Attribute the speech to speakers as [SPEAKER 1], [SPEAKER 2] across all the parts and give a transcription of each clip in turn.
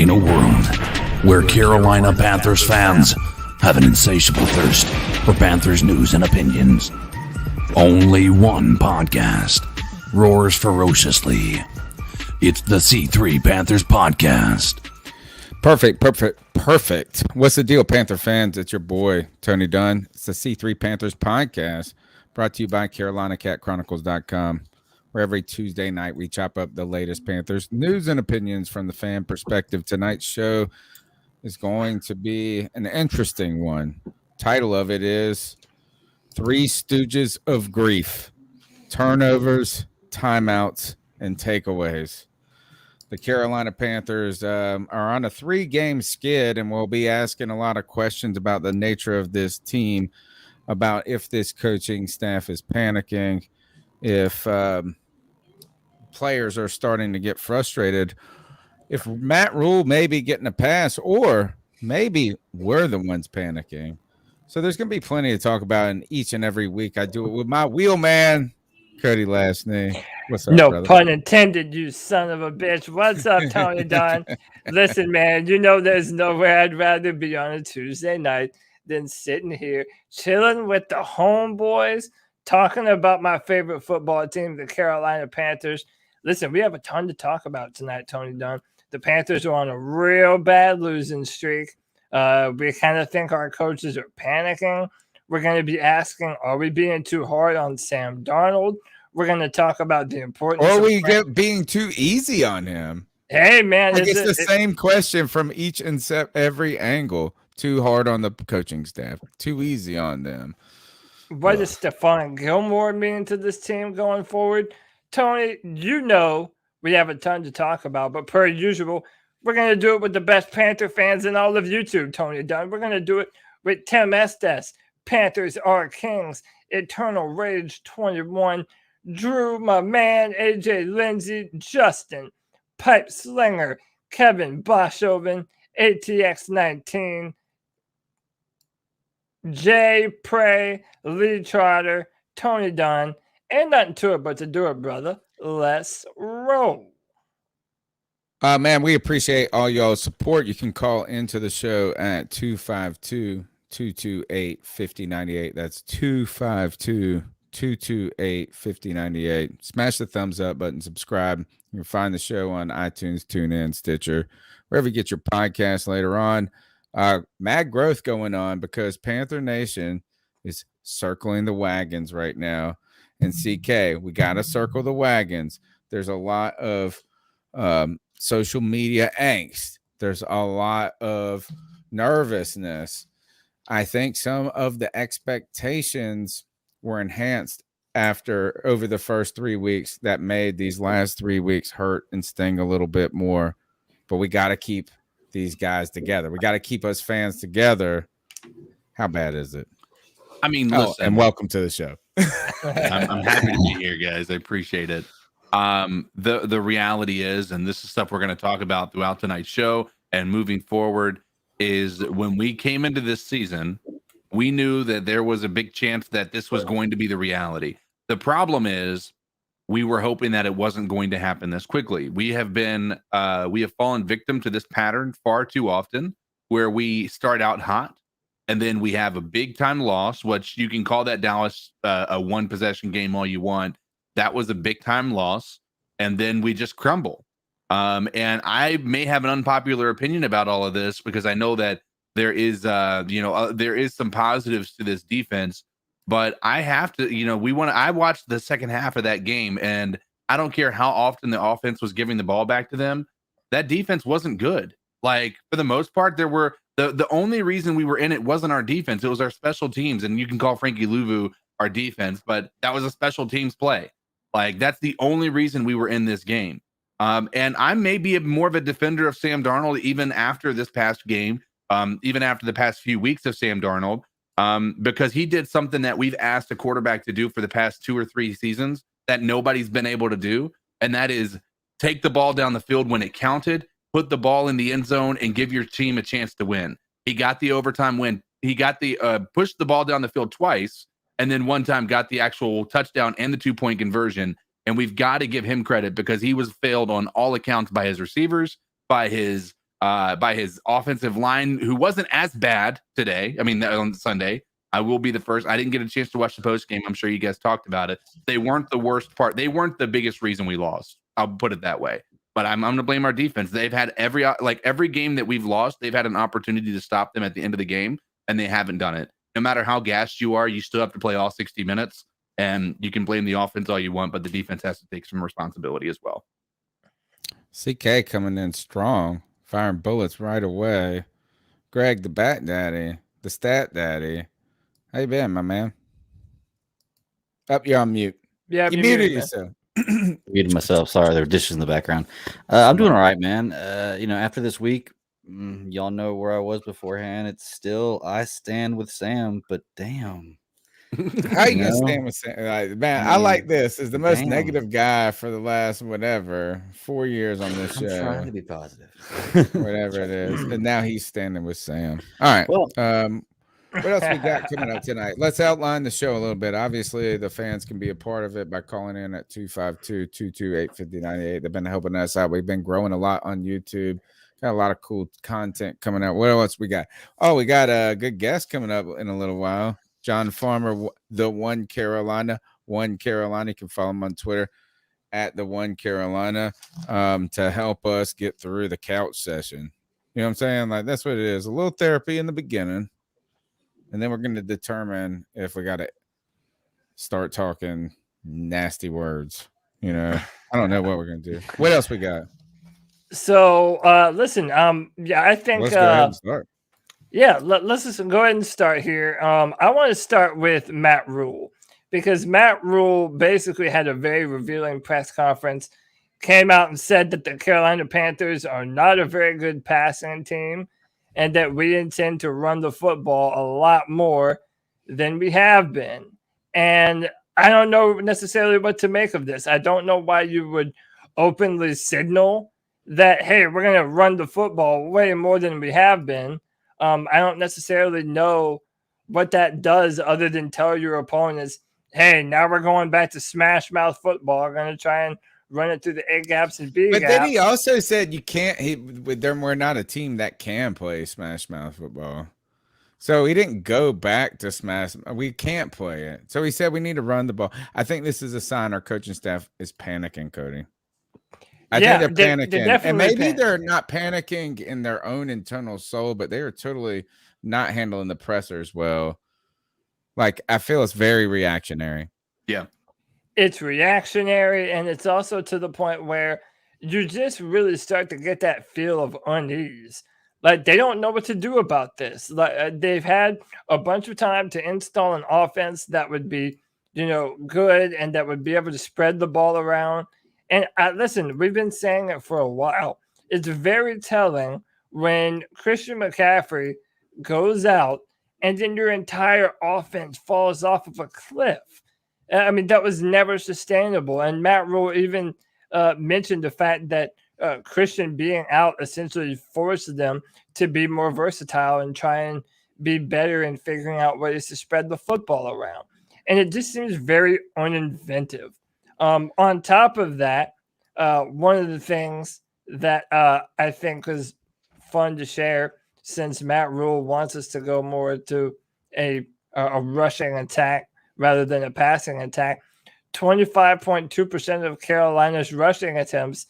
[SPEAKER 1] In a world where Carolina Panthers fans have an insatiable thirst for Panthers news and opinions, only one podcast roars ferociously. It's the C3 Panthers Podcast.
[SPEAKER 2] Perfect. What's the deal, Panther fans? It's your boy, Tony Dunn. It's the C3 Panthers Podcast, brought to you by CarolinaCatChronicles.com, where every Tuesday night we chop up the latest Panthers news and opinions from the fan perspective. Tonight's show is going to be an interesting one. Title of it is Three Stooges of Grief: Turnovers, Timeouts, and Takeaways. The Carolina Panthers are on a 3-game skid, and we'll be asking a lot of questions about the nature of this team, about if this coaching staff is panicking, if players are starting to get frustrated, if Matt Rhule may be getting a pass, or maybe we're the ones panicking. So there's going to be plenty to talk about in each and every week. I do it with my wheelman, Cody Lastney. What's up,
[SPEAKER 3] no
[SPEAKER 2] brother?
[SPEAKER 3] pun intended, you son of a bitch. What's up, Tony Dunn? Listen, man, you know there's nowhere I'd rather be on a Tuesday night than sitting here chilling with the homeboys, talking about my favorite football team, the Carolina Panthers. Listen, we have a ton to talk about tonight, Tony Dunn. The Panthers are on a real bad losing streak. We kind of think our coaches are panicking. We're going to be asking, are we being too hard on Sam Darnold? We're going to talk about the importance
[SPEAKER 2] or
[SPEAKER 3] of
[SPEAKER 2] we get being too easy on him.
[SPEAKER 3] Hey, man.
[SPEAKER 2] Like it's the same question from each and every angle. Too hard on the coaching staff. Too easy on them.
[SPEAKER 3] What does Stephon Gilmore mean to this team going forward? Tony, you know we have a ton to talk about, but per usual, we're going to do it with the best Panther fans in all of YouTube, Tony Dunn. We're going to do it with Tim Estes, Panthers are Kings, Eternal Rage 21, Drew, my man, AJ Lindsay, Justin, Pipe Slinger, Kevin Boshoven, ATX 19, Jay Prey, Lee Trotter, Tony Dunn. Ain't nothing to it but to do it, brother. Let's roll.
[SPEAKER 2] Man, we appreciate all y'all's support. You can call into the show at 252-228-5098. That's 252-228-5098. Smash the thumbs up button, subscribe. You can find the show on iTunes, TuneIn, Stitcher, wherever you get your podcast later on. Mad growth going on because Panther Nation is circling the wagons right now. And CK, we got to circle the wagons. There's a lot of social media angst. There's a lot of nervousness. I think some of the expectations were enhanced over the first 3 weeks that made these last 3 weeks hurt and sting a little bit more. But we got to keep these guys together. We got to keep us fans together. How bad is it?
[SPEAKER 4] I mean, listen,
[SPEAKER 2] and welcome to the show.
[SPEAKER 4] I'm happy to be here, guys. I appreciate it. The reality is, and this is stuff we're going to talk about throughout tonight's show and moving forward, is when we came into this season, we knew that there was a big chance that this was going to be the reality. The problem is we were hoping that it wasn't going to happen this quickly. We have fallen victim to this pattern far too often, where we start out hot and then we have a big time loss, which you can call that Dallas a one possession game all you want. That was a big time loss. And then we just crumble. And I may have an unpopular opinion about all of this because I know that there is, there is some positives to this defense, but I have to, I watched the second half of that game, and I don't care how often the offense was giving the ball back to them. That defense wasn't good. Like, for the most part, there were the only reason we were in it wasn't our defense. It was our special teams. And you can call Frankie Louvu our defense, but that was a special teams play. Like, that's the only reason we were in this game. And I may be more of a defender of Sam Darnold even after this past game, even after the past few weeks of Sam Darnold, because he did something that we've asked a quarterback to do for the past 2 or 3 seasons that nobody's been able to do. And that is take the ball down the field when it counted, put the ball in the end zone, and give your team a chance to win. He got the overtime win. He got the pushed the ball down the field twice, and then one time got the actual touchdown and the 2-point conversion. And we've got to give him credit because he was failed on all accounts by his receivers, by his by his offensive line, who wasn't as bad today. I mean, on Sunday. I will be the first. I didn't get a chance to watch the post game. I'm sure you guys talked about it. They weren't the worst part. They weren't the biggest reason we lost. I'll put it that way. But I'm going to blame our defense. They've had every game that we've lost, they've had an opportunity to stop them at the end of the game, and they haven't done it. No matter how gassed you are, you still have to play all 60 minutes, and you can blame the offense all you want, but the defense has to take some responsibility as well.
[SPEAKER 2] CK coming in strong, firing bullets right away. Greg, the bat daddy, the stat daddy. How you been, my man? Up, you're on mute.
[SPEAKER 3] Yeah,
[SPEAKER 2] you muted yourself.
[SPEAKER 5] Muted myself. Sorry, there were dishes in the background. I'm doing all right, man. After this week, y'all know where I was beforehand. It's still I stand with Sam, but damn.
[SPEAKER 2] How you gonna stand with Sam? Man, I like this. Is the most negative guy for the last 4 years on this show.
[SPEAKER 5] I'm trying to be positive.
[SPEAKER 2] Whatever it is. And now he's standing with Sam. All right.
[SPEAKER 5] Well,
[SPEAKER 2] what else we got coming up tonight? Let's outline the show a little bit. Obviously, the fans can be a part of it by calling in at 252-228-5098. They've been helping us out. We've been growing a lot on YouTube. Got a lot of cool content coming out. What else we got? Oh, we got a good guest coming up in a little while. John Farmer, the One Carolina. One Carolina. You can follow him on Twitter at the One Carolina to help us get through the couch session. You know what I'm saying? Like, that's what it is. A little therapy in the beginning. And then we're going to determine if we got to start talking nasty words. You know, I don't know what we're going to do. What else we got?
[SPEAKER 3] So, listen, I think
[SPEAKER 2] let's go ahead and start.
[SPEAKER 3] Yeah, let's just go ahead and start here. I want to start with Matt Rhule, because Matt Rhule basically had a very revealing press conference, came out and said that the Carolina Panthers are not a very good passing team, and that we intend to run the football a lot more than we have been. And I don't know necessarily what to make of this. I don't know why you would openly signal that, hey, we're going to run the football way more than we have been. I don't necessarily know what that does other than tell your opponents, hey, now we're going back to smash mouth football. We're going to try and run it through the A gaps and B gaps.
[SPEAKER 2] But then he also said you can't. We're not a team that can play smash mouth football. So he didn't go back to smash. We can't play it. So he said we need to run the ball. I think this is a sign our coaching staff is panicking, Cody. I think they're panicking. And maybe they're not panicking in their own internal soul, but they are totally not handling the pressers well. Like, I feel it's very reactionary.
[SPEAKER 4] Yeah.
[SPEAKER 3] It's reactionary, and it's also to the point where you just really start to get that feel of unease. Like, they don't know what to do about this. Like, they've had a bunch of time to install an offense that would be, good and that would be able to spread the ball around. And listen, we've been saying it for a while. It's very telling when Christian McCaffrey goes out and then your entire offense falls off of a cliff. I mean, that was never sustainable. And Matt Rhule even mentioned the fact that Christian being out essentially forced them to be more versatile and try and be better in figuring out ways to spread the football around. And it just seems very uninventive. On top of that, one of the things that I think was fun to share, since Matt Rhule wants us to go more to a rushing attack rather than a passing attack, 25.2% of Carolina's rushing attempts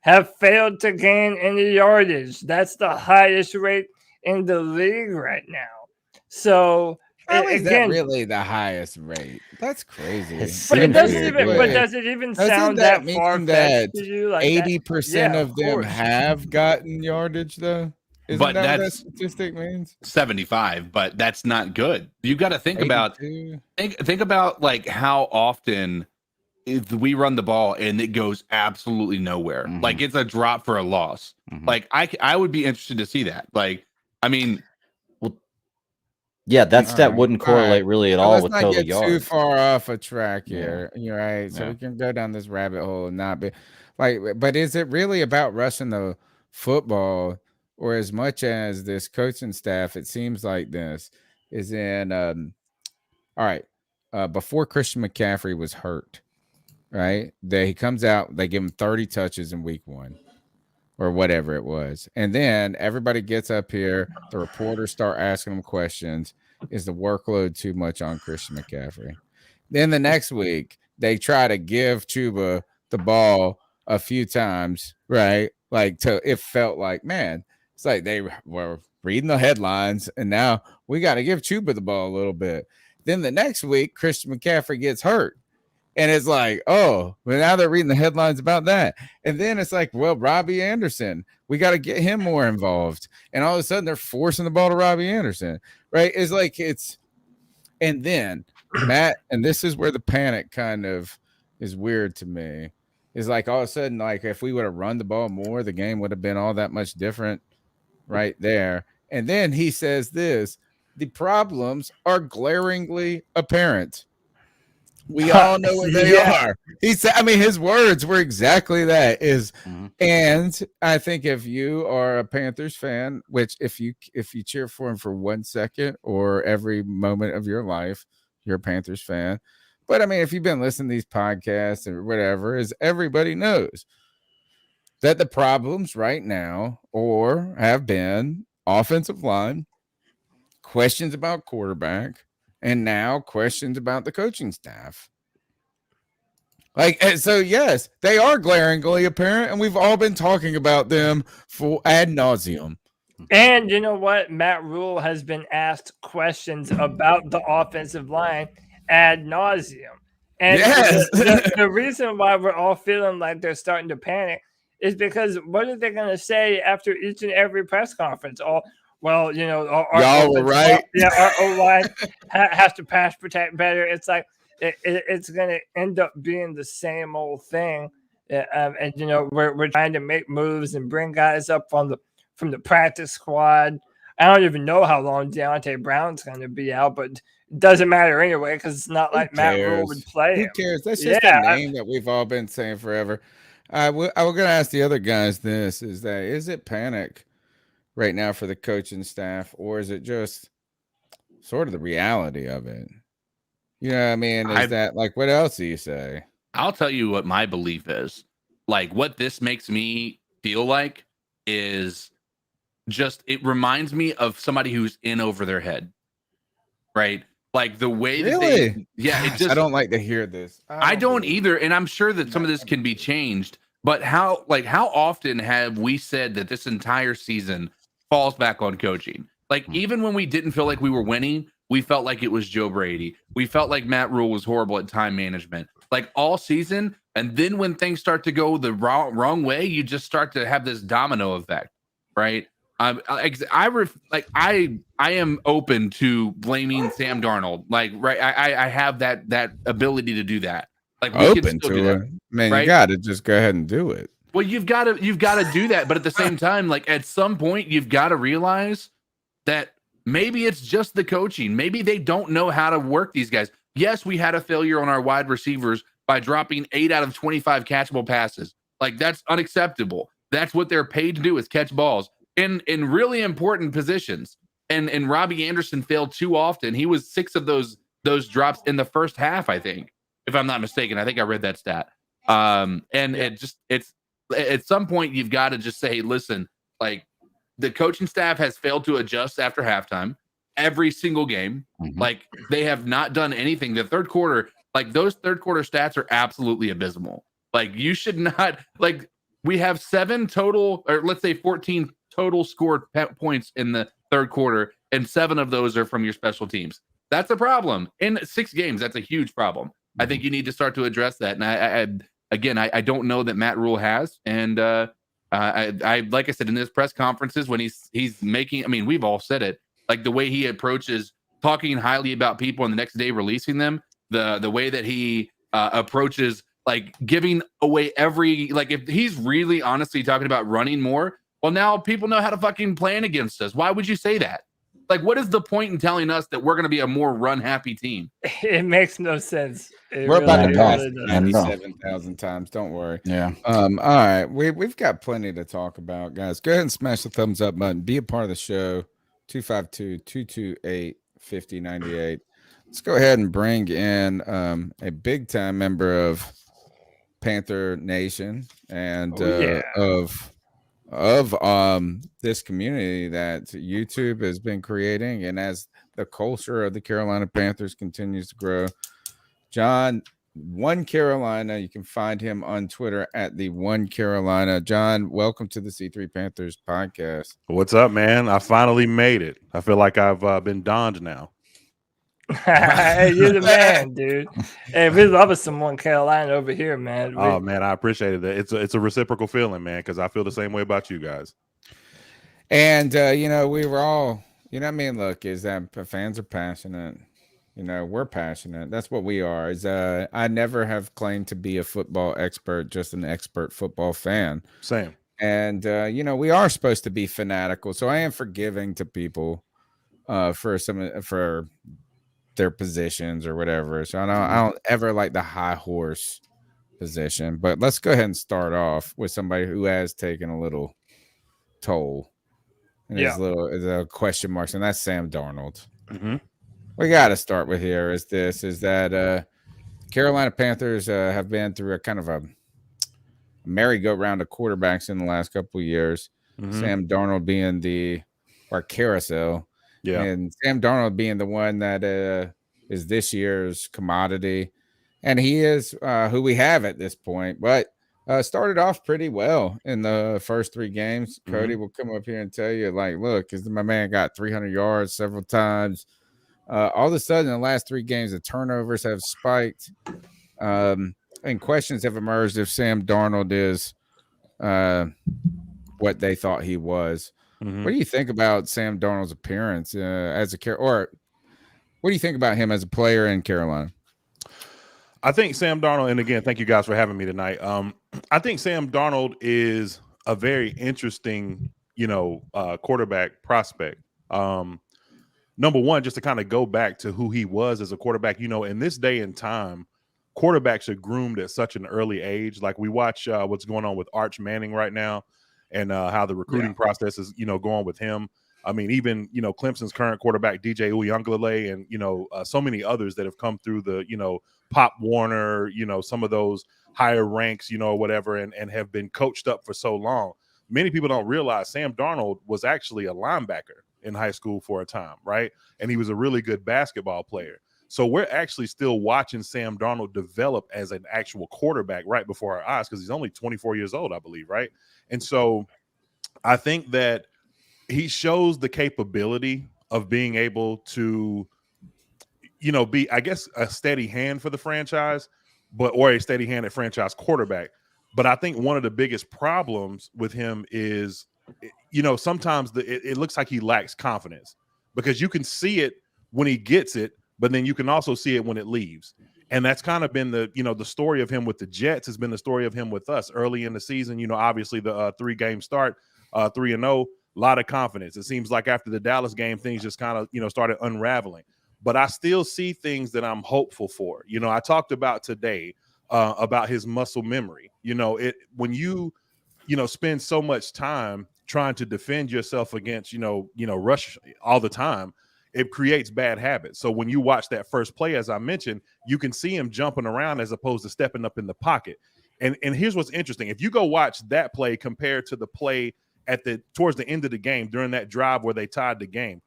[SPEAKER 3] have failed to gain any yardage. That's the highest rate in the league right now. So,
[SPEAKER 2] how is that really the highest rate? That's crazy.
[SPEAKER 3] But does it even sound that far-fetched to you? Like
[SPEAKER 2] 80% of them have gotten yardage, though? Isn't that what that statistic means?
[SPEAKER 4] 75, but that's not good. You got to think about like how often we run the ball and it goes absolutely nowhere. Mm-hmm. Like, it's a drop for a loss. Mm-hmm. Like, I would be interested to see that. Like, I mean.
[SPEAKER 5] Yeah, that stat wouldn't correlate really at all with total yards.
[SPEAKER 2] Let's not get too far off a track here. Yeah. You're right. So we can go down this rabbit hole and not be like, but is it really about rushing the football, or as much as this coaching staff, it seems like this is in, all right, before Christian McCaffrey was hurt, right? He comes out, they give him 30 touches in week 1. or whatever it was. And then everybody gets up here. The reporters start asking them questions. Is the workload too much on Christian McCaffrey? Then the next week, they try to give Chuba the ball a few times, right? Like, it felt like, man, it's like they were reading the headlines, and now we got to give Chuba the ball a little bit. Then the next week, Christian McCaffrey gets hurt. And it's like, oh, well, now they're reading the headlines about that. And then it's like, well, Robby Anderson, we got to get him more involved. And all of a sudden, they're forcing the ball to Robby Anderson, right? It's like and then Matt, and this is where the panic kind of is weird to me, is like all of a sudden, like if we would have run the ball more, the game would have been all that much different right there. And then he says this, the problems are glaringly apparent. We all know what they are. He said, I mean, his words were exactly that and I think if you are a Panthers fan, which if you cheer for him for 1 second or every moment of your life, you're a Panthers fan. But I mean, if you've been listening to these podcasts or whatever, is everybody knows that the problems right now or have been offensive line, questions about quarterback, and now questions about the coaching staff. Like, so yes, they are glaringly apparent, and we've all been talking about them for ad nauseum.
[SPEAKER 3] And you know what? Matt Rhule has been asked questions about the offensive line ad nauseum. And
[SPEAKER 2] yes.
[SPEAKER 3] the reason why we're all feeling like they're starting to panic is because what are they going to say after each and every press conference? Well, you know,
[SPEAKER 2] y'all were right.
[SPEAKER 3] Our O-line has to pass protect better. It's like it's going to end up being the same old thing. And you know, we're trying to make moves and bring guys up from the practice squad. I don't even know how long Deontay Brown's going to be out, but it doesn't matter anyway because it's not like Matt Rhule would play him.
[SPEAKER 2] Who cares? That's just a name that we've all been saying forever. I was going to ask the other guys this, is it panic right now for the coaching staff, or is it just sort of the reality of it? You know what I mean? Is that like, what else do you say?
[SPEAKER 4] I'll tell you what my belief is. Like, what this makes me feel like is just, it reminds me of somebody who's in over their head, right? Like the way that
[SPEAKER 2] really?
[SPEAKER 4] Gosh,
[SPEAKER 2] I don't like to hear this.
[SPEAKER 4] I don't either. And I'm sure that some of this can be changed, but how often have we said that this entire season falls back on coaching? Like, even when we didn't feel like we were winning, we felt like it was Joe Brady. We felt like Matt Rhule was horrible at time management, like all season. And then when things start to go the wrong way, you just start to have this domino effect, right? I am open to blaming Sam Darnold. Like, right, I have that ability to do that. Like, we
[SPEAKER 2] open to it, man. Right? You got to just go ahead and do it.
[SPEAKER 4] Well, you've got to do that, but at the same time, like at some point, you've got to realize that maybe it's just the coaching. Maybe they don't know how to work these guys. Yes, we had a failure on our wide receivers by dropping 8 out of 25 catchable passes. Like, that's unacceptable. That's what they're paid to do, is catch balls in really important positions. And Robby Anderson failed too often. He was 6 of those drops in the first half, I think, if I'm not mistaken. I think I read that stat. It's at some point you've got to just say, hey, listen, like, the coaching staff has failed to adjust after halftime every single game. Mm-hmm. Like, they have not done anything. The third quarter, like, those third quarter stats are absolutely abysmal. Like, you should not, like, we have 7 total, or let's say 14 total scored points in the third quarter, and 7 of those are from your special teams. That's a problem. In 6 games, that's a huge problem. Mm-hmm. I think you need to start to address that. And I don't know that Matt Rhule has. And I like I said, in his press conferences, when he's making, I mean, we've all said it, like the way he approaches talking highly about people and the next day releasing them, the way that he approaches, like, giving away every, like, if he's really honestly talking about running more, well, now people know how to fucking plan against us. Why would you say that? Like, what is the point in telling us that we're going to be a more run happy team?
[SPEAKER 3] It makes no sense.
[SPEAKER 2] We're about to pass 97,000 times. Don't worry.
[SPEAKER 5] Yeah.
[SPEAKER 2] All right. We've got plenty to talk about, guys. Go ahead and smash the thumbs up button. Be a part of the show. 252-228-5098. Let's go ahead and bring in a big time member of Panther Nation and of of this community that YouTube has been creating, and as the culture of the Carolina Panthers continues to grow. John, One Carolina, you can find him on Twitter at the One Carolina. John, welcome to the C3 Panthers podcast.
[SPEAKER 6] What's up, man? I finally made it. I feel like I've been donned now.
[SPEAKER 3] Hey, you're the man, dude. Hey, we love us some One Carolina over here, man.
[SPEAKER 6] Oh man, I appreciated that. It's a reciprocal feeling, man, because I feel the same way about you guys.
[SPEAKER 2] And we were all, I mean, look, is that fans are passionate. We're passionate. That's what we are. I never have claimed to be a football expert, just an expert football fan.
[SPEAKER 6] Same.
[SPEAKER 2] And we are supposed to be fanatical, so I am forgiving to people for their positions or whatever. So I don't ever like the high horse position. But let's go ahead and start off with somebody who has taken a little toll. And the question marks, and that's Sam Darnold.
[SPEAKER 6] Mm-hmm.
[SPEAKER 2] We got to start with here is that Carolina Panthers have been through a kind of a merry-go-round of quarterbacks in the last couple of years. Mm-hmm. Sam Darnold being our carousel. Yeah. And Sam Darnold being the one that is this year's commodity. And he is who we have at this point. But started off pretty well in the first 3 games. Mm-hmm. Cody will come up here and tell you, like, look, because my man got 300 yards several times. All of a sudden, in the last 3 games, the turnovers have spiked. And questions have emerged if Sam Darnold is what they thought he was. Mm-hmm. What do you think about Sam Darnold's appearance or what do you think about him as a player in Carolina?
[SPEAKER 6] I think Sam Darnold, and again, thank you guys for having me tonight. I think Sam Darnold is a very interesting, quarterback prospect. Number one, just to kind of go back to who he was as a quarterback, in this day and time, quarterbacks are groomed at such an early age. Like we watch what's going on with Arch Manning right now and how the recruiting process is, going with him. I mean, even, Clemson's current quarterback, DJ Uiagalelei, and, so many others that have come through the, Pop Warner, some of those higher ranks, or whatever, and have been coached up for so long. Many people don't realize Sam Darnold was actually a linebacker in high school for a time, right? And he was a really good basketball player. So we're actually still watching Sam Darnold develop as an actual quarterback right before our eyes because he's only 24 years old, I believe, right? And so I think that he shows the capability of being able to, be, I guess, a steady hand for the franchise, or a steady hand at franchise quarterback. But I think one of the biggest problems with him is, sometimes it looks like he lacks confidence because you can see it when he gets it, but then you can also see it when it leaves. And that's kind of been the story of him with the Jets has been the story of him with us early in the season. Obviously the 3-game start, 3-0, a lot of confidence. It seems like after the Dallas game, things just kind of, started unraveling. But I still see things that I'm hopeful for. I talked about today about his muscle memory. When you spend so much time trying to defend yourself against, rush all the time, it creates bad habits. So when you watch that first play, as I mentioned, you can see him jumping around as opposed to stepping up in the pocket. And here's what's interesting. If you go watch that play compared to the play towards the end of the game during that drive where they tied the game,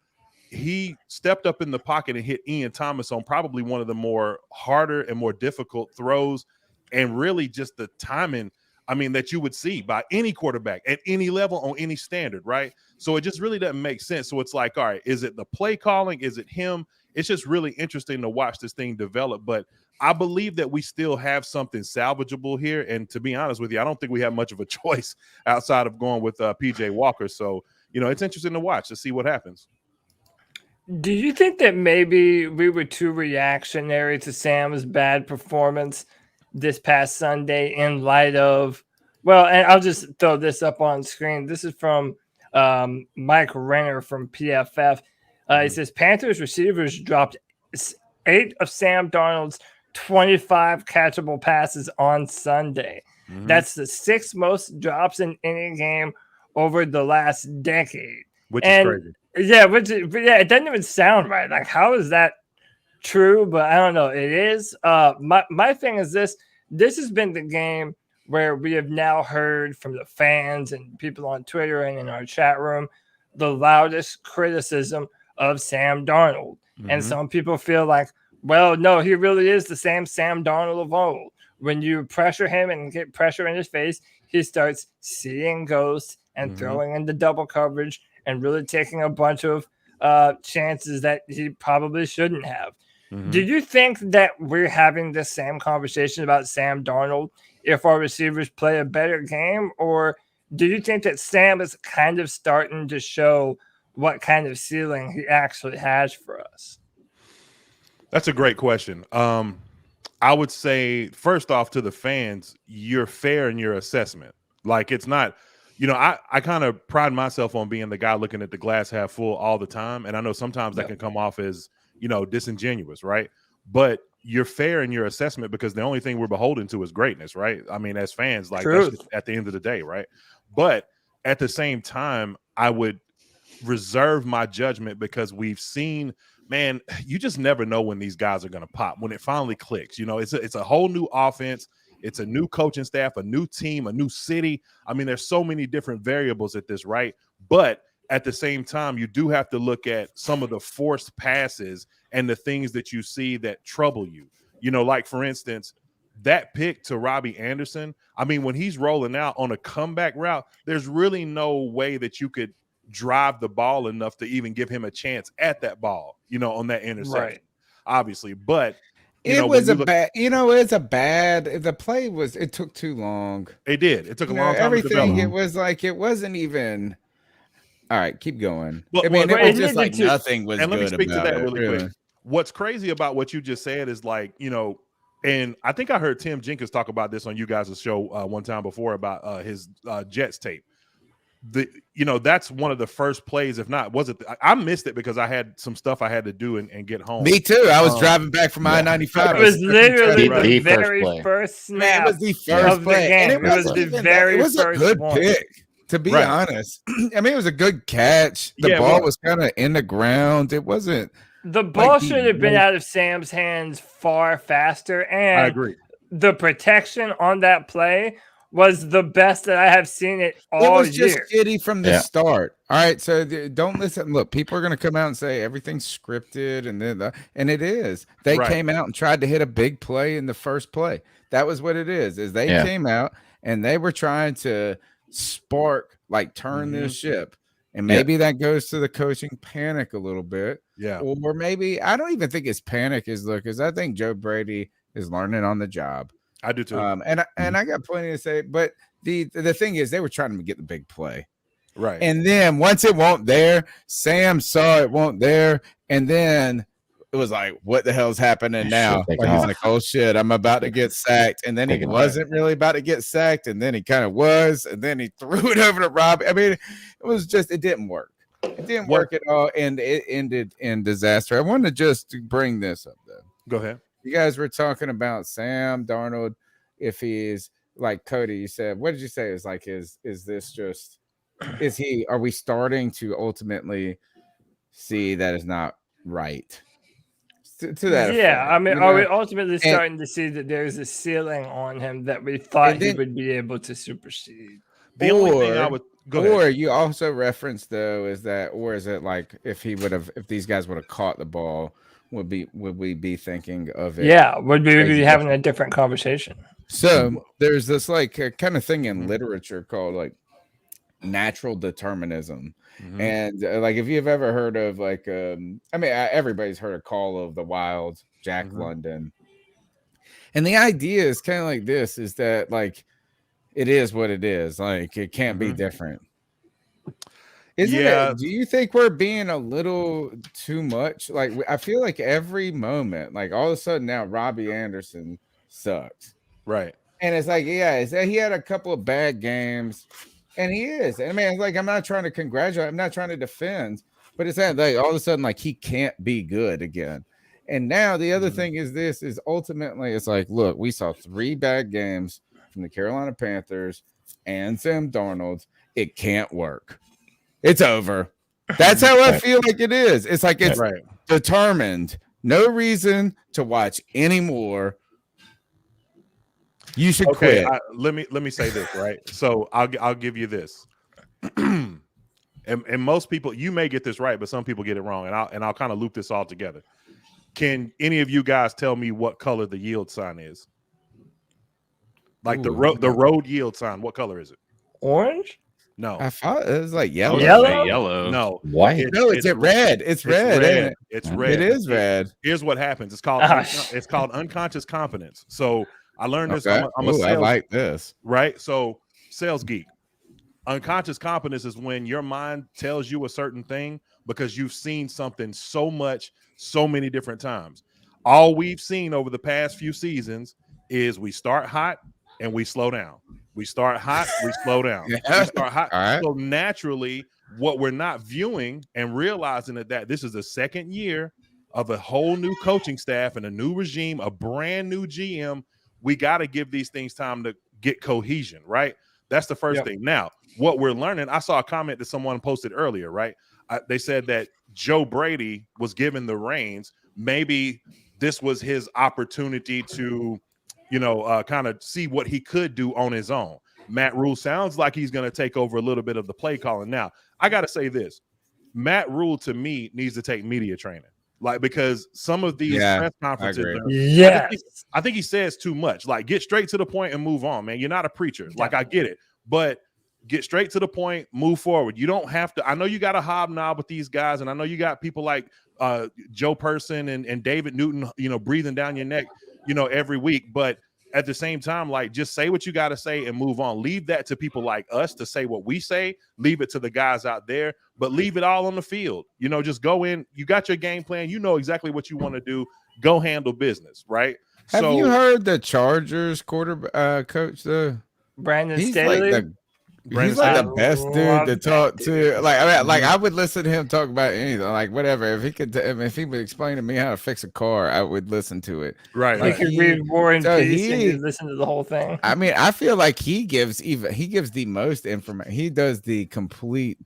[SPEAKER 6] he stepped up in the pocket and hit Ian Thomas on probably one of the more harder and more difficult throws, and really just the timing, that you would see by any quarterback at any level on any standard, right? So it just really doesn't make sense. So it's like, all right, is it the play calling? Is it him? It's just really interesting to watch this thing develop. But I believe that we still have something salvageable here. And to be honest with you, I don't think we have much of a choice outside of going with PJ Walker. So, it's interesting to watch to see what happens.
[SPEAKER 3] Do you think that maybe we were too reactionary to Sam's bad performance this past Sunday in light of, and I'll just throw this up on screen. This is from Mike Renner from PFF. It says Panthers receivers dropped 8 of Sam Darnold's 25 catchable passes on Sunday. Mm-hmm. That's the 6th most drops in any game over the last decade.
[SPEAKER 6] Which is crazy.
[SPEAKER 3] Yeah, it doesn't even sound right. Like, how is that true? But I don't know. It is. My thing is this. This has been the game where we have now heard from the fans and people on Twitter and in our chat room the loudest criticism of Sam Darnold. And some people feel like, well, no, he really is the same Sam Darnold of old. When you pressure him and get pressure in his face, he starts seeing ghosts and throwing into double coverage and really taking a bunch of chances that he probably shouldn't have. Do you think that we're having the same conversation about Sam Darnold if our receivers play a better game? Or do you think that Sam is kind of starting to show what kind of ceiling he actually has for us?
[SPEAKER 6] That's a great question. I would say, first off, to the fans, you're fair in your assessment. Like, it's not, I kind of pride myself on being the guy looking at the glass half full all the time. And I know sometimes that can come off as, disingenuous, right? But you're fair in your assessment because the only thing we're beholden to is greatness, right? I mean, as fans, like, that's just at the end of the day, right? But at the same time, I would reserve my judgment because we've seen, man, you just never know when these guys are going to pop, when it finally clicks. It's a whole new offense. It's a new coaching staff, a new team, a new city. I mean, there's so many different variables at this, right? But at the same time, you do have to look at some of the forced passes and the things that you see that trouble you. Like, for instance, that pick to Robby Anderson, I mean, when he's rolling out on a comeback route, there's really no way that you could drive the ball enough to even give him a chance at that ball, on that interception, obviously. But
[SPEAKER 2] the play it took too long.
[SPEAKER 6] It did. It took a long time to develop.
[SPEAKER 2] It was like, it wasn't even. All right, keep going.
[SPEAKER 6] Well,
[SPEAKER 2] it was just like nothing was
[SPEAKER 6] and
[SPEAKER 2] good.
[SPEAKER 6] Let me speak to that really quick.
[SPEAKER 2] Really.
[SPEAKER 6] What's crazy about what you just said is, like, and I think I heard Tim Jenkins talk about this on you guys' show one time before about his Jets tape. That's one of the first plays, if not, was it? I missed it because I had some stuff I had to do and get home.
[SPEAKER 2] Me too. I was driving back from I-95.
[SPEAKER 3] It was literally the very first snap.
[SPEAKER 2] It was the first play.
[SPEAKER 3] And it was the very first one.
[SPEAKER 2] It was a good pick, to be honest. I mean, it was a good catch. The ball was kind of in the ground. It wasn't.
[SPEAKER 3] The ball should have been out of Sam's hands far faster. And
[SPEAKER 6] I agree.
[SPEAKER 3] The protection on that play was the best that I have seen it all year.
[SPEAKER 2] It was just shitty from the start. All right, so don't listen. Look, people are going to come out and say everything's scripted, and it is. They came out and tried to hit a big play in the first play. That was what it is. They came out and they were trying to spark, like, turn this ship. And maybe that goes to the coaching panic a little bit. Yeah. Or maybe, I don't even think it's panic, because I think Joe Brady is learning on the job.
[SPEAKER 6] I do too.
[SPEAKER 2] And I got plenty to say, but the thing is, they were trying to get the big play.
[SPEAKER 6] Right.
[SPEAKER 2] And then once it won't there, Sam saw it won't there. And then it was like, what the hell's happening now? He's like, oh shit, I'm about to get sacked. And then he wasn't really about to get sacked. And then he kind of was. And then he threw it over to Robby. I mean, it didn't work. It didn't work at all. And it ended in disaster. I wanted just to bring this up though.
[SPEAKER 6] Go ahead.
[SPEAKER 2] You guys were talking about Sam Darnold. If he's like Cody, you said, what did you say? Is like, is this just, are we starting to ultimately see that is not right? To that effect,
[SPEAKER 3] I mean, are we ultimately starting to see that there's a ceiling on him that we thought he would be able to supersede?
[SPEAKER 6] The only thing I would go ahead.
[SPEAKER 2] Or you also referenced though is it like if these guys would have caught the ball, would we be thinking of it?
[SPEAKER 3] Yeah, would we be having a different conversation? So
[SPEAKER 2] there's this like kind of thing in literature called like natural determinism. And like, if you've ever heard of like, everybody's heard of Call of the Wild, Jack London. And the idea is kind of like this, is that like, it is what it is. Like, it can't be different. Isn't it? Do you think we're being a little too much? Like, I feel like every moment, like all of a sudden now Robby Anderson sucks.
[SPEAKER 6] Right.
[SPEAKER 2] And it's like, he had a couple of bad games. And he is. I mean, like, I'm not trying to congratulate. I'm not trying to defend. But it's like all of a sudden, like, he can't be good again. And now the other thing is ultimately, it's like, look, we saw 3 bad games from the Carolina Panthers and Sam Darnold. It can't work. It's over. That's how I feel like it is. It's like it's determined. No reason to watch anymore. You should
[SPEAKER 6] Okay,
[SPEAKER 2] quit.
[SPEAKER 6] let me say this, right? So I'll give you this. and most people, you may get this right, but some people get it wrong, and I'll kind of loop this all together. Can any of you guys tell me what color the yield sign is? Like the road yield sign, what color is it?
[SPEAKER 3] Orange?
[SPEAKER 6] No.
[SPEAKER 2] I thought it was like
[SPEAKER 4] I
[SPEAKER 2] yellow.
[SPEAKER 4] was gonna say
[SPEAKER 3] Yellow?
[SPEAKER 4] yellow.
[SPEAKER 6] No.
[SPEAKER 5] White.
[SPEAKER 2] It's red. It's red. Ain't it?
[SPEAKER 6] It's red.
[SPEAKER 2] It is red.
[SPEAKER 6] Here's what happens. It's called it's called unconscious confidence. So I learned this.
[SPEAKER 2] Okay.
[SPEAKER 6] I'm a sales,
[SPEAKER 2] I like this.
[SPEAKER 6] right? So sales geek. Unconscious confidence is when your mind tells you a certain thing because you've seen something so much, so many different times. All we've seen over the past few seasons is we start hot and we slow down. We start hot, we slow down.
[SPEAKER 2] Yeah.
[SPEAKER 6] We start hot.
[SPEAKER 2] All right.
[SPEAKER 6] So naturally, what we're not viewing and realizing that this is the second year of a whole new coaching staff and a new regime, a brand new GM, we got to give these things time to get cohesion, right? That's the first thing. Now, what we're learning, I saw a comment that someone posted earlier, right? They said that Joe Brady was given the reins. Maybe this was his opportunity to, kind of see what he could do on his own. Matt Rhule sounds like he's going to take over a little bit of the play calling. Now, I got to say this. Matt Rhule, to me, needs to take media training. Like, because some of these press conferences, I think he says too much. Like, get straight to the point and move on, man. You're not a preacher. Like, I get it. But get straight to the point, move forward. You don't have to. I know you got a hobnob with these guys, and I know you got people like Joe Person and David Newton, breathing down your neck, every week. But at the same time, like, just say what you got to say and move on. Leave that to people like us to say what we say. Leave it to the guys out there, but leave it all on the field. Just go in. You got your game plan. You know exactly what you want to do. Go handle business, right?
[SPEAKER 2] Have you heard the Chargers coach, though?
[SPEAKER 3] Brandon
[SPEAKER 2] He's
[SPEAKER 3] Staley?
[SPEAKER 2] He's like the best dude to talk to. Like, I would listen to him talk about anything. Like, whatever. If he could, if he would explain to me how to fix a car, I would listen to it.
[SPEAKER 6] Right.
[SPEAKER 3] He could read War and Peace and you listen to the whole thing.
[SPEAKER 2] I mean, I feel like he gives the most information. He does the complete.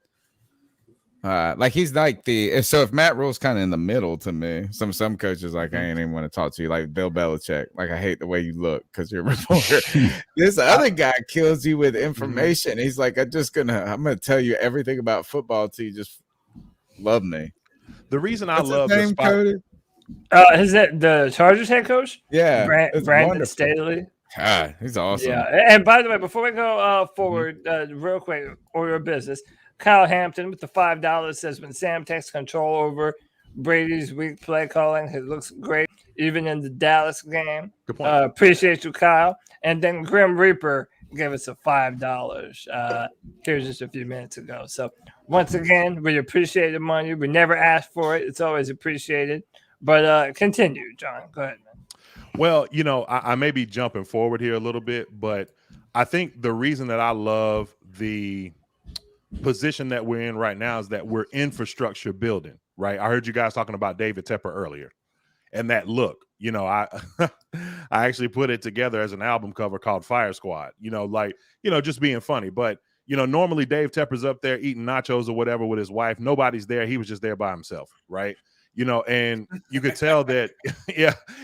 [SPEAKER 2] Like, he's like if Matt Rhule's kind of in the middle to me. Some coaches like, I ain't even want to talk to you, like Bill Belichick. Like, I hate the way you look because you're a reporter. This other guy kills you with information. He's like, I'm gonna tell you everything about football till you just love me.
[SPEAKER 6] The reason
[SPEAKER 2] What's
[SPEAKER 6] I love
[SPEAKER 2] his name, Cody?
[SPEAKER 3] Is that the Chargers head coach?
[SPEAKER 2] Yeah,
[SPEAKER 3] Brandon Staley.
[SPEAKER 2] God, he's awesome.
[SPEAKER 3] Yeah, and by the way, before we go forward, real quick, order of business. Kyle Hampton with the $5 says, when Sam takes control over Brady's weak play calling, it looks great, even in the Dallas game.
[SPEAKER 6] Good point.
[SPEAKER 3] Appreciate you, Kyle. And then Grim Reaper gave us a $5 here just a few minutes ago. So once again, we appreciate the money. We never ask for it. It's always appreciated. But continue, John. Go ahead, man.
[SPEAKER 6] Well, I may be jumping forward here a little bit, but I think the reason that I love the position that we're in right now is that we're infrastructure building, right? I heard you guys talking about David Tepper earlier, and that look, I I actually put it together as an album cover called Fire Squad, just being funny. But normally Dave Tepper's up there eating nachos or whatever with his wife. Nobody's there. He was just there by himself, right? And you could tell that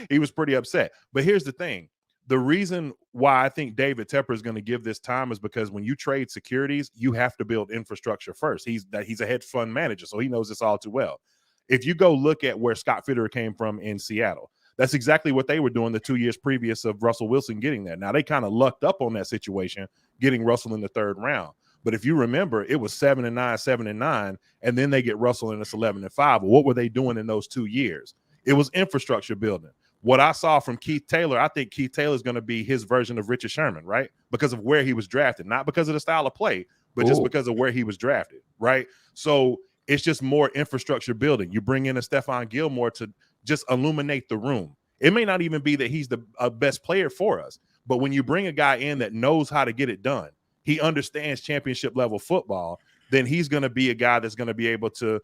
[SPEAKER 6] he was pretty upset. But here's the thing. The reason why I think David Tepper is going to give this time is because when you trade securities, you have to build infrastructure first. He's a hedge fund manager, so he knows this all too well. If you go look at where Scott Fitterer came from in Seattle, that's exactly what they were doing the 2 years previous of Russell Wilson getting there. Now, they kind of lucked up on that situation, getting Russell in the third round. But if you remember, it was 7-9, 7-9, and then they get Russell and it's 11-5. Well, what were they doing in those 2 years? It was infrastructure building. What I saw from Keith Taylor, I think Keith Taylor is going to be his version of Richard Sherman, right? Because of where he was drafted, not because of the style of play, but just because of where he was drafted, right? So it's just more infrastructure building. You bring in a Stephon Gilmore to just illuminate the room. It may not even be that he's the best player for us, but when you bring a guy in that knows how to get it done, he understands championship level football, then he's going to be a guy that's going to be able to,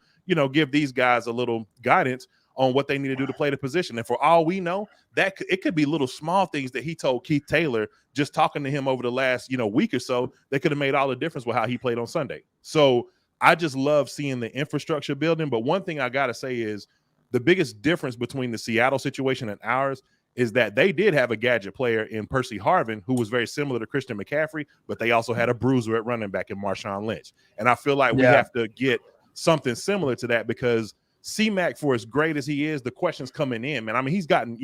[SPEAKER 6] give these guys a little guidance on what they need to do to play the position. And for all we know, that it could be little small things that he told Keith Taylor just talking to him over the last, week or so, that could have made all the difference with how he played on Sunday. So I just love seeing the infrastructure building. But one thing I got to say is the biggest difference between the Seattle situation and ours is that they did have a gadget player in Percy Harvin who was very similar to Christian McCaffrey, but they also had a bruiser at running back in Marshawn Lynch. And I feel like we have to get something similar to that because C-Mac, for as great as he is, the questions coming in, man. I mean, he's gotten,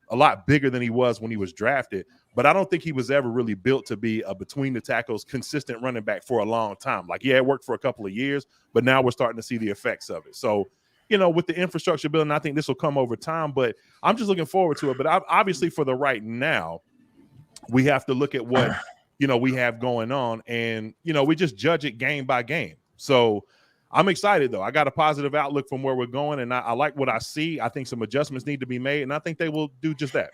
[SPEAKER 6] a lot bigger than he was when he was drafted, but I don't think he was ever really built to be a between the tackles, consistent running back for a long time. Like, yeah, it worked for a couple of years, but now we're starting to see the effects of it. So, with the infrastructure building, I think this will come over time, but I'm just looking forward to it. But obviously for the right now, we have to look at what, we have going on and, we just judge it game by game. So I'm excited though. I got a positive outlook from where we're going and I like what I see. I think some adjustments need to be made and I think they will do just that.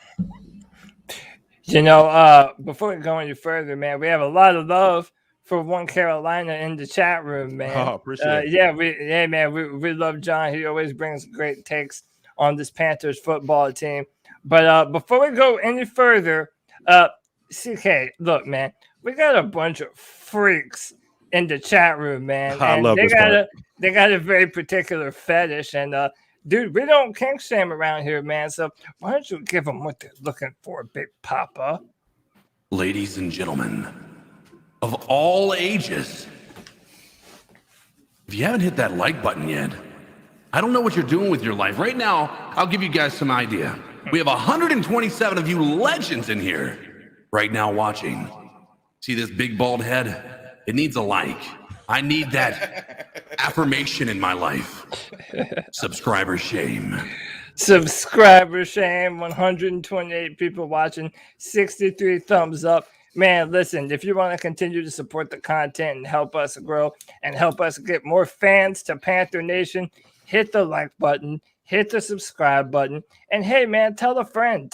[SPEAKER 3] Before we go any further, man, we have a lot of love for One Carolina in the chat room, man.
[SPEAKER 6] Oh, appreciate it.
[SPEAKER 3] We love John. He always brings great takes on this Panthers football team. But before we go any further, CK, look, man, we got a bunch of freaks in the chat room, man.
[SPEAKER 6] I love this part.
[SPEAKER 3] They got a very particular fetish, and dude, we don't kink shame around here, man. So why don't you give them what they're looking for, Big Papa?
[SPEAKER 1] Ladies and gentlemen, of all ages, if you haven't hit that like button yet, I don't know what you're doing with your life. Right now, I'll give you guys some idea. We have 127 of you legends in here right now watching. See this big bald head? It needs a like. I need that affirmation in my life. Subscriber shame.
[SPEAKER 3] Subscriber shame. 128 people watching, 63 thumbs up. Man, listen, if you want to continue to support the content and help us grow and help us get more fans to Panther Nation, hit the like button, hit the subscribe button, and hey, man, tell a friend,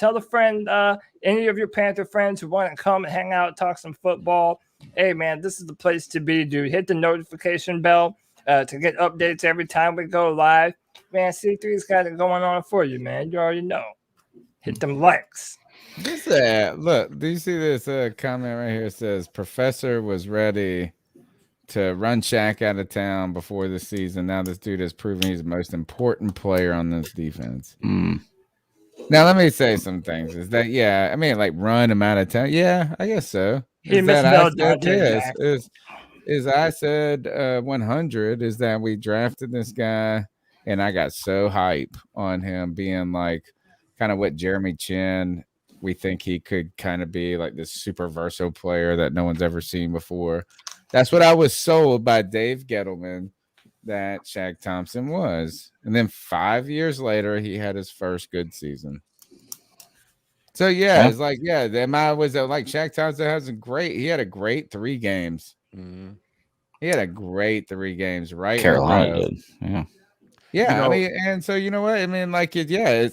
[SPEAKER 3] any of your Panther friends who want to come and hang out, talk some football. Hey, man, this is the place to be, dude. Hit the notification bell to get updates every time we go live. Man, C3's got it going on for you, man. You already know. Hit them likes.
[SPEAKER 2] Look, do you see this comment right here? It says Professor was ready to run Shaq out of town before the season. Now this dude has proven he's the most important player on this defense. Now let me say some things. Is that like run him out of town? Yeah, I guess so.
[SPEAKER 3] He misspelled Dante.
[SPEAKER 2] Is I said 100 is that we drafted this guy and I got so hype on him being like kind of what Jeremy Chin. We think he could kind of be like this super versatile player that no one's ever seen before. That's what I was sold by Dave Gettleman that Shaq Thompson was. And then 5 years later, he had his first good season. So, it's like, Shaq Thompson he had a great 3 games. Mm-hmm. He had a great 3 games, right?
[SPEAKER 5] Carolina did. Yeah.
[SPEAKER 2] Yeah, and so you know what? I mean,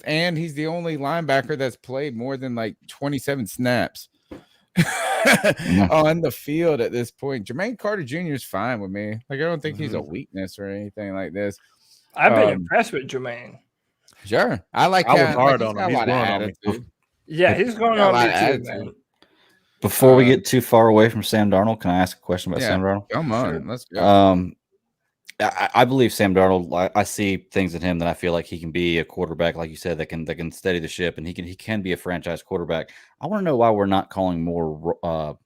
[SPEAKER 2] and he's the only linebacker that's played more than 27 snaps on the field at this point. Jermaine Carter Jr. is fine with me. I don't think he's a weakness or anything like this.
[SPEAKER 3] I've been impressed with Jermaine.
[SPEAKER 2] Sure, I was
[SPEAKER 6] hard on him. He's going on me.
[SPEAKER 3] Yeah, he's going on me too, man.
[SPEAKER 5] Before we get too far away from Sam Darnold, can I ask a question about Sam Darnold?
[SPEAKER 2] Come on, let's go.
[SPEAKER 5] I believe Sam Darnold. I see things in him that I feel like he can be a quarterback, like you said, that can steady the ship, and he can be a franchise quarterback. I want to know why we're not calling more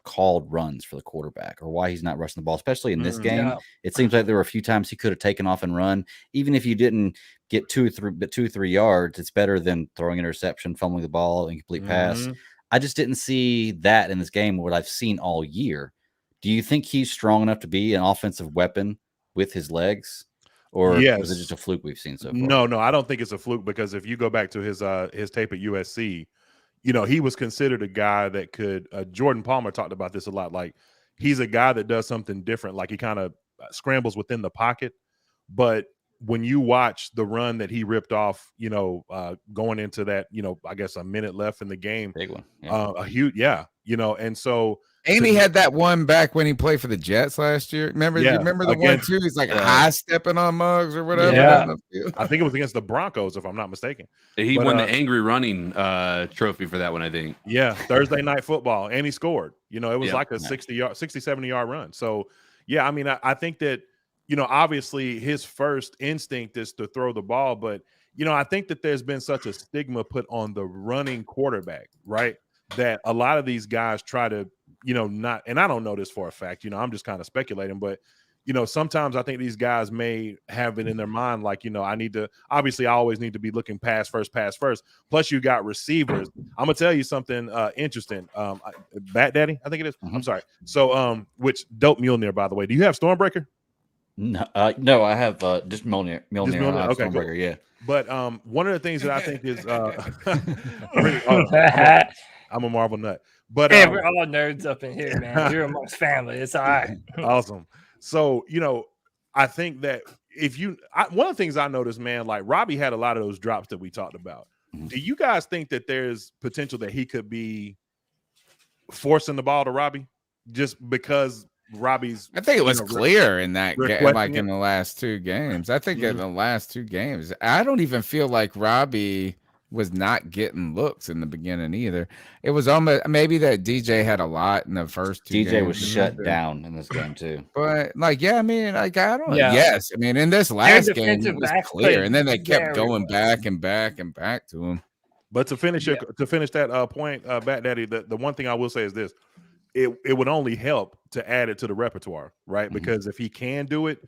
[SPEAKER 5] called runs for the quarterback, or why he's not rushing the ball, especially in this game. Yeah. It seems like there were a few times he could have taken off and run, even if you didn't get 2 or 3 yards. It's better than throwing interception, fumbling the ball, incomplete pass. I just didn't see that in this game. What I've seen all year. Do you think he's strong enough to be an offensive weapon with his legs, or was it just a fluke we've seen so far?
[SPEAKER 6] No, I don't think it's a fluke, because if you go back to his tape at USC, he was considered a guy that could. Jordan Palmer talked about this a lot. Like, he's a guy that does something different. Like, he kind of scrambles within the pocket, but when you watch the run that he ripped off, going into that, I guess a minute left in the game,
[SPEAKER 5] big one,
[SPEAKER 6] a huge, and so.
[SPEAKER 2] And he had that one back when he played for the Jets last year. Remember the one too? He's high stepping on Muggs or whatever.
[SPEAKER 6] Yeah. I think it was against the Broncos, if I'm not mistaken.
[SPEAKER 4] He won the angry running trophy for that one, I think.
[SPEAKER 6] Yeah, Thursday Night Football, and he scored. It was like a 60, 70 yard run. So I mean, I think that obviously his first instinct is to throw the ball, but I think that there's been such a stigma put on the running quarterback, right? That a lot of these guys try to, not, and I don't know this for a fact, I'm just kind of speculating, but sometimes I think these guys may have it in their mind, like, I always need to be looking pass first. Plus you got receivers. I'm gonna tell you something interesting. Bat Daddy, I think it is. I'm sorry. So, which dope Mjolnir, by the way. Do you have Stormbreaker?
[SPEAKER 5] No, I have just Mjolnir. I have
[SPEAKER 6] Okay,
[SPEAKER 5] Stormbreaker,
[SPEAKER 6] cool.
[SPEAKER 5] yeah.
[SPEAKER 6] But one of the things that I think is I'm a Marvel nut. But
[SPEAKER 3] hey, we're all nerds up in here, man. You're amongst family. It's all right.
[SPEAKER 6] Awesome. So, I think that one of the things I noticed, man, like Robby had a lot of those drops that we talked about. Do you guys think that there's potential that he could be forcing the ball to Robby just because Robby's?
[SPEAKER 2] I think it was clear in that game, like in the last 2 games. I think in the last 2 games, I don't even feel like Robby was not getting looks in the beginning either. It was almost maybe that DJ had a lot in the first 2 games.
[SPEAKER 5] DJ was shut down in this game too.
[SPEAKER 2] But I don't. Yeah. Yes, in this last game it was clear, and then they kept going back and back and back to him.
[SPEAKER 6] But to finish that point, Bat Daddy, the one thing I will say is this: it would only help to add it to the repertoire, right? Because if he can do it,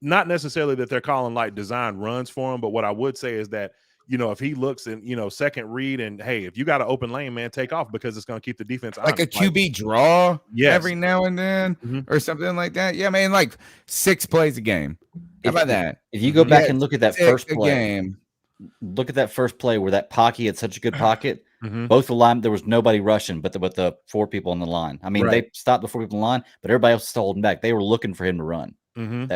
[SPEAKER 6] not necessarily that they're calling like design runs for him, but what I would say is that, if he looks and, second read and, hey, if you got an open lane, man, take off because it's going to keep the defense
[SPEAKER 2] like honest. A QB draw every now and then or something like that. Yeah, man, like 6 plays a game. How about that?
[SPEAKER 5] If you go back and look at that first play, look at that first play where that pocket had such a good pocket. Both the line, there was nobody rushing, but the 4 people on the line. They stopped the 4 people in the line, but everybody else was still holding back. They were looking for him to run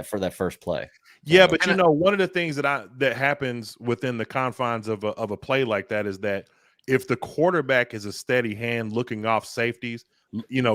[SPEAKER 5] for that first play.
[SPEAKER 6] Yeah, but one of the things that happens within the confines of a play like that is that if the quarterback is a steady hand looking off safeties,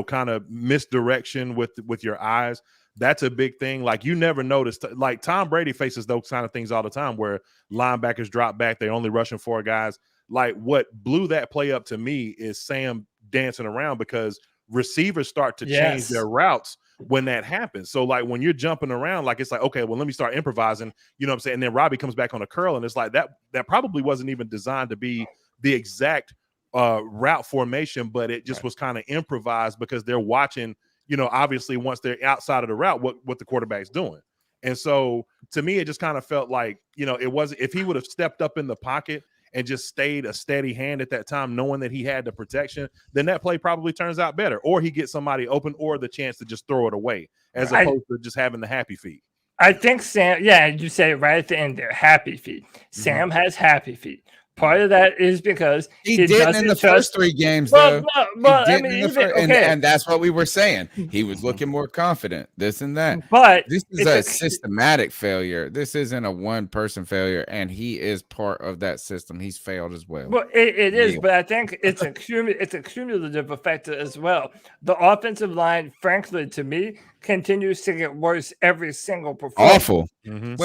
[SPEAKER 6] kind of misdirection with your eyes, that's a big thing. Like you never noticed, like Tom Brady faces those kind of things all the time where linebackers drop back, they're only rushing 4 guys. Like what blew that play up to me is Sam dancing around because receivers start to change their routes when that happens. So like when you're jumping around, like it's like, okay, well, let me start improvising, you know what I'm saying? And then Robby comes back on a curl and it's like that probably wasn't even designed to be the exact route formation, but it just was kind of improvised because they're watching, obviously once they're outside of the route, what the quarterback's doing. And so to me, it just kind of felt like, it wasn't, if he would have stepped up in the pocket and just stayed a steady hand at that time, knowing that he had the protection, then that play probably turns out better. Or he gets somebody open or the chance to just throw it away as opposed to just having the happy feet.
[SPEAKER 3] I think Sam, you say it right at the end there, happy feet. Sam has happy feet. Part of that is because
[SPEAKER 2] he didn't in the first 3 games, though. And that's what we were saying. He was looking more confident, this and that.
[SPEAKER 3] But
[SPEAKER 2] this is a systematic failure. This isn't a one-person failure, and he is part of that system. He's failed as well.
[SPEAKER 3] Well, it is, but I think it's a cumulative effect as well. The offensive line, frankly, to me, continues to get worse every single performance.
[SPEAKER 2] Awful.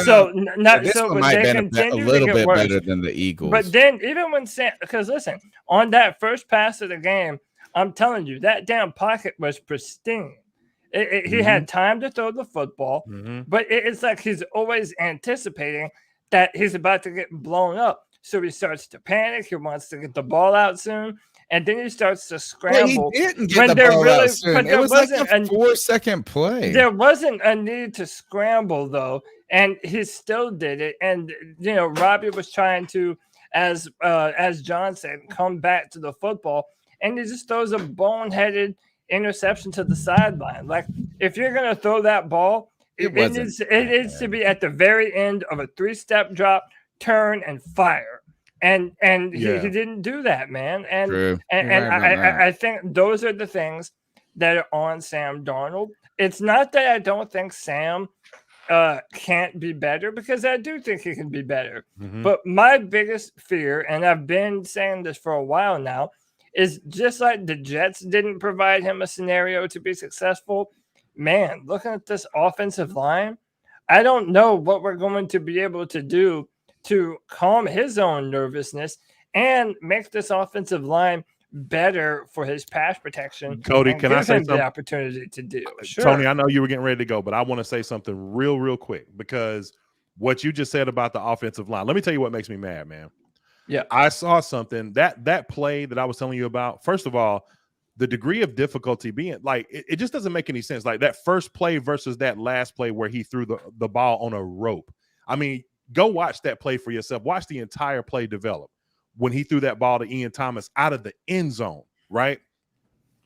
[SPEAKER 3] So
[SPEAKER 2] this one might have been a little bit better than the Eagles.
[SPEAKER 3] But then even when because listen, on that first pass of the game, I'm telling you, that damn pocket was pristine. He had time to throw the football, but it's like he's always anticipating that he's about to get blown up. So he starts to panic. He wants to get the ball out soon. And then he starts to scramble.
[SPEAKER 2] He didn't get the ball out soon. It was like a 4-second play.
[SPEAKER 3] There wasn't a need to scramble, though. And he still did it. And, Robby was trying to, as John said, come back to the football. And he just throws a boneheaded interception to the sideline. Like, if you're going to throw that ball, it needs to be at the very end of a 3-step drop, turn, and fire. And he didn't do that, man. And I think those are the things that are on Sam Darnold. It's not that I don't think Sam can't be better, because I do think he can be better. But my biggest fear, and I've been saying this for a while now, is just like the Jets didn't provide him a scenario to be successful. Man, looking at this offensive line, I don't know what we're going to be able to do to calm his own nervousness and make this offensive line better for his pass protection.
[SPEAKER 6] Cody, can I say something?
[SPEAKER 3] The opportunity to do. Sure.
[SPEAKER 6] Tony, I know you were getting ready to go, but I want to say something real quick, because what you just said about the offensive line. Let me tell you what makes me mad, man.
[SPEAKER 3] Yeah.
[SPEAKER 6] I saw something that play that I was telling you about. First of all, the degree of difficulty being like it just doesn't make any sense. Like that first play versus that last play where he threw the ball on a rope. I mean, go watch that play for yourself. Watch the entire play develop when he threw that ball to Ian Thomas out of the end zone, right?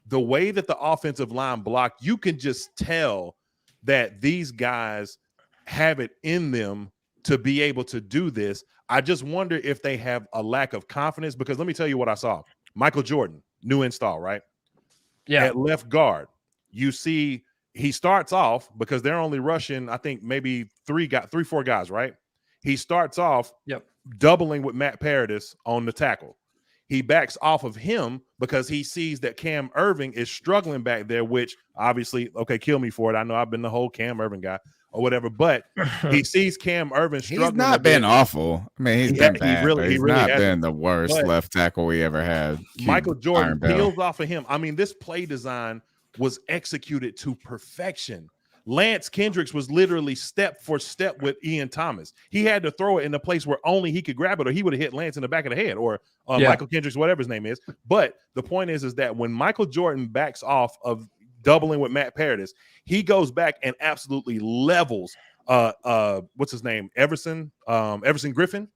[SPEAKER 6] The way that the offensive line blocked, you can just tell that these guys have it in them to be able to do this. I just wonder if they have a lack of confidence, because let me tell you what I saw. Michael Jordan, new install, right?
[SPEAKER 3] Yeah.
[SPEAKER 6] At left guard, you see he starts off because they're only rushing, I think maybe 4 guys, right? He starts off doubling with Matt Paradis on the tackle. He backs off of him because he sees that Cam Irving is struggling back there, which obviously, okay, kill me for it. I know I've been the whole Cam Irving guy or whatever, but he sees Cam Irving struggling.
[SPEAKER 2] He's not been awful. I mean, he's been bad. He's
[SPEAKER 6] really
[SPEAKER 2] not
[SPEAKER 6] hasn't.
[SPEAKER 2] been the worst left tackle we ever had.
[SPEAKER 6] Michael Jordan peels off of him. I mean, this play design was executed to perfection. Lance Kendricks was literally step for step with Ian Thomas. He had to throw it in the place where only he could grab it, or he would have hit Lance in the back of the head, or Michael Kendricks, whatever his name is. But the point is that when Michael Jordan backs off of doubling with Matt Paradis, he goes back and absolutely levels what's his name? Everson Griffin,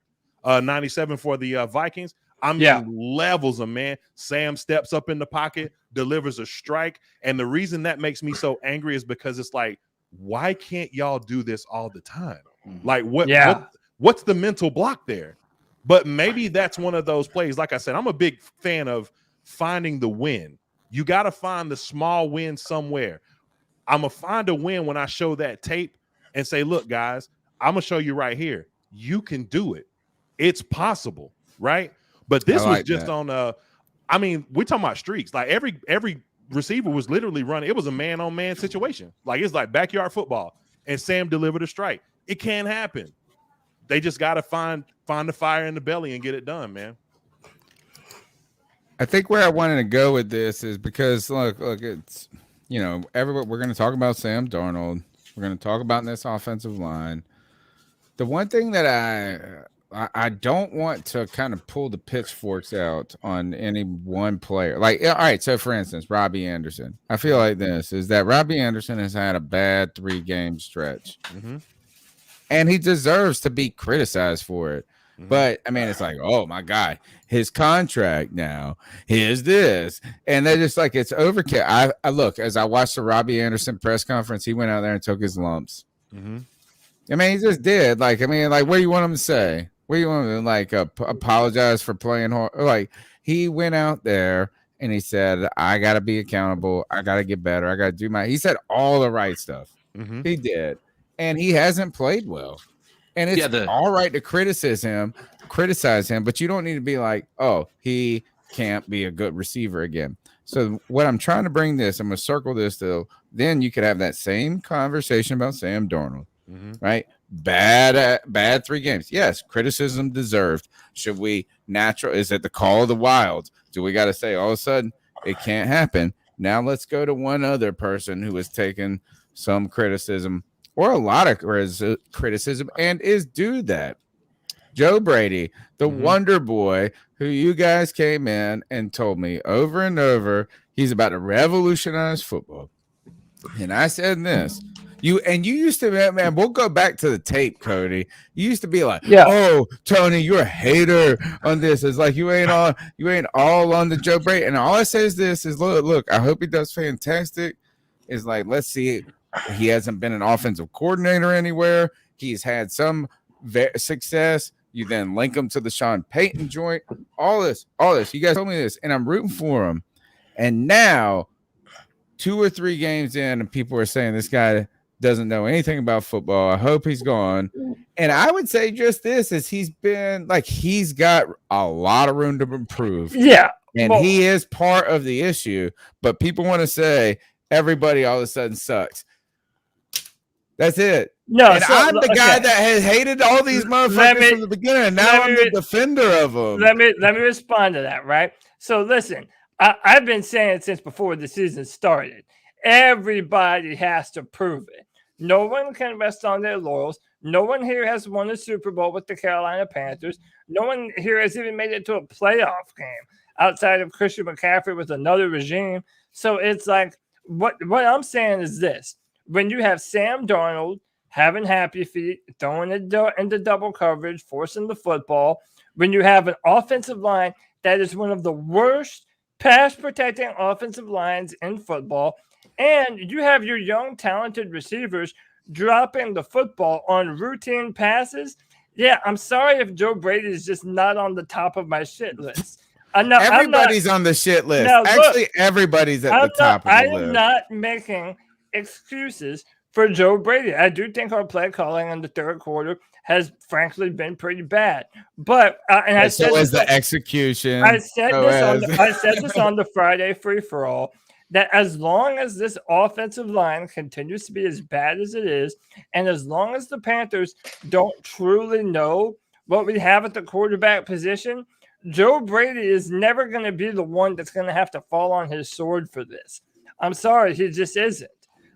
[SPEAKER 6] 97 for the Vikings. I mean, levels him, man. Sam steps up in the pocket, delivers a strike. And the reason that makes me so angry is because it's like, why can't y'all do this all the time? Like, what's the mental block there? But maybe that's one of those plays. Like I said, I'm a big fan of finding the win. You got to find the small win somewhere. I'm going to find a win when I show that tape and say, look, guys, I'm going to show you right here. You can do it. It's possible, right? But this was just on I mean, we're talking about streaks. Like every receiver was literally running. It was a man-on-man situation. Like it's like backyard football. And Sam delivered a strike. It can't happen. They just got to find the fire in the belly and get it done, man.
[SPEAKER 2] I think where I wanted to go with this is because look, it's everybody. We're going to talk about Sam Darnold. We're going to talk about this offensive line. The one thing that I don't want to kind of pull the pitchforks out on any one player. Like, all right, so for instance, Robby Anderson. I feel like this is that Robby Anderson has had a bad 3-game stretch.
[SPEAKER 6] Mm-hmm.
[SPEAKER 2] And he deserves to be criticized for it. Mm-hmm. But, I mean, it's like, oh, my God, his contract now, here's this. And they're just like, it's overkill. I look, as I watched the Robby Anderson press conference, he went out there and took his lumps.
[SPEAKER 6] Mm-hmm.
[SPEAKER 2] I mean, he just did. Like, I mean, like, what do you want him to say? What do you want him to, like, apologize for playing hard? Like, he went out there and he said, I got to be accountable. I got to get better. I got to do he said all the right stuff.
[SPEAKER 6] Mm-hmm.
[SPEAKER 2] He did. And he hasn't played well. And it's all right to criticize him, but you don't need to be like, oh, he can't be a good receiver again. So what I'm trying to bring this, I'm going to circle this though. Then you could have that same conversation about Sam Darnold, right? Bad 3 games. Yes, criticism deserved. Should we is it the call of the wild? Do we got to say all of a sudden it can't happen? Now let's go to one other person who has taken some criticism or a lot of criticism and is due that. Joe Brady, the wonder boy who you guys came in and told me over and over he's about to revolutionize football. And I said this. You used to, man, we'll go back to the tape, Cody. You used to be like, oh, Tony, you're a hater on this. It's like you ain't all on the Joe Brady. And all I say is this is look, I hope he does fantastic. It's like, let's see. He hasn't been an offensive coordinator anywhere. He's had some success. You then link him to the Sean Payton joint. All this. You guys told me this, and I'm rooting for him. And now, 2 or 3 games in, and people are saying this guy doesn't know anything about football. I hope he's gone. And I would say just this is he's got a lot of room to improve.
[SPEAKER 3] Yeah.
[SPEAKER 2] And he is part of the issue, but people want to say everybody all of a sudden sucks. That's it.
[SPEAKER 3] No,
[SPEAKER 2] and I'm the guy that has hated all these motherfuckers from the beginning, and now I'm the defender of them.
[SPEAKER 3] Let me respond to that, right? So listen, I've been saying it since before the season started. Everybody has to prove it. No one can rest on their laurels. No one here has won a Super Bowl with the Carolina Panthers. No one here has even made it to a playoff game outside of Christian McCaffrey with another regime. So it's like, what I'm saying is this. When you have Sam Darnold having happy feet, throwing it into double coverage, forcing the football, when you have an offensive line that is one of the worst pass protecting offensive lines in football, and you have your young, talented receivers dropping the football on routine passes. Yeah, I'm sorry if Joe Brady is just not on the top of my shit list.
[SPEAKER 2] Everybody's on the shit list.
[SPEAKER 3] Now,
[SPEAKER 2] Actually, everybody's at the top of the list.
[SPEAKER 3] I am not making excuses for Joe Brady. I do think our play calling in the third quarter has frankly been pretty bad. But and I said
[SPEAKER 2] so the execution.
[SPEAKER 3] I said this on the Friday free for all, that as long as this offensive line continues to be as bad as it is, and as long as the Panthers don't truly know what we have at the quarterback position, Joe Brady is never going to be the one that's going to have to fall on his sword for this. I'm sorry, he just isn't.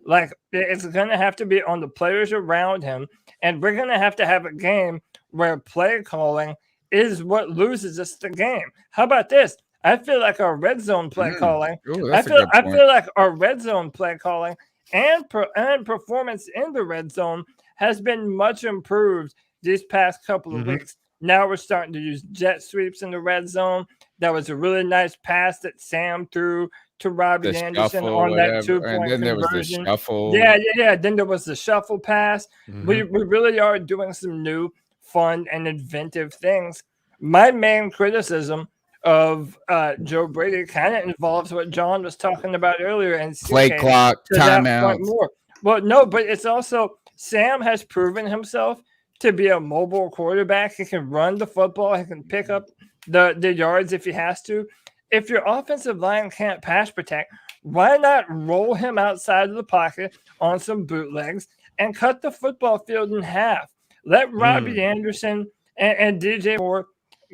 [SPEAKER 3] Like, it's going to have to be on the players around him, and we're going to have a game where play calling is what loses us the game. How about this? I feel like our red zone play calling.
[SPEAKER 2] Ooh,
[SPEAKER 3] I feel like our red zone play calling and performance in the red zone has been much improved these past couple of weeks. Now we're starting to use jet sweeps in the red zone. That was a really nice pass that Sam threw to Robby Anderson on that 2-point
[SPEAKER 2] and then
[SPEAKER 3] conversion.
[SPEAKER 2] There was the shuffle.
[SPEAKER 3] Yeah. Then there was the shuffle pass. We really are doing some new, fun, and inventive things. My main criticism of Joe Brady kind of involves what John was talking about earlier, and
[SPEAKER 2] play clock, timeouts.
[SPEAKER 3] Well, no, but it's also Sam has proven himself to be a mobile quarterback. He can run the football. He can pick up the yards if he has to. If your offensive line can't pass protect, why not roll him outside of the pocket on some bootlegs and cut the football field in half? Let Robby Anderson and DJ Moore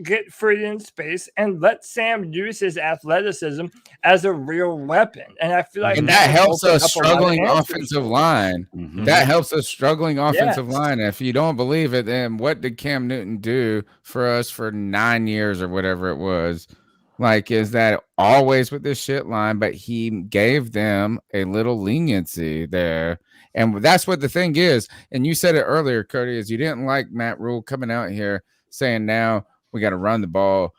[SPEAKER 3] get free in space and let Sam use his athleticism as a real weapon. And I feel like
[SPEAKER 2] that helps a struggling offensive line. That helps a struggling offensive line. If you don't believe it, then what did Cam Newton do for us for 9 years or whatever it was? Like, is that always with this shit line? But he gave them a little leniency there. And that's what the thing is. And you said it earlier, Cody, is you didn't like Matt Rhule coming out here saying now we got to run the ball,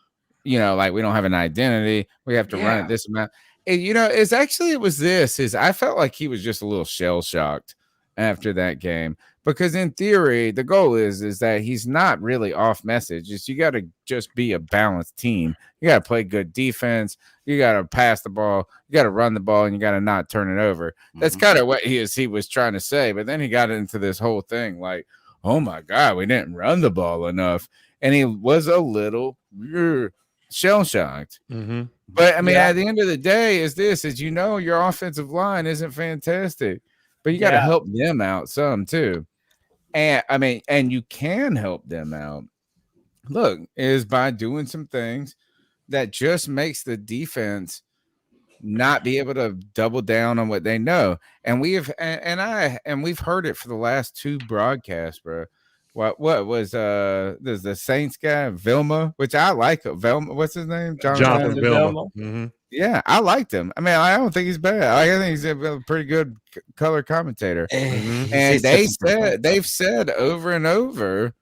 [SPEAKER 2] like we don't have an identity. We have to run it this amount. And, it was I felt like he was just a little shell shocked after that game, because in theory, the goal is that he's not really off message. It's you got to just be a balanced team. You got to play good defense. You got to pass the ball. You got to run the ball, and you got to not turn it over. That's kind of what he was trying to say. But then he got into this whole thing like, oh my God, we didn't run the ball enough. And he was a little shell shocked. But I mean, at the end of the day, your offensive line isn't fantastic, but you got to help them out some too. And I mean, and you can help them out. Look, is by doing some things that just makes the defense not be able to double down on what they know. And we've heard it for the last 2 broadcasts, bro. What was there's the Saints guy, Vilma, which I like. Vilma, what's his name?
[SPEAKER 6] Jonathan Vilma.
[SPEAKER 2] Yeah, I liked him. I mean, I don't think he's bad. I think he's a pretty good color commentator. And they've said over and over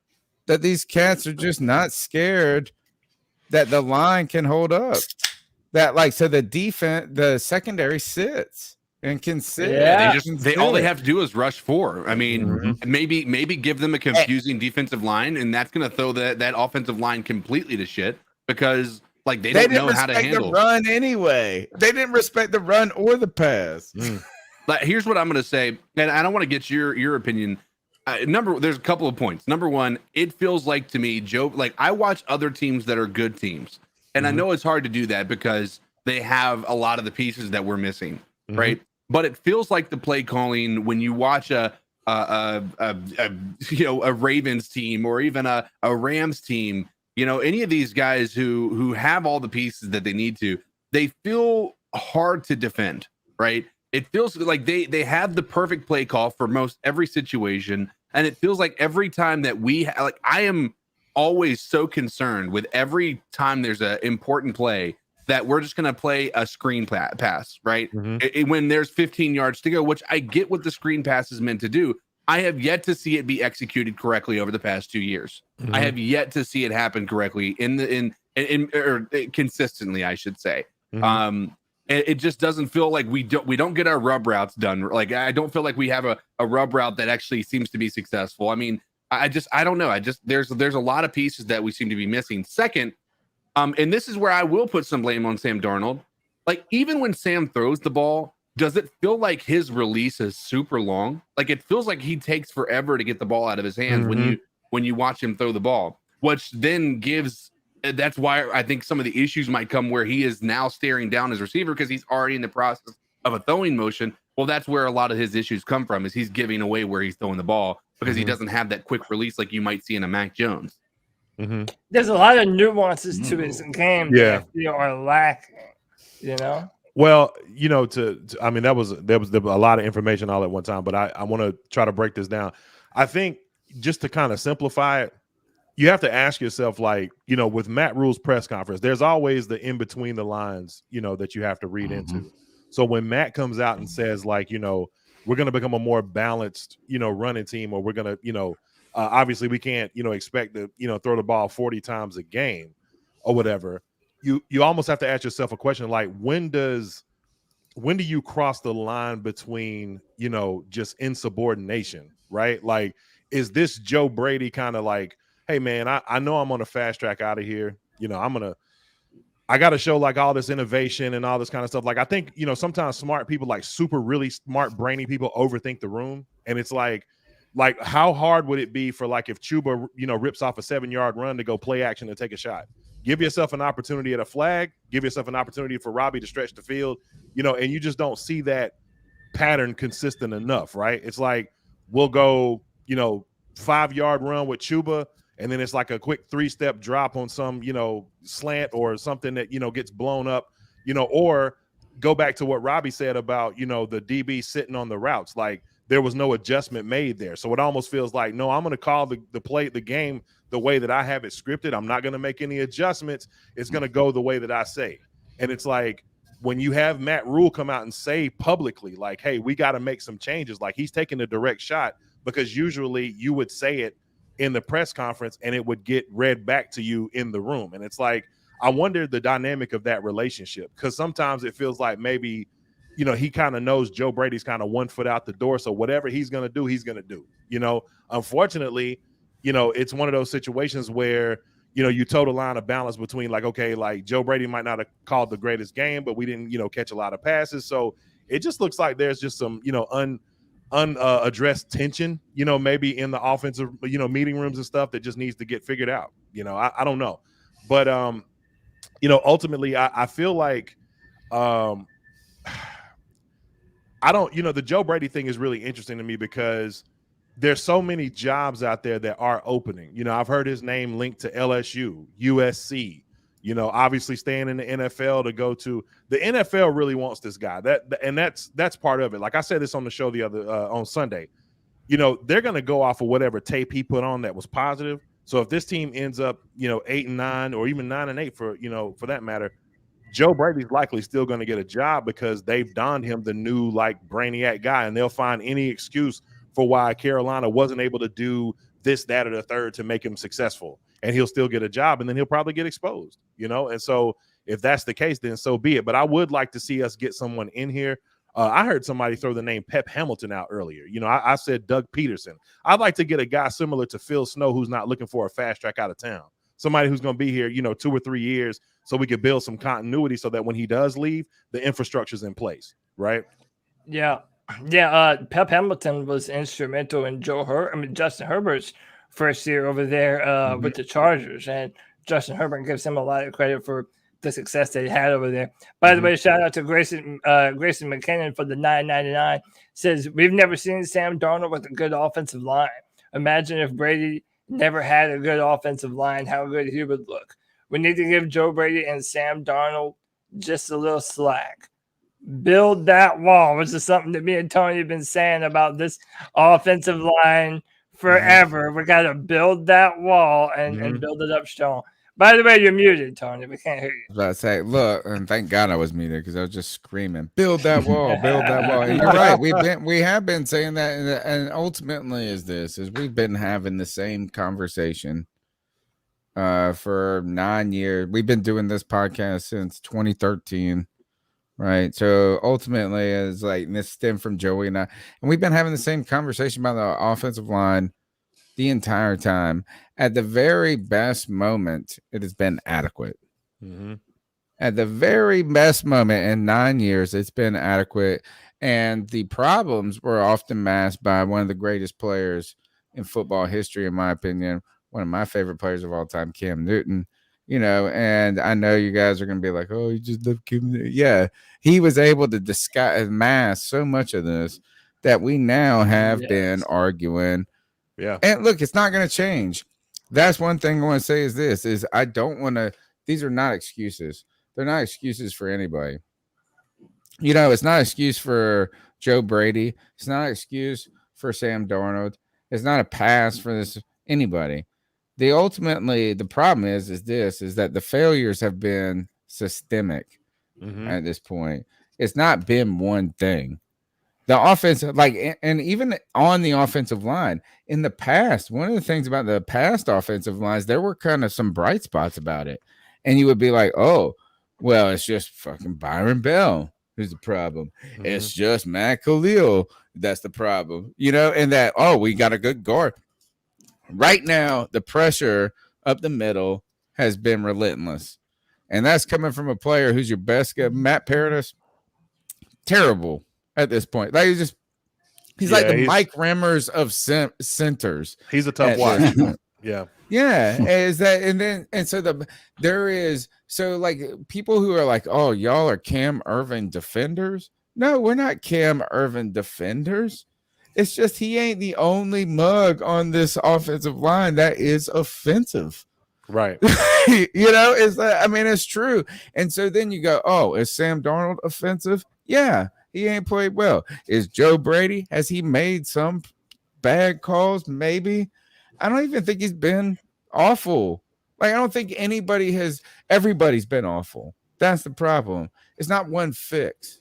[SPEAKER 2] that these cats are just not scared that the line can hold up. That so the secondary sits and can sit.
[SPEAKER 4] Yeah, all they have to do is rush 4. I mean, maybe give them a confusing defensive line, and that's going to throw that offensive line completely to shit, because they don't know how to handle
[SPEAKER 2] the run anyway. They didn't respect the run or the pass.
[SPEAKER 4] Here's what I'm going to say, and I don't want to get your opinion. There's a couple of points. Number one, it feels like to me, Joe, I watch other teams that are good teams, and I know it's hard to do that because they have a lot of the pieces that we're missing, right? But it feels like the play calling when you watch a Ravens team or even a Rams team, any of these guys who have all the pieces that they need to, they feel hard to defend, right? It feels like they have the perfect play call for most every situation. And it feels like every time that I am always so concerned with every time there's an important play that we're just going to play a screen pass, right? When there's 15 yards to go, which I get what the screen pass is meant to do. I have yet to see it be executed correctly over the past 2 years. I have yet to see it happen correctly or consistently, I should say. It just doesn't feel like we don't get our rub routes done. Like, I don't feel like we have a rub route that actually seems to be successful. I mean, I don't know. There's a lot of pieces that we seem to be missing. Second, and this is where I will put some blame on Sam Darnold. Like, even when Sam throws the ball, does it feel like his release is super long? Like, it feels like he takes forever to get the ball out of his hands when you watch him throw the ball, which then that's why I think some of the issues might come where he is now staring down his receiver because he's already in the process of a throwing motion. Well, that's where a lot of his issues come from, is he's giving away where he's throwing the ball because he doesn't have that quick release like you might see in a Mac Jones.
[SPEAKER 3] There's a lot of nuances to his game that I feel are lacking, you know?
[SPEAKER 6] Well, you know, I mean, there was a lot of information all at one time, but I want to try to break this down. I think just to kind of simplify it, you have to ask yourself, like, you know, with Matt Rhule's press conference, there's always the in between the lines, you know, that you have to read into. So when Matt comes out and says, like, you know, we're going to become a more balanced, you know, running team, or we're going to, you know, obviously we can't, you know, expect to, you know, throw the ball 40 times a game or whatever. You almost have to ask yourself a question like, when do you cross the line between, you know, just insubordination, right? Like, is this Joe Brady kind of like, hey man, I know I'm on a fast track out of here. You know, I got to show like all this innovation and all this kind of stuff. Like, I think, you know, sometimes smart people, like really smart, brainy people, overthink the room. And it's like how hard would it be for, like, if Chuba, you know, rips off a 7-yard run to go play action and take a shot? Give yourself an opportunity at a flag, give yourself an opportunity for Robby to stretch the field, you know, and you just don't see that pattern consistent enough, right? It's like, we'll go, you know, 5-yard run with Chuba, and then it's like a quick 3-step drop on some, you know, slant or something that, you know, gets blown up, you know, or go back to what Robby said about, you know, the DB sitting on the routes. Like, there was no adjustment made there. So it almost feels like, no, I'm going to call the game the way that I have it scripted. I'm not going to make any adjustments. It's going to go the way that I say. And it's like, when you have Matt Rhule come out and say publicly, like, hey, we got to make some changes, like, he's taking a direct shot, because usually you would say it in the press conference and it would get read back to you in the room. And it's like, I wonder the dynamic of that relationship, because sometimes it feels like maybe, you know, he kind of knows Joe Brady's kind of 1 foot out the door. So whatever he's going to do, he's going to do, you know. Unfortunately, you know, it's one of those situations where, you know, you toe the line of balance between, like, okay, like, Joe Brady might not have called the greatest game, but we didn't, you know, catch a lot of passes. So it just looks like there's just some, you know, unaddressed tension, you know, maybe in the offensive, you know, meeting rooms and stuff that just needs to get figured out. You know, I don't know. But, you know, ultimately, I feel like, I don't, you know, the Joe Brady thing is really interesting to me because there's so many jobs out there that are opening. You know, I've heard his name linked to LSU, USC, you know, obviously staying in the NFL to go to the NFL really wants this guy. That's part of it. Like I said this on the show the other on Sunday, you know, they're going to go off of whatever tape he put on that was positive. So if this team ends up, you know, 8-9 or even 9-8 for, you know, for that matter, Joe Brady's likely still going to get a job because they've donned him the new, like, brainiac guy, and they'll find any excuse for why Carolina wasn't able to do this, that, or the third to make him successful, and he'll still get a job, and then he'll probably get exposed, you know? And so if that's the case, then so be it. But I would like to see us get someone in here. I heard somebody throw the name Pep Hamilton out earlier. You know, I said Doug Peterson. I'd like to get a guy similar to Phil Snow who's not looking for a fast track out of town. Somebody who's going to be here, you know, 2 or 3 years so we could build some continuity so that when he does leave, the infrastructure's in place, right?
[SPEAKER 3] Yeah. Yeah, Pep Hamilton was instrumental in Justin Herbert's first year over there with the Chargers, and Justin Herbert gives him a lot of credit for the success that he had over there. By the way, shout out to Grayson McKinnon for the $9.99. Says, we've never seen Sam Darnold with a good offensive line. Imagine if Brady never had a good offensive line, how good he would look. We need to give Joe Brady and Sam Darnold just a little slack. Build that wall, which is something that me and Tony have been saying about this offensive line forever. We got to build that wall and build it up strong. By the way, you're muted, Tony. We can't hear you.
[SPEAKER 2] I was about to say, look, and thank God I was muted because I was just screaming, "Build that wall, build that wall." And you're right, we have been saying that, and ultimately, we've been having the same conversation for 9 years. We've been doing this podcast since 2013, right? So ultimately, it's like this stemmed from Joey and I, and we've been having the same conversation about the offensive line the entire time. At the very best moment, it has been adequate. At the very best moment in 9 years, it's been adequate. And the problems were often masked by one of the greatest players in football history, in my opinion, one of my favorite players of all time, Cam Newton. And I know you guys are going to be like, oh, you just love Cam Newton. Yeah, he was able to mask so much of this that we now have been arguing.
[SPEAKER 6] Yeah.
[SPEAKER 2] And look, it's not going to change. That's one thing I want to say is I don't want to, these are not excuses. They're not excuses for anybody. It's not an excuse for Joe Brady. It's not an excuse for Sam Darnold. It's not a pass for anybody. The problem is that the failures have been systemic at this point. It's not been one thing. The offense, and even on the offensive line in the past, one of the things about the past offensive lines, there were kind of some bright spots about it. And you would be like, oh, well, it's just fucking Byron Bell who's the problem. It's just Matt Khalil that's the problem, and that, oh, we got a good guard. Right now, the pressure up the middle has been relentless. And that's coming from a player who's your best guy, Matt Paradis. Terrible at this point. He's like the Mike Remmers of centers.
[SPEAKER 6] He's a tough watch. Yeah.
[SPEAKER 2] Is that people who are like, oh, y'all are Cam Irvin defenders. No, we're not Cam Irvin defenders. It's just he ain't the only mug on this offensive line that is offensive.
[SPEAKER 6] Right.
[SPEAKER 2] It's true. And so then you go, oh, is Sam Darnold offensive? Yeah, he ain't played well. Is Joe Brady? Has he made some bad calls? Maybe. I don't even think he's been awful. I don't think everybody's been awful. That's the problem. It's not one fix.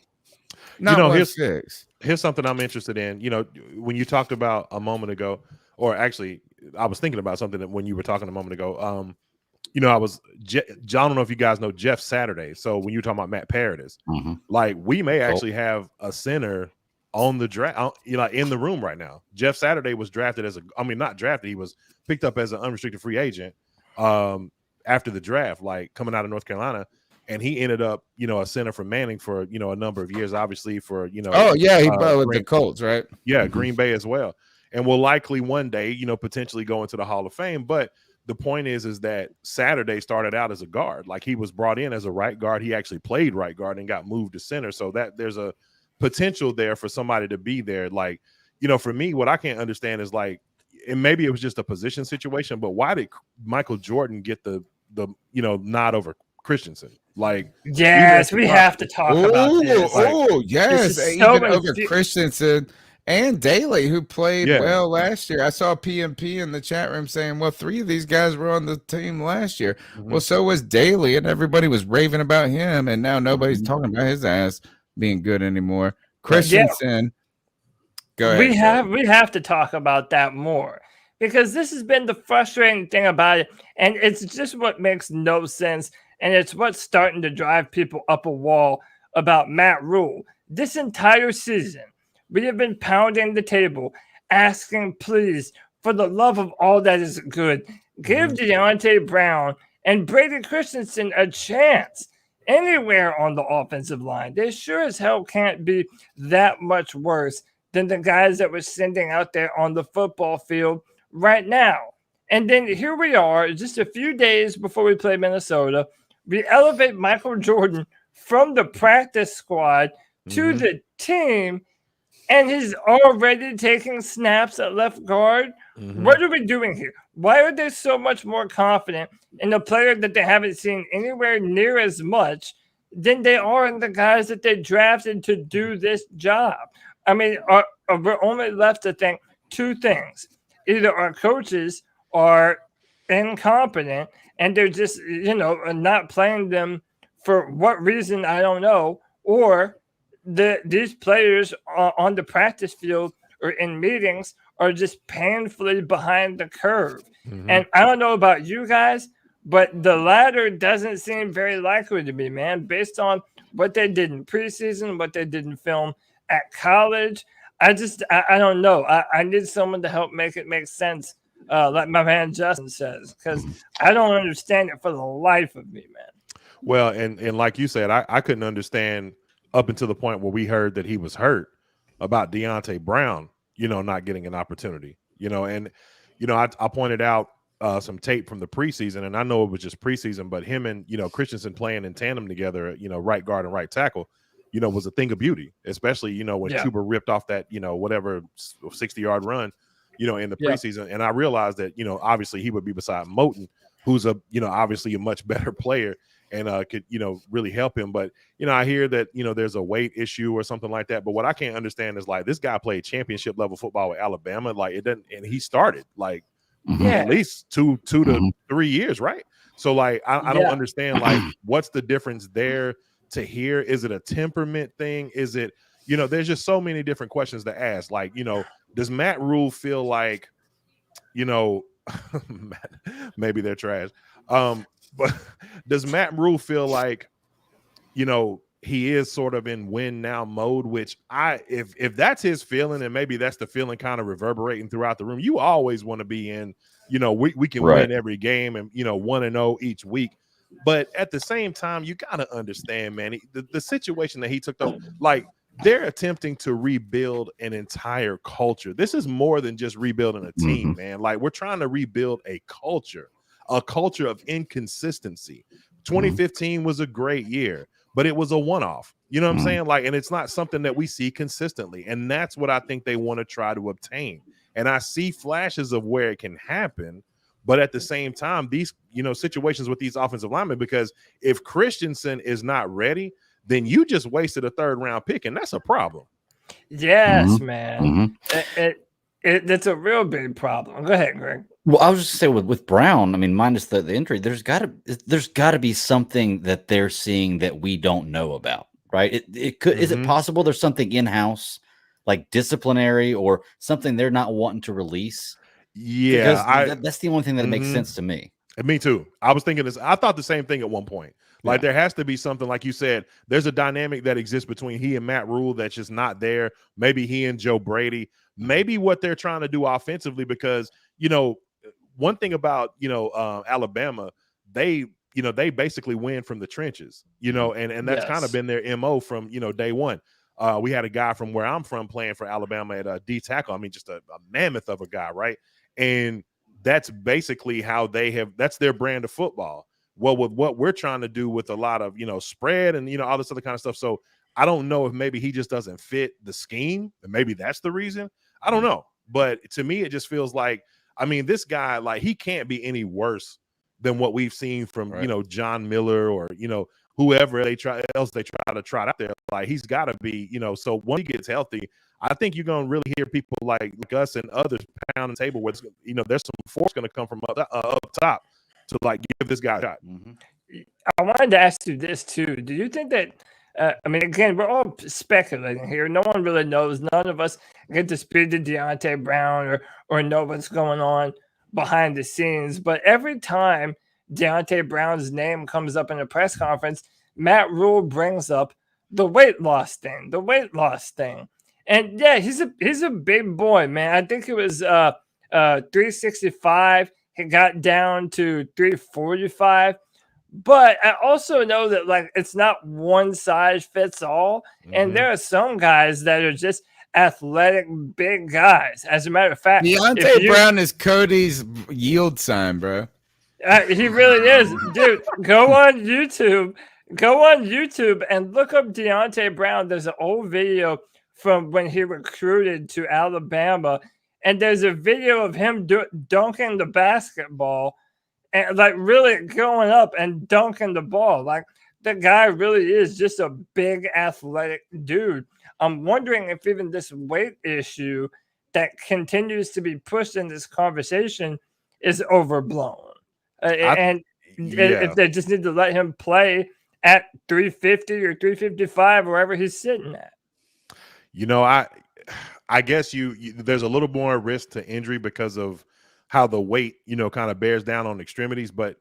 [SPEAKER 6] Here's something I'm interested in. When you talked about a moment ago, or actually, I was thinking about something that when you were talking a moment ago. I don't know if you guys know Jeff Saturday. So when you're talking about Matt Paradis, we may actually have a center on the draft, in the room right now. Jeff Saturday was drafted not drafted. He was picked up as an unrestricted free agent after the draft, coming out of North Carolina. And he ended up, a center for Manning for, a number of years, obviously for,
[SPEAKER 2] he played with the Colts, right?
[SPEAKER 6] Yeah, Green Bay as well. And will likely one day, potentially go into the Hall of Fame. But the point is that Saturday started out as a guard. He was brought in as a right guard. He actually played right guard and got moved to center. So that there's a potential there for somebody to be there. For me, what I can't understand is and maybe it was just a position situation, but why did Michael Jordan get the nod over Christensen?
[SPEAKER 3] Yes, we have to talk about this.
[SPEAKER 2] Oh, yes. Even over Christensen and Daly, who played well last year. I saw PMP in the chat room saying, well, 3 of these guys were on the team last year. Well, so was Daly, and everybody was raving about him, and now nobody's talking about his ass being good anymore. Christensen, go ahead.
[SPEAKER 3] We have to talk about that more, because this has been the frustrating thing about it, and it's just what makes no sense, and it's what's starting to drive people up a wall about Matt Rhule. This entire season, we have been pounding the table, asking, please, for the love of all that is good, give Deontay Brown and Brady Christensen a chance anywhere on the offensive line. They sure as hell can't be that much worse than the guys that we're sending out there on the football field right now. And then here we are, just a few days before we play Minnesota. We elevate Michael Jordan from the practice squad to the team, and he's already taking snaps at left guard. What are we doing here? Why are they so much more confident in a player that they haven't seen anywhere near as much than they are in the guys that they drafted to do this job? We're only left to think 2 things. either our coaches are incompetent and they're just, not playing them for what reason, I don't know, or these players on the practice field or in meetings are just painfully behind the curve.
[SPEAKER 6] Mm-hmm.
[SPEAKER 3] And I don't know about you guys, but the latter doesn't seem very likely to me, man, based on what they did in preseason, what they did in film at college. I don't know. I need someone to help make it make sense, like my man Justin says, because I don't understand it for the life of me, man.
[SPEAKER 6] Well, and like you said, I couldn't understand up until the point where we heard that he was hurt about Deontay Brown, not getting an opportunity, and, I pointed out some tape from the preseason, and I know it was just preseason, but him and, Christensen playing in tandem together, right guard and right tackle, was a thing of beauty, especially, when Chuba ripped off that, whatever 60-yard run, in the preseason. And I realized that, obviously he would be beside Moton, who's obviously a much better player and could, really help him. But, I hear that, there's a weight issue or something like that. But what I can't understand is like, this guy played championship level football with Alabama. Like it doesn't, and he started like at least two to 3 years. Right. So like, I don't understand, like, what's the difference there to here? Is it a temperament thing? Is it, there's just so many different questions to ask. Like, does Matt Rhule feel like, maybe they're trash. But does Matt Rhule feel like, he is sort of in win now mode, which if that's his feeling, and maybe that's the feeling kind of reverberating throughout the room, you always want to be in, we can win every game and, 1-0 each week. But at the same time, you got to understand, man, the situation that he took, like, they're attempting to rebuild an entire culture. This is more than just rebuilding a team, man. Like, we're trying to rebuild a culture of inconsistency. 2015 was a great year, but it was a one-off. You know what I'm saying? Like, and it's not something that we see consistently. And that's what I think they want to try to obtain. And I see flashes of where it can happen, but at the same time, these, situations with these offensive linemen, because if Christensen is not ready, then you just wasted a third-round pick, and that's a problem.
[SPEAKER 3] Yes, man. It's a real big problem. Go ahead, Greg.
[SPEAKER 5] Well, I was just saying with Brown, I mean, minus the injury, there's got to be something that they're seeing that we don't know about, right? It could is it possible there's something in-house, like disciplinary or something they're not wanting to release?
[SPEAKER 6] Yeah,
[SPEAKER 5] because that's the only thing that makes sense to me.
[SPEAKER 6] And me too. I was thinking this. I thought the same thing at one point. Like, there has to be something, like you said, there's a dynamic that exists between he and Matt Rhule that's just not there. Maybe he and Joe Brady, maybe what they're trying to do offensively, because, one thing about, Alabama, they basically win from the trenches, and that's kind of been their MO from, day one. We had a guy from where I'm from playing for Alabama at D tackle. I mean, just a mammoth of a guy. Right. And that's basically how that's their brand of football. Well, with what we're trying to do with a lot of, spread and, all this other kind of stuff. So I don't know if maybe he just doesn't fit the scheme, and maybe that's the reason. I don't know. But to me, it just feels like, I mean, this guy, like, he can't be any worse than what we've seen from, John Miller or, whoever they try to trot out there. Like, he's got to be, so when he gets healthy, I think you're going to really hear people like us and others pound the table where, there's some force going to come from up top to, like, give this guy a shot.
[SPEAKER 3] I wanted to ask you this too. Do you think that, I mean, again, we're all speculating here. No one really knows. None of us get to speak to Deontay Brown or know what's going on behind the scenes. But every time Deontay Brown's name comes up in a press conference, Matt Rhule brings up the weight loss thing. And yeah, he's a big boy, man. I think it was 365. He got down to 345. But I also know that, like, it's not one size fits all. And there are some guys that are just athletic, big guys. As a matter of fact,
[SPEAKER 2] Deontay Brown is Cody's yield sign, bro.
[SPEAKER 3] He really is. Dude, go on YouTube and look up Deontay Brown. There's an old video from when he recruited to Alabama. And there's a video of him dunking the basketball and, like, really going up and dunking the ball. Like, the guy really is just a big athletic dude. I'm wondering if even this weight issue that continues to be pushed in this conversation is overblown. And if they just need to let him play at 350 or 355, wherever he's sitting at.
[SPEAKER 6] You know, I guess there's a little more risk to injury because of how the weight, you know, kind of bears down on extremities. But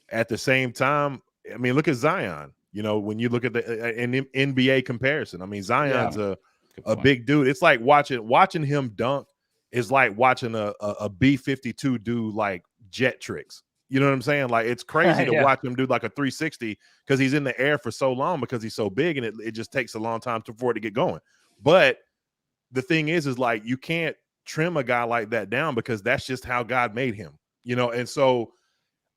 [SPEAKER 6] at the same time, I mean, look at Zion. You know, when you look at an NBA comparison, I mean, Zion's a big dude. It's like watching him dunk is like watching a B-52 do like jet tricks. You know what I'm saying? Like, it's crazy to watch him do like a 360 because he's in the air for so long because he's so big, and it just takes a long time for it to get going. But the thing is like, you can't trim a guy like that down because that's just how God made him, you know? And so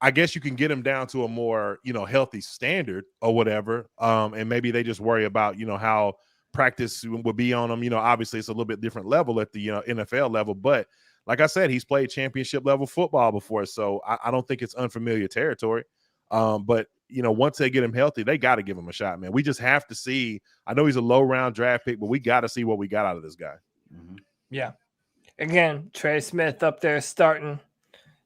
[SPEAKER 6] I guess you can get him down to a more, you know, healthy standard or whatever. And maybe they just worry about, you know, how practice would be on him. You know, obviously it's a little bit different level at the NFL level, but like I said, he's played championship level football before. So I don't think it's unfamiliar territory. But you know, once they get him healthy, they got to give him a shot, man. We just have to see. I know he's a low round draft pick, but we got to see what we got out of this guy.
[SPEAKER 5] Mm-hmm.
[SPEAKER 3] Yeah. Again, Trey Smith up there starting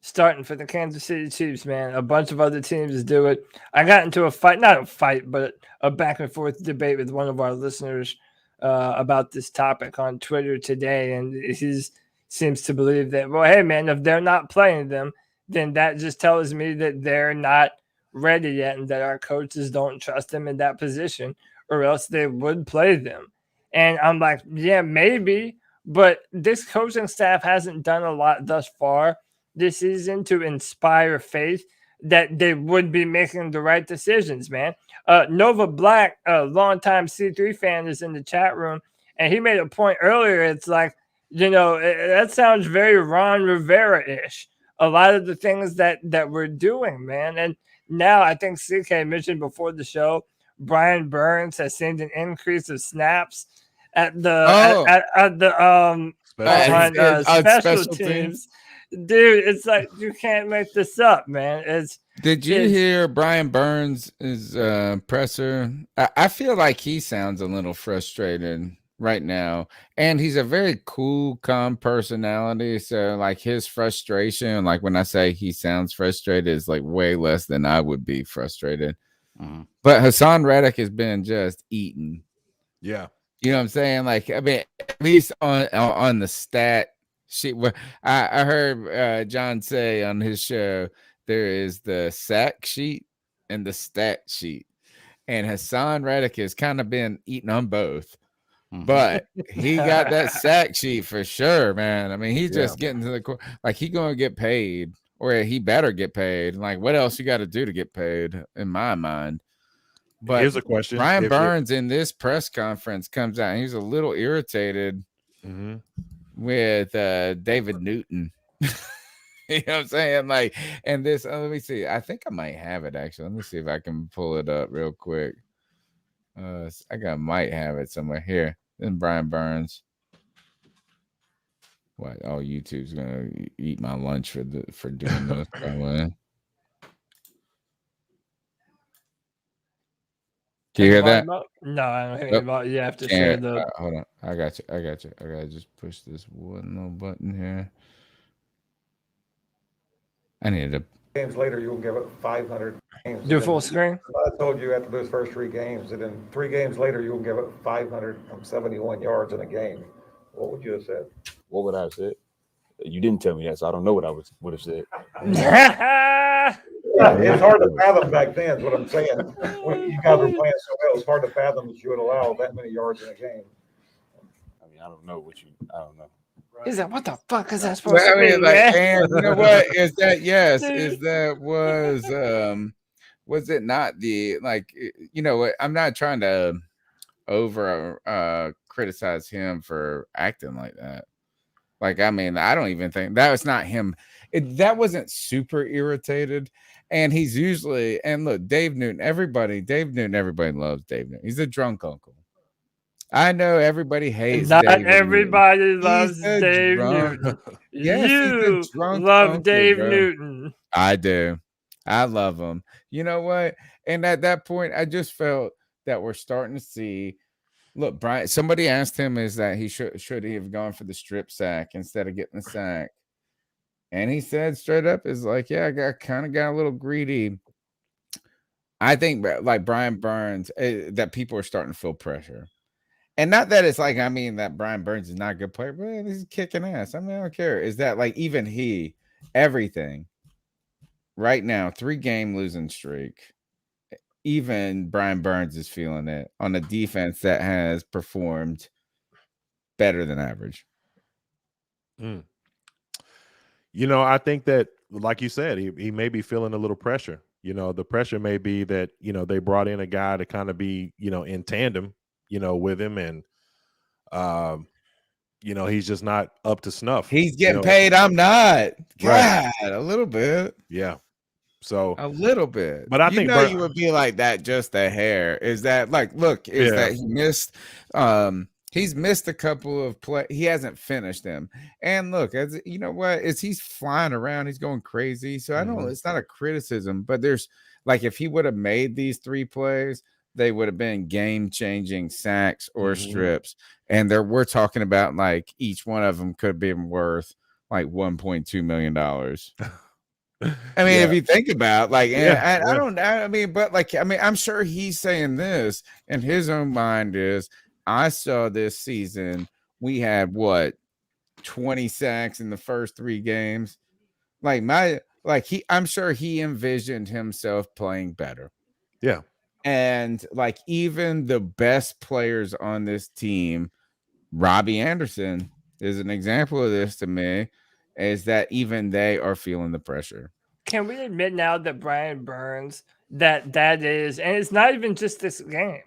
[SPEAKER 3] for the Kansas City Chiefs, man. A bunch of other teams do it. I got into not a fight, but a back and forth debate with one of our listeners about this topic on Twitter today. And he seems to believe that, well, hey, man, if they're not playing them, then that just tells me that they're not ready yet and that our coaches don't trust them in that position, or else they would play them. And I'm like, yeah, maybe, but this coaching staff hasn't done a lot thus far this season to inspire faith that they would be making the right decisions, man. Nova Black, a longtime C3 fan, is in the chat room, and he made a point earlier. It's like, you know, that sounds very Ron Rivera-ish. A lot of the things that we're doing, man. And now I think CK mentioned before the show, Brian Burns has seen an increase of snaps at the special teams. Dude, it's like, you can't make this up, man.
[SPEAKER 2] Did you hear Brian Burns' presser? I feel like he sounds a little frustrated right now, and he's a very cool, calm personality. So like, his frustration, like when I say he sounds frustrated, is like way less than I would be frustrated.
[SPEAKER 5] Mm-hmm.
[SPEAKER 2] But Hassan Reddick has been just eaten.
[SPEAKER 6] Yeah.
[SPEAKER 2] You know what I'm saying? Like, I mean, at least on the stat sheet, I heard John say on his show, there is the sack sheet and the stat sheet, and Hassan Reddick has kind of been eating on both. But he got that sack sheet for sure, man. I mean, he's just getting to the core. Like, he gonna get paid, or he better get paid. Like, what else you got to do to get paid, in my mind? But
[SPEAKER 6] here's a question:
[SPEAKER 2] Brian Burns in this press conference comes out, and he's a little irritated with David Newton. You know what I'm saying? Like, and this. Let me see. I think I might have it actually. Let me see if I can pull it up real quick. Might have it somewhere here. Then Brian Burns. What? Oh, YouTube's gonna eat my lunch for doing this. By the way. Do you hear that?
[SPEAKER 3] No, I don't hear about. You have to share the.
[SPEAKER 2] Hold on, I got you. I gotta just push this one little button here. I needed to.
[SPEAKER 7] Games later, you'll give it 500 games.
[SPEAKER 3] Do full screen.
[SPEAKER 7] I told you after those first 3 games, and then 3 games later, you'll give it 571 yards in a game. What would you have said?
[SPEAKER 8] What would I have said? You didn't tell me that, so I don't know what I would have said.
[SPEAKER 7] Yeah, it's hard to fathom back then, is what I'm saying. When you guys were playing so well, it's hard to fathom that you would allow that many yards in a game.
[SPEAKER 8] I mean, I don't know.
[SPEAKER 3] He's like, what the fuck is that supposed to mean, man?
[SPEAKER 2] And you know what? Is that yes? Is that was it not the, like, you know what? I'm not trying to over criticize him for acting like that. Like, I mean, I don't even think that was not him. That wasn't super irritated. And he's usually, and look, Dave Newton, everybody loves Dave Newton. He's a drunk uncle. I know everybody hates
[SPEAKER 3] Not
[SPEAKER 2] Dave
[SPEAKER 3] everybody
[SPEAKER 2] Newton.
[SPEAKER 3] loves Dave Newton.
[SPEAKER 2] Yes,
[SPEAKER 3] you
[SPEAKER 2] drunk
[SPEAKER 3] love
[SPEAKER 2] uncle,
[SPEAKER 3] Dave
[SPEAKER 2] bro.
[SPEAKER 3] Newton.
[SPEAKER 2] I do. I love him. You know what? And at that point, I just felt that we're starting to see Look, Brian. Somebody asked him, "Is that he should he have gone for the strip sack instead of getting the sack?" And he said straight up, "Is like, yeah, I kind of got a little greedy." I think like Brian Burns, that people are starting to feel pressure. And not that it's like, I mean, that Brian Burns is not a good player, but he's kicking ass. I mean, I don't care. Is that like even everything right now, 3-game losing streak, even Brian Burns is feeling it on a defense that has performed better than average.
[SPEAKER 6] Mm. You know, I think that, like you said, he may be feeling a little pressure. You know, the pressure may be that, you know, they brought in a guy to kind of be, you know, in tandem, you know, with him. And, you know, he's just not up to snuff.
[SPEAKER 2] He's getting paid. I'm not. God,
[SPEAKER 6] Right.
[SPEAKER 2] a little bit.
[SPEAKER 6] Yeah. So
[SPEAKER 2] a little bit.
[SPEAKER 6] But I think
[SPEAKER 2] you would be like that just a hair. Is that like, look, that he missed he's missed a couple of play. He hasn't finished them. And look, as you know what, he's flying around, he's going crazy. So I don't it's not a criticism, but there's like if he would have made these 3 plays, they would have been game-changing sacks or strips. And we're talking about like each one of them could have been worth like $1.2 million. I mean, if you think about like, I'm sure he's saying this in his own mind is, I saw this season we had 20 sacks in the first 3 games. I'm sure he envisioned himself playing better.
[SPEAKER 6] Yeah.
[SPEAKER 2] And like even the best players on this team, Robby Anderson is an example of this to me, is that even they are feeling the pressure.
[SPEAKER 3] Can we admit now that Brian Burns, that is, and it's not even just this game,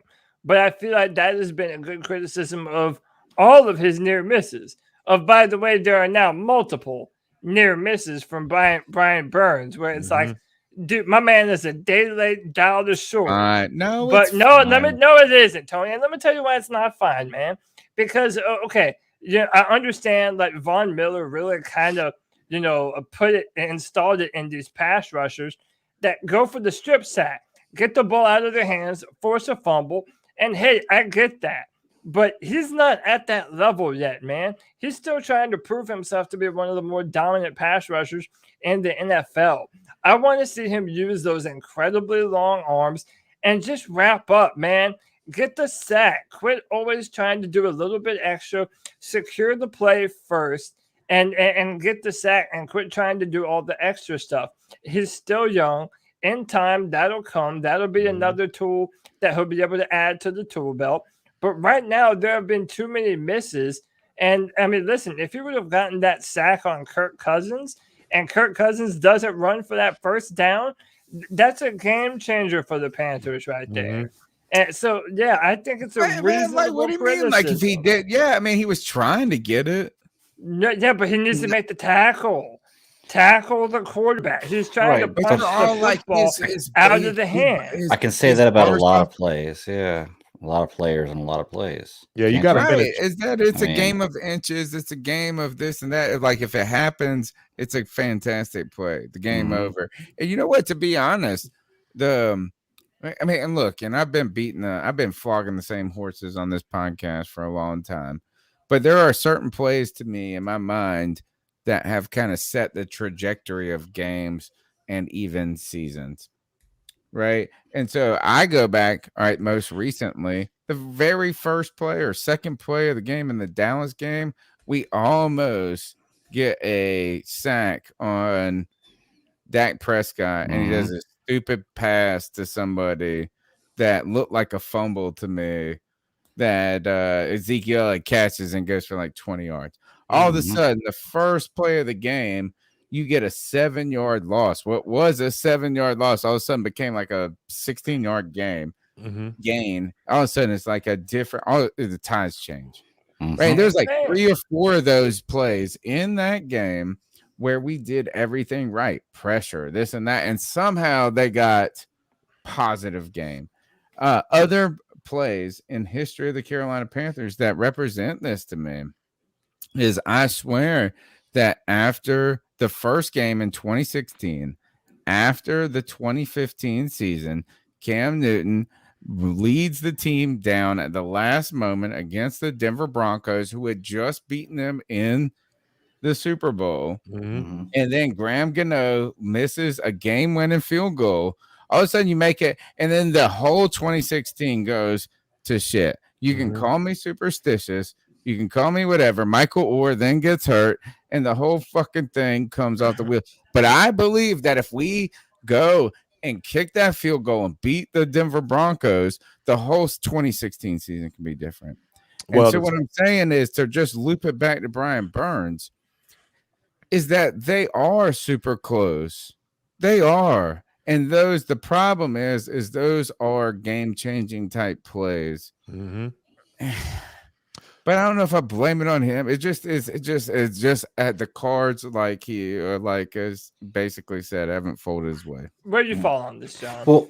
[SPEAKER 3] but I feel like that has been a good criticism of all of his near misses. By the way, there are now multiple near misses from Brian Burns, where it's like, dude, my man is a day late, dollar short.
[SPEAKER 2] No,
[SPEAKER 3] but it isn't, Tony. And let me tell you why it's not fine, man. Because I understand like Von Miller really kind of installed it in these pass rushers that go for the strip sack, get the ball out of their hands, force a fumble, and hey, I get that. But he's not at that level yet, man. He's still trying to prove himself to be one of the more dominant pass rushers in the NFL. I want to see him use those incredibly long arms and just wrap up, man. Get the sack. Quit always trying to do a little bit extra. Secure the play first and get the sack and quit trying to do all the extra stuff. He's still young. In time, that'll come. That'll be another tool that he'll be able to add to the tool belt. But right now, there have been too many misses. And, I mean, listen, if he would have gotten that sack on Kirk Cousins and Kirk Cousins doesn't run for that first down, that's a game changer for the Panthers right there. And so, yeah, I think it's a reasonable
[SPEAKER 2] like, what do you mean? Like, if he did, I mean, he was trying to get it.
[SPEAKER 3] No, yeah, but he needs to make the tackle the quarterback. He's trying to punch the football out of the hand.
[SPEAKER 5] I can say that about a lot of plays. Yeah. A lot of players and a lot of plays.
[SPEAKER 6] Yeah, you got to finish.
[SPEAKER 2] It's a game of inches. It's a game of this and that. Like if it happens, it's a fantastic play. The game over. And you know what? To be honest, and look, and I've been flogging the same horses on this podcast for a long time. But there are certain plays to me in my mind that have kind of set the trajectory of games and even seasons. Right. And so I go back, all right, most recently, the very first play or second play of the game in the Dallas game, we almost get a sack on Dak Prescott, and he does a stupid pass to somebody that looked like a fumble to me that Ezekiel catches and goes for like 20 yards. All of a sudden, the first play of the game, you get a 7-yard loss. What was a 7-yard loss all of a sudden became like a 16-yard gain. All of a sudden, it's like a different. The times change. Right? There's like 3 or 4 of those plays in that game where we did everything right, pressure, this and that, and somehow they got positive game. Other plays in history of the Carolina Panthers that represent this to me is, I swear that after the first game in 2016, after the 2015 season, Cam Newton leads the team down at the last moment against the Denver Broncos, who had just beaten them in the Super Bowl.
[SPEAKER 6] Mhm.
[SPEAKER 2] And then Graham Gano misses a game-winning field goal. All of a sudden, you make it, and then the whole 2016 goes to shit. You can call me superstitious. You can call me whatever. Michael Orr then gets hurt, and the whole fucking thing comes off the wheel. But I believe that if we go and kick that field goal and beat the Denver Broncos, the whole 2016 season can be different. And so what I'm saying is, to just loop it back to Brian Burns, is that they are super close. They are. And the problem is those are game-changing type plays.
[SPEAKER 6] Mm-hmm.
[SPEAKER 2] But I don't know if I blame it on him. It's just at the cards, like he as basically said, haven't folded his way.
[SPEAKER 3] Where do you fall on this, John?
[SPEAKER 5] Well,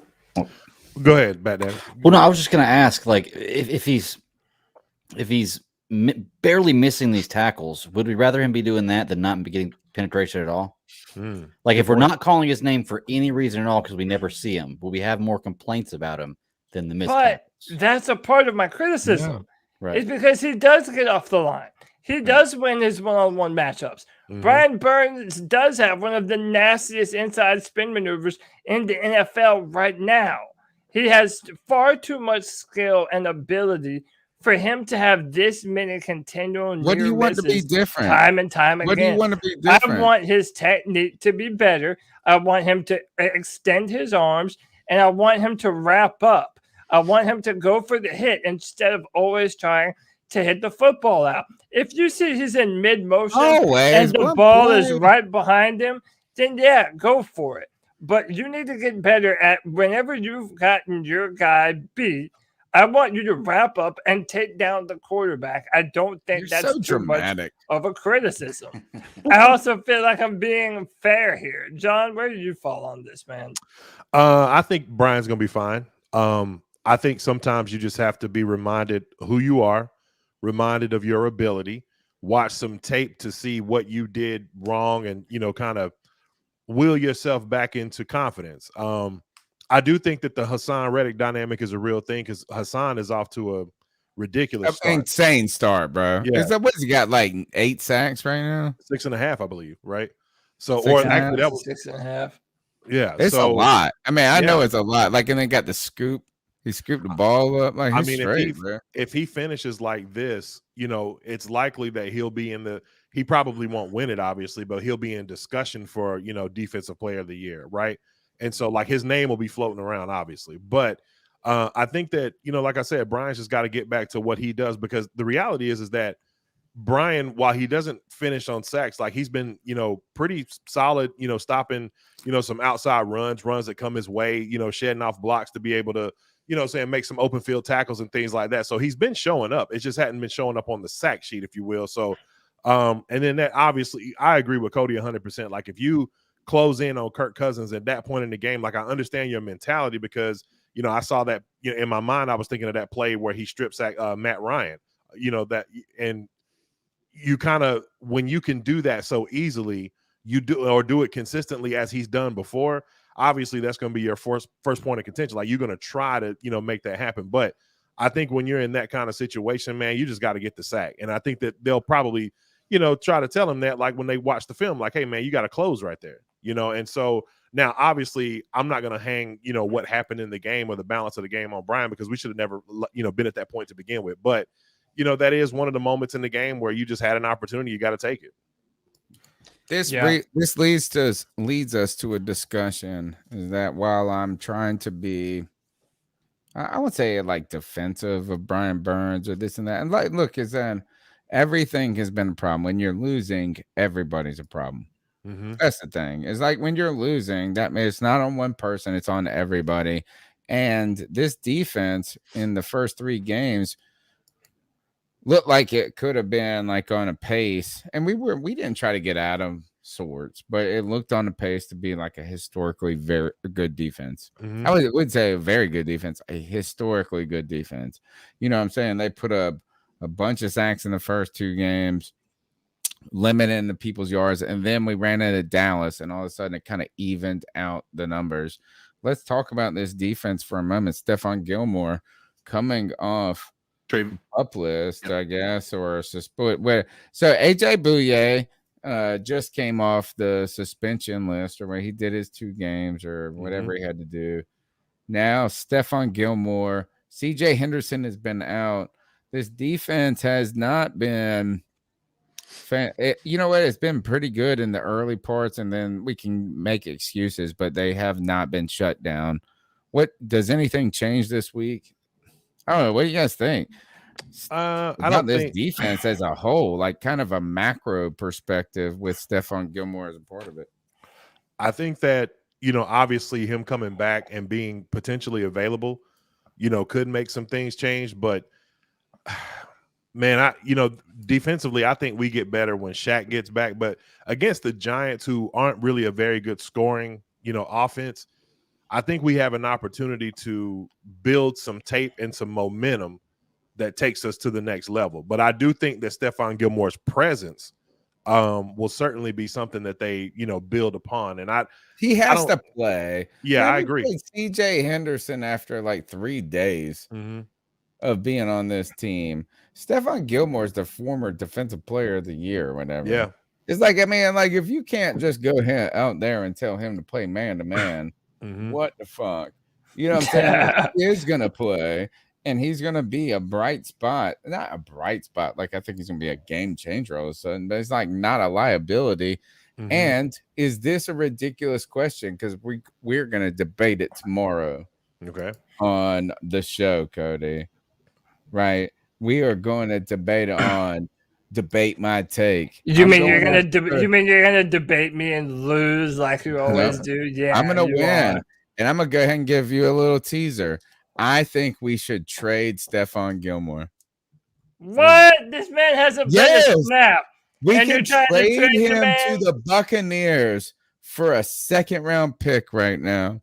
[SPEAKER 6] go ahead, Batman.
[SPEAKER 5] Well, no, I was just going to ask, like, if he's barely missing these tackles, would we rather him be doing that than not be getting penetration at all? Like, if we're not calling his name for any reason at all because we never see him, will we have more complaints about him than the missed tackles?
[SPEAKER 3] That's a part of my criticism.
[SPEAKER 5] Yeah. Right.
[SPEAKER 3] It's because he does get off the line. He does win his one-on-one matchups. Brian Burns does have one of the nastiest inside spin maneuvers in the NFL right now. He has far too much skill and ability for him to have this many continual
[SPEAKER 2] What do you want to be different?
[SPEAKER 3] Time and time again.
[SPEAKER 2] What do you want to be different?
[SPEAKER 3] I want his technique to be better. I want him to extend his arms, and I want him to wrap up. I want him to go for the hit instead of always trying to hit the football out. If you see he's in mid-motion and the ball is right behind him, then yeah, go for it. But you need to get better at whenever you've gotten your guy beat, I want you to wrap up and take down the quarterback. I don't think that's
[SPEAKER 2] so
[SPEAKER 3] too
[SPEAKER 2] dramatic
[SPEAKER 3] much of a criticism. I also feel like I'm being fair here. John, where do you fall on this, man?
[SPEAKER 6] I think Brian's going to be fine. I think sometimes you just have to be reminded who you are, reminded of your ability, watch some tape to see what you did wrong and, kind of will yourself back into confidence. I do think that the Hassan Reddick dynamic is a real thing because Hassan is off to a ridiculous start.
[SPEAKER 2] Insane start, bro.
[SPEAKER 6] Yeah.
[SPEAKER 2] What's he got, like 8 sacks right now?
[SPEAKER 6] 6.5, I believe, right? So,
[SPEAKER 3] Actually, that was 6.5.
[SPEAKER 6] Yeah,
[SPEAKER 2] it's a lot. I mean, I know it's a lot. Like, and they got the scoop. He scooped the ball up. Like,
[SPEAKER 6] if he finishes like this, it's likely that he'll be he probably won't win it, obviously, but he'll be in discussion for, defensive player of the year, right? And so, like, his name will be floating around, obviously. But I think that, like I said, Brian's just got to get back to what he does, because the reality is that Brian, while he doesn't finish on sacks, like, he's been, pretty solid, stopping, some outside runs that come his way, shedding off blocks to be able to, make some open field tackles and things like that. So he's been showing up. It just hadn't been showing up on the sack sheet, if you will. So, and then that, obviously, I agree with Cody 100%. Like, if you close in on Kirk Cousins at that point in the game, like, I understand your mentality, because, I saw that, in my mind, I was thinking of that play where he strip sacked Matt Ryan, that, and you kind of, when you can do that so easily, you do it consistently as he's done before, obviously that's going to be your first point of contention. Like, you're going to try to, make that happen. But I think when you're in that kind of situation, man, you just got to get the sack. And I think that they'll probably, try to tell him that, like, when they watch the film, like, hey, man, you got to close right there, And so now, obviously, I'm not going to hang, what happened in the game or the balance of the game on Brian, because we should have never, been at that point to begin with. But, that is one of the moments in the game where you just had an opportunity. You got to take it.
[SPEAKER 2] This leads us to a discussion, is that while I'm trying to be, I would say, like, defensive of Brian Burns or this and that, and, like, look, is that everything has been a problem. When you're losing, everybody's a problem. That's the thing. It's like, when you're losing, that means it's not on one person, it's on everybody. And this defense in the first 3 games looked like it could have been, like, on a pace, and we didn't try to get out of sorts, but it looked on the pace to be like a historically very good defense. I would say a very good defense, a historically good defense. You know what I'm saying? They put up a bunch of sacks in the first 2 games, limiting the people's yards, and then we ran into Dallas, and all of a sudden it kind of evened out the numbers. let's talk about this defense for a moment. Stephon Gilmore coming off up list, I guess, or suspend. So AJ Bouye just came off the suspension list, or where he did his 2 games or whatever he had to do. Now Stephon Gilmore, CJ Henderson has been out. This defense has not been. You know what? It's been pretty good in the early parts, and then we can make excuses, but they have not been shut down. What does anything change this week? I don't know. What do you guys think?
[SPEAKER 6] I don't
[SPEAKER 2] this
[SPEAKER 6] think
[SPEAKER 2] defense as a whole, like kind of a macro perspective with Stephon Gilmore as a part of it.
[SPEAKER 6] I think that, obviously him coming back and being potentially available, could make some things change. But man, defensively, I think we get better when Shaq gets back. But against the Giants, who aren't really a very good scoring, offense, I think we have an opportunity to build some tape and some momentum that takes us to the next level. But I do think that Stephon Gilmore's presence will certainly be something that they, build upon. And
[SPEAKER 2] he has to play.
[SPEAKER 6] Yeah, I agree.
[SPEAKER 2] CJ Henderson after like 3 days of being on this team. Stephon Gilmore is the former defensive player of the year or whatever.
[SPEAKER 6] Yeah.
[SPEAKER 2] It's like, I mean, like if you can't just go out there and tell him to play man to man, what the fuck? You know what I'm saying? He is going to play. And he's going to be a bright spot. Not a bright spot. Like, I think he's going to be a game changer all of a sudden. But it's like not a liability. And is this a ridiculous question? Because we're going to debate it tomorrow.
[SPEAKER 6] Okay.
[SPEAKER 2] On the show, Cody. Right? We are going to debate on debate my take.
[SPEAKER 3] You mean you're going to debate me and lose like you always do? Yeah.
[SPEAKER 2] I'm going to win. And I'm going to go ahead and give you a little teaser. I think we should trade Stephon Gilmore.
[SPEAKER 3] What? This man has a better snap.
[SPEAKER 2] We can trade him to the Buccaneers for a 2nd-round pick right now.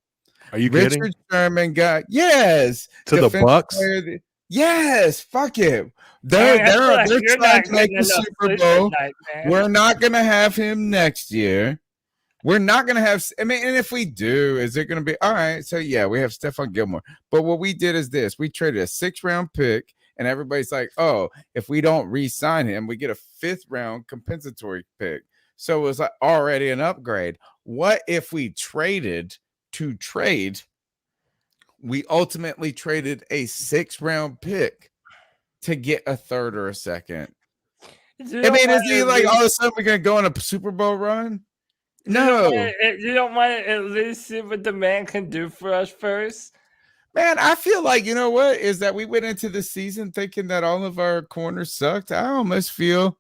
[SPEAKER 6] Are you kidding?
[SPEAKER 2] Richard Sherman got to
[SPEAKER 6] the Bucks.
[SPEAKER 2] Yes, fuck it. They're trying to make the Super Bowl. We're not going to have him next year. We're not going to have – I mean, and if we do, is it going to be – all right, so, yeah, we have Stephon Gilmore. But what we did is this. We traded a 6th-round pick, and everybody's like, oh, if we don't re-sign him, we get a 5th-round compensatory pick. So it was like already an upgrade. What if we traded to trade? We ultimately traded a 6th-round pick to get a 3rd or a 2nd. I mean, is he like all of a sudden we're going to go on a Super Bowl run? No,
[SPEAKER 3] you don't want to at least see what the man can do for us first?
[SPEAKER 2] Man, I feel like, you know what, is that we went into the season thinking that all of our corners sucked. I almost feel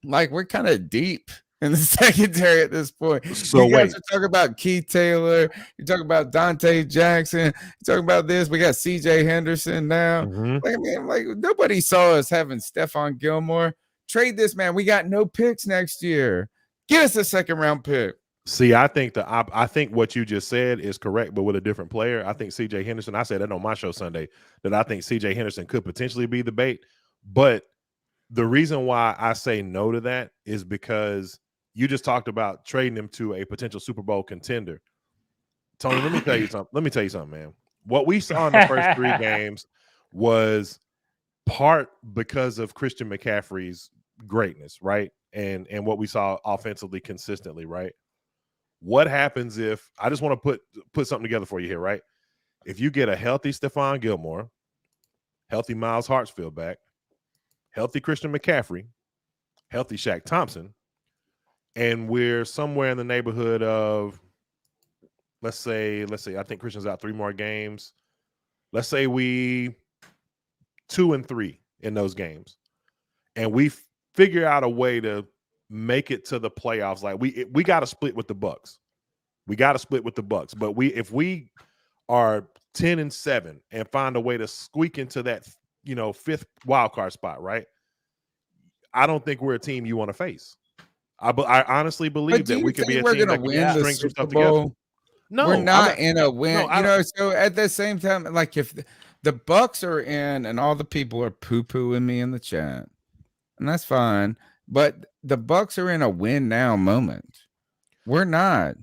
[SPEAKER 2] like we're kind of deep in the secondary at this point.
[SPEAKER 6] So
[SPEAKER 2] you guys are talking about Keith Taylor. You're talking about Dante Jackson. You're talking about this. We got CJ Henderson now. Like, I mean, like nobody saw us having Stephon Gilmore. Trade this man. We got no picks next year. Get us a 2nd-round pick.
[SPEAKER 6] See, I think what you just said is correct, but with a different player. I think CJ Henderson, I said that on my show Sunday, that I think CJ Henderson could potentially be the bait. But the reason why I say no to that is because you just talked about trading him to a potential Super Bowl contender. Tony, let me tell you something, man. What we saw in the first 3 games was part because of Christian McCaffrey's greatness, right? And what we saw offensively consistently, right? What happens if I just want to put something together for you here, right? If you get a healthy Stephon Gilmore, healthy Miles Hartsfield back, healthy Christian McCaffrey, healthy Shaq Thompson, and we're somewhere in the neighborhood of, let's say, I think Christian's out 3 more games. Let's say we 2-3 in those games, and we figure out a way to make it to the playoffs. Like we got to split with the Bucks. But if we are 10-7 and find a way to squeak into that, 5th wild card spot, right? I don't think we're a team you want to face. I honestly believe that we could be a team that can string some stuff together. No,
[SPEAKER 2] we're not in a win. So at the same time, like if the Bucks are in and all the people are poo-pooing me in the chat, and that's fine. But the Bucks are in a win now moment. We're not.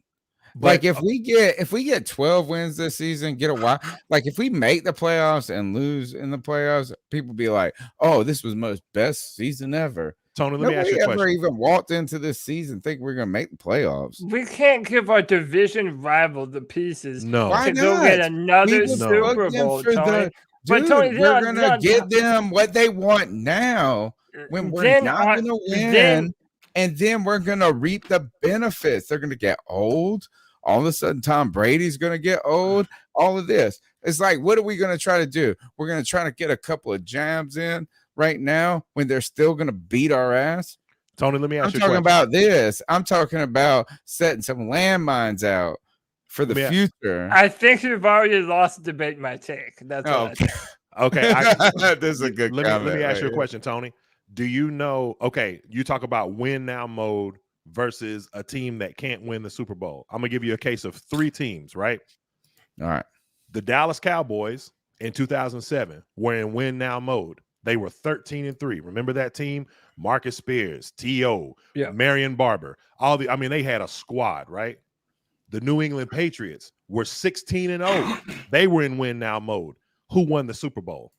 [SPEAKER 2] Like if we get 12 wins this season, get a while. Like if we make the playoffs and lose in the playoffs, people be like, "Oh, this was most best season ever."
[SPEAKER 6] Tony, let me ask you a
[SPEAKER 2] Nobody ever
[SPEAKER 6] question.
[SPEAKER 2] even walked into this season think we're gonna make the playoffs.
[SPEAKER 3] We can't give our division rival the pieces
[SPEAKER 6] No.
[SPEAKER 2] Why
[SPEAKER 3] to go get
[SPEAKER 2] not?
[SPEAKER 3] another
[SPEAKER 2] We would
[SPEAKER 3] Super
[SPEAKER 2] book them
[SPEAKER 3] Bowl,
[SPEAKER 2] for
[SPEAKER 3] Tony. But
[SPEAKER 2] Dude,
[SPEAKER 3] Tony,
[SPEAKER 2] we're gonna give them what they want now when we're
[SPEAKER 3] then
[SPEAKER 2] not
[SPEAKER 3] on-
[SPEAKER 2] gonna win,
[SPEAKER 3] then-
[SPEAKER 2] and then we're gonna reap the benefits. They're gonna get old. All of a sudden, Tom Brady's gonna get old. All of this. It's like, what are we gonna try to do? We're gonna try to get a couple of jabs in right now when they're still gonna beat our ass.
[SPEAKER 6] Tony, let me ask
[SPEAKER 2] I'm
[SPEAKER 6] you a
[SPEAKER 2] talking
[SPEAKER 6] question.
[SPEAKER 2] about this. I'm talking about setting some landmines out for the
[SPEAKER 6] Yeah.
[SPEAKER 2] future.
[SPEAKER 3] I think you've already lost debate my take. That's what I think.
[SPEAKER 6] Okay.
[SPEAKER 2] This is a good
[SPEAKER 6] let
[SPEAKER 2] comment
[SPEAKER 6] me ask
[SPEAKER 2] right
[SPEAKER 6] you a
[SPEAKER 2] here.
[SPEAKER 6] question, Tony. Do you know? Okay, you talk about win now mode versus a team that can't win the Super Bowl. I'm gonna give you a case of 3 teams, right?
[SPEAKER 2] All right.
[SPEAKER 6] The Dallas Cowboys in 2007 were in win now mode. They were 13-3. Remember that team? Marcus Spears, T.O.,
[SPEAKER 3] Yeah.
[SPEAKER 6] Marion Barber. They had a squad, right? The New England Patriots were 16-0. They were in win now mode. Who won the Super Bowl?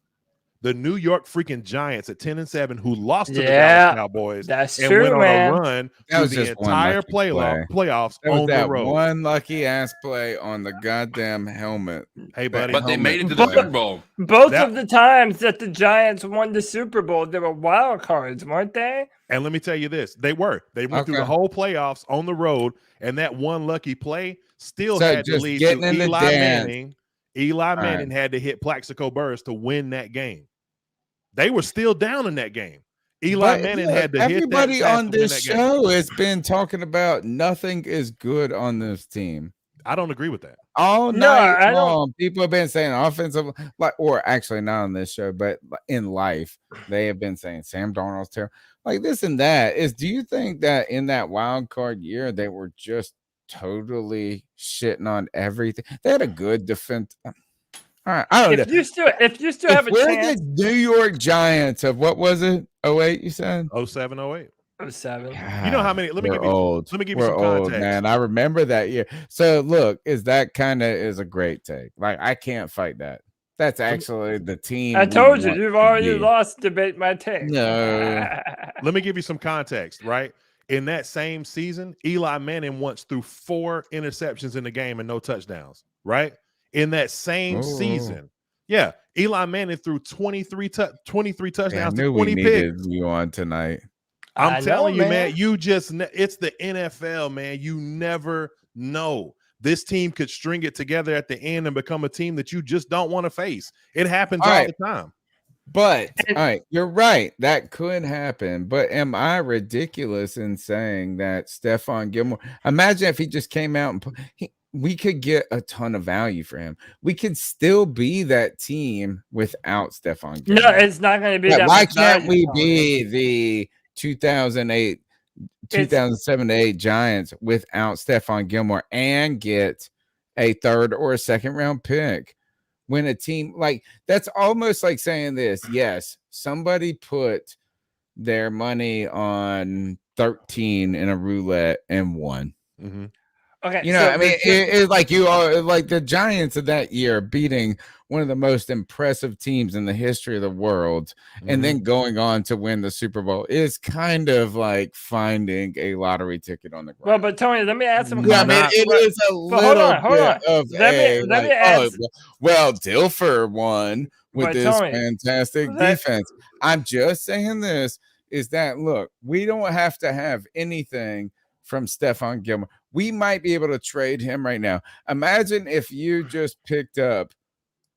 [SPEAKER 6] The New York freaking Giants at 10-7, who lost to the Dallas Cowboys
[SPEAKER 3] That's
[SPEAKER 6] and
[SPEAKER 3] true,
[SPEAKER 6] went on
[SPEAKER 3] man.
[SPEAKER 6] a run
[SPEAKER 2] That
[SPEAKER 6] through
[SPEAKER 2] was
[SPEAKER 6] the
[SPEAKER 2] just one
[SPEAKER 6] entire
[SPEAKER 2] lucky play.
[SPEAKER 6] playoffs
[SPEAKER 2] That was
[SPEAKER 6] on the
[SPEAKER 2] that
[SPEAKER 6] road.
[SPEAKER 2] one lucky ass play on the goddamn helmet.
[SPEAKER 6] Hey, buddy.
[SPEAKER 4] But they made it to the
[SPEAKER 2] Helmet
[SPEAKER 4] Super Bowl.
[SPEAKER 3] Both of the times that the Giants won the Super Bowl, they were wild cards, weren't they?
[SPEAKER 6] And let me tell you this. They went through the whole playoffs on the road, and that one lucky play still had to lead to Eli Manning. Eli Manning had to hit Plaxico Burress to win that game. They were still down in that game. Eli Manning had to hit that.
[SPEAKER 2] Everybody on this show has been talking about nothing is good on this team.
[SPEAKER 6] I don't agree with that.
[SPEAKER 2] All night long, people have been saying offensive, or actually not on this show, but in life, they have been saying Sam Darnold's terrible, like this and that. Do you think that in that wild card year they were just totally shitting on everything? They had a good defense. All right, I don't know.
[SPEAKER 3] If you still have a chance,
[SPEAKER 2] the New York Giants of what was it? 08, you said?
[SPEAKER 6] 07, 08.
[SPEAKER 3] 07.
[SPEAKER 6] You know how many? Let me give you some context.
[SPEAKER 2] Man, I remember that year. So look, is a great take. Like I can't fight that. That's actually the team.
[SPEAKER 3] I told you, you've already lost debate my take.
[SPEAKER 2] No.
[SPEAKER 6] Let me give you some context, right? In that same season, Eli Manning once threw 4 interceptions in the game and no touchdowns, right? In that same season. Yeah. Eli Manning threw 23 touchdowns to 20 picks.
[SPEAKER 2] You on tonight.
[SPEAKER 6] I'm telling you, man, it's the NFL, man. You never know. This team could string it together at the end and become a team that you just don't want to face. It happens all the time.
[SPEAKER 2] But all right, you're right. That could happen. But am I ridiculous in saying that Stephon Gilmore? Imagine if he just came out and we could get a ton of value for him. We could still be that team without Stephon Gilmore.
[SPEAKER 3] No, it's not going to be that.
[SPEAKER 2] Why can't we be the 2007 to 8 Giants without Stephon Gilmore and get a 3rd or a 2nd round pick? When a team like that's almost like saying this. Yes, somebody put their money on 13 in a roulette and won.
[SPEAKER 6] Mm-hmm.
[SPEAKER 3] Okay,
[SPEAKER 2] you know, I mean, it's like you are like the Giants of that year beating one of the most impressive teams in the history of the world, and then going on to win the Super Bowl is kind of like finding a lottery ticket on the ground.
[SPEAKER 3] Well, but Tony, let me add some.
[SPEAKER 2] Yeah, I mean, it is a little bit of
[SPEAKER 3] let me add.
[SPEAKER 2] Well, Dilfer won with this
[SPEAKER 3] Tony,
[SPEAKER 2] fantastic defense. I'm just saying this is that look, we don't have to have anything from Stephon Gilmore. We might be able to trade him right now. Imagine if you just picked up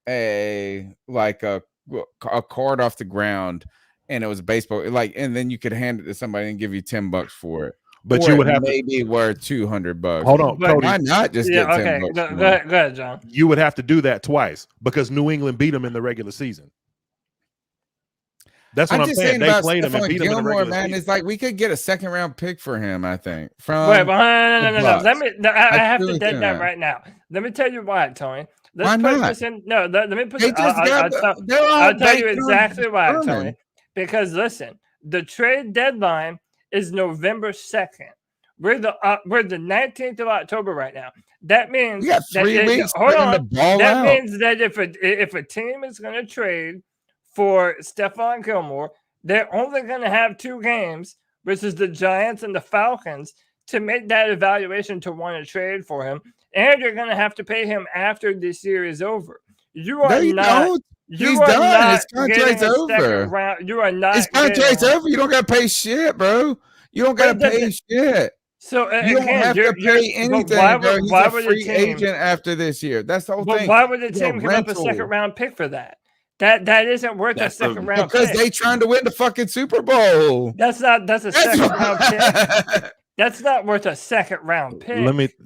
[SPEAKER 2] a card off the ground and it was baseball, and then you could hand it to somebody and give you $10 for it.
[SPEAKER 6] But you would have
[SPEAKER 2] maybe worth $200.
[SPEAKER 6] Hold on, Cody.
[SPEAKER 2] Why not just get $10?
[SPEAKER 3] Go ahead, John.
[SPEAKER 6] You would have to do that twice because New England beat them in the regular season. That's what I'm saying. They played him and beat him in the regular season.
[SPEAKER 2] It's like we could get a 2nd round pick for him, I think. From
[SPEAKER 3] no. I have to dead that right now. Let me tell you why, Tony.
[SPEAKER 2] Why not?
[SPEAKER 3] Let me put it. I'll tell you exactly why, Tony. Because listen, the trade deadline is November 2nd. We're the 19th of October right now. that means
[SPEAKER 2] We got 3 weeks
[SPEAKER 3] hold
[SPEAKER 2] putting the
[SPEAKER 3] on.
[SPEAKER 2] ball
[SPEAKER 3] That
[SPEAKER 2] out.
[SPEAKER 3] means that if a team is going to trade for Stephon Gilmore, they're only going to have 2 games versus the Giants and the Falcons to make that evaluation to want to trade for him, and you're going to have to pay him after this year is over. You are not.
[SPEAKER 2] Don't.
[SPEAKER 3] You
[SPEAKER 2] He's
[SPEAKER 3] are
[SPEAKER 2] done.
[SPEAKER 3] not
[SPEAKER 2] His contract's
[SPEAKER 3] getting a
[SPEAKER 2] over.
[SPEAKER 3] second round. You are not.
[SPEAKER 2] His contract's over. You don't got to pay shit, bro. You don't got to pay shit.
[SPEAKER 3] So
[SPEAKER 2] You don't have to pay anything, bro. He's a free agent after this year. That's the whole thing.
[SPEAKER 3] Why would the
[SPEAKER 2] He's
[SPEAKER 3] team give up a second round pick for that? That isn't worth a second round pick.
[SPEAKER 2] Because they trying to win the fucking Super Bowl.
[SPEAKER 3] That's a second round pick. That's not worth a second round pick.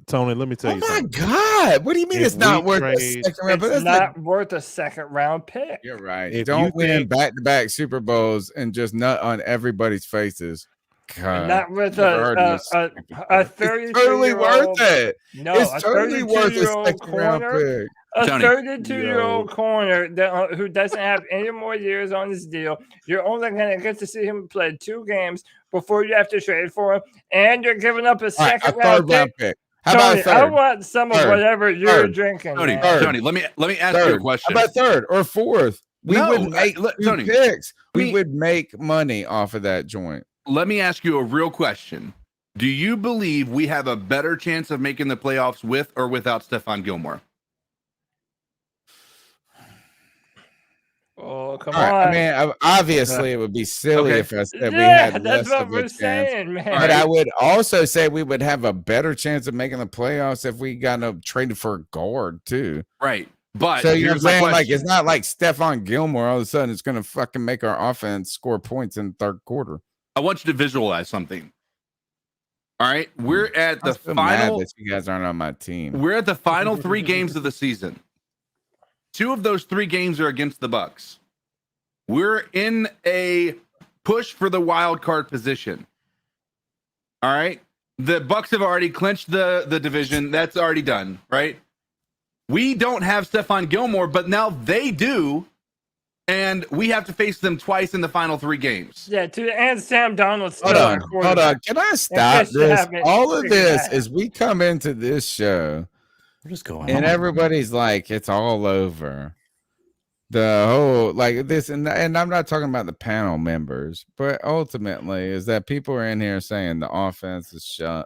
[SPEAKER 6] Tony, let me tell you something.
[SPEAKER 2] Oh my God. What do you mean it's not worth a second round pick?
[SPEAKER 3] It's not worth a second round pick.
[SPEAKER 2] You're right. Don't win back-to-back Super Bowls and just nut on everybody's faces. God,
[SPEAKER 3] not with a 32-year-old.
[SPEAKER 2] It's totally worth it.
[SPEAKER 3] No,
[SPEAKER 2] it's totally worth a second round pick.
[SPEAKER 3] A 32-year-old corner who doesn't have any more years on his deal. You're only going to get to see him play 2 games before you have to trade for him, and you're giving up a second round pick.
[SPEAKER 2] How
[SPEAKER 3] Tony,
[SPEAKER 2] about a third?
[SPEAKER 3] I want some of whatever you're drinking.
[SPEAKER 4] Tony, let me ask you a question.
[SPEAKER 2] How about third or fourth? We would make Tony, picks. We would make money off of that joint.
[SPEAKER 4] Let me ask you a real question. Do you believe we have a better chance of making the playoffs with or without Stephon Gilmore?
[SPEAKER 3] Oh, come
[SPEAKER 2] on. I mean, obviously, it would be silly if I said we had less of a chance.
[SPEAKER 3] Man.
[SPEAKER 2] But I would also say we would have a better chance of making the playoffs if we got traded for a guard, too.
[SPEAKER 4] Right. But
[SPEAKER 2] so you're saying, like, it's not like Stephon Gilmore all of a sudden it's going to fucking make our offense score points in the third quarter.
[SPEAKER 4] I want you to visualize something. All right. We're at the final.
[SPEAKER 2] Mad that you guys aren't on my team.
[SPEAKER 4] We're at the final 3 games of the season. 2 of those 3 games are against the Bucs. We're in a push for the wild card position. All right. The Bucs have already clinched the division. That's already done, right? We don't have Stephon Gilmore, but now they do. And we have to face them twice in the final 3 games.
[SPEAKER 3] Yeah, and Sam Darnold.
[SPEAKER 2] Hold on. Can I stop this? All of this is we come into this show.
[SPEAKER 5] What is going on?
[SPEAKER 2] And everybody's like, it's all over. The whole like this, and I'm not talking about the panel members, but ultimately is that people are in here saying the offense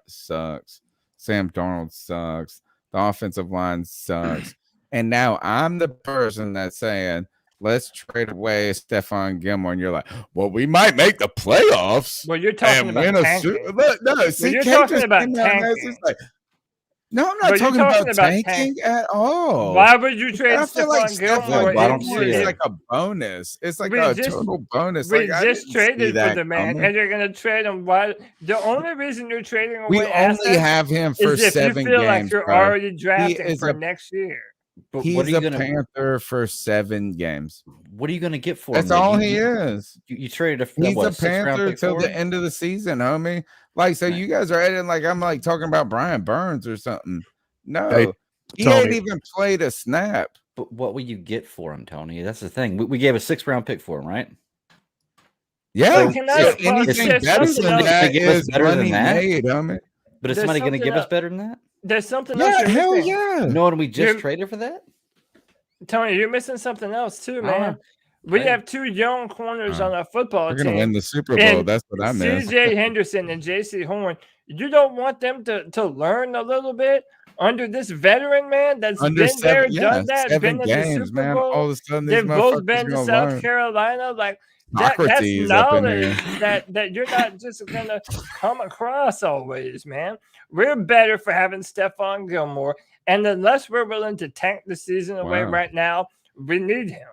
[SPEAKER 2] sucks. Sam Darnold sucks. The offensive line sucks. And now I'm the person that's saying, let's trade away Stephon Gilmore. And you're like, well, we might make the playoffs.
[SPEAKER 3] Well, you're talking about tanking.
[SPEAKER 2] You're
[SPEAKER 3] talking about tanking.
[SPEAKER 2] No, I'm not talking about tanking at all.
[SPEAKER 3] Why would you trade
[SPEAKER 2] Stephon
[SPEAKER 3] Gilmore?
[SPEAKER 2] I don't see it's like a bonus. It's like a total bonus.
[SPEAKER 3] We just traded for the man, and you're going to trade him. Why? The only reason you're trading away
[SPEAKER 2] we only have him for 7 games.
[SPEAKER 3] You feel like you're already drafting for next year.
[SPEAKER 5] But
[SPEAKER 2] he's a Panther for 7 games.
[SPEAKER 5] What are you going to get for him?
[SPEAKER 2] That's all he is.
[SPEAKER 5] You traded
[SPEAKER 2] he's a Panther till the end of the season, homie. Like, so you guys are acting like I'm like talking about Brian Burns or something. No, he ain't even played a snap.
[SPEAKER 5] But what will you get for him, Tony? That's the thing. We gave a 6th-round pick for him, right?
[SPEAKER 2] Yeah. Anything better than that is money made, homie.
[SPEAKER 5] But is somebody going to give us better than that?
[SPEAKER 3] There's something else.
[SPEAKER 2] Yeah, hell yeah.
[SPEAKER 5] No, and we just traded for that?
[SPEAKER 3] Tony, you're missing something else too, man. We have 2 young corners on our football team.
[SPEAKER 2] We're going to win the Super Bowl. That's what I meant.
[SPEAKER 3] C.J. Henderson and J.C. Horn. You don't want them to learn a little bit under this veteran man that's been there, done that,
[SPEAKER 2] 7
[SPEAKER 3] been
[SPEAKER 2] games,
[SPEAKER 3] in the Super
[SPEAKER 2] man.
[SPEAKER 3] Bowl.
[SPEAKER 2] All of a sudden,
[SPEAKER 3] they've both been to South Carolina. Like that's knowledge that you're not just going to come across always, man. We're better for having Stephon Gilmore. And unless we're willing to tank the season away right now, we need him.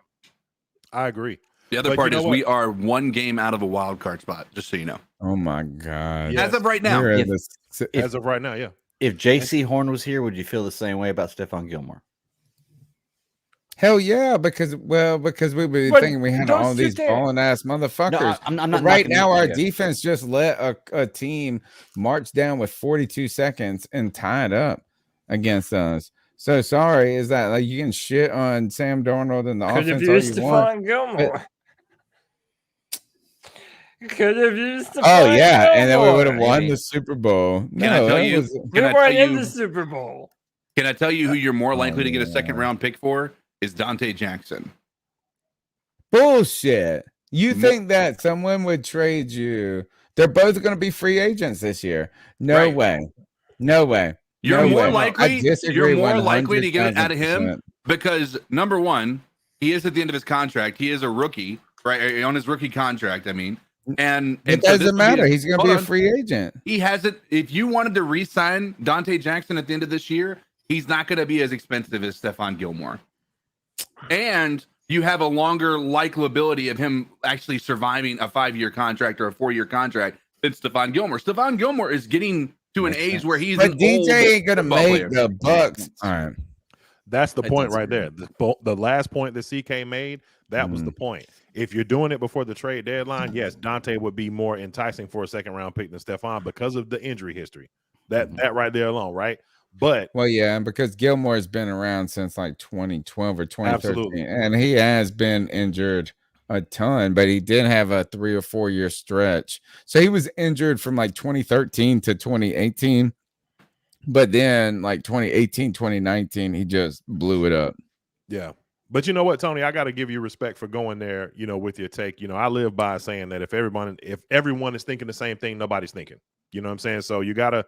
[SPEAKER 6] I agree.
[SPEAKER 4] The other part is we are 1 game out of a wild card spot, just so you know.
[SPEAKER 2] Oh, my God.
[SPEAKER 4] Yes. As of right now.
[SPEAKER 6] As of right now, yeah.
[SPEAKER 5] If J.C. Horn was here, would you feel the same way about Stephon Gilmore?
[SPEAKER 2] Hell yeah, because we were thinking we had all these balling ass motherfuckers.
[SPEAKER 5] No, I'm not.
[SPEAKER 2] Right now, our defense just let a team march down with 42 seconds and tie it up against us. So sorry, is that like you can shit on Sam Darnold and the offense all you want?
[SPEAKER 3] Gilmore. Could have used the
[SPEAKER 2] and then we would have won the Super Bowl.
[SPEAKER 3] We weren't in the Super Bowl.
[SPEAKER 4] Can I tell you who you're more likely to get a second round pick for? Is Dante Jackson.
[SPEAKER 2] Bullshit. You think that someone would trade you? They're both going to be free agents this year. No way. No way.
[SPEAKER 4] You're
[SPEAKER 2] no
[SPEAKER 4] more
[SPEAKER 2] way.
[SPEAKER 4] likely.
[SPEAKER 2] I disagree.
[SPEAKER 4] You're more likely to get it out of him
[SPEAKER 2] 100,000%.
[SPEAKER 4] because number one, he is at the end of his contract. He is a rookie, right? On his rookie contract. I mean, and
[SPEAKER 2] it
[SPEAKER 4] so
[SPEAKER 2] doesn't matter. He's going to be a free agent.
[SPEAKER 4] He hasn't. If you wanted to re-sign Dante Jackson at the end of this year, he's not going to be as expensive as Stephon Gilmore, and you have a longer likability of him actually surviving a 5-year contract or a 4-year contract than Stephon Gilmore. Stephon Gilmore is getting to an age where he's
[SPEAKER 2] but
[SPEAKER 4] an
[SPEAKER 2] DJ
[SPEAKER 4] old
[SPEAKER 2] ain't gonna make
[SPEAKER 4] player.
[SPEAKER 2] the Bucks. All right.
[SPEAKER 6] That's the point right there. The last point that CK made, that was the point. If you're doing it before the trade deadline, yes, Dante would be more enticing for a second round pick than Stephon because of the injury history. That right there alone, right? But
[SPEAKER 2] well, yeah, because Gilmore's been around since like 2012 or 2013,
[SPEAKER 6] absolutely.
[SPEAKER 2] and he has been injured a ton, but he did have a 3 or 4 year stretch. So he was injured from like 2013 to 2018. But then like 2018, 2019, he just blew it up.
[SPEAKER 6] Yeah. But you know what, Tony, I got to give you respect for going there, with your take. I live by saying that if everyone is thinking the same thing, nobody's thinking. You know what I'm saying? So you gotta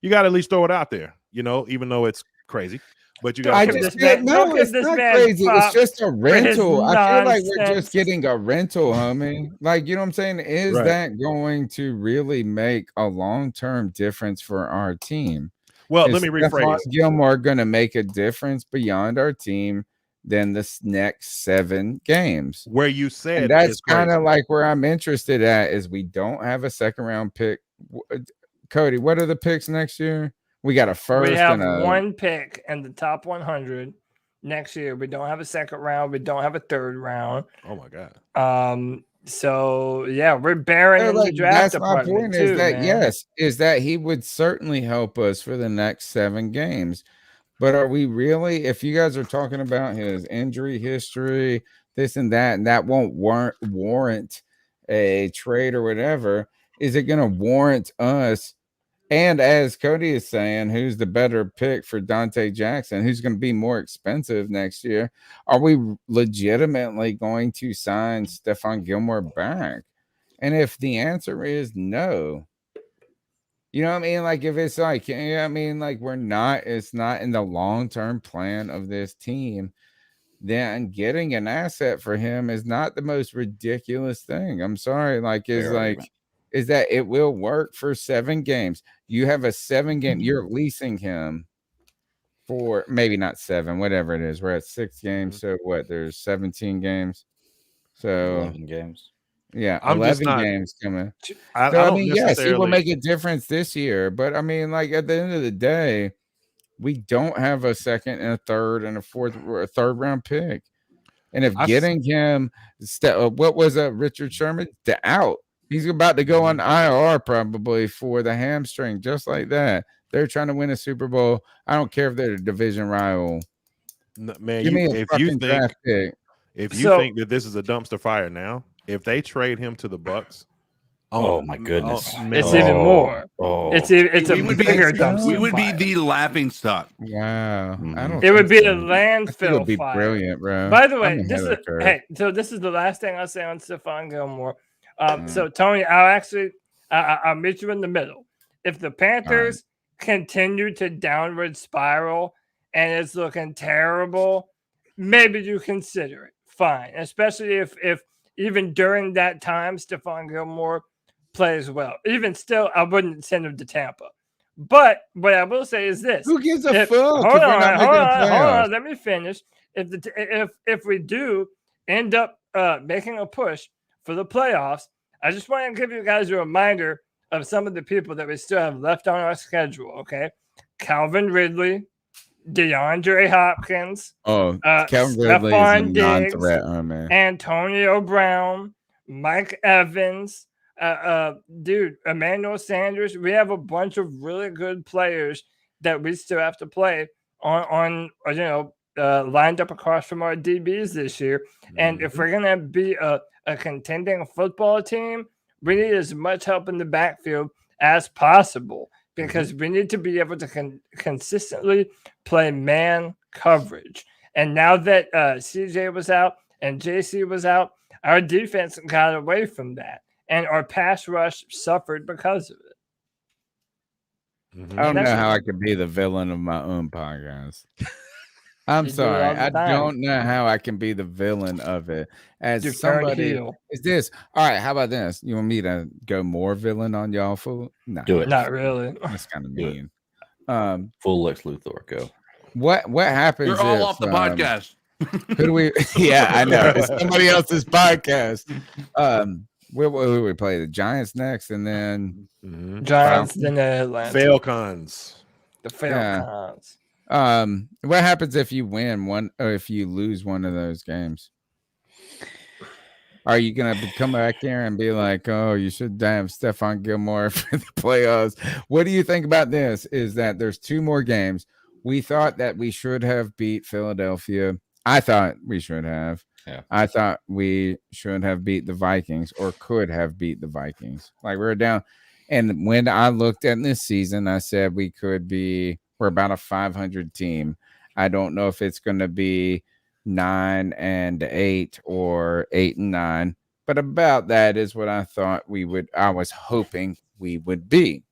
[SPEAKER 6] at least throw it out there, even though it's crazy. But you got
[SPEAKER 2] no, it's not crazy. It's just a rental. I feel like we're just getting a rental, homie. Like, you know what I'm saying? Is that going to really make a long-term difference for our team?
[SPEAKER 6] Well, let me rephrase.
[SPEAKER 2] Gilmore going to make a difference beyond our team than this next 7 games?
[SPEAKER 6] Where you said,
[SPEAKER 2] and that's kind of like where I'm interested at is we don't have a second round pick. Cody, what are the picks next year? We got a first.
[SPEAKER 3] We have one pick in the top 100 next year. We don't have a second round. We don't have a third round.
[SPEAKER 6] Oh my God.
[SPEAKER 3] So yeah, we're bearing in the draft department
[SPEAKER 2] point too, is that he would certainly help us for the next 7 games. But are we really, if you guys are talking about his injury history, this and that won't warrant a trade or whatever, is it going to warrant us? And as Cody is saying, who's the better pick for Dante Jackson? Who's going to be more expensive next year? Are we legitimately going to sign Stephon Gilmore back? And if the answer is no, you know what I mean? Like if it's like, you know what I mean? Like it's not in the long-term plan of this team, then getting an asset for him is not the most ridiculous thing. I'm sorry. Is that it will work for 7 games. You have a 7-game, you're leasing him for maybe not 7, whatever it is. We're at 6 games. So what? There's 17 games. So
[SPEAKER 5] 11 games.
[SPEAKER 2] Yeah, 11 games coming.
[SPEAKER 6] I mean,
[SPEAKER 2] yes, it will make a difference this year. But I mean, like at the end of the day, we don't have a second and a third and a fourth or a third round pick. And if getting him, what was Richard Sherman? Out. He's about to go on IR probably for the hamstring, just like that. They're trying to win a Super Bowl. I don't care if they're a division rival.
[SPEAKER 6] No, man, if you think that this is a dumpster fire now, if they trade him to the Bucks,
[SPEAKER 5] oh my goodness,
[SPEAKER 3] it's even more. It's a bigger dumpster.
[SPEAKER 4] We would be the laughing stock.
[SPEAKER 2] Wow,
[SPEAKER 3] it would be a landfill. It would
[SPEAKER 2] be brilliant, bro.
[SPEAKER 3] By the way, this is the last thing I'll say on Stephon Gilmore. So Tony, I'll meet you in the middle. If the Panthers continue to downward spiral and it's looking terrible, maybe you consider it. Fine, especially if even during that time Stephon Gilmore plays well. Even still, I wouldn't send him to Tampa. But what I will say is this:
[SPEAKER 2] who gives a fuck?
[SPEAKER 3] Hold on. Let me finish. If we do end up making a push for the playoffs, I just want to give you guys a reminder of some of the people that we still have left on our schedule, okay? Calvin Ridley, DeAndre Hopkins,
[SPEAKER 2] Calvin Ridley is a non-threat, man.
[SPEAKER 3] Antonio Brown, Mike Evans, Emmanuel Sanders. We have a bunch of really good players that we still have to play on lined up across from our DBs this year. And if we're going to be a contending football team, we need as much help in the backfield as possible. because we need to be able to consistently play man coverage. And now that CJ was out and JC was out, our defense got away from that, and our pass rush suffered because of it.
[SPEAKER 2] I don't know how I could be the villain of my own podcast. I'm
[SPEAKER 3] You do it
[SPEAKER 2] sorry.
[SPEAKER 3] all the
[SPEAKER 2] I
[SPEAKER 3] time.
[SPEAKER 2] don't know how I can be the villain of it. As
[SPEAKER 3] You turn
[SPEAKER 2] somebody,
[SPEAKER 3] heel.
[SPEAKER 2] is this all right? How about this? You want me to go more villain on y'all? Fool? No,
[SPEAKER 5] Do it.
[SPEAKER 3] Not really.
[SPEAKER 2] that's kind of
[SPEAKER 5] Do it.
[SPEAKER 2] mean.
[SPEAKER 5] Full Lex Luthor. Go.
[SPEAKER 2] What happens?
[SPEAKER 4] You're all
[SPEAKER 2] if,
[SPEAKER 4] off the podcast.
[SPEAKER 2] Who do we? Yeah, I know. It's somebody else's podcast. Who we play? The Giants next, and then
[SPEAKER 3] Giants, then Atlanta.
[SPEAKER 6] Falcons.
[SPEAKER 3] The Falcons.
[SPEAKER 2] What happens if you win one or if you lose one of those games? Are you gonna come back here and be like, "Oh, you should have Stephon Gilmore for the playoffs"? What do you think about this? Is that there's 2 more games? We thought that we should have beat Philadelphia. I thought we should have.
[SPEAKER 5] Yeah.
[SPEAKER 2] I thought we should have beat the Vikings or could have beat the Vikings. Like we're down. And when I looked at this season, I said we're about a 500 team. I don't know if it's going to be 9-8 or 8-9, but about that is what I thought I was hoping we would be.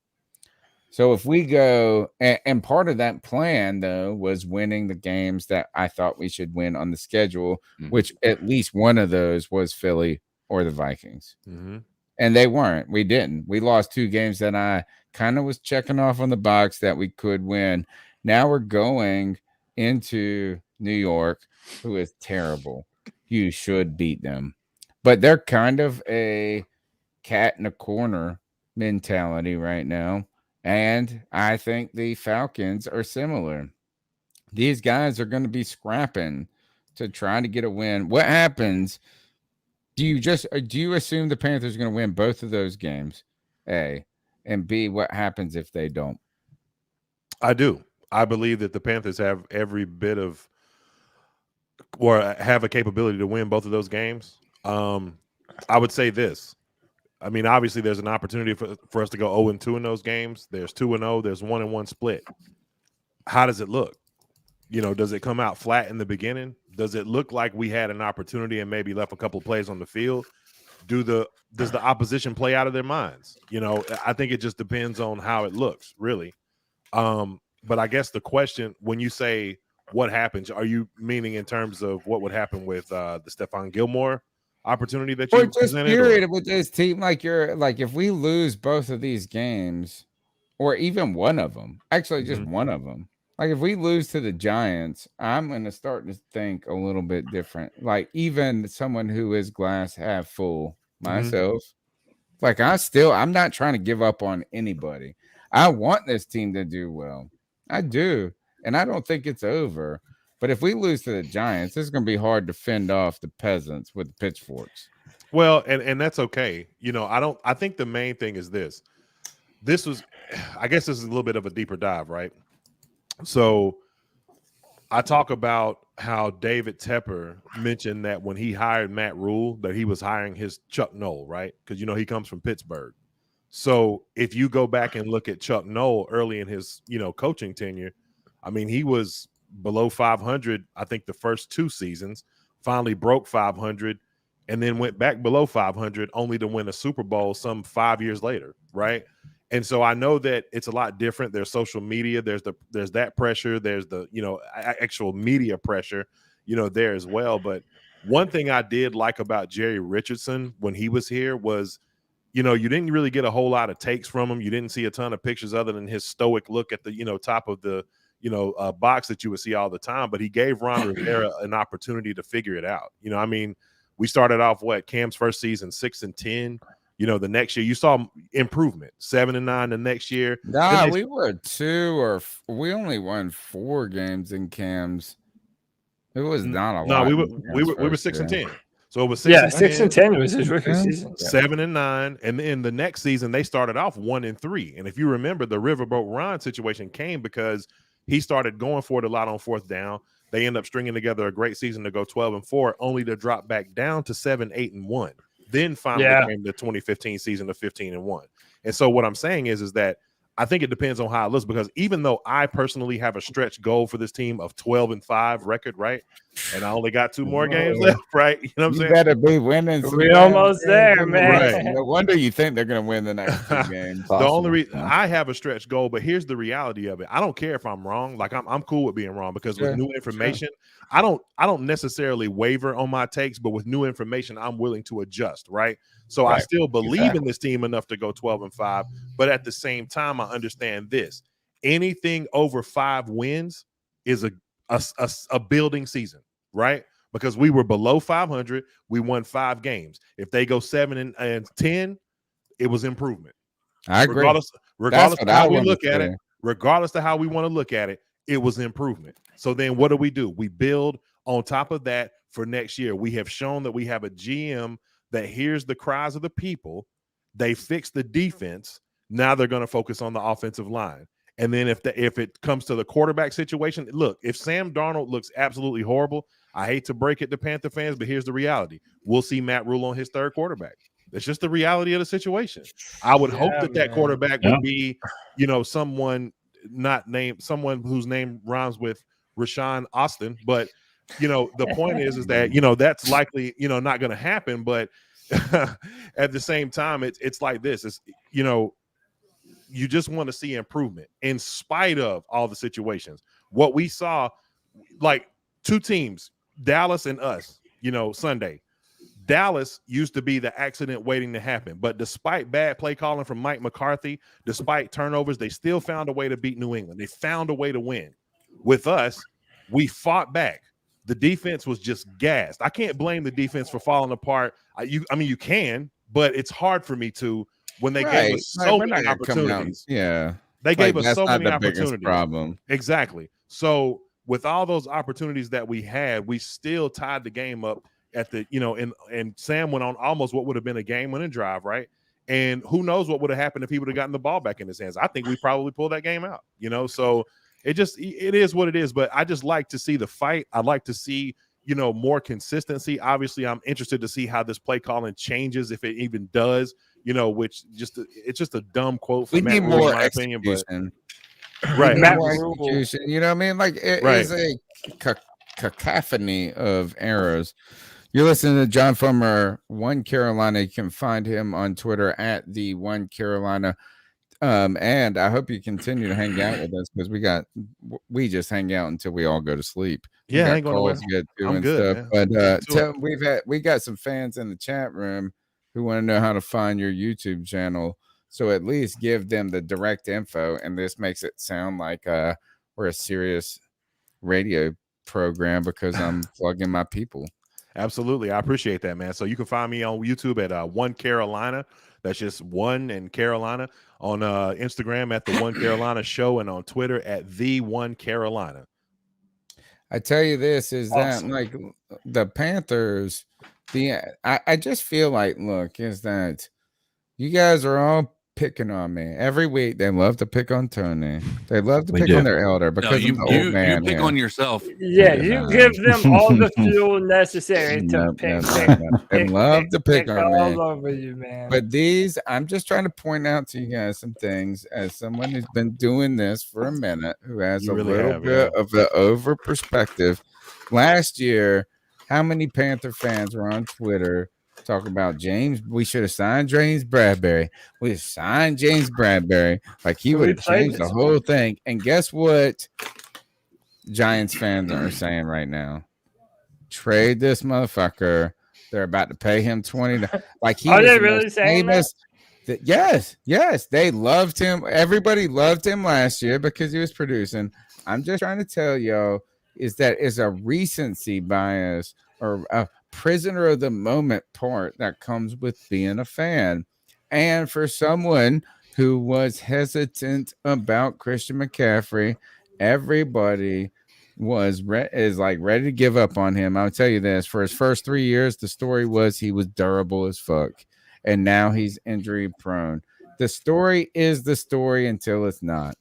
[SPEAKER 2] So if we go, and part of that plan, though, was winning the games that I thought we should win on the schedule, which at least one of those was Philly or the Vikings. And they weren't. We didn't. We lost 2 games that I kind of was checking off on the box that we could win. Now we're going into New York, who is terrible. You should beat them. But they're kind of a cat in a corner mentality right now. And I think the Falcons are similar. These guys are going to be scrapping to try to get a win. What happens? Do you assume the Panthers are going to win both of those games? A, and B, what happens if they don't?
[SPEAKER 6] I do. I believe that the Panthers have every bit of, or have a capability to win both of those games. I would say this. I mean, obviously, there's an opportunity for us to go 0-2 in those games. There's 2-0. There's 1-1 split. How does it look? Does it come out flat in the beginning? Does it look like we had an opportunity and maybe left a couple of plays on the field? Does the opposition play out of their minds? I think it just depends on how it looks, really. But I guess the question, when you say what happens, are you meaning in terms of what would happen with the Stephon Gilmore opportunity that you
[SPEAKER 2] or just
[SPEAKER 6] presented?
[SPEAKER 2] Period with this team? Like if we lose both of these games, or even one of them, actually just one of them. Like if we lose to the Giants, I'm going to start to think a little bit different. Like even someone who is glass half full myself, like I'm not trying to give up on anybody. I want this team to do well. I do. And I don't think it's over. But if we lose to the Giants, it's going to be hard to fend off the peasants with the pitchforks.
[SPEAKER 6] Well, and that's okay. I think the main thing is this. I guess this is a little bit of a deeper dive, right? So I talk about how David Tepper mentioned that when he hired Matt Rhule, that he was hiring his Chuck Noll, right? Because, he comes from Pittsburgh. So if you go back and look at Chuck Noll early in his, coaching tenure, I mean, he was below 500, I think the first 2 seasons, finally broke 500, and then went back below 500 only to win a Super Bowl some 5 years later, right? And so I know that it's a lot different. There's social media, there's that pressure, there's the, actual media pressure, there as well. But one thing I did like about Jerry Richardson when he was here was, you didn't really get a whole lot of takes from him. You didn't see a ton of pictures other than his stoic look at the, top of the, box that you would see all the time. But he gave Ron Rivera an opportunity to figure it out. We started off Cam's first season 6-10. The next year you saw improvement, 7-9 the next year.
[SPEAKER 2] Nah, we were 2 we only won 4 games in Cam's. It was not a lot.
[SPEAKER 6] No, we were 6-10. So it was
[SPEAKER 3] 6-10 was his rookie season.
[SPEAKER 6] 7-9, and then the next season they started off 1-3. And if you remember, the Riverboat Ron situation came because he started going for it a lot on 4th down. They end up stringing together a great season to go 12-4, only to drop back down to 7-8-1. Then finally came the 2015 season of 15-1. And so what I'm saying is that I think it depends on how it looks, because even though I personally have a stretch goal for this team of 12-5 record, right? And I only got 2 more games left, right? You know what I'm
[SPEAKER 2] You
[SPEAKER 6] saying?
[SPEAKER 2] better be winning.
[SPEAKER 3] We almost there, man.
[SPEAKER 6] Right.
[SPEAKER 2] No wonder you think they're going to win the next 2 games.
[SPEAKER 6] The only reason I have a stretch goal, but here's the reality of it. I don't care if I'm wrong. Like I'm cool with being wrong, because with new information, I don't necessarily waver on my takes, but with new information, I'm willing to adjust, right? So I still believe in this team enough to go 12-5, but at the same time, I understand this. Anything over 5 wins is a building season, right? Because we were below 500, we won 5 games. If they go 7-10, it was improvement.
[SPEAKER 2] I agree.
[SPEAKER 6] Regardless of how we look at it, regardless of how we want to look at it, it was improvement. So then what do? We build on top of that for next year. We have shown that we have a GM that hears the cries of the people. They fix the defense. Now they're going to focus on the offensive line. And then if it comes to the quarterback situation, look, if Sam Darnold looks absolutely horrible, I hate to break it to Panther fans, but here's the reality. We'll see Matt Rhule on his 3rd quarterback. It's just the reality of the situation. I would hope that quarterback would be, someone whose name rhymes with Rashawn Austin. But, the point is that, that's likely, not going to happen. But at the same time, it's like this. It's, you just want to see improvement in spite of all the situations. What we saw, like 2 teams, Dallas and us, Sunday. Dallas used to be the accident waiting to happen, but despite bad play calling from Mike McCarthy, despite turnovers, they still found a way to beat New England. They found a way to win. With us, we fought back. The defense was just gassed. I can't blame the defense for falling apart. You can, but it's hard for me to when they gave us so many opportunities. They gave us so many opportunities.
[SPEAKER 2] Problem.
[SPEAKER 6] Exactly. So with all those opportunities that we had, we still tied the game up at the, and Sam went on almost what would have been a game-winning drive, right? And who knows what would have happened if he would have gotten the ball back in his hands. I think we probably pulled that game out, so it is what it is. But I just like to see the fight. I'd like to see, more consistency. Obviously, I'm interested to see how this play calling changes, if it even does, which it's just a dumb quote from Matt Rhule, in my opinion. But right,
[SPEAKER 2] Matt execution. You know what I mean? Like it is a cacophony of errors. You're listening to John Fulmer, One Carolina. You can find him on Twitter at the One Carolina. And I hope you continue to hang out with us, because we just hang out until we all go to sleep.
[SPEAKER 6] Yeah, I ain't going to get
[SPEAKER 2] to and good, stuff. But we got some fans in the chat room who want to know how to find your YouTube channel. So at least give them the direct info. And this makes it sound like we're a serious radio program, because I'm plugging my people.
[SPEAKER 6] Absolutely. I appreciate that, man. So you can find me on YouTube at One Carolina. That's just One and Carolina. On Instagram at the One Carolina Show, and on Twitter at the One Carolina.
[SPEAKER 2] I tell you this is awesome. That like the Panthers, I just feel like, look, is that you guys are all picking on me every week. They love to pick on Tony. They love to pick on their elder because
[SPEAKER 4] you pick on yourself.
[SPEAKER 3] Yeah, you give them all the fuel necessary to pick.
[SPEAKER 2] They love to pick on
[SPEAKER 3] all
[SPEAKER 2] me.
[SPEAKER 3] Over you, man.
[SPEAKER 2] But I'm just trying to point out to you guys some things as someone who's been doing this for a minute, who has little bit of the over perspective. Last year, how many Panther fans were on Twitter talking about James? We should have signed James Bradbury. We signed James Bradbury. Like he would have changed the whole thing. And guess what Giants fans are saying right now? Trade this motherfucker. They're about to pay him $20. Like he
[SPEAKER 3] are they really saying that?
[SPEAKER 2] Yes. They loved him. Everybody loved him last year because he was producing. I'm just trying to tell y'all is that is a recency bias or a prisoner of the moment part that comes with being a fan. And for someone who was hesitant about Christian McCaffrey, everybody is ready to give up on him. I'll tell you this, for his first 3 years, the story was he was durable as fuck. And now he's injury prone. The story is the story until it's not.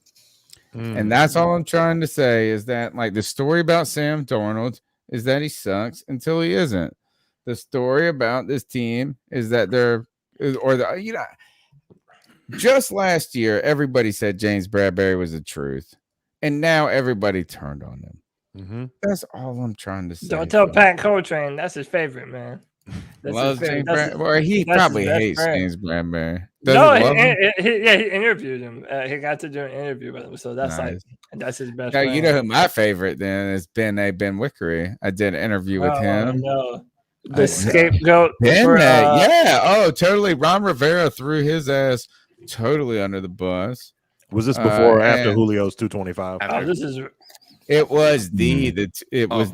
[SPEAKER 2] And that's all I'm trying to say is that, like, the story about Sam Darnold is that he sucks until he isn't. The story about this team is that the just last year, everybody said James Bradbury was the truth, and now everybody turned on him.
[SPEAKER 6] Mm-hmm.
[SPEAKER 2] That's all I'm trying to say.
[SPEAKER 3] Don't tell Pat Coltrane. That's his favorite, man. That's
[SPEAKER 2] Loves
[SPEAKER 3] his favorite.
[SPEAKER 2] James Bradbury. Well, he
[SPEAKER 3] that's his
[SPEAKER 2] probably
[SPEAKER 3] best
[SPEAKER 2] hates
[SPEAKER 3] friend.
[SPEAKER 2] James Bradbury. Does
[SPEAKER 3] No,
[SPEAKER 2] he love him?
[SPEAKER 3] he interviewed him. He got to do an interview with him, so that's
[SPEAKER 2] Nice.
[SPEAKER 3] that's his best.
[SPEAKER 2] Now,
[SPEAKER 3] friend.
[SPEAKER 2] you know who my favorite then is Ben Wickery. I did an interview with him.
[SPEAKER 3] No. The scapegoat.
[SPEAKER 2] Ben,
[SPEAKER 3] for,
[SPEAKER 2] yeah. Oh, totally. Ron Rivera threw his ass totally under the bus.
[SPEAKER 6] Was this before or after
[SPEAKER 2] and-
[SPEAKER 6] Julio's 225?
[SPEAKER 3] Oh, this is.
[SPEAKER 2] It was it was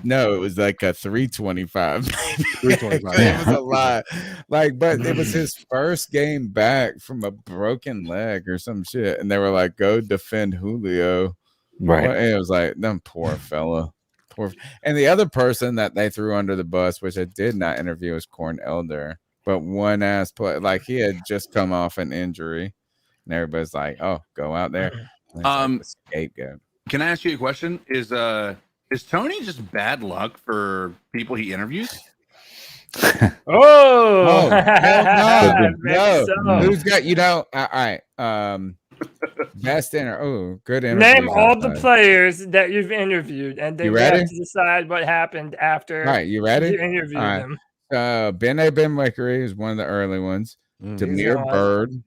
[SPEAKER 2] like a 325.
[SPEAKER 6] 325.
[SPEAKER 2] It was a lot. Like, but it was his first game back from a broken leg or some shit. And they were like, go defend Julio.
[SPEAKER 5] Right.
[SPEAKER 2] And it was like, them poor fella. And the other person that they threw under the bus, which I did not interview, was Corn Elder. But one ass play, like he had just come off an injury. And everybody's like, oh, go out there. And it's like the scapegoat.
[SPEAKER 4] Can I ask you a question? Is Tony just bad luck for people he interviews?
[SPEAKER 3] Oh,
[SPEAKER 2] hell no.
[SPEAKER 3] Maybe so.
[SPEAKER 2] Who's got all right? Best good interview.
[SPEAKER 3] Name all the players that you've interviewed, and then
[SPEAKER 2] You
[SPEAKER 3] you have
[SPEAKER 2] ready?
[SPEAKER 3] to decide what happened after.
[SPEAKER 2] All right, you ready?
[SPEAKER 3] You interviewed
[SPEAKER 2] All right.
[SPEAKER 3] them.
[SPEAKER 2] Ben Wickery is one of the early ones. Demir
[SPEAKER 3] on.
[SPEAKER 2] Bird.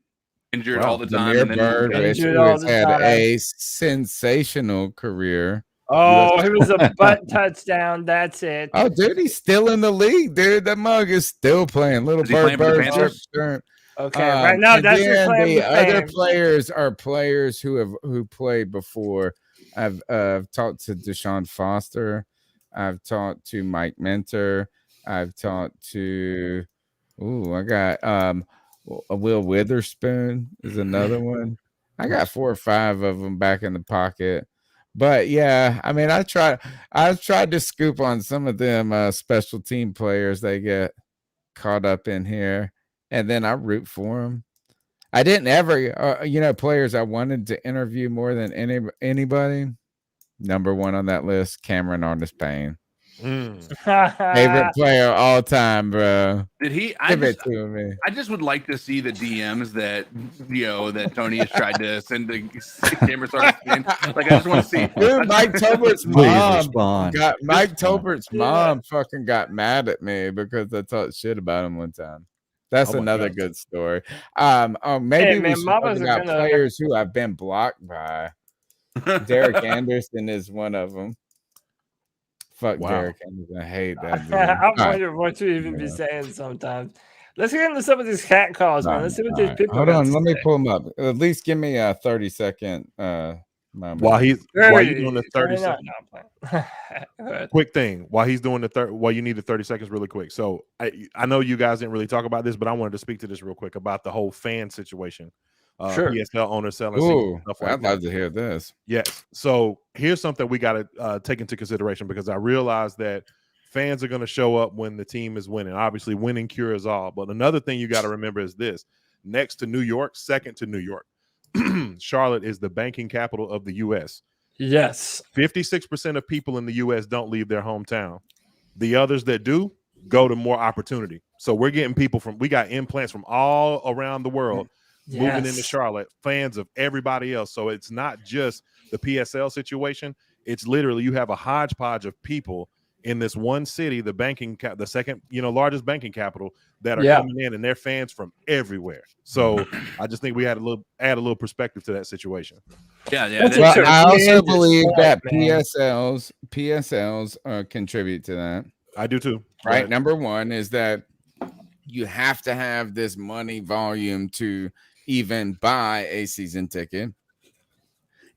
[SPEAKER 4] Injured all the time.
[SPEAKER 2] Demir
[SPEAKER 4] and then
[SPEAKER 2] Bird, which
[SPEAKER 3] Injured all
[SPEAKER 2] has
[SPEAKER 3] the
[SPEAKER 2] had
[SPEAKER 3] time.
[SPEAKER 2] a sensational career.
[SPEAKER 3] Oh, it was a butt touchdown. That's it.
[SPEAKER 2] Oh, dude, he's still in the league, dude. That mug is still playing. Little
[SPEAKER 4] Is he
[SPEAKER 2] Bird
[SPEAKER 4] playing for the
[SPEAKER 2] Bird.
[SPEAKER 4] Panthers?
[SPEAKER 3] Okay, right now
[SPEAKER 2] and
[SPEAKER 3] that's your
[SPEAKER 2] then
[SPEAKER 3] claim
[SPEAKER 2] the
[SPEAKER 3] to
[SPEAKER 2] other
[SPEAKER 3] fame.
[SPEAKER 2] players are players who played before. I've talked to Deshaun Foster. I've talked to Mike Mentor. I've talked to I got Will Witherspoon is another one. I got 4 or 5 of them back in the pocket. But yeah, I mean, I've tried to scoop on some of them special team players. They get caught up in here, and then I root for them. I didn't ever, players I wanted to interview more than anybody. Number 1 on that list, Cameron Artis-Payne. Favorite player all time, bro.
[SPEAKER 4] Did he?
[SPEAKER 2] Give it to me.
[SPEAKER 4] I just would like to see the DMs that that Tony has tried to send to camera stars in. Like, I just want to see.
[SPEAKER 2] Dude, Mike Tobert's
[SPEAKER 5] respond.
[SPEAKER 2] mom fucking got mad at me because I talked shit about him one time. That's another good story. Maybe we should talk about players who have been blocked by. Derek Anderson is one of them. Fuck Derek Anderson. I hate that dude.
[SPEAKER 3] I wonder what you even be saying sometimes. Let's get into some of these cat calls, man. Let's see what these people.
[SPEAKER 2] Hold on, let me pull them up. At least give me a 30-second moment.
[SPEAKER 6] While he's doing the 30 seconds.
[SPEAKER 3] No,
[SPEAKER 6] quick thing. While he's doing you need the 30 seconds really quick. So I know you guys didn't really talk about this, but I wanted to speak to this real quick about the whole fan situation.
[SPEAKER 3] Sure.
[SPEAKER 6] PSL owners selling. Stuff like
[SPEAKER 2] I'd love to hear this.
[SPEAKER 6] Yes. So here's something we got to take into consideration, because I realize that fans are going to show up when the team is winning. Obviously, winning cures all. But another thing you got to remember is this: next to New York, second to New York, Charlotte is the banking capital of the U.S.
[SPEAKER 3] Yes.
[SPEAKER 6] 56% of people in the U.S. don't leave their hometown. The others that do go to more opportunity. So we're getting people we got implants from all around the world. Moving into Charlotte, fans of everybody else. So it's not just the PSL situation. It's literally you have a hodgepodge of people in this one city, the second largest banking capital, that are coming in, and they're fans from everywhere. So I just think we had add a little perspective to that situation.
[SPEAKER 4] Yeah.
[SPEAKER 2] Well, I also believe that PSLs contribute to that.
[SPEAKER 6] I do too.
[SPEAKER 2] Right. Number 1 is that you have to have this money volume to even buy a season ticket,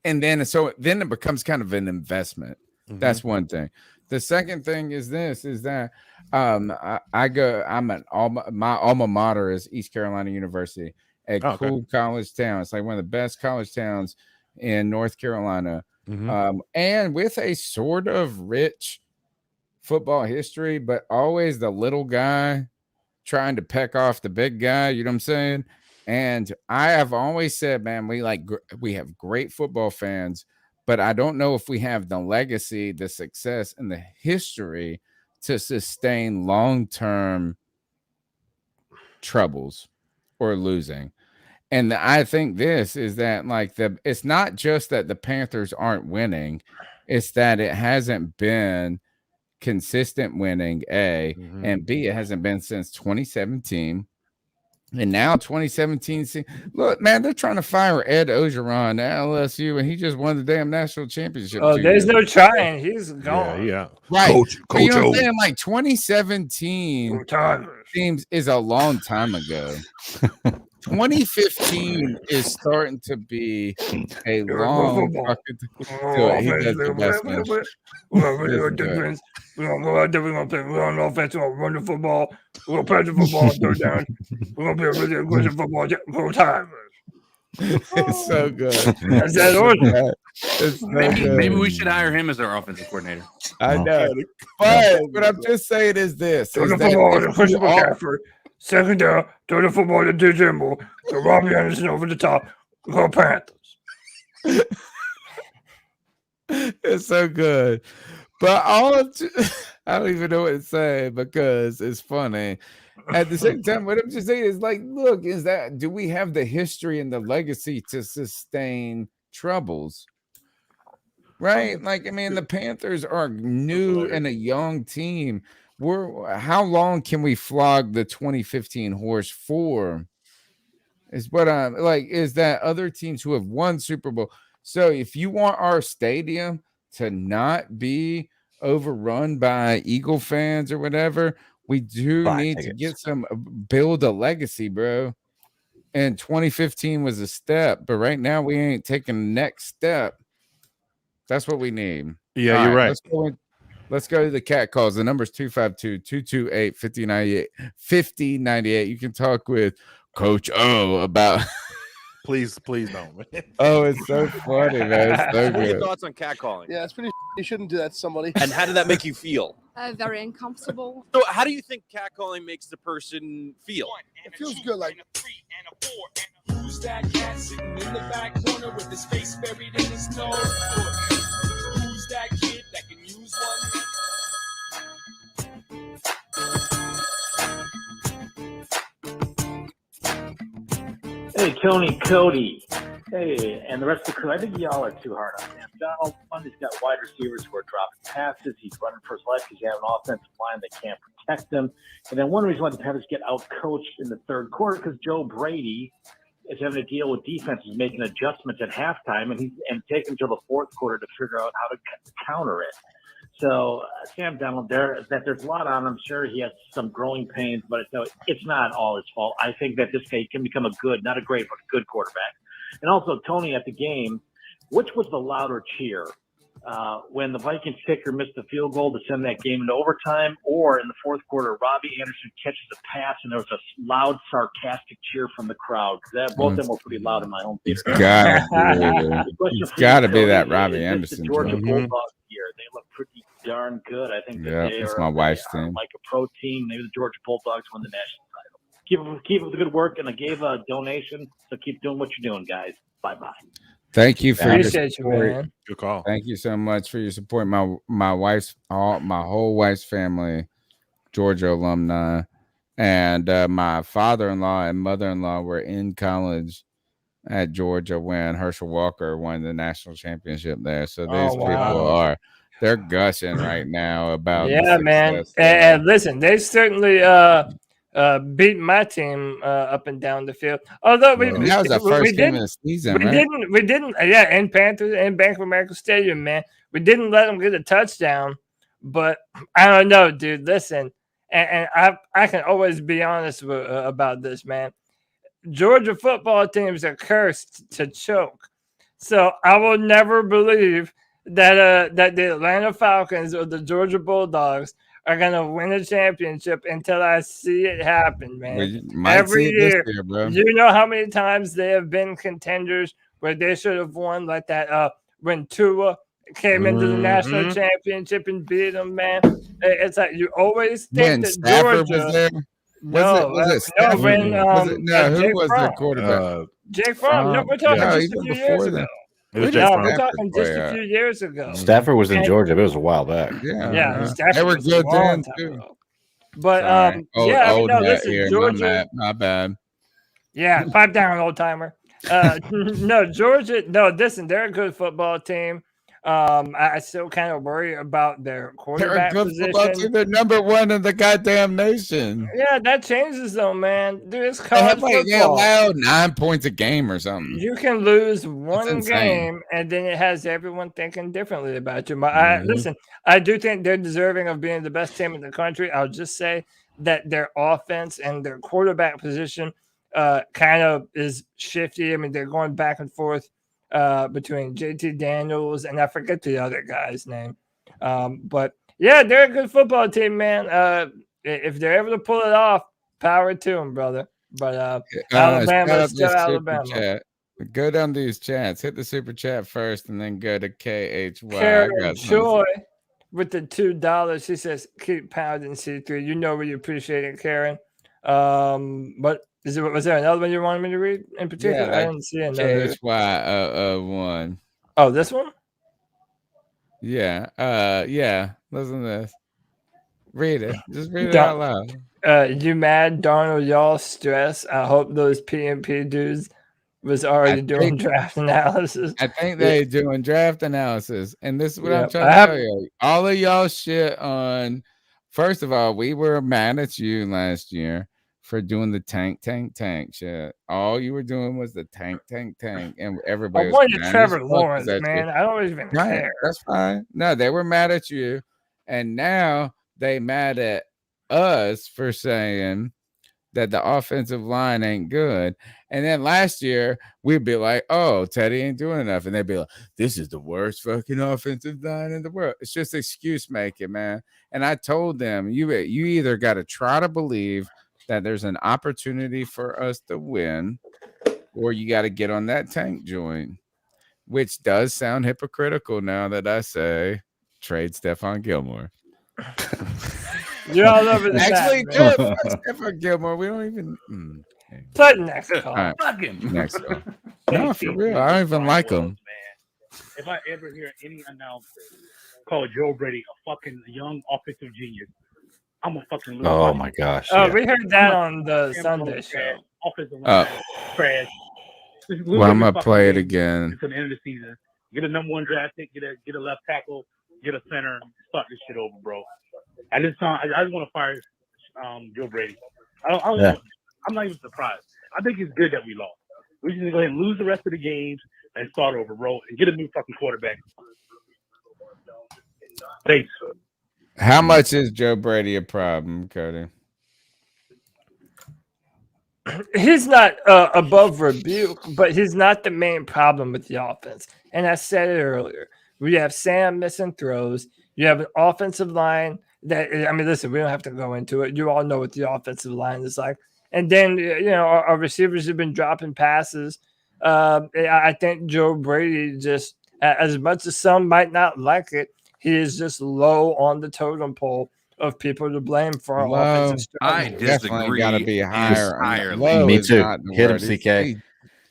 [SPEAKER 2] and then it becomes kind of an investment. That's one thing. The second thing is that my alma mater is East Carolina University, a cool college town. It's like one of the best college towns in North Carolina, and with a sort of rich football history, but always the little guy trying to peck off the big guy. You know what I'm saying? And I have always said, man, we have great football fans, but I don't know if we have the legacy, the success, and the history to sustain long-term troubles or losing. And I think this is that it's not just that the Panthers aren't winning, it's that it hasn't been consistent winning, A, and B, it hasn't been since 2017. And now 2017, look, man, they're trying to fire Ed Ogeron at LSU, and he just won the damn national championship.
[SPEAKER 3] Oh, there's no trying. He's gone.
[SPEAKER 6] Yeah.
[SPEAKER 2] Right.
[SPEAKER 6] Coach
[SPEAKER 2] You know what I'm
[SPEAKER 6] O.
[SPEAKER 2] saying? Like 2017 seems is a long time ago. 2015 is starting to be a long fucking. He does the best, man.
[SPEAKER 3] We're going to defense. We're going to go out there. We're going to play. We're on offense. We're going to run the football. We're going to pass the football. Throw down. We're going to play really aggressive football. Full time.
[SPEAKER 2] It's so good.
[SPEAKER 3] That's that order.
[SPEAKER 2] It's so
[SPEAKER 4] Maybe we
[SPEAKER 2] good.
[SPEAKER 4] should hire him as our offensive coordinator.
[SPEAKER 2] I know. But what I'm just saying is this.
[SPEAKER 3] Throw
[SPEAKER 2] Is
[SPEAKER 3] the
[SPEAKER 2] that
[SPEAKER 3] football to
[SPEAKER 2] if
[SPEAKER 3] Christian
[SPEAKER 2] you are-
[SPEAKER 3] McCaffrey. Second down. Throw the football to DJ Moore. To Robby Anderson over the top. Go Panthers.
[SPEAKER 2] It's so good. But I don't even know what to say because it's funny. At the same time, what I'm just saying is look, do we have the history and the legacy to sustain troubles? Right? The Panthers are new and a young team. How long can we flog the 2015 horse for? Is what I'm is that other teams who have won Super Bowl. So if you want our stadium to not be overrun by Eagle fans or whatever, we do need to get build a legacy, bro. And 2015 was a step, but right now we ain't taking the next step. That's what we need.
[SPEAKER 6] Yeah,
[SPEAKER 2] All
[SPEAKER 6] you're right.
[SPEAKER 2] Let's go to the cat calls. The number's 252-228-5098. You can talk with Coach O about.
[SPEAKER 6] Please don't. Man.
[SPEAKER 2] Oh, it's so funny, man. It's so
[SPEAKER 9] What are your
[SPEAKER 2] good.
[SPEAKER 9] thoughts on catcalling?
[SPEAKER 10] Yeah, it's pretty. You shouldn't do that to somebody.
[SPEAKER 9] And how did that make you feel?
[SPEAKER 11] Very uncomfortable.
[SPEAKER 9] So, how do you think catcalling makes the person feel?
[SPEAKER 10] It feels good, like.
[SPEAKER 12] Who's that cat sitting in the back corner with his face buried in his nose? Who's that kid that can use one?
[SPEAKER 13] Hey, Tony, Cody. Hey, and the rest of the crew. I think y'all are too hard on Sam Darnold. One, he's got wide receivers who are dropping passes. He's running for his life because you have an offensive line that can't protect him. And then one reason why the Panthers get out-coached in the third quarter because Joe Brady is having to deal with defenses making adjustments at halftime, and taking until the fourth quarter to figure out how to counter it. So Sam Darnold, there's a lot on him. Sure, he has some growing pains, but it's not all his fault. I think that this guy can become a good, not a great, but a good quarterback. And also, Tony, at the game, which was the louder cheer? When the Vikings kicker missed the field goal to send that game into overtime, or in the fourth quarter, Robby Anderson catches a pass and there was a loud, sarcastic cheer from the crowd. Both of them were pretty loud in my home theater.
[SPEAKER 2] It's gotta be that Robbie Anderson.
[SPEAKER 13] The Georgia Bulldogs here, they look pretty darn good. I think that they
[SPEAKER 2] it's
[SPEAKER 13] are,
[SPEAKER 2] my wife's team.
[SPEAKER 13] like a pro team. Maybe the Georgia Bulldogs won the national title. Keep up the good work, and I gave a donation, so keep doing what you're doing, guys. Bye-bye.
[SPEAKER 2] Thank you for your
[SPEAKER 3] Appreciate you,
[SPEAKER 2] support.
[SPEAKER 3] man.
[SPEAKER 6] Good call.
[SPEAKER 2] Thank you so much for your support. My whole wife's family, Georgia alumni, and my father-in-law and mother-in-law were in college at Georgia when Herschel Walker won the national championship there. So these people they're gushing right now about
[SPEAKER 3] man. And listen, they certainly beat my team up and down the field. Although
[SPEAKER 2] that was the first game of the season, right?
[SPEAKER 3] We didn't, in Panthers and Bank of America Stadium, man. We didn't let them get a touchdown, but I don't know, dude. Listen, and I can always be honest about this, man. Georgia football teams are cursed to choke, so I will never believe that the Atlanta Falcons or the Georgia Bulldogs are gonna win a championship until I see it happen, man. Every year,
[SPEAKER 2] bro.
[SPEAKER 3] You know how many times they have been contenders where they should have won, like that when Tua came into the national championship and beat them, man. It's like you always think that
[SPEAKER 2] Stafford
[SPEAKER 3] Georgia
[SPEAKER 2] was there.
[SPEAKER 3] was it Stafford?
[SPEAKER 2] Who was the quarterback?
[SPEAKER 3] Jake Fromm. No, we're talking just a few years ago.
[SPEAKER 6] We're
[SPEAKER 3] talking just a few years ago.
[SPEAKER 5] Stafford was in Georgia, but it was a while back.
[SPEAKER 3] Yeah.
[SPEAKER 2] They were good then too.
[SPEAKER 3] But listen, Georgia.
[SPEAKER 2] My bad.
[SPEAKER 3] Yeah, pipe down, old timer. No, Georgia. No, listen, they're a good football team. I still kind of worry about their
[SPEAKER 2] They're a
[SPEAKER 3] quarterback
[SPEAKER 2] good football
[SPEAKER 3] position.
[SPEAKER 2] team. They're number one in the goddamn nation.
[SPEAKER 3] Yeah, that changes though, man. Dude, it's
[SPEAKER 2] They have
[SPEAKER 3] college
[SPEAKER 2] they
[SPEAKER 3] football.
[SPEAKER 2] allowed 9 points a game or something.
[SPEAKER 3] You can lose one
[SPEAKER 2] insane.
[SPEAKER 3] game, and then it has everyone thinking differently about you.
[SPEAKER 2] Mhm.
[SPEAKER 3] Listen, I do think they're deserving of being the best team in the country. I'll just say that their offense and their quarterback position kind of is shifty. I mean, they're going back and forth between JT Daniels and I forget the other guy's name. But yeah, they're a good football team, man. If they're able to pull it off, power to them, brother. But Alabama is still Alabama.
[SPEAKER 2] Chat. Go down these chats. Hit the super chat first, and then go to KHY.
[SPEAKER 3] Karen Joy with the $2. She says, "Keep pounding C3." You know we appreciate it, Karen. But was there another one you wanted me to read in particular?
[SPEAKER 2] Yeah,
[SPEAKER 3] I didn't see another.
[SPEAKER 2] KHY 1.
[SPEAKER 3] Oh, this one?
[SPEAKER 2] Yeah. Yeah. Listen to this. Read it. Just read it out loud.
[SPEAKER 3] You mad, Darnold? Y'all stress. I hope those PMP dudes was already doing draft analysis.
[SPEAKER 2] I think they're doing draft analysis. And this is what I'm trying to tell you. All of y'all shit on, first of all, we were mad at you last year for doing the tank shit. All you were doing was the tank. And everybody was
[SPEAKER 3] wanted
[SPEAKER 2] mad
[SPEAKER 3] Trevor
[SPEAKER 2] as fuck
[SPEAKER 3] Lawrence,
[SPEAKER 2] at you.
[SPEAKER 3] man. I don't even care.
[SPEAKER 2] That's fine. No, they were mad at you. And now they mad at us for saying that the offensive line ain't good. And then last year we'd be like, oh, Teddy ain't doing enough. And they'd be like, this is the worst fucking offensive line in the world. It's just excuse making, man. And I told them, you either got to try to believe that there's an opportunity for us to win, or you got to get on that tank joint, which does sound hypocritical now that I say trade Stephon Gilmore.
[SPEAKER 3] You're all over the
[SPEAKER 2] Actually,
[SPEAKER 3] map,
[SPEAKER 2] good. Stephon Gilmore. We don't even.
[SPEAKER 3] But next call.
[SPEAKER 2] All right.
[SPEAKER 4] Fuck him.
[SPEAKER 2] Next call. No, for real. I don't even like him.
[SPEAKER 13] If I ever hear any announcer call Joe Brady a fucking young offensive genius, I'm a fucking lose.
[SPEAKER 5] Oh my gosh.
[SPEAKER 3] Oh,
[SPEAKER 5] yeah.
[SPEAKER 3] we heard that on the Sunday show.
[SPEAKER 13] Offensive line, trash.
[SPEAKER 2] Well, I'm gonna play it again.
[SPEAKER 13] Until the end of the season, get a number 1 draft pick, get a left tackle, get a center, start this shit over, bro. I just want to fire Joe Brady. I'm not even surprised. I think it's good that we lost. We just need to go ahead and lose the rest of the games and start over, bro, and get a new fucking quarterback. Thanks.
[SPEAKER 2] How much is Joe Brady a problem, Cody?
[SPEAKER 3] He's not above rebuke, but he's not the main problem with the offense. And I said it earlier. We have Sam missing throws. You have an offensive line that, I mean, listen, we don't have to go into it. You all know what the offensive line is like. And then, our receivers have been dropping passes. I think Joe Brady just, as much as some might not like it, he is just low on the totem pole of people to blame for our offensive strategy.
[SPEAKER 4] I disagree.
[SPEAKER 2] Got to be higher.
[SPEAKER 5] Me too. Hit him, CK.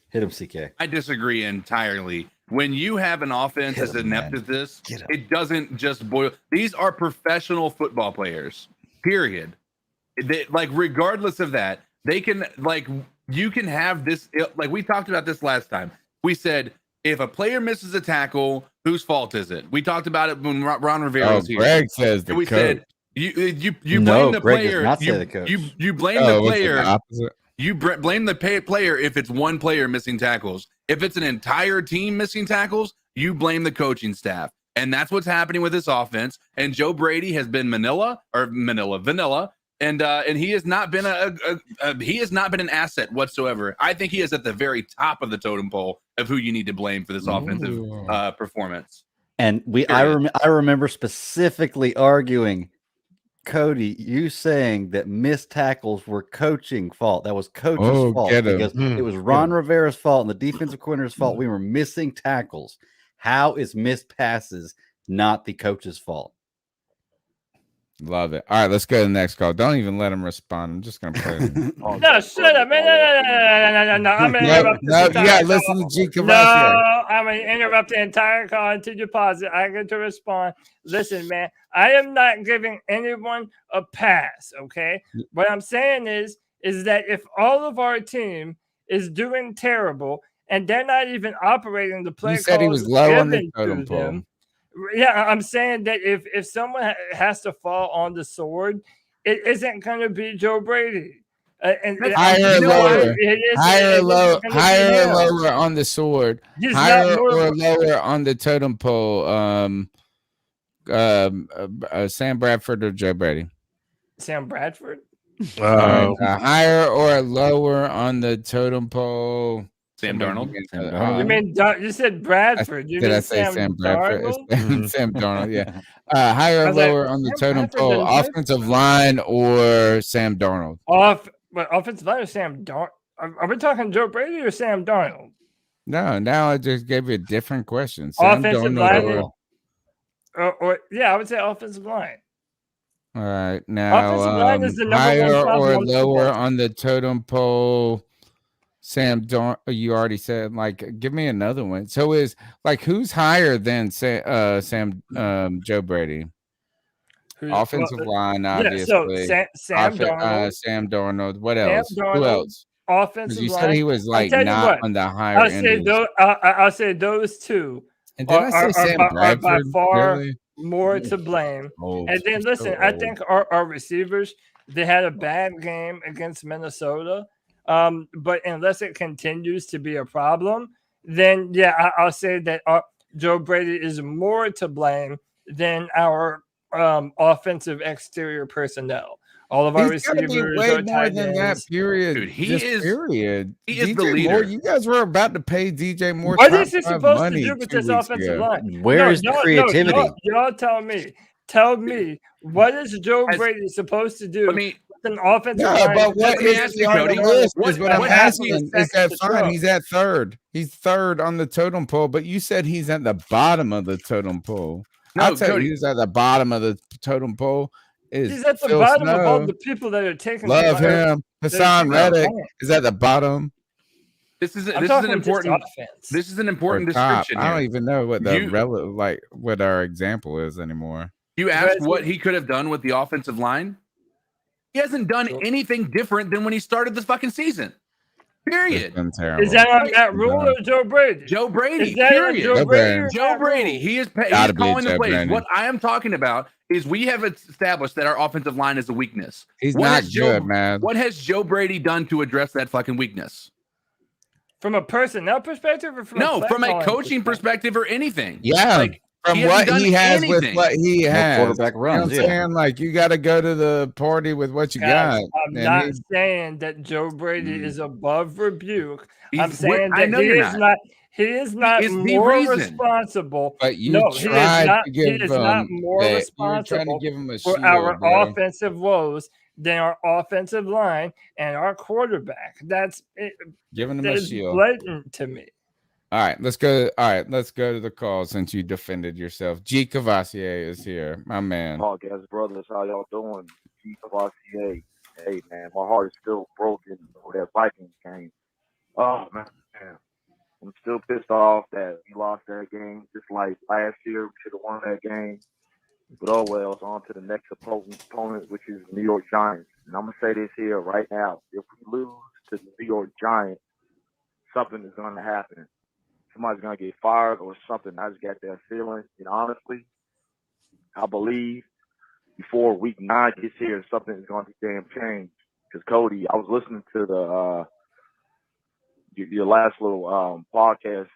[SPEAKER 5] Hit him, CK.
[SPEAKER 4] I disagree entirely. When you have an offense as inept as this, it doesn't just boil. These are professional football players, period. Regardless of that, they can, you can have this, we talked about this last time. We said, if a player misses a tackle, whose fault is it? We talked about it when Ron Rivera was here.
[SPEAKER 2] Greg says the
[SPEAKER 4] we
[SPEAKER 2] coach.
[SPEAKER 4] Said, you blame the
[SPEAKER 5] Greg
[SPEAKER 4] player.
[SPEAKER 5] does not say the coach.
[SPEAKER 4] You blame the player.
[SPEAKER 2] You
[SPEAKER 4] blame the player if it's one player missing tackles. If it's an entire team missing tackles, you blame the coaching staff. And that's what's happening with this offense. And Joe Brady has been vanilla, and he has not been an asset whatsoever. I think he is at the very top of the totem pole of who you need to blame for this offensive performance.
[SPEAKER 5] And I remember specifically arguing, Cody, you saying that missed tackles were coaching fault. That was coach's fault because it was Ron Rivera's fault and the defensive coordinator's fault. We were missing tackles. How is missed passes not the coach's fault?
[SPEAKER 2] Love it. All right, let's go to the next call. Don't even let him respond. I'm just gonna play it.
[SPEAKER 3] No, shut up, man. No. I'm gonna interrupt
[SPEAKER 2] you gotta listen to G.
[SPEAKER 3] No, I'm gonna interrupt the entire call until you pause it. I get to respond. Listen, man, I am not giving anyone a pass. Okay, what I'm saying is that if all of our team is doing terrible, and they're not even operating the play
[SPEAKER 2] You said he
[SPEAKER 3] calls
[SPEAKER 2] was low on the
[SPEAKER 3] given
[SPEAKER 2] totem
[SPEAKER 3] to
[SPEAKER 2] pole.
[SPEAKER 3] them. Yeah, I'm saying that if someone has to fall on the sword, it isn't going to be Joe Brady.
[SPEAKER 2] Higher or lower, higher or
[SPEAKER 3] him.
[SPEAKER 2] lower on the sword,
[SPEAKER 3] He's
[SPEAKER 2] higher
[SPEAKER 3] not more.
[SPEAKER 2] or lower on the totem pole. Sam Bradford or Joe Brady?
[SPEAKER 3] Sam Bradford.
[SPEAKER 2] Higher or lower on the totem pole.
[SPEAKER 4] Sam Darnold.
[SPEAKER 3] You mean you said Bradford? You
[SPEAKER 2] Did
[SPEAKER 3] mean
[SPEAKER 2] I say Sam Bradford?
[SPEAKER 3] Darnold?
[SPEAKER 2] Sam Darnold, yeah. Higher
[SPEAKER 3] I
[SPEAKER 2] or
[SPEAKER 3] was like,
[SPEAKER 2] lower on the
[SPEAKER 3] Sam
[SPEAKER 2] totem
[SPEAKER 3] Bradford
[SPEAKER 2] pole,
[SPEAKER 3] didn't play
[SPEAKER 2] offensive line or Sam Darnold?
[SPEAKER 3] Offensive line or Sam Darnold? Are we talking Joe Brady or Sam Darnold?
[SPEAKER 2] No, now I just gave you a different question. Sam
[SPEAKER 3] Offensive
[SPEAKER 2] Darnold
[SPEAKER 3] line, or yeah, I would say offensive line.
[SPEAKER 2] all right, now
[SPEAKER 3] Offensive line is the number
[SPEAKER 2] higher
[SPEAKER 3] one problem
[SPEAKER 2] or
[SPEAKER 3] on football
[SPEAKER 2] lower
[SPEAKER 3] team.
[SPEAKER 2] on the totem pole. Sam Darnold, you already said. Like, give me another one. So is like who's higher than Sam Joe Brady? Offensive line, obviously.
[SPEAKER 3] Yeah, so Sam Darnold.
[SPEAKER 2] Sam Darnold. What
[SPEAKER 3] Sam
[SPEAKER 2] else? Who
[SPEAKER 3] Darnold,
[SPEAKER 2] else?
[SPEAKER 3] offensive
[SPEAKER 2] You
[SPEAKER 3] line.
[SPEAKER 2] said he was
[SPEAKER 3] I'll
[SPEAKER 2] like
[SPEAKER 3] tell you
[SPEAKER 2] not
[SPEAKER 3] what,
[SPEAKER 2] on the higher
[SPEAKER 3] I'll
[SPEAKER 2] end.
[SPEAKER 3] say
[SPEAKER 2] of
[SPEAKER 3] those. I'll say those two.
[SPEAKER 2] And did I say Sam
[SPEAKER 3] are by
[SPEAKER 2] Bradford?
[SPEAKER 3] far
[SPEAKER 2] Really?
[SPEAKER 3] more to blame.
[SPEAKER 2] Old.
[SPEAKER 3] And then
[SPEAKER 2] He's
[SPEAKER 3] listen,
[SPEAKER 2] so
[SPEAKER 3] I
[SPEAKER 2] old.
[SPEAKER 3] think our receivers, they had a bad game against Minnesota. But unless it continues to be a problem, then yeah, I'll say that Joe Brady is more to blame than our offensive exterior personnel. All of our
[SPEAKER 2] He's got to be
[SPEAKER 3] receivers
[SPEAKER 2] way
[SPEAKER 3] are
[SPEAKER 2] more
[SPEAKER 3] tight
[SPEAKER 2] than that.
[SPEAKER 3] ends.
[SPEAKER 2] Period.
[SPEAKER 4] Dude, he
[SPEAKER 2] Just
[SPEAKER 4] is-
[SPEAKER 2] period.
[SPEAKER 4] he is the
[SPEAKER 2] DJ Moore,
[SPEAKER 4] leader.
[SPEAKER 2] you guys were about to pay DJ Moore.
[SPEAKER 3] What
[SPEAKER 2] top
[SPEAKER 3] is he
[SPEAKER 2] five
[SPEAKER 3] supposed to
[SPEAKER 2] money
[SPEAKER 3] do with
[SPEAKER 2] 2
[SPEAKER 3] this
[SPEAKER 2] weeks
[SPEAKER 3] offensive
[SPEAKER 2] ago.
[SPEAKER 3] line?
[SPEAKER 5] Where is the creativity?
[SPEAKER 3] Y'all tell me. Tell me, what is Joe Brady supposed to do with an offensive
[SPEAKER 2] No,
[SPEAKER 3] line?
[SPEAKER 2] but what
[SPEAKER 4] me
[SPEAKER 2] is
[SPEAKER 4] ask
[SPEAKER 2] he
[SPEAKER 4] you,
[SPEAKER 2] on
[SPEAKER 4] Cody,
[SPEAKER 2] the list
[SPEAKER 4] what-
[SPEAKER 2] is what I'm
[SPEAKER 4] what
[SPEAKER 2] asking.
[SPEAKER 3] happened
[SPEAKER 2] Is that
[SPEAKER 3] to
[SPEAKER 2] fine?
[SPEAKER 3] Trump?
[SPEAKER 2] He's at third. He's third on the totem pole, but you said he's at the bottom of the totem pole.
[SPEAKER 4] No,
[SPEAKER 2] I'll tell
[SPEAKER 4] Cody.
[SPEAKER 2] you who's at the bottom of the totem pole.
[SPEAKER 3] He's at the
[SPEAKER 2] Phil
[SPEAKER 3] bottom of all
[SPEAKER 2] Snow.
[SPEAKER 3] the people that are taking.
[SPEAKER 2] Love him. Hassan Reddick is at the bottom.
[SPEAKER 4] This is
[SPEAKER 3] I'm
[SPEAKER 4] an
[SPEAKER 3] talking just
[SPEAKER 4] important.
[SPEAKER 3] offense.
[SPEAKER 4] This is an important
[SPEAKER 2] Or top.
[SPEAKER 4] description
[SPEAKER 2] I don't
[SPEAKER 4] here.
[SPEAKER 2] even know what the
[SPEAKER 4] You-
[SPEAKER 2] what our example is anymore.
[SPEAKER 4] You asked what he could have done with the offensive line. He hasn't done anything different than when he started this fucking season. Period.
[SPEAKER 3] Is that on Matt Rhule or Joe Brady?
[SPEAKER 4] Joe Brady.
[SPEAKER 3] Is that on
[SPEAKER 4] Period.
[SPEAKER 3] Joe Brady or
[SPEAKER 4] Joe
[SPEAKER 3] Matt
[SPEAKER 4] Brady.
[SPEAKER 3] Rhule?
[SPEAKER 4] He is
[SPEAKER 2] Gotta be
[SPEAKER 4] calling the
[SPEAKER 2] Joe
[SPEAKER 4] plays.
[SPEAKER 2] Brady.
[SPEAKER 4] What I am talking about is we have established that our offensive line is a weakness.
[SPEAKER 2] He's
[SPEAKER 4] What
[SPEAKER 2] not
[SPEAKER 4] has Joe-
[SPEAKER 2] good, man.
[SPEAKER 4] What has Joe Brady done to address that fucking weakness?
[SPEAKER 3] From a personnel perspective, or from
[SPEAKER 4] From a
[SPEAKER 3] calling
[SPEAKER 4] coaching perspective or anything.
[SPEAKER 2] Yeah,
[SPEAKER 4] Like,
[SPEAKER 2] from
[SPEAKER 4] he hasn't
[SPEAKER 2] what he
[SPEAKER 4] done
[SPEAKER 2] has with
[SPEAKER 4] anything.
[SPEAKER 2] what he has.
[SPEAKER 5] quarterback
[SPEAKER 2] You know
[SPEAKER 5] runs,
[SPEAKER 2] what I'm saying? Like, you got to go to the party with what you
[SPEAKER 3] Guys,
[SPEAKER 2] got.
[SPEAKER 3] I'm
[SPEAKER 2] And
[SPEAKER 3] not
[SPEAKER 2] he-
[SPEAKER 3] saying that Joe Brady is above rebuke. I'm
[SPEAKER 4] He's-
[SPEAKER 3] saying
[SPEAKER 4] I
[SPEAKER 3] that
[SPEAKER 4] know
[SPEAKER 3] he
[SPEAKER 4] you're
[SPEAKER 3] is
[SPEAKER 4] not.
[SPEAKER 3] not. He is not
[SPEAKER 4] is the
[SPEAKER 3] more
[SPEAKER 4] reason.
[SPEAKER 3] responsible.
[SPEAKER 2] But you
[SPEAKER 3] no, he is
[SPEAKER 2] tried
[SPEAKER 3] not.
[SPEAKER 2] to
[SPEAKER 3] He
[SPEAKER 2] give
[SPEAKER 3] is not more
[SPEAKER 2] you were trying to
[SPEAKER 3] responsible
[SPEAKER 2] give him a
[SPEAKER 3] for
[SPEAKER 2] shield,
[SPEAKER 3] our
[SPEAKER 2] bro.
[SPEAKER 3] offensive woes than our offensive line and our quarterback. That's it.
[SPEAKER 2] Giving him
[SPEAKER 3] That
[SPEAKER 2] a
[SPEAKER 3] is
[SPEAKER 2] shield.
[SPEAKER 3] blatant to me.
[SPEAKER 2] All right, let's go. All right, let's go to the call since you defended yourself. G. Cavassier is here, my man.
[SPEAKER 14] Podcast brothers, how y'all doing? G. Cavassier. Hey man, my heart is still broken over that Vikings game. Oh man, I'm still pissed off that we lost that game. Just like last year, we should have won that game. But oh well, it's on to the next opponent, which is the New York Giants. And I'm gonna say this here right now: if we lose to the New York Giants, something is gonna happen. Somebody's gonna get fired or something. I just got that feeling. And honestly, I believe before week 9 gets here, something is going to damn change. Because Cody, I was listening to the your last little podcast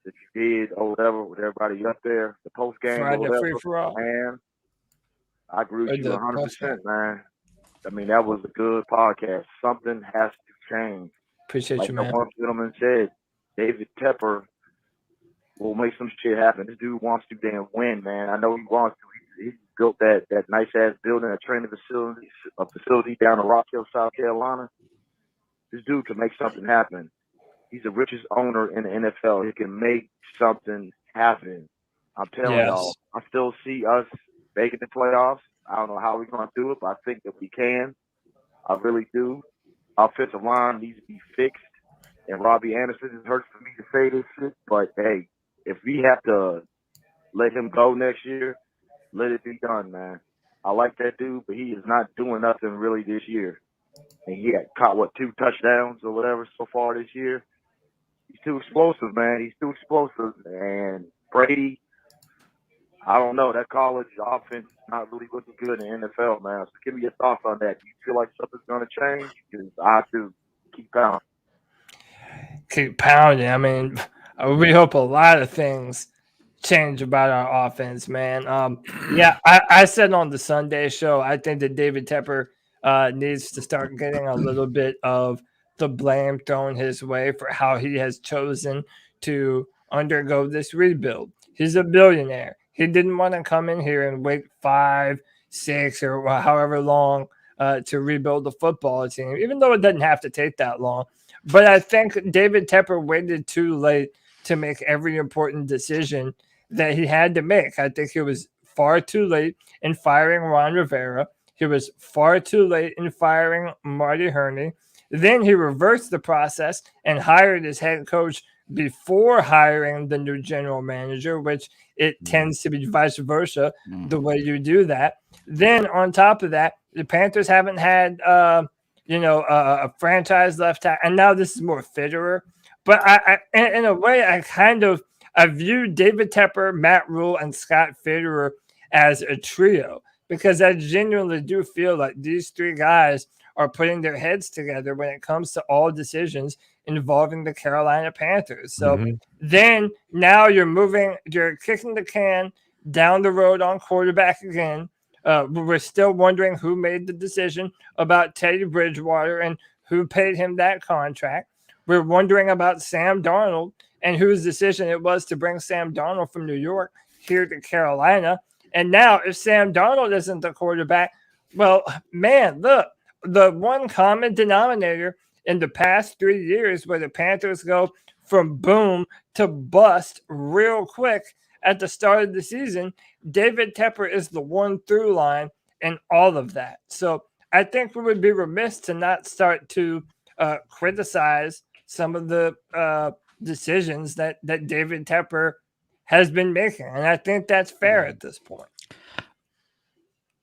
[SPEAKER 14] that you did or whatever with everybody up there, the post game or
[SPEAKER 3] Friday
[SPEAKER 14] whatever.
[SPEAKER 3] free for all.
[SPEAKER 14] Man, I agree
[SPEAKER 3] Or
[SPEAKER 14] with you
[SPEAKER 3] the
[SPEAKER 14] 100%, man. I mean, that was a good podcast. Something has to change.
[SPEAKER 3] Appreciate
[SPEAKER 14] like
[SPEAKER 3] you,
[SPEAKER 14] the
[SPEAKER 3] man.
[SPEAKER 14] one gentleman said, David Tepper will make some shit happen. This dude wants to damn win, man. I know he wants to. He built that nice ass building, a training facility down in Rock Hill, South Carolina. This dude can make something happen. He's the richest owner in the NFL. He can make something happen. I'm telling y'all, I still see us making the playoffs. I don't know how we're going to do it, but I think that we can. I really do. Offensive line needs to be fixed. And Robby Anderson, it hurts for me to say this shit, but hey, if we have to let him go next year, let it be done, man. I like that dude, but he is not doing nothing really this year. and he got caught 2 touchdowns or whatever so far this year. He's too explosive, man. He's too explosive. And Brady, I don't know. That college offense is not really looking good in the NFL, man. So give me your thoughts on that. Do you feel like something's going to change? Because I do. Keep pounding.
[SPEAKER 3] Keep pounding. I mean, we hope a lot of things change about our offense, man. I said on the Sunday show, I think that David Tepper needs to start getting a little bit of the blame thrown his way for how he has chosen to undergo this rebuild. He's a billionaire. He didn't want to come in here and wait 5, 6, or however long to rebuild the football team, even though it doesn't have to take that long. But I think David Tepper waited too late to make every important decision that he had to make. I think he was far too late in firing Ron Rivera. He was far too late in firing Marty Herney. Then he reversed the process and hired his head coach before hiring the new general manager, which it tends to be vice versa, the way you do that. Then on top of that, the Panthers haven't had a franchise left tackle, and now this is more Fitterer. But I in a way, I view David Tepper, Matt Rhule, and Scott Fitterer as a trio, because I genuinely do feel like these 3 guys are putting their heads together when it comes to all decisions involving the Carolina Panthers. So then now you're kicking the can down the road on quarterback again. We're still wondering who made the decision about Teddy Bridgewater and who paid him that contract. We're wondering about Sam Darnold and whose decision it was to bring Sam Darnold from New York here to Carolina. And now if Sam Darnold isn't the quarterback, well, man, look, the one common denominator in the past 3 years where the Panthers go from boom to bust real quick at the start of the season, David Tepper is the one through line in all of that. So I think we would be remiss to not start to criticize some of the decisions that David Tepper has been making. And I think that's fair at this point.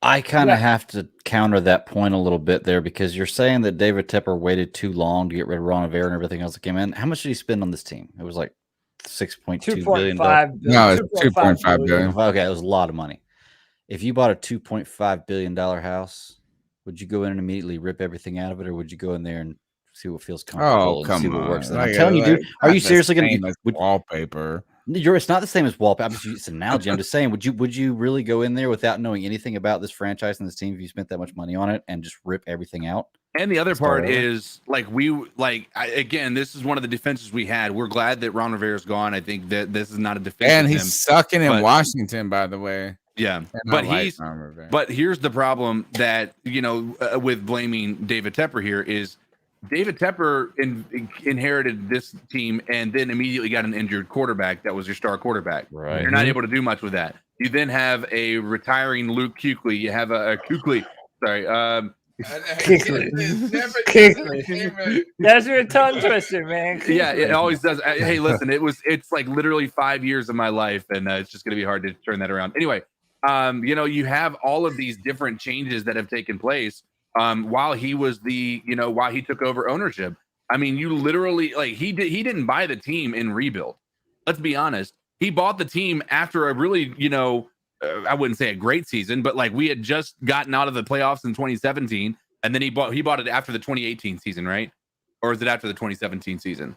[SPEAKER 5] I kind of have to counter that point a little bit there, because you're saying that David Tepper waited too long to get rid of Ron Rivera and everything else that came in. How much did he spend on this team? It was like $6.2 billion.
[SPEAKER 2] No, it's $2.5 billion.
[SPEAKER 5] Okay, it was a lot of money. If you bought a $2.5 billion house, would you go in and immediately rip everything out of it, or would you go in there and see what feels comfortable and see what works? I'm telling you, dude. Are you seriously going to
[SPEAKER 2] wallpaper?
[SPEAKER 5] It's not the same as wallpaper. It's an analogy. I'm just saying, would you really go in there without knowing anything about this franchise and this team if you spent that much money on it and just rip everything out?
[SPEAKER 4] And the other part is again, this is one of the defenses we had. We're glad that Ron Rivera's gone. I think that this is not a defense.
[SPEAKER 2] And he's sucking in Washington, by the way.
[SPEAKER 4] Yeah, but here's the problem that with blaming David Tepper here is David Tepper inherited this team and then immediately got an injured quarterback that was your star quarterback.
[SPEAKER 5] Right.
[SPEAKER 4] You're not able to do much with that. You then have a retiring Luke Kuechly. You have a Kuechly. Sorry.
[SPEAKER 3] Kuechly. That's your tongue twister, man. Kuechly.
[SPEAKER 4] Yeah, it always does. Hey, listen, it's like literally 5 years of my life, and it's just going to be hard to turn that around. Anyway, you have all of these different changes that have taken place. While he was while he took over ownership. I mean, you literally he didn't buy the team in rebuild. Let's be honest. He bought the team after a really, I wouldn't say a great season, but we had just gotten out of the playoffs in 2017, and then he bought it after the 2018 season, right? Or is it after the 2017 season?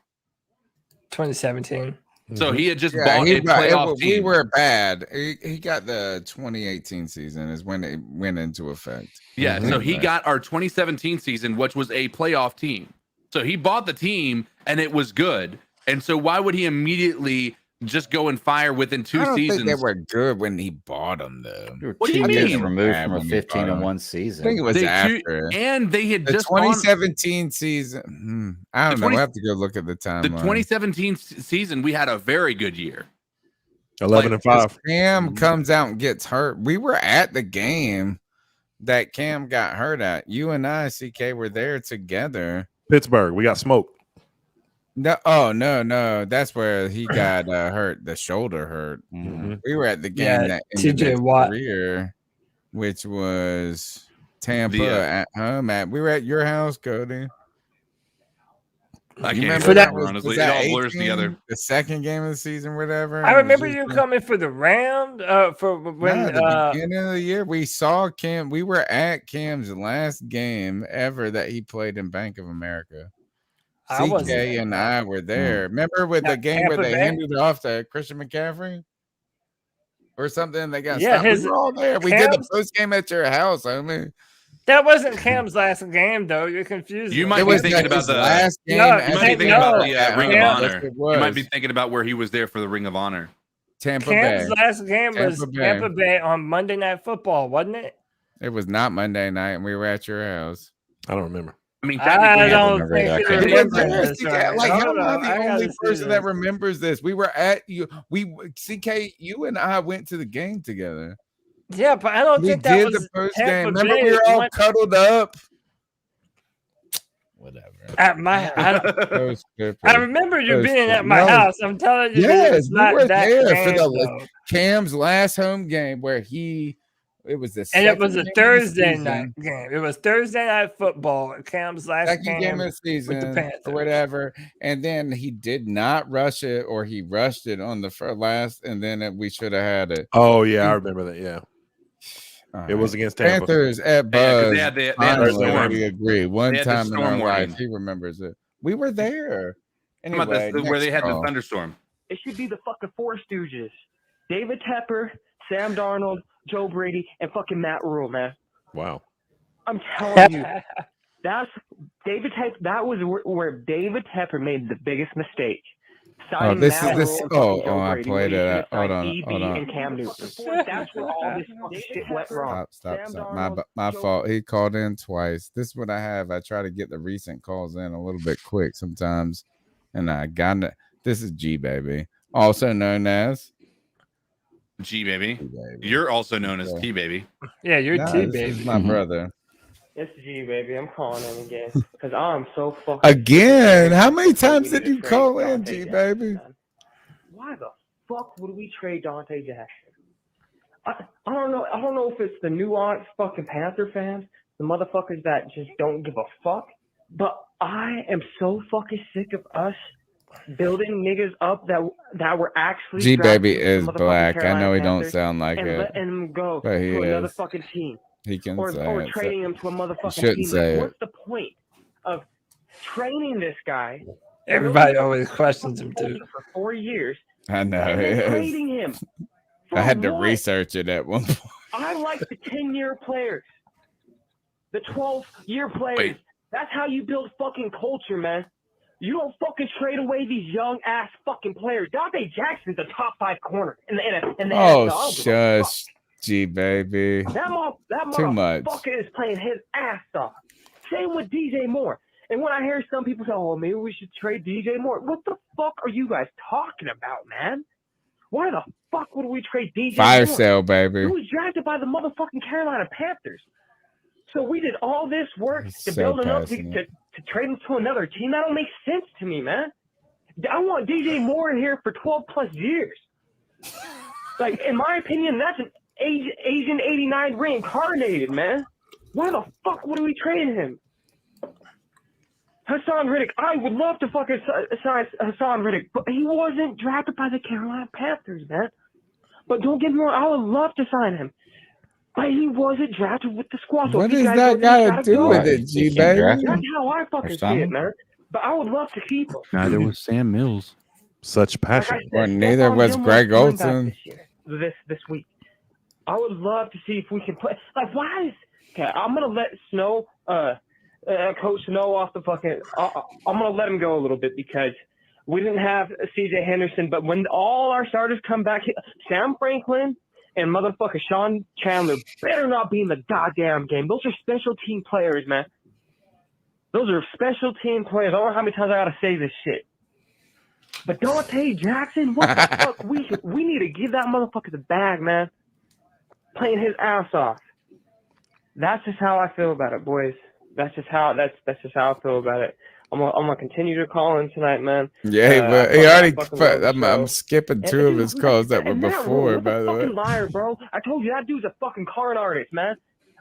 [SPEAKER 3] 2017.
[SPEAKER 4] So he had just bought a playoff team.
[SPEAKER 2] We were bad. He got the 2018 season is when it went into effect.
[SPEAKER 4] Yeah, so he got our 2017 season, which was a playoff team. So he bought the team, and it was good. And so why would he immediately just go and fire within 2 seasons?
[SPEAKER 2] I think they were good when he bought them, though.
[SPEAKER 4] What do you mean?
[SPEAKER 5] Removed from a 15-1 season.
[SPEAKER 2] I think it was after.
[SPEAKER 4] And they had
[SPEAKER 2] the
[SPEAKER 4] just
[SPEAKER 2] 2017 season. I don't know. We'll have to go look at the timeline.
[SPEAKER 4] The 2017 season, we had a very good year.
[SPEAKER 6] 11-5.
[SPEAKER 2] Cam comes out and gets hurt. We were at the game that Cam got hurt at. You and I, CK, were there together.
[SPEAKER 6] Pittsburgh. We got smoked.
[SPEAKER 2] No. That's where he got hurt. The shoulder hurt.
[SPEAKER 6] Mm-hmm.
[SPEAKER 2] We were at the game that ended his career, which was Tampa at home. We were at your house, Cody.
[SPEAKER 4] I
[SPEAKER 2] You
[SPEAKER 4] can't
[SPEAKER 2] remember that
[SPEAKER 4] remember,
[SPEAKER 2] was
[SPEAKER 4] honestly. It
[SPEAKER 2] that
[SPEAKER 4] all blurs
[SPEAKER 2] 18,
[SPEAKER 4] together.
[SPEAKER 2] the second game of the season, whatever.
[SPEAKER 3] I
[SPEAKER 2] and it was
[SPEAKER 3] remember
[SPEAKER 2] just
[SPEAKER 3] you
[SPEAKER 2] like-
[SPEAKER 3] coming for the Rams for when
[SPEAKER 2] No, the beginning of the year, we saw Cam. We were at Cam's last game ever that he played in Bank of America.
[SPEAKER 3] I wasn't
[SPEAKER 2] CK
[SPEAKER 3] there,
[SPEAKER 2] and
[SPEAKER 3] no.
[SPEAKER 2] I were there. Remember with the
[SPEAKER 3] Not
[SPEAKER 2] game where
[SPEAKER 3] Tampa
[SPEAKER 2] they
[SPEAKER 3] Bay?
[SPEAKER 2] handed it off to Christian McCaffrey or something? They got
[SPEAKER 3] Yeah,
[SPEAKER 2] stopped. We were all there. We did the
[SPEAKER 3] Cam's-
[SPEAKER 2] post game at your house, homie.
[SPEAKER 3] That wasn't Cam's last game, though. You're confused.
[SPEAKER 4] You might be thinking about the
[SPEAKER 2] last game.
[SPEAKER 3] No,
[SPEAKER 4] You might be thinking about the Ring of
[SPEAKER 3] Cam-
[SPEAKER 4] Honor. You might be thinking about where he was there for the Ring of Honor.
[SPEAKER 2] Tampa
[SPEAKER 3] Cam's
[SPEAKER 2] Bay.
[SPEAKER 3] last game was
[SPEAKER 2] Tampa Bay.
[SPEAKER 3] Tampa Bay on Monday Night Football, wasn't it?
[SPEAKER 2] It was not Monday night, and we were at your house.
[SPEAKER 6] I don't remember.
[SPEAKER 4] I mean,
[SPEAKER 3] I don't
[SPEAKER 5] remember
[SPEAKER 3] think
[SPEAKER 5] that.
[SPEAKER 3] you
[SPEAKER 5] I
[SPEAKER 3] remember
[SPEAKER 2] Remember,
[SPEAKER 3] this,
[SPEAKER 2] CK,
[SPEAKER 3] right?
[SPEAKER 2] like, how
[SPEAKER 3] Hold
[SPEAKER 2] am I
[SPEAKER 3] on,
[SPEAKER 2] the
[SPEAKER 3] I gotta
[SPEAKER 2] only
[SPEAKER 3] see
[SPEAKER 2] person
[SPEAKER 3] this.
[SPEAKER 2] that remembers this? We were at you. CK, you and I went to the game together.
[SPEAKER 3] Yeah, but I don't
[SPEAKER 2] We
[SPEAKER 3] think that
[SPEAKER 2] did
[SPEAKER 3] was
[SPEAKER 2] the post
[SPEAKER 3] Tampa
[SPEAKER 2] game. Remember,
[SPEAKER 3] Bay
[SPEAKER 2] we were all
[SPEAKER 3] went
[SPEAKER 2] cuddled up. Whatever.
[SPEAKER 3] at my.
[SPEAKER 2] Those
[SPEAKER 3] I remember you
[SPEAKER 2] those
[SPEAKER 3] being at my
[SPEAKER 2] no.
[SPEAKER 3] house. I'm telling you,
[SPEAKER 2] Yes,
[SPEAKER 3] it's
[SPEAKER 2] we
[SPEAKER 3] not
[SPEAKER 2] were
[SPEAKER 3] that
[SPEAKER 2] there
[SPEAKER 3] game,
[SPEAKER 2] for the
[SPEAKER 3] though.
[SPEAKER 2] Cam's last home game where it was the
[SPEAKER 3] And it was a
[SPEAKER 2] second game of the
[SPEAKER 3] Thursday
[SPEAKER 2] season.
[SPEAKER 3] night game. It was Thursday night football. Cam's last
[SPEAKER 2] Second game of the
[SPEAKER 3] with the
[SPEAKER 2] season
[SPEAKER 3] Panthers.
[SPEAKER 2] or whatever, and then he did not rush it, or he rushed it on the last, and then we should have had it.
[SPEAKER 6] Oh yeah, I remember that. Yeah, it was against Tampa.
[SPEAKER 2] Panthers at
[SPEAKER 4] Yeah, 'cause
[SPEAKER 2] Buzz.
[SPEAKER 4] they had the
[SPEAKER 2] Finally,
[SPEAKER 4] storm.
[SPEAKER 2] we agree. One
[SPEAKER 4] They had the
[SPEAKER 2] time in our
[SPEAKER 4] storm warning.
[SPEAKER 2] life, he remembers it. We were there.
[SPEAKER 4] How about
[SPEAKER 2] Anyway,
[SPEAKER 4] this, where they had the
[SPEAKER 2] call.
[SPEAKER 4] thunderstorm.
[SPEAKER 15] It should be the fucking four Stooges: David Tepper, Sam Darnold, Joe Brady, and fucking Matt Rhule, man.
[SPEAKER 6] Wow.
[SPEAKER 15] I'm telling you, that's David Tepper. That was where David Tepper made the biggest mistake. Signing Matt Rhule and fucking Joe
[SPEAKER 2] I
[SPEAKER 15] Brady,
[SPEAKER 2] played
[SPEAKER 15] when he
[SPEAKER 2] it.
[SPEAKER 15] should've
[SPEAKER 2] Hold
[SPEAKER 15] signed
[SPEAKER 2] on,
[SPEAKER 15] EB
[SPEAKER 2] hold on.
[SPEAKER 15] and Cam Newton. That's where all this shit went wrong.
[SPEAKER 2] Stop. My fault. He called in twice. This is what I have. I try to get the recent calls in a little bit quick sometimes, and I got it. This is G Baby, also known as
[SPEAKER 4] G baby. You're also known as T baby.
[SPEAKER 3] Yeah, you're T
[SPEAKER 2] This
[SPEAKER 3] baby.
[SPEAKER 2] is my brother.
[SPEAKER 15] It's G, baby. I'm calling him again because I'm so fucking.
[SPEAKER 2] Again, how many times
[SPEAKER 15] We
[SPEAKER 2] did
[SPEAKER 15] need to
[SPEAKER 2] you
[SPEAKER 15] trade
[SPEAKER 2] call in,
[SPEAKER 15] Dante
[SPEAKER 2] G
[SPEAKER 15] Jackson,
[SPEAKER 2] Baby?
[SPEAKER 15] man. Why the fuck would we trade Dante Jackson? I don't know. I don't know if it's the nuanced fucking Panther fans, the motherfuckers that just don't give a fuck. But I am so fucking sick of us building niggas up that were actually
[SPEAKER 2] G
[SPEAKER 15] drafted
[SPEAKER 2] Baby
[SPEAKER 15] from
[SPEAKER 2] is
[SPEAKER 15] motherfucking
[SPEAKER 2] black. I
[SPEAKER 15] Carolina
[SPEAKER 2] know he don't
[SPEAKER 15] Panthers
[SPEAKER 2] sound like
[SPEAKER 15] and
[SPEAKER 2] it,
[SPEAKER 15] letting him go
[SPEAKER 2] but he
[SPEAKER 15] to another
[SPEAKER 2] is.
[SPEAKER 15] fucking team.
[SPEAKER 2] He can
[SPEAKER 15] Or
[SPEAKER 2] say it.
[SPEAKER 15] trading him to a motherfucking
[SPEAKER 2] shouldn't
[SPEAKER 15] team.
[SPEAKER 2] say
[SPEAKER 15] Like,
[SPEAKER 2] it.
[SPEAKER 15] what's the point of training this guy?
[SPEAKER 3] Everybody always questions him too.
[SPEAKER 15] For 4 years.
[SPEAKER 2] I know
[SPEAKER 15] And
[SPEAKER 2] it
[SPEAKER 15] then
[SPEAKER 2] is.
[SPEAKER 15] trading him.
[SPEAKER 2] I had to
[SPEAKER 15] what?
[SPEAKER 2] research it at one point.
[SPEAKER 15] I like the 10-year players, the 12-year players. That's how you build fucking culture, man. You don't fucking trade away these young ass fucking players. Dante Jackson's a top 5 corner in the NFL. I don't
[SPEAKER 2] Oh,
[SPEAKER 15] give a fuck.
[SPEAKER 2] shush, G Baby.
[SPEAKER 15] That
[SPEAKER 2] Too much.
[SPEAKER 15] motherfucker is playing his ass off. Same with DJ Moore. And when I hear some people say, "Oh, maybe we should trade DJ Moore," what the fuck are you guys talking about, man? Why the fuck would we trade DJ
[SPEAKER 2] Fire
[SPEAKER 15] Moore?
[SPEAKER 2] sale, baby.
[SPEAKER 15] He was drafted by the motherfucking Carolina Panthers. So we did all this work
[SPEAKER 2] He's
[SPEAKER 15] to
[SPEAKER 2] so
[SPEAKER 15] build him up
[SPEAKER 2] passionate.
[SPEAKER 15] to trade him to another team. That don't make sense to me, man. I want DJ Moore in here for 12 plus years. Like, in my opinion, that's an Asian 89 reincarnated, man. Why the fuck would we trade him? Hassan Riddick, I would love to fucking sign Hassan Riddick, but he wasn't drafted by the Carolina Panthers, man. But don't get me wrong, I would love to sign him. But he wasn't drafted with the squad. So
[SPEAKER 2] What
[SPEAKER 15] if you
[SPEAKER 2] does
[SPEAKER 15] guys
[SPEAKER 2] that
[SPEAKER 15] don't
[SPEAKER 2] got to do
[SPEAKER 15] go,
[SPEAKER 2] with it, G Baby?
[SPEAKER 15] that's how I fucking see it, man. But I would love to keep him.
[SPEAKER 4] Neither was Sam Mills.
[SPEAKER 6] Such passion.
[SPEAKER 2] Or neither was Greg Olson.
[SPEAKER 15] This week. I would love to see if we can play. Like, why is okay? I'm gonna let Snow, Coach Snow off the fucking. I'm gonna let him go a little bit because we didn't have C.J. Henderson. But when all our starters come back, Sam Franklin and motherfucker Sean Chandler better not be in the goddamn game. Those are special team players, man. Those are special team players. I don't know how many times I gotta say this shit. But Dante Jackson, what the fuck? We need to give that motherfucker the bag, man. Playing his ass off. That's just how I feel about it, boys. That's just how I feel about it. I'm gonna continue to call in tonight, man.
[SPEAKER 2] Yeah, but he already.
[SPEAKER 15] fucking
[SPEAKER 2] I'm skipping two of his calls that were
[SPEAKER 15] And Matt
[SPEAKER 2] before,
[SPEAKER 15] Rhule,
[SPEAKER 2] by the way.
[SPEAKER 15] fucking liar, bro. I told you that dude's a fucking con artist, man.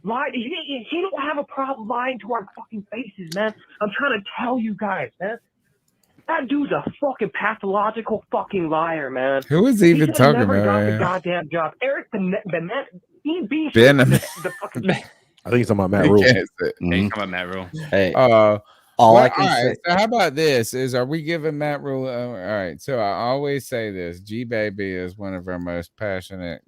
[SPEAKER 15] Lie. He don't have a problem lying to our fucking faces, man. I'm trying to tell you guys, man. That dude's a fucking pathological fucking liar, man.
[SPEAKER 2] Who is
[SPEAKER 15] He
[SPEAKER 2] even
[SPEAKER 15] should have
[SPEAKER 2] talking
[SPEAKER 15] never
[SPEAKER 2] about
[SPEAKER 15] got the
[SPEAKER 2] him?
[SPEAKER 15] goddamn job. Eric Bennett, the fucking.
[SPEAKER 6] I think he's talking about Matt
[SPEAKER 2] He
[SPEAKER 6] Rhule.
[SPEAKER 2] can't say-
[SPEAKER 4] Hey, come on, Matt Rhule.
[SPEAKER 5] Hey,
[SPEAKER 2] all
[SPEAKER 5] all I
[SPEAKER 2] right,
[SPEAKER 5] can say.
[SPEAKER 2] so how about this? Are we giving Matt Rhule? All right. So I always say this: G Baby is one of our most passionate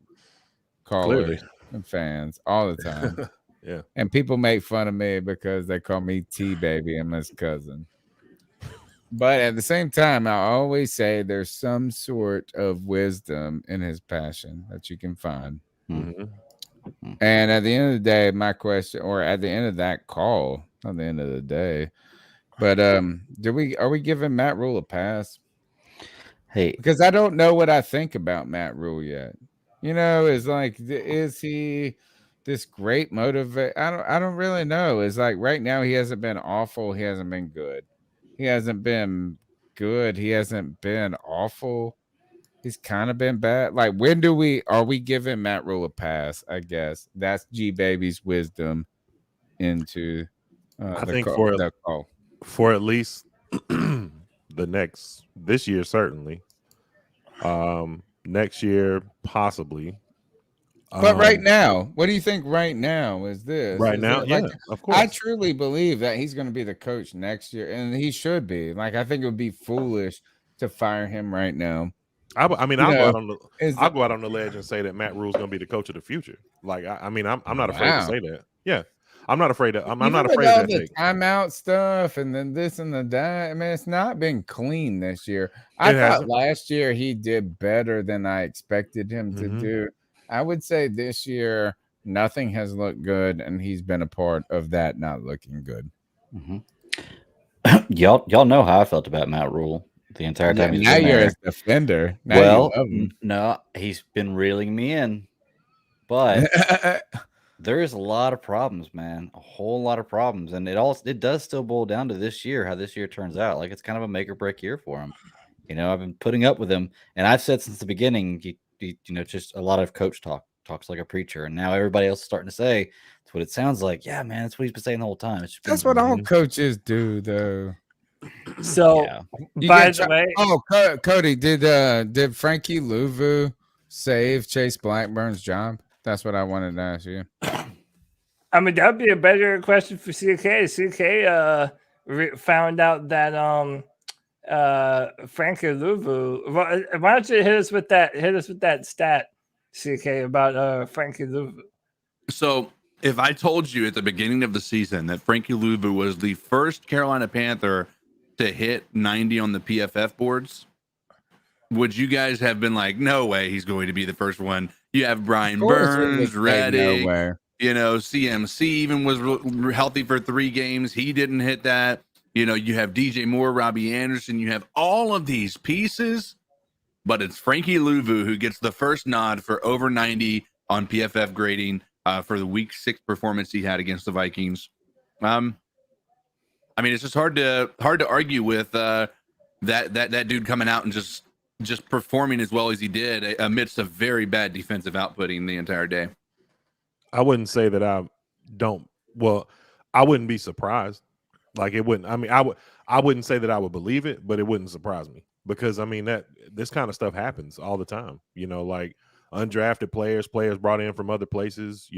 [SPEAKER 2] callers
[SPEAKER 6] Clearly.
[SPEAKER 2] and fans all the time.
[SPEAKER 6] Yeah.
[SPEAKER 2] And people make fun of me because they call me T Baby and his cousin. But at the same time, I always say there's some sort of wisdom in his passion that you can find.
[SPEAKER 6] Mm-hmm.
[SPEAKER 2] And at the end of the day, my question, or at the end of that call, not the end of the day, but are we giving Matt Rhule a pass?
[SPEAKER 5] Hey,
[SPEAKER 2] Because I don't know what I think about Matt Rhule yet. You know, it's like, is he this great motivator? I don't really know. It's like right now he hasn't been awful. He hasn't been good. He hasn't been good. He hasn't been awful. He's kind of been bad. Like, when are we giving Matt Rhule a pass? I guess that's G Baby's wisdom into
[SPEAKER 6] I
[SPEAKER 2] the
[SPEAKER 6] think
[SPEAKER 2] call,
[SPEAKER 6] for
[SPEAKER 2] the call.
[SPEAKER 6] For at least this year, certainly. Next year, possibly.
[SPEAKER 2] But right now, what do you think right now is this?
[SPEAKER 6] Right
[SPEAKER 2] Is
[SPEAKER 6] now,
[SPEAKER 2] it,
[SPEAKER 6] yeah,
[SPEAKER 2] like,
[SPEAKER 6] of course.
[SPEAKER 2] I truly believe that he's going to be the coach next year, and he should be. Like, I think it would be foolish to fire him right now.
[SPEAKER 6] I'll go out on the ledge and say that Matt Rhule's going to be the coach of the future. Like, I'm not afraid to say that. Yeah, I'm not afraid of. I'm not afraid of that.
[SPEAKER 2] The timeout stuff and then this and that. I mean, it's not been clean this year. I thought last year he did better than I expected him to do. I would say this year nothing has looked good, and he's been a part of that not looking good.
[SPEAKER 5] Y'all know how I felt about Matt Rhule the entire time he's
[SPEAKER 2] now
[SPEAKER 5] been
[SPEAKER 2] you're
[SPEAKER 5] there.
[SPEAKER 2] his defender. Now you love him.
[SPEAKER 5] No, he's been reeling me in, but there is a lot of problems, man. A whole lot of problems, and it does still boil down to this year, how this year turns out. Like, it's kind of a make or break year for him. You know, I've been putting up with him, and I've said since the beginning, just a lot of coach talks like a preacher, and now everybody else is starting to say that's what it sounds like. Yeah, man, that's what he's been saying the whole time.
[SPEAKER 2] That's what all coaches do, though.
[SPEAKER 3] So, by the way,
[SPEAKER 2] Cody, did Frankie Louvu save Chase Blackburn's job? That's what I wanted to ask you.
[SPEAKER 3] I mean, that'd be a better question for CK. CK found out that Frankie Louvu. Why don't you hit us with that stat, CK, about Frankie Louvu?
[SPEAKER 4] So, if I told you at the beginning of the season that Frankie Louvu was the first Carolina Panther to hit 90 on the PFF boards, would you guys have been like, no way he's going to be the first one? You have Brian Burns, Reddick, CMC even was healthy for 3 games. He didn't hit that. You have DJ Moore, Robby Anderson. You have all of these pieces, but it's Frankie Louvu who gets the first nod for over 90 on PFF grading for the Week 6 performance he had against the Vikings. I mean, it's just hard to argue with that dude coming out and just performing as well as he did amidst a very bad defensive outputting the entire day.
[SPEAKER 6] I wouldn't say that I don't. Well, I wouldn't be surprised. Like, it wouldn't. I mean, I wouldn't say that I would believe it, but it wouldn't surprise me because I mean that this kind of stuff happens all the time. Like undrafted players brought in from other places.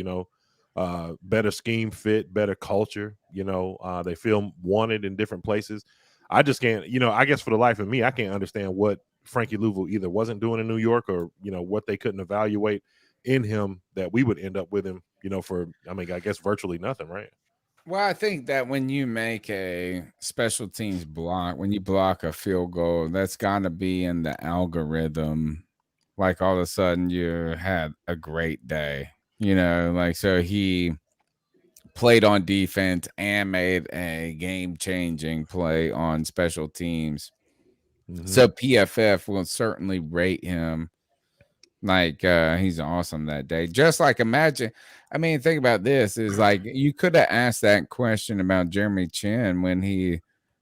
[SPEAKER 6] Better scheme fit, better culture. They feel wanted in different places. I just can't. I guess for the life of me, I can't understand what Frankie Louvu either wasn't doing in New York or what they couldn't evaluate in him that we would end up with him. For I guess virtually nothing, right?
[SPEAKER 2] Well, I think that when you make a special teams block, when you block a field goal, that's got to be in the algorithm. Like all of a sudden you had a great day, so he played on defense and made a game-changing play on special teams. Mm-hmm. So PFF will certainly rate him like he's awesome that day. Just like think about this, is like you could have asked that question about Jeremy Chin when he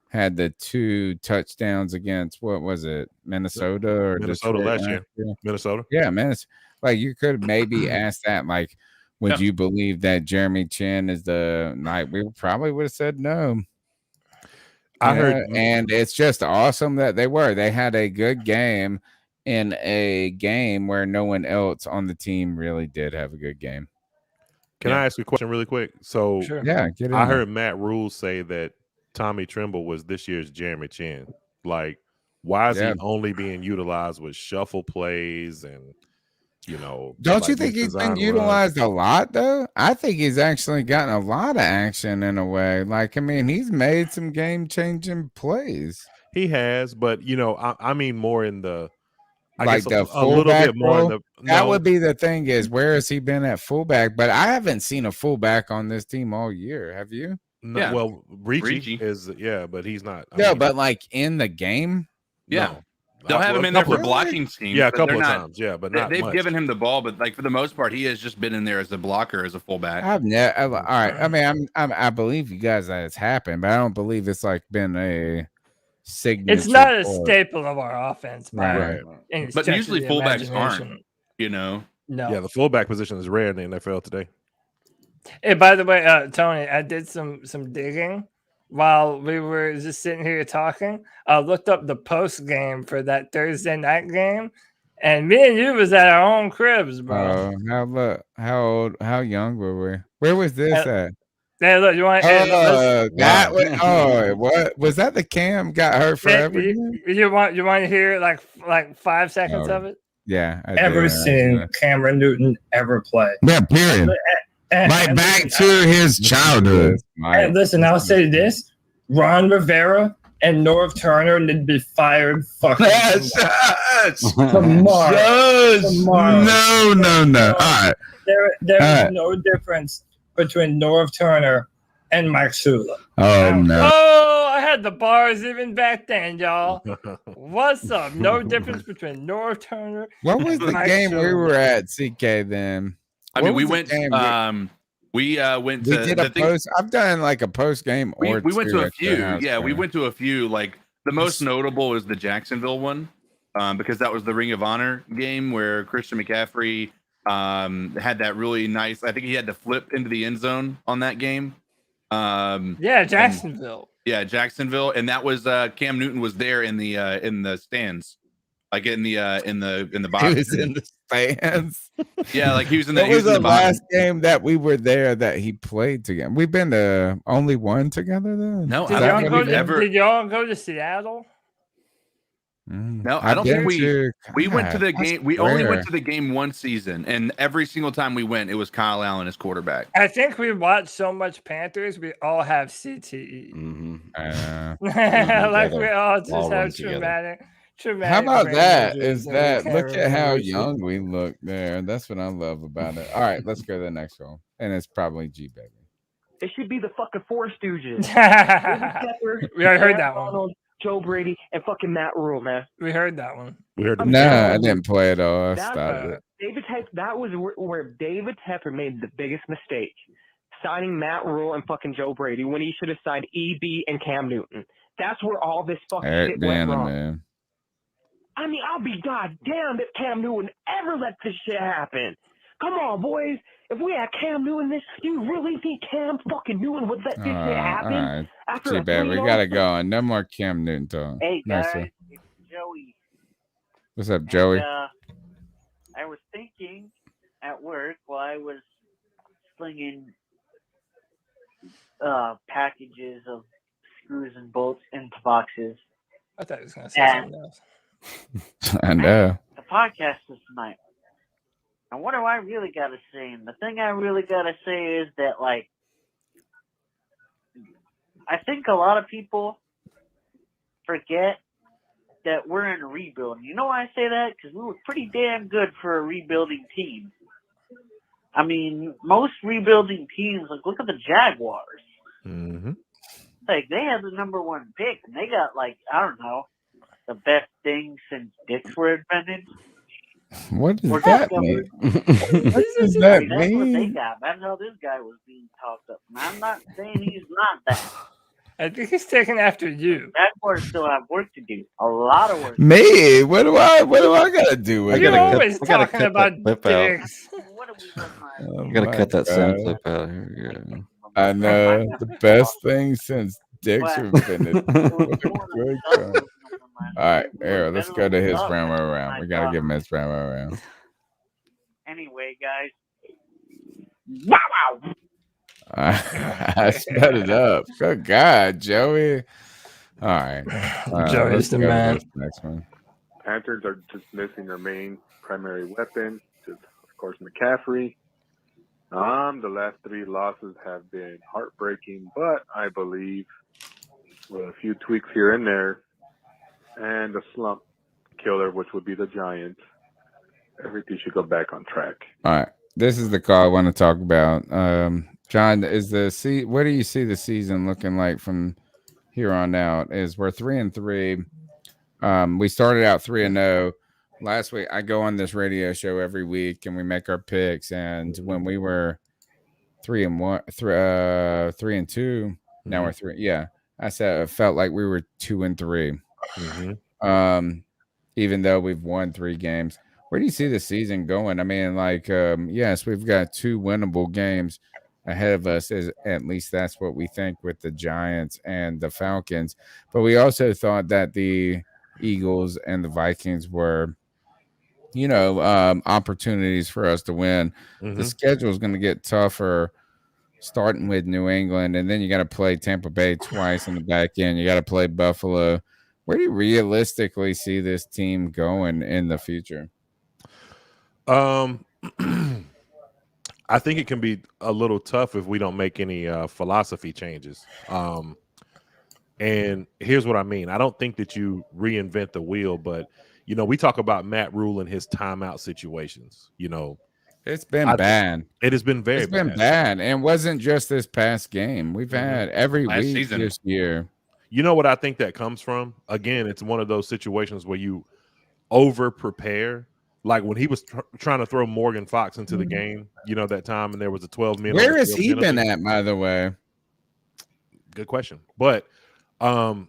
[SPEAKER 2] had the 2 touchdowns against, what was it, Minnesota or
[SPEAKER 6] Minnesota last year? Minnesota.
[SPEAKER 2] Yeah, man. Like you could maybe ask that, like, would you believe that Jeremy Chin is the night? We probably would have said no.
[SPEAKER 6] I heard,
[SPEAKER 2] and it's just awesome that they had a good game in a game where no one else on the team really did have a good game.
[SPEAKER 6] Can I ask you a question really quick? So,
[SPEAKER 2] yeah, get in
[SPEAKER 6] I
[SPEAKER 2] there.
[SPEAKER 6] heard Matt Rhule say that Tommy Tremble was this year's Jeremy Chin. Like, why is he only being utilized with shuffle plays and,
[SPEAKER 2] Don't
[SPEAKER 6] like
[SPEAKER 2] you think
[SPEAKER 6] these
[SPEAKER 2] he's been
[SPEAKER 6] design
[SPEAKER 2] utilized a lot though? I think he's actually gotten a lot of action in a way. Like, I mean, he's made some game-changing plays.
[SPEAKER 6] He has, but I mean more in the
[SPEAKER 2] Like the
[SPEAKER 6] a little bit more in
[SPEAKER 2] role?
[SPEAKER 6] the
[SPEAKER 2] That would be the thing is where has he been at fullback? But I haven't seen a fullback on this team all year. Have you?
[SPEAKER 6] No, well, Ricci is but he's not.
[SPEAKER 2] But like in the game,
[SPEAKER 4] Yeah.
[SPEAKER 6] no.
[SPEAKER 4] They'll have him in there for
[SPEAKER 2] Really?
[SPEAKER 4] blocking schemes.
[SPEAKER 6] Yeah, a
[SPEAKER 4] but
[SPEAKER 6] couple
[SPEAKER 4] they're
[SPEAKER 6] of
[SPEAKER 4] not-
[SPEAKER 6] times. Yeah, but not
[SPEAKER 4] they've
[SPEAKER 6] much.
[SPEAKER 4] given him the ball, but like for the most part, he has just been in there as a blocker, as a fullback.
[SPEAKER 2] I've never. All right. I mean, I believe you guys that it's happened, but I don't believe it's like been a signature.
[SPEAKER 3] It's not a
[SPEAKER 2] for-
[SPEAKER 3] staple of our offense, by
[SPEAKER 2] Right.
[SPEAKER 3] any
[SPEAKER 4] But
[SPEAKER 3] stretch of
[SPEAKER 4] usually
[SPEAKER 3] the
[SPEAKER 4] fullbacks
[SPEAKER 3] imagination.
[SPEAKER 4] aren't. You know.
[SPEAKER 3] No.
[SPEAKER 6] Yeah, the fullback position is rare in the NFL today.
[SPEAKER 3] Hey, by the way, Tony, I did some digging while we were just sitting here talking. I looked up the post game for that Thursday night game, and me and you was at our own cribs, bro.
[SPEAKER 2] Oh, how young were we? Where was this at?
[SPEAKER 3] Hey, look, you want?
[SPEAKER 2] What was that? The Cam got hurt forever.
[SPEAKER 3] You want to hear like 5 seconds of it?
[SPEAKER 2] Yeah, I
[SPEAKER 3] Ever
[SPEAKER 2] did.
[SPEAKER 3] seen Cameron Newton ever play?
[SPEAKER 1] Yeah, period. Like back to his childhood.
[SPEAKER 3] And listen, I'll say this: Ron Rivera and Norv Turner need to be fired. Fucking tomorrow.
[SPEAKER 1] No. All right.
[SPEAKER 3] There is no difference between Norv Turner and Mike Sula.
[SPEAKER 1] Oh no.
[SPEAKER 3] Oh, I had the bars even back then, y'all. What's up? No difference between Norv Turner.
[SPEAKER 2] What was
[SPEAKER 3] and
[SPEAKER 2] the
[SPEAKER 3] Mike
[SPEAKER 2] game we
[SPEAKER 3] Sula.
[SPEAKER 2] were at, CK? Then
[SPEAKER 4] I
[SPEAKER 2] What
[SPEAKER 4] mean, we
[SPEAKER 2] was the
[SPEAKER 4] went.
[SPEAKER 2] game
[SPEAKER 4] We went
[SPEAKER 2] we
[SPEAKER 4] to
[SPEAKER 2] did
[SPEAKER 4] the
[SPEAKER 2] a
[SPEAKER 4] thing-
[SPEAKER 2] post. I've done like a post game
[SPEAKER 4] we
[SPEAKER 2] or
[SPEAKER 4] went
[SPEAKER 2] two
[SPEAKER 4] to a
[SPEAKER 2] at the
[SPEAKER 4] few.
[SPEAKER 2] house
[SPEAKER 4] Yeah, we
[SPEAKER 2] party.
[SPEAKER 4] went to a few. Like the most notable is the Jacksonville one, because that was the Ring of Honor game where Christian McCaffrey had that really nice. I think he had to flip into the end zone on that game.
[SPEAKER 3] Yeah, Jacksonville.
[SPEAKER 4] Jacksonville, and that was Cam Newton was there in the stands, like in the box.
[SPEAKER 2] He was in the stands.
[SPEAKER 4] Yeah, like he was in the.
[SPEAKER 2] What
[SPEAKER 4] he
[SPEAKER 2] was
[SPEAKER 4] was in
[SPEAKER 2] the
[SPEAKER 4] the box.
[SPEAKER 2] last game that we were there that he played together? We've been to only one together then.
[SPEAKER 4] No,
[SPEAKER 2] Is
[SPEAKER 3] Did
[SPEAKER 2] that
[SPEAKER 3] y'all,
[SPEAKER 2] what
[SPEAKER 3] go
[SPEAKER 2] we
[SPEAKER 3] to,
[SPEAKER 2] did?
[SPEAKER 3] did y'all go to Seattle?
[SPEAKER 4] No, I
[SPEAKER 2] I've
[SPEAKER 4] don't think
[SPEAKER 2] been
[SPEAKER 4] we
[SPEAKER 2] to-
[SPEAKER 4] we went to the
[SPEAKER 2] God,
[SPEAKER 4] game. We
[SPEAKER 2] that's
[SPEAKER 4] only
[SPEAKER 2] rare.
[SPEAKER 4] went to the game one season, and every single time we went, it was Kyle Allen as quarterback.
[SPEAKER 3] I think we watched so much Panthers, we all have CTE. Like we all just
[SPEAKER 2] All run
[SPEAKER 3] have
[SPEAKER 2] together.
[SPEAKER 3] traumatic.
[SPEAKER 2] How about
[SPEAKER 3] brain
[SPEAKER 2] that?
[SPEAKER 3] injuries
[SPEAKER 2] Is
[SPEAKER 3] we
[SPEAKER 2] that
[SPEAKER 3] can't
[SPEAKER 2] look at how
[SPEAKER 3] remember shit.
[SPEAKER 2] young we look there? That's what I love about it. All right, let's go to the next one, and it's probably G baby.
[SPEAKER 13] It should be the fucking Four Stooges.
[SPEAKER 3] We already heard
[SPEAKER 13] Sam
[SPEAKER 3] that one.
[SPEAKER 13] Darnold, Joe Brady, and fucking Matt Rhule, man.
[SPEAKER 3] We heard that one.
[SPEAKER 6] We heard.
[SPEAKER 2] No, I didn't play it all. I
[SPEAKER 13] That,
[SPEAKER 2] stopped it.
[SPEAKER 13] that was where David Tepper made the biggest mistake, signing Matt Rhule and fucking Joe Brady when he should have signed EB and Cam Newton. That's where all this fucking
[SPEAKER 2] Eric
[SPEAKER 13] shit went
[SPEAKER 2] Banner,
[SPEAKER 13] wrong.
[SPEAKER 2] man.
[SPEAKER 13] I mean, I'll be goddamned if Cam Newton ever let this shit happen. Come on, boys. If we had Cam Newton, do you really think Cam fucking Newton would let this shit happen?
[SPEAKER 2] All right,
[SPEAKER 13] After
[SPEAKER 2] G
[SPEAKER 13] a
[SPEAKER 2] baby, we
[SPEAKER 13] 3-0?
[SPEAKER 2] gotta go on. No more Cam Newton talk.
[SPEAKER 16] Hey
[SPEAKER 2] No,
[SPEAKER 16] guys,
[SPEAKER 2] sir.
[SPEAKER 16] it's Joey.
[SPEAKER 2] What's up, Joey?
[SPEAKER 16] I was thinking at work while I was slinging packages of screws and bolts into boxes.
[SPEAKER 3] I thought he was gonna say
[SPEAKER 16] And
[SPEAKER 3] something else.
[SPEAKER 2] I know.
[SPEAKER 16] the podcast this night. And what do I really got to say? And the thing I really got to say is that, like, I think a lot of people forget that we're in a rebuild. You know why I say that? Because we were pretty damn good for a rebuilding team. I mean, most rebuilding teams, like, look at the Jaguars.
[SPEAKER 6] Mm-hmm.
[SPEAKER 16] Like, they had the number one pick, and they got, like, I don't know, the best thing since dicks were invented.
[SPEAKER 2] What does
[SPEAKER 16] Or
[SPEAKER 2] that
[SPEAKER 16] discovered.
[SPEAKER 2] mean? What does that
[SPEAKER 16] That's what they
[SPEAKER 2] mean?
[SPEAKER 16] got. That's how this guy was being talked up. And I'm not saying he's not that.
[SPEAKER 3] I think he's taking after you.
[SPEAKER 16] Jaguars still have work to do. A lot of work.
[SPEAKER 2] Me? What do I gotta do with
[SPEAKER 3] You're
[SPEAKER 2] it?
[SPEAKER 3] always talking about dicks.
[SPEAKER 2] Oh
[SPEAKER 5] You gotta
[SPEAKER 2] my
[SPEAKER 5] cut that sound
[SPEAKER 2] God.
[SPEAKER 5] clip out. Here we go.
[SPEAKER 2] I know the best thing since dicks
[SPEAKER 16] But
[SPEAKER 2] have been
[SPEAKER 16] it was
[SPEAKER 2] a
[SPEAKER 16] more
[SPEAKER 2] good
[SPEAKER 16] the
[SPEAKER 2] time.
[SPEAKER 16] Duck
[SPEAKER 2] All right,
[SPEAKER 16] it was
[SPEAKER 2] here, let's
[SPEAKER 16] better
[SPEAKER 2] go to
[SPEAKER 16] than
[SPEAKER 2] his
[SPEAKER 16] Duck
[SPEAKER 2] promo
[SPEAKER 16] than
[SPEAKER 2] round.
[SPEAKER 16] I
[SPEAKER 2] We gotta
[SPEAKER 16] thought.
[SPEAKER 2] give him his promo round.
[SPEAKER 16] Anyway, guys. Wow.
[SPEAKER 2] I sped it up. Good God, Joey. All right.
[SPEAKER 3] Joey's
[SPEAKER 2] Let's
[SPEAKER 3] the
[SPEAKER 2] go to
[SPEAKER 3] man.
[SPEAKER 2] this next one.
[SPEAKER 17] Panthers are just missing their main primary weapon, just of course McCaffrey. The last 3 losses have been heartbreaking, but I believe with a few tweaks here and there and a slump killer, which would be the Giants, everything should go back on track.
[SPEAKER 2] All right. This is the call I want to talk about. John, what do you see the season looking like from here on out? Is we're 3-3. We started out 3-0. Last week, I go on this radio show every week and we make our picks. And when we were 3-1, 3-2, now we're 3. Yeah, I said it felt like we were 2-3. Even though we've won 3 games. Where do you see the season going? I mean, like, yes, we've got 2 winnable games ahead of us. At least that's what we think with the Giants and the Falcons. But we also thought that the Eagles and the Vikings were, opportunities for us to win. The schedule is going to get tougher, starting with New England, and then you got to play Tampa Bay twice in the back end. You got to play Buffalo. Where do you realistically see this team going in the future?
[SPEAKER 6] I think it can be a little tough if we don't make any philosophy changes. And here's what I mean. I don't think that you reinvent the wheel, but we talk about Matt Rhule and his timeout situations.
[SPEAKER 2] It's been bad.
[SPEAKER 6] It has been very bad.
[SPEAKER 2] It's been bad. And it wasn't just this past game. We've had every
[SPEAKER 4] Last
[SPEAKER 2] week
[SPEAKER 4] season.
[SPEAKER 2] this year.
[SPEAKER 6] You know what I think that comes from? Again, it's one of those situations where you over prepare. Like when he was trying to throw Morgan Fox into the game, that time, and there was a 12 minute.
[SPEAKER 2] Where has he been at, by the way?
[SPEAKER 6] Good question. But, I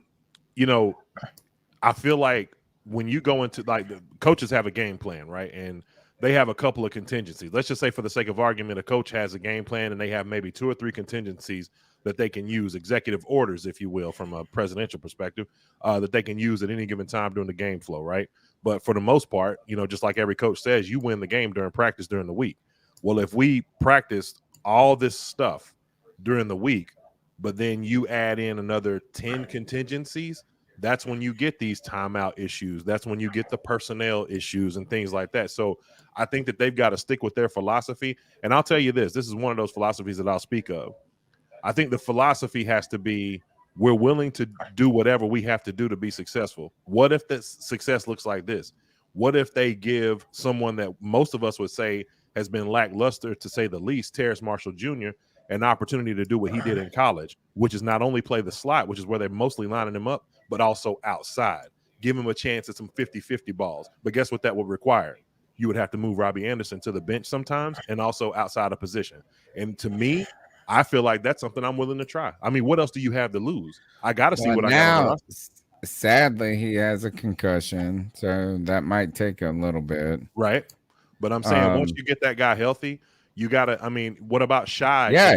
[SPEAKER 6] feel like when you go into the coaches have a game plan, right? And they have a couple of contingencies. Let's just say, for the sake of argument, a coach has a game plan and they have maybe 2 or 3 contingencies that they can use, executive orders, if you will, from a presidential perspective, that they can use at any given time during the game flow, right? But for the most part, just like every coach says, you win the game during practice during the week. Well, if we practiced all this stuff during the week, but then you add in another 10 contingencies, that's when you get these timeout issues. That's when you get the personnel issues and things like that. So I think that they've got to stick with their philosophy. And I'll tell you this is one of those philosophies that I'll speak of. I think the philosophy has to be, we're willing to do whatever we have to do to be successful. What if the success looks like this? What if they give someone that most of us would say has been lackluster, to say the least, Terrace Marshall Jr., an opportunity to do what he did in college, which is not only play the slot, which is where they're mostly lining him up, but also outside. Give him a chance at some 50-50 balls. But guess what that would require? You would have to move Robby Anderson to the bench sometimes and also outside of position. And to me, I feel like that's something I'm willing to try. I mean, what else do you have to lose? I got to see what I got on the roster.
[SPEAKER 2] Sadly, he has a concussion, so that might take a little bit.
[SPEAKER 6] Right. But I'm saying once you get that guy healthy, you got to, I mean, what about Shy?
[SPEAKER 2] Yeah,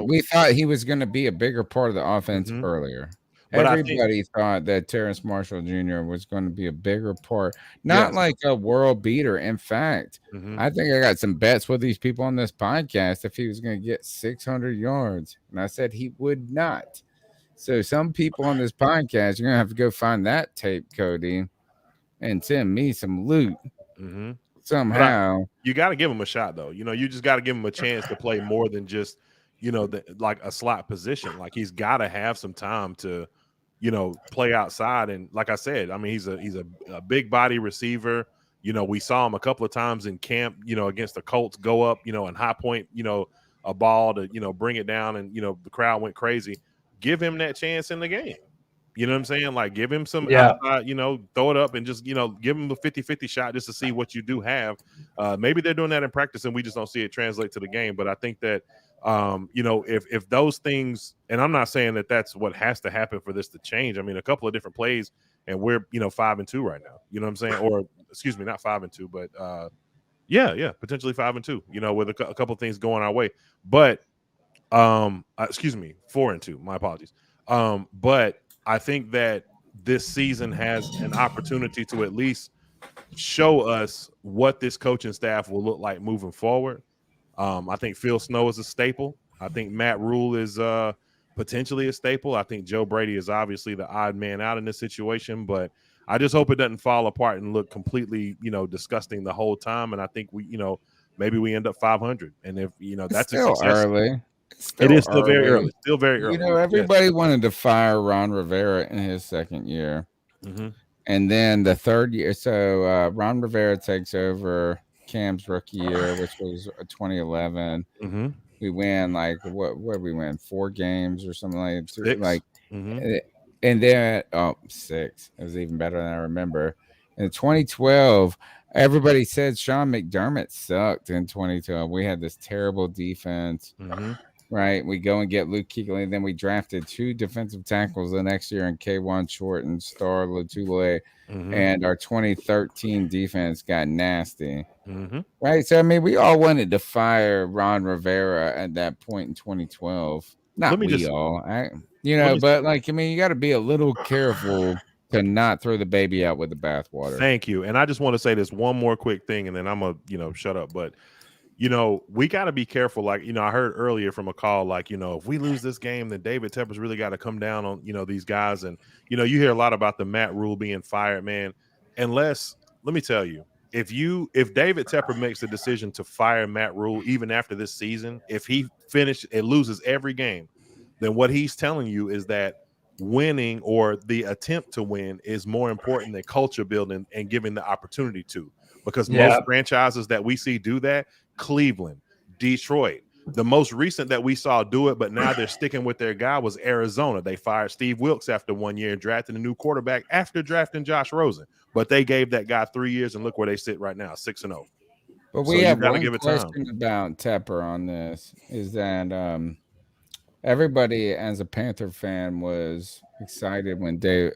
[SPEAKER 2] we thought he was going to be a bigger part of the offense earlier. But everybody thought that Terrace Marshall Jr. was going to be a bigger part, not like a world beater. In fact, I think I got some bets with these people on this podcast if he was going to get 600 yards. And I said he would not. So some people on this podcast, you're going to have to go find that tape, Cody, and send me some loot somehow.
[SPEAKER 6] You got to give him a shot, though. You just got to give him a chance to play more than just, like a slot position. Like he's got to have some time to, play outside. And like I said, I mean, he's a big body receiver. We saw him a couple of times in camp, against the Colts, go up, and high point, a ball to, bring it down, and, the crowd went crazy. Give him that chance in the game. You know what I'm saying? Like, give him some, throw it up and just, give him a 50-50 shot just to see what you do have. Maybe they're doing that in practice and we just don't see it translate to the game. But I think that, if those things, and I'm not saying that that's what has to happen for this to change. I mean, a couple of different plays and we're, 5-2 right now. You know what I'm saying? Or excuse me, not 5-2, but Yeah, potentially 5-2. You know, with a couple things going our way, but excuse me, 4-2. My apologies. But I think that this season has an opportunity to at least show us what this coaching staff will look like moving forward. I think Phil Snow is a staple. I think Matt Rhule is potentially a staple. I think Joe Brady is obviously the odd man out in this situation, but I just hope it doesn't fall apart and look completely, disgusting the whole time. And I think maybe we end up 500. And if that's a
[SPEAKER 2] still
[SPEAKER 6] success.
[SPEAKER 2] early.
[SPEAKER 6] It is still very early. Still very early.
[SPEAKER 2] Everybody wanted to fire Ron Rivera in his second year.
[SPEAKER 6] Mm-hmm.
[SPEAKER 2] And then the third year, so Ron Rivera takes over Cam's rookie year, which was 2011.
[SPEAKER 6] Mm-hmm.
[SPEAKER 2] We win what we win 4 games or something like that.
[SPEAKER 6] 6.
[SPEAKER 2] Like,
[SPEAKER 6] mm-hmm.
[SPEAKER 2] And then 6. It was even better than I remember. In 2012, everybody said Sean McDermott sucked in 2012. We had this terrible defense.
[SPEAKER 6] Mm-hmm.
[SPEAKER 2] Right, we go and get Luke Kuechly, and then we drafted 2 defensive tackles the next year in K1 Short and Star Latule, and our 2013 defense got nasty.
[SPEAKER 6] Mm-hmm.
[SPEAKER 2] Right, so I mean, we all wanted to fire Ron Rivera at that point in 2012. Not but like, I mean, you got to be a little careful to not throw the baby out with the bathwater.
[SPEAKER 6] Thank you, and I just want to say this one more quick thing, and then I'm gonna shut up, but. We got to be careful. Like, I heard earlier from a call, like, if we lose this game, then David Tepper's really got to come down on, these guys. And, you hear a lot about the Matt Rhule being fired, man. Unless, let me tell you, if David Tepper makes the decision to fire Matt Rhule, even after this season, if he finishes and loses every game, then what he's telling you is that winning or the attempt to win is more important than culture building and giving the opportunity to. Because most franchises that we see do that, Cleveland, Detroit, the most recent that we saw do it, but now they're sticking with their guy was Arizona. They fired Steve Wilkes after 1 year and drafted a new quarterback after drafting Josh Rosen. But they gave that guy 3 years, and look where they sit right now, 6-0.
[SPEAKER 2] But we have one question about Tepper on this, is that everybody as a Panther fan was excited when David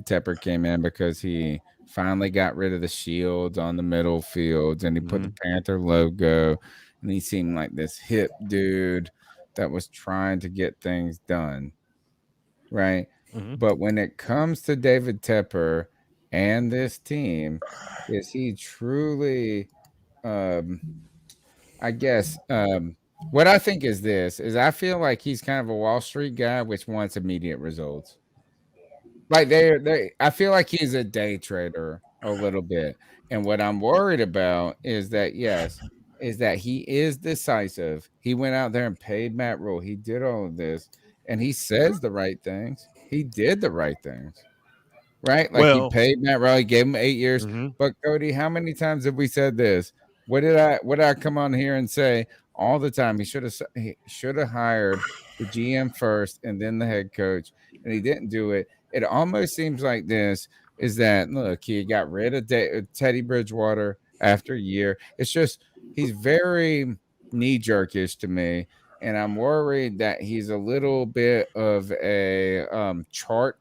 [SPEAKER 2] Tepper came in because he finally got rid of the shields on the middle fields and he put the Panther logo, and he seemed like this hip dude that was trying to get things done, right? But when it comes to David Tepper and this team, is he truly I guess what I think is I feel like he's kind of a Wall Street guy which wants immediate results. Like I feel like he's a day trader a little bit. And what I'm worried about is that, he is decisive. He went out there and paid Matt Rhule. He did all of this, and he says the right things. He did the right things, right? Like, he paid Matt Rhule. He gave him 8 years. But Cody, how many times have we said this? What did I come on here and say all the time? He should have hired the GM first and then the head coach, and he didn't do it. It almost seems like this is that, look, he got rid of Teddy Bridgewater after a year. It's just he's very knee-jerkish to me, and I'm worried that he's a little bit of a chart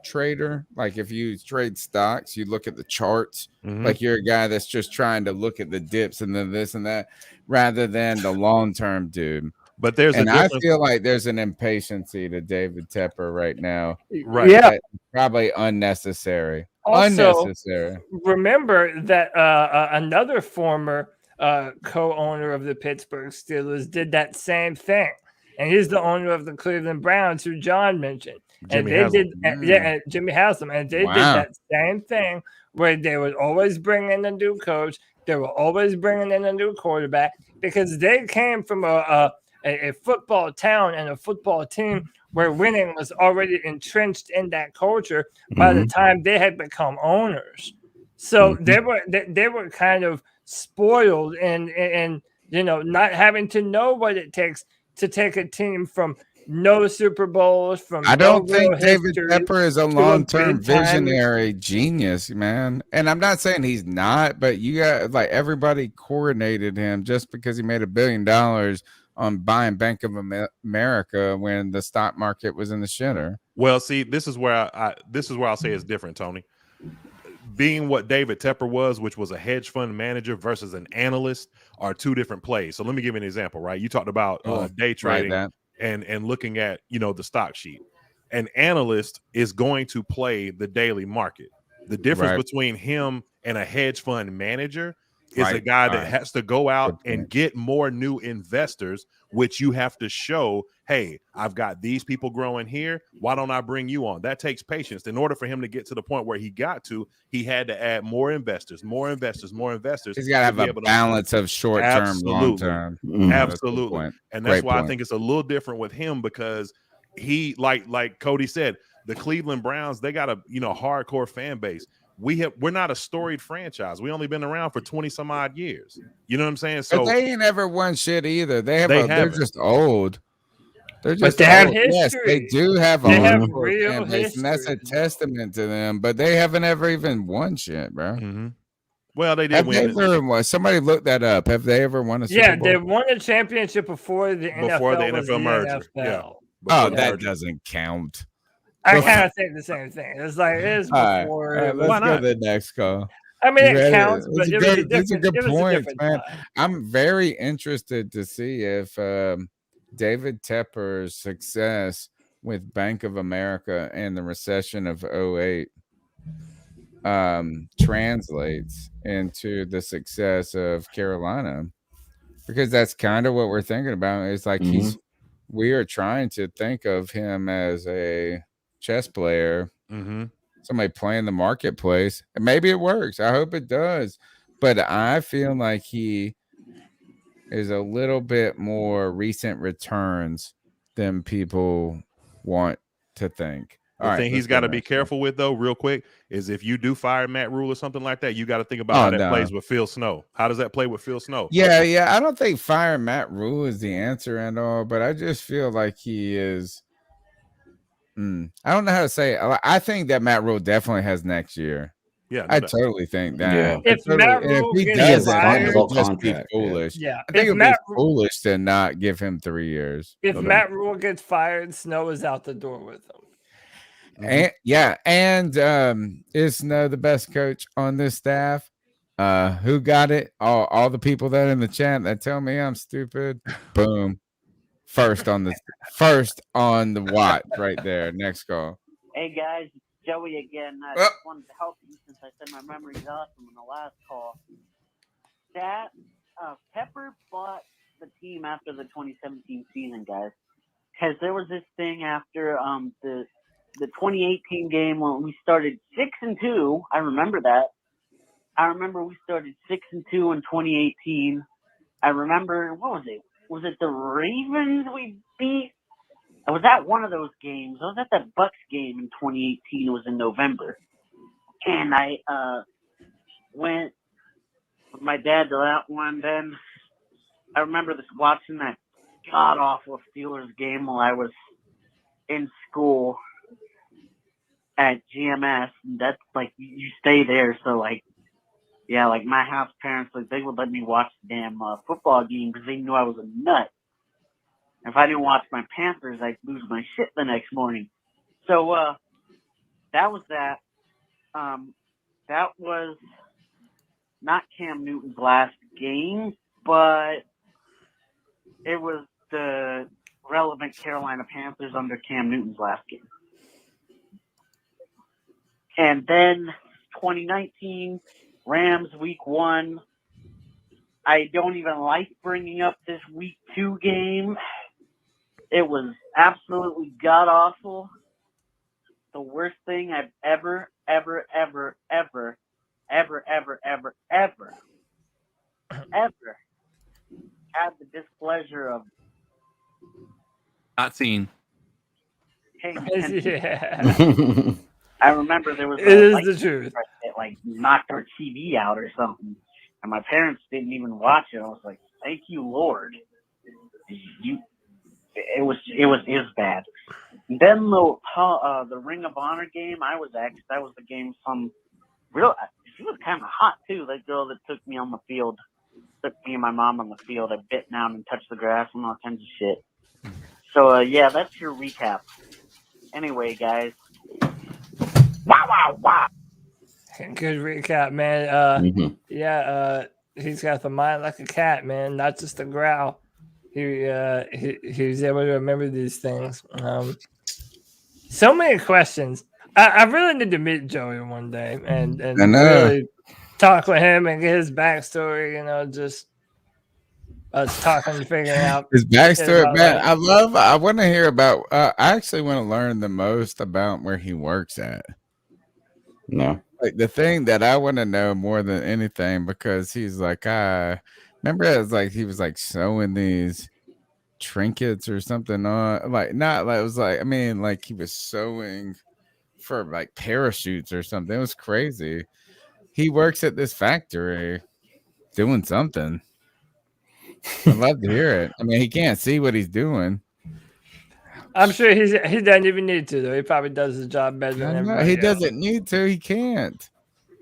[SPEAKER 2] trader. Like, if you trade stocks, you look at the charts. Like, you're a guy that's just trying to look at the dips and then this and that rather than the long-term dude.
[SPEAKER 6] But
[SPEAKER 2] I feel like there's an impatience to David Tepper right now.
[SPEAKER 6] Right.
[SPEAKER 3] Yeah.
[SPEAKER 2] Probably unnecessary.
[SPEAKER 3] Also, remember that another former co-owner of the Pittsburgh Steelers did that same thing. And he's the owner of the Cleveland Browns, who John mentioned. Jimmy Haslam. And they did that same thing where they would always bring in a new coach. They were always bringing in a new quarterback because they came from a football town and a football team where winning was already entrenched in that culture by the time they had become owners. So they were kind of spoiled and not having to know what it takes to take a team from no Super Bowls.
[SPEAKER 2] I don't think David Tepper is a long-term visionary genius, man. And I'm not saying he's not, but you got like everybody coordinated him just because he made $1 billion on buying Bank of America when the stock market was in the shitter.
[SPEAKER 6] Well, see, this is where I'll say it's different, Tony. being what David Tepper was, which was a hedge fund manager versus an analyst, are two different plays. So let me give you an example, right? You talked about day trading and looking at, the stock sheet. An analyst is going to play the daily market. The difference between him and a hedge fund manager is a guy that has to go out and get more new investors, which you have to show, hey, I've got these people growing here. Why don't I bring you on? That takes patience. In order for him to get to the point where he got to, he had to add more investors.
[SPEAKER 2] He's got to have a balance of short-term, long-term.
[SPEAKER 6] Absolutely. And that's why I think it's a little different with him, because he, like Cody said, the Cleveland Browns, they got a hardcore fan base. We're not a storied franchise. We only been around for 20 some odd years. You know what I'm saying? So
[SPEAKER 2] but they ain't ever won shit either. They're just old. They're just
[SPEAKER 3] they have
[SPEAKER 2] old.
[SPEAKER 3] history.
[SPEAKER 2] Yes, they do have
[SPEAKER 3] they
[SPEAKER 2] a
[SPEAKER 3] have
[SPEAKER 2] hardcore
[SPEAKER 3] real
[SPEAKER 2] fan base,
[SPEAKER 3] history.
[SPEAKER 2] and that's a testament to them. But they haven't ever even won shit, bro.
[SPEAKER 6] Mm-hmm. Well, they did
[SPEAKER 2] have
[SPEAKER 6] win.
[SPEAKER 2] They ever won? Somebody look that up. Have they ever won a Super Bowl?
[SPEAKER 3] They won a championship before the NFL
[SPEAKER 6] merger.
[SPEAKER 3] NFL.
[SPEAKER 6] Yeah.
[SPEAKER 2] Oh, that doesn't count.
[SPEAKER 3] I kind of think the same thing. It's like it is before.
[SPEAKER 2] All right, let's go to the next call.
[SPEAKER 3] I mean, it counts, but it was a
[SPEAKER 2] These are good points, man.
[SPEAKER 3] time.
[SPEAKER 2] I'm very interested to see if David Tepper's success with Bank of America and the recession of 2008 translates into the success of Carolina, because that's kind of what we're thinking about. It's like we are trying to think of him as a chess player, somebody playing the marketplace, and maybe it works. I hope it does, but I feel like he is a little bit more recent returns than people want to think.
[SPEAKER 6] The thing he's got to be careful with, though, real quick, is if you do fire Matt Rhule or something like that, you got to think about how that plays with Phil Snow. How does that play with Phil Snow?
[SPEAKER 2] Yeah. I don't think firing Matt Rhule is the answer and all, but I just feel like he is. I don't know how to say it. I think that Matt Rhule definitely has next year.
[SPEAKER 6] Yeah,
[SPEAKER 2] I totally think that.
[SPEAKER 3] Yeah. If Matt Rhule gets fired,
[SPEAKER 2] it would just be foolish.
[SPEAKER 3] Yeah,
[SPEAKER 2] I think it would be foolish to not give him 3 years.
[SPEAKER 3] If Matt Rhule gets fired, Snow is out the door with him.
[SPEAKER 2] And is Snow the best coach on this staff? Who got it? All the people that are in the chat that tell me I'm stupid. Boom. First on the watch right there. Next call.
[SPEAKER 16] Hey guys, it's Joey again. I just wanted to help you since I said my memory's awesome in the last call. That Pepper bought the team after the 2017 season, guys, because there was this thing after the 2018 game when we started 6-2. I remember that. I remember we started 6-2 in 2018. I remember, what was it? Was it the Ravens we beat? I was at one of those games. I was at that Bucks game in 2018. It was in November. And I went with my dad to that one. Then I remember watching that god-awful Steelers game while I was in school at GMS. And that's like, you stay there. So like, yeah, like my house parents, like they would let me watch the damn football game because they knew I was a nut. If I didn't watch my Panthers, I'd lose my shit the next morning. So that was that. That was not Cam Newton's last game, but it was the relevant Carolina Panthers under Cam Newton's last game. And then 2019 Rams week 1. I don't even like bringing up this week 2 game. It was absolutely god awful. The worst thing I've ever had the displeasure of.
[SPEAKER 4] Not seen.
[SPEAKER 3] Yeah.
[SPEAKER 16] I remember there was
[SPEAKER 3] it is the truth.
[SPEAKER 16] That like knocked our TV out or something, and my parents didn't even watch it. I was like, "Thank you, Lord." It was bad. Then the Ring of Honor game, that was the game she was kind of hot too. That girl that took me and my mom on the field. I bit down and touched the grass and all kinds of shit. So yeah, that's your recap. Anyway, guys. Wow.
[SPEAKER 3] Good recap, man. Yeah, he's got the mind like a cat, man, not just a growl. He was able to remember these things. So many questions. I really need to meet Joey one day and really talk with him and get his backstory. You know, just us talking and figuring out
[SPEAKER 2] his backstory. Man,
[SPEAKER 3] life.
[SPEAKER 2] I want to hear about. I actually want to learn the most about where he works at.
[SPEAKER 5] No.
[SPEAKER 2] Like the thing that I want to know more than anything, because he's like, remember it was like he was like sewing these trinkets or something on, like not like it was like, I mean, like he was sewing for like parachutes or something. It was crazy. He works at this factory doing something. I'd love to hear it. I mean, he can't see what he's doing.
[SPEAKER 3] I'm sure he doesn't even need to, though. He probably does his job better than everybody
[SPEAKER 2] He
[SPEAKER 3] else.
[SPEAKER 2] doesn't need to. He can't.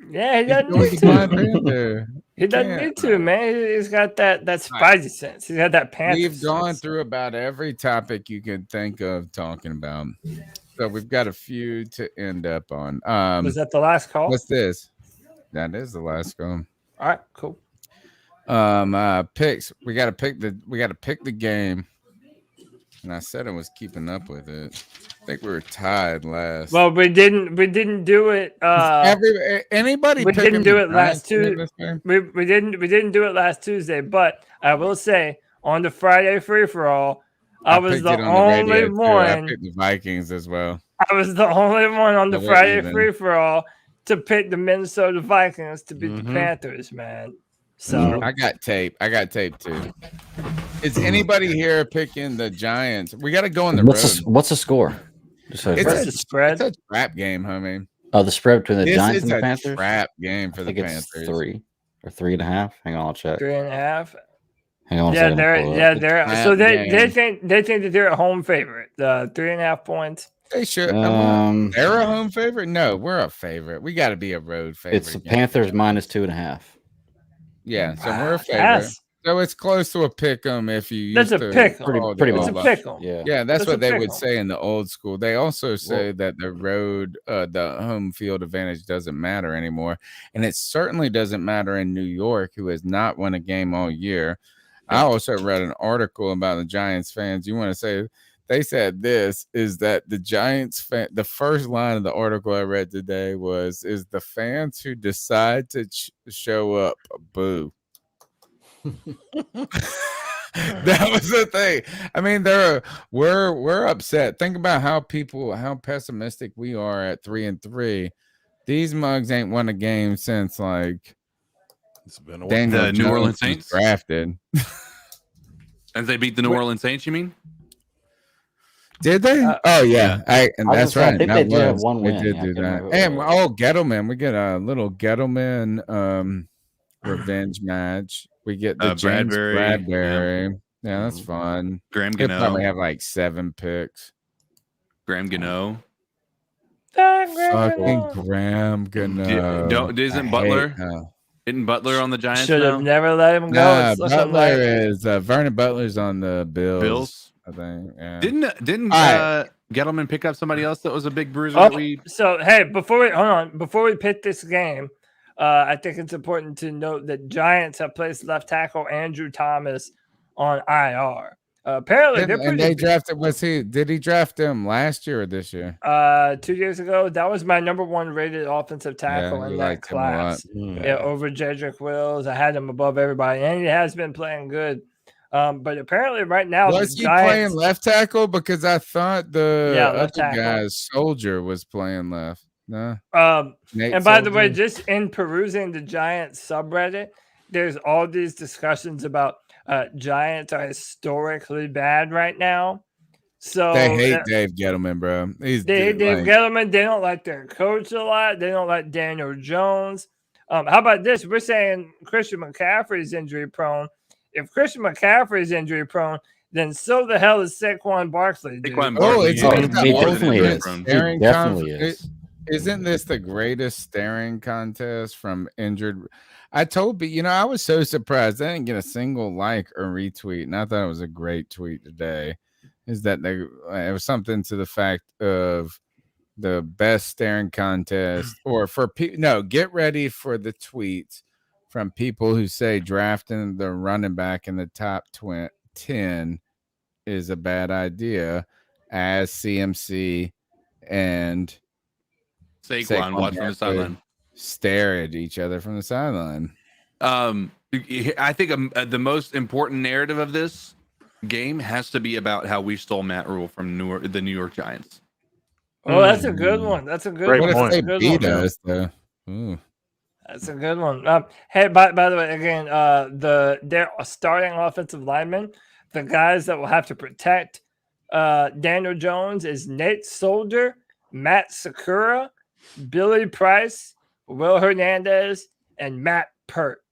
[SPEAKER 3] Yeah, he doesn't need to. He doesn't need to, man. He's got that spidey sense. He's got that Panther
[SPEAKER 2] We've gone
[SPEAKER 3] sense.
[SPEAKER 2] through about every topic you could think of talking about. So we've got a few to end up on.
[SPEAKER 3] Was that the last call?
[SPEAKER 2] What's this? That is the last call.
[SPEAKER 3] All right, cool.
[SPEAKER 2] Picks. We gotta pick the game. And I said I was keeping up with it. I think we were tied last.
[SPEAKER 3] Well, we didn't do it.
[SPEAKER 2] Anybody?
[SPEAKER 3] We didn't do it last
[SPEAKER 2] Tuesday.
[SPEAKER 3] We didn't do it last Tuesday. But I will say on the Friday free for all, I was the only one.
[SPEAKER 2] I picked the Vikings as well.
[SPEAKER 3] I was the only one on the Friday free for all to pick the Minnesota Vikings to beat the Panthers, man. So
[SPEAKER 2] I got tape. Too. Is anybody here picking the Giants? We got to go on the road.
[SPEAKER 5] What's the score?
[SPEAKER 2] It's a spread. It's a trap game, homie.
[SPEAKER 5] Oh, the spread between the Giants and the Panthers?
[SPEAKER 2] It's a trap game for the Panthers.
[SPEAKER 5] 3 or 3.5. Hang on, I'll check.
[SPEAKER 3] 3.5.
[SPEAKER 5] Hang on.
[SPEAKER 3] They're so they think that they're a home favorite. 3.5 points.
[SPEAKER 2] They should. They're a home favorite. No, we're a favorite. We got to be a road favorite.
[SPEAKER 5] It's the Panthers minus 2.5.
[SPEAKER 2] Yeah, so we're a favorite. So it's close to a pick 'em if you.
[SPEAKER 3] That's a pick 'em.
[SPEAKER 5] Pretty much.
[SPEAKER 3] It's a pick 'em.
[SPEAKER 2] Yeah, that's what they would say in the old school. They also say that the road, the home field advantage doesn't matter anymore, and it certainly doesn't matter in New York, who has not won a game all year. I also read an article about the Giants fans. You want to say? They said this is that the Giants fan. The first line of the article I read today was the fans who decide to show up boo. That was the thing. I mean, we're upset. Think about how pessimistic we are at 3-3. These mugs ain't won a game since like
[SPEAKER 6] it's been a
[SPEAKER 2] Daniel
[SPEAKER 4] the New Orleans Saints
[SPEAKER 2] drafted.
[SPEAKER 4] And they beat the New Orleans Saints, you mean?
[SPEAKER 2] Did they? Oh yeah, that's right.
[SPEAKER 5] I think they did have one win.
[SPEAKER 2] They did do that. And Gettleman, we get a little Gettleman revenge match. We get the James Bradbury. Yeah, that's fun.
[SPEAKER 4] Graham
[SPEAKER 2] He'll
[SPEAKER 4] Gano.
[SPEAKER 2] probably have like 7 picks.
[SPEAKER 4] Graham Gano.
[SPEAKER 2] Fucking Graham Gano.
[SPEAKER 4] Isn't Butler on the Giants?
[SPEAKER 3] Should have never let him go.
[SPEAKER 2] Nah, Butler is Vernon Butler's on the Bills. I think. Yeah.
[SPEAKER 4] Didn't Gettleman pick up somebody else that was a big bruiser?
[SPEAKER 3] So hey, before we pick this game, I think it's important to note that Giants have placed left tackle Andrew Thomas on IR. Apparently,
[SPEAKER 2] they drafted. Did he draft him last year or this year?
[SPEAKER 3] 2 years ago. That was my number 1 rated offensive tackle in that class. Over Jedrick Wills. I had him above everybody, and he has been playing good. But apparently, right now,
[SPEAKER 2] was he playing left tackle? Because I thought the other
[SPEAKER 3] tackle.
[SPEAKER 2] guy's Soldier was playing left. No.
[SPEAKER 3] And by the way, just in perusing the Giants subreddit, there's all these discussions about Giants are historically bad right now. So
[SPEAKER 2] they hate Dave Gettleman, bro.
[SPEAKER 3] They hate Dave Gettleman. They don't like their coach a lot. They don't like Daniel Jones. How about this? We're saying Christian McCaffrey's injury prone. If Christian McCaffrey is injury prone, then so the hell is Saquon Barkley.
[SPEAKER 5] He definitely is. He definitely is.
[SPEAKER 2] Isn't this the greatest staring contest from injured? I told you, I was so surprised. I didn't get a single like or retweet, and I thought it was a great tweet today. Is that it was something to the fact of the best staring contest, or for people. No, get ready for the tweets from people who say drafting the running back in the top 10 is a bad idea, as CMC and
[SPEAKER 4] Saquon watch from the sideline.
[SPEAKER 2] Stare at each other from the sideline.
[SPEAKER 4] I think the most important narrative of this game has to be about how we stole Matt Rhule from the New York Giants.
[SPEAKER 3] Oh, that's a good one. That's a good
[SPEAKER 6] Great
[SPEAKER 3] one.
[SPEAKER 6] point.
[SPEAKER 3] That's a good
[SPEAKER 2] Beat
[SPEAKER 3] one.
[SPEAKER 2] us, though. Ooh.
[SPEAKER 3] That's a good one. Hey, by the way, again, their starting offensive linemen, the guys that will have to protect Daniel Jones is Nate Solder, Matt Sakura, Billy Price, Will Hernandez, and Matt Pert.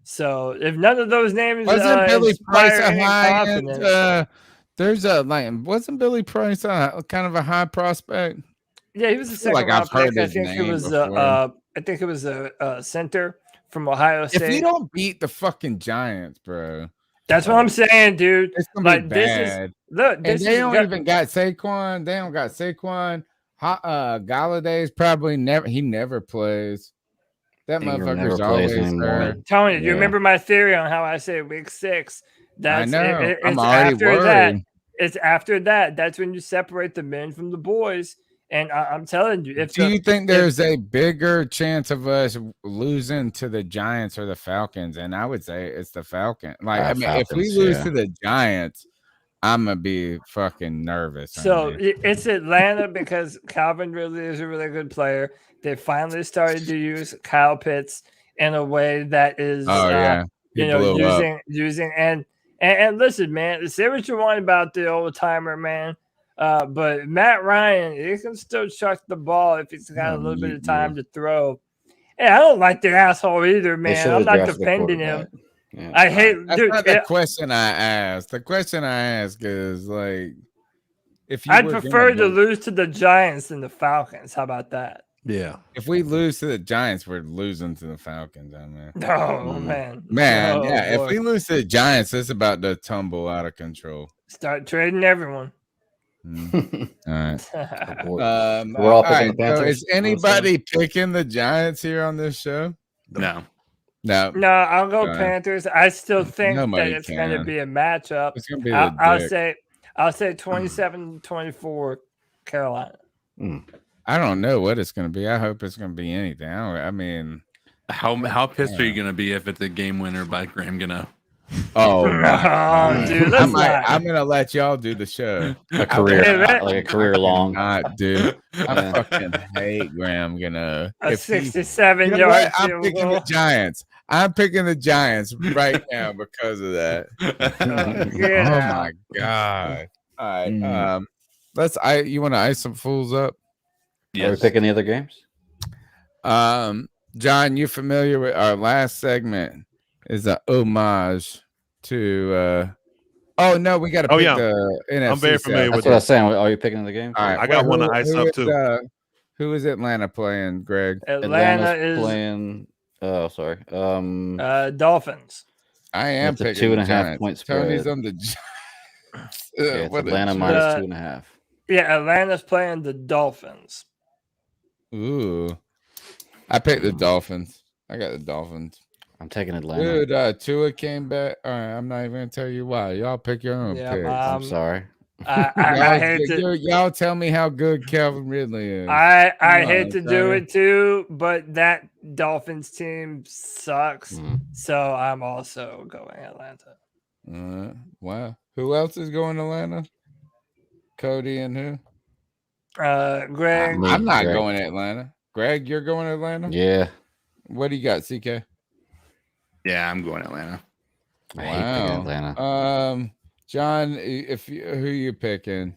[SPEAKER 3] So if none of those names
[SPEAKER 2] Wasn't Billy Price
[SPEAKER 3] inspire
[SPEAKER 2] a
[SPEAKER 3] any
[SPEAKER 2] high
[SPEAKER 3] confidence,
[SPEAKER 2] there's a wasn't Billy Price kind of a high prospect?
[SPEAKER 3] yeah, he was a
[SPEAKER 2] feel like
[SPEAKER 3] second round
[SPEAKER 2] I've heard
[SPEAKER 3] pick. I
[SPEAKER 2] his
[SPEAKER 3] think he
[SPEAKER 2] name
[SPEAKER 3] was
[SPEAKER 2] before.
[SPEAKER 3] I think it was a center from Ohio State.
[SPEAKER 2] If we don't beat the fucking Giants, bro,
[SPEAKER 3] that's what I'm saying, dude.
[SPEAKER 2] it's gonna
[SPEAKER 3] Like
[SPEAKER 2] be
[SPEAKER 3] this
[SPEAKER 2] bad.
[SPEAKER 3] is look.
[SPEAKER 2] And
[SPEAKER 3] This
[SPEAKER 2] they
[SPEAKER 3] is
[SPEAKER 2] don't
[SPEAKER 3] go-
[SPEAKER 2] even got Saquon. They don't got Saquon. Galladay's probably never plays. That
[SPEAKER 5] Ingram never
[SPEAKER 2] motherfucker's
[SPEAKER 5] plays
[SPEAKER 2] always
[SPEAKER 5] anymore.
[SPEAKER 2] hurt.
[SPEAKER 3] Tony, do you
[SPEAKER 5] Yeah.
[SPEAKER 3] remember my theory on how I say week 6?
[SPEAKER 2] I know.
[SPEAKER 3] It's
[SPEAKER 2] I'm already
[SPEAKER 3] after that.
[SPEAKER 2] worried.
[SPEAKER 3] It's after that. That's when you separate the men from the boys. And I'm telling you,
[SPEAKER 2] Do you think there's a bigger chance of us losing to the Giants or the Falcons? And I would say it's the Falcons. Like, I mean, if we
[SPEAKER 5] Falcons,
[SPEAKER 2] lose
[SPEAKER 5] yeah.
[SPEAKER 2] to the Giants, I'm gonna be fucking nervous.
[SPEAKER 3] So it's Atlanta because Calvin Ridley is a really good player. They finally started to use Kyle Pitts in a way that is,
[SPEAKER 2] He blew up.
[SPEAKER 3] using and listen, man, say what you want about the old timer, man. But Matt Ryan, he can still chuck the ball if he's got a little bit of time to throw. Hey, I don't like the asshole either, man. I'm not defending him.
[SPEAKER 5] Yeah.
[SPEAKER 3] I hate,
[SPEAKER 2] That's
[SPEAKER 3] dude.
[SPEAKER 2] not the question I asked. The question I ask is like, if you
[SPEAKER 3] I'd
[SPEAKER 2] were
[SPEAKER 3] prefer
[SPEAKER 2] gonna
[SPEAKER 3] to lose to the Giants than the Falcons. How about that?
[SPEAKER 6] Yeah.
[SPEAKER 2] If we lose to the Giants, we're losing to the Falcons. I mean,
[SPEAKER 3] Oh man,
[SPEAKER 2] man,
[SPEAKER 3] Oh,
[SPEAKER 2] yeah.
[SPEAKER 3] boy.
[SPEAKER 2] If we lose to the Giants, it's about to tumble out of control.
[SPEAKER 3] Start trading everyone.
[SPEAKER 2] All right.
[SPEAKER 5] We're all picking the
[SPEAKER 2] So
[SPEAKER 5] Panthers.
[SPEAKER 2] is anybody picking the Giants here on this show?
[SPEAKER 4] No.
[SPEAKER 2] No.
[SPEAKER 3] No, I'll go
[SPEAKER 2] Fine.
[SPEAKER 3] Panthers. I still think
[SPEAKER 2] Nobody
[SPEAKER 3] that it's going to
[SPEAKER 2] can.
[SPEAKER 3] be a matchup.
[SPEAKER 2] It's gonna be
[SPEAKER 3] I'll
[SPEAKER 2] the
[SPEAKER 3] say 27-24 Carolina.
[SPEAKER 2] I don't know what it's going to be. I hope it's going to be anything. I mean,
[SPEAKER 4] How pissed are you gonna be if it's a game winner by Graham Gano?
[SPEAKER 2] oh,
[SPEAKER 3] dude,
[SPEAKER 2] I'm going to let y'all do the show.
[SPEAKER 5] A career, like a career long.
[SPEAKER 2] Not, dude. I fucking hate Graham Gano.
[SPEAKER 3] A
[SPEAKER 2] If he-
[SPEAKER 3] 67
[SPEAKER 2] You know
[SPEAKER 3] yard
[SPEAKER 2] what? I'm
[SPEAKER 3] field
[SPEAKER 2] picking
[SPEAKER 3] goal.
[SPEAKER 2] the Giants. I'm picking the Giants right now because of that. Oh my god! All right, let's. You want to ice some fools up?
[SPEAKER 5] Are we picking the other games?
[SPEAKER 2] John, you familiar with our last segment? Is a homage to. Oh no, we got to pick the NFC.
[SPEAKER 6] I'm very familiar
[SPEAKER 2] South.
[SPEAKER 6] with
[SPEAKER 5] That's what I was saying. Are you picking the game?
[SPEAKER 2] All right,
[SPEAKER 6] I got one to ice
[SPEAKER 2] who
[SPEAKER 6] up
[SPEAKER 2] is,
[SPEAKER 6] too.
[SPEAKER 2] Who is Atlanta playing, Greg?
[SPEAKER 3] Atlanta
[SPEAKER 5] Atlanta's
[SPEAKER 3] is
[SPEAKER 5] playing. Oh, sorry.
[SPEAKER 3] Dolphins.
[SPEAKER 2] I am
[SPEAKER 5] It's a
[SPEAKER 2] picking
[SPEAKER 5] 2.5
[SPEAKER 2] the Giants.
[SPEAKER 5] point spread.
[SPEAKER 2] Tony's on the.
[SPEAKER 5] Yeah, it's
[SPEAKER 2] What a
[SPEAKER 5] Atlanta
[SPEAKER 2] jerk.
[SPEAKER 5] minus 2.5.
[SPEAKER 3] Yeah, Atlanta's playing the Dolphins.
[SPEAKER 2] Ooh, I picked the Dolphins. I got the Dolphins.
[SPEAKER 5] I'm taking Atlanta.
[SPEAKER 2] Dude, Tua came back. All right, I'm not even gonna tell you why. Y'all pick your own
[SPEAKER 3] Yeah,
[SPEAKER 2] picks.
[SPEAKER 5] I'm sorry.
[SPEAKER 3] I hate to.
[SPEAKER 2] Y'all tell me how good Calvin Ridley is.
[SPEAKER 3] I
[SPEAKER 2] Come
[SPEAKER 3] hate
[SPEAKER 2] on,
[SPEAKER 3] to do
[SPEAKER 2] Sonny.
[SPEAKER 3] it too, but that Dolphins team sucks. So I'm also going Atlanta.
[SPEAKER 2] Wow. Who else is going to Atlanta? Cody and who?
[SPEAKER 3] Greg.
[SPEAKER 2] I'm not
[SPEAKER 5] Greg.
[SPEAKER 2] going to Atlanta. Greg, you're going to Atlanta?
[SPEAKER 5] Yeah.
[SPEAKER 2] What do you got, CK?
[SPEAKER 4] Yeah, I'm going Atlanta.
[SPEAKER 5] I hate picking Atlanta.
[SPEAKER 2] John, who you picking?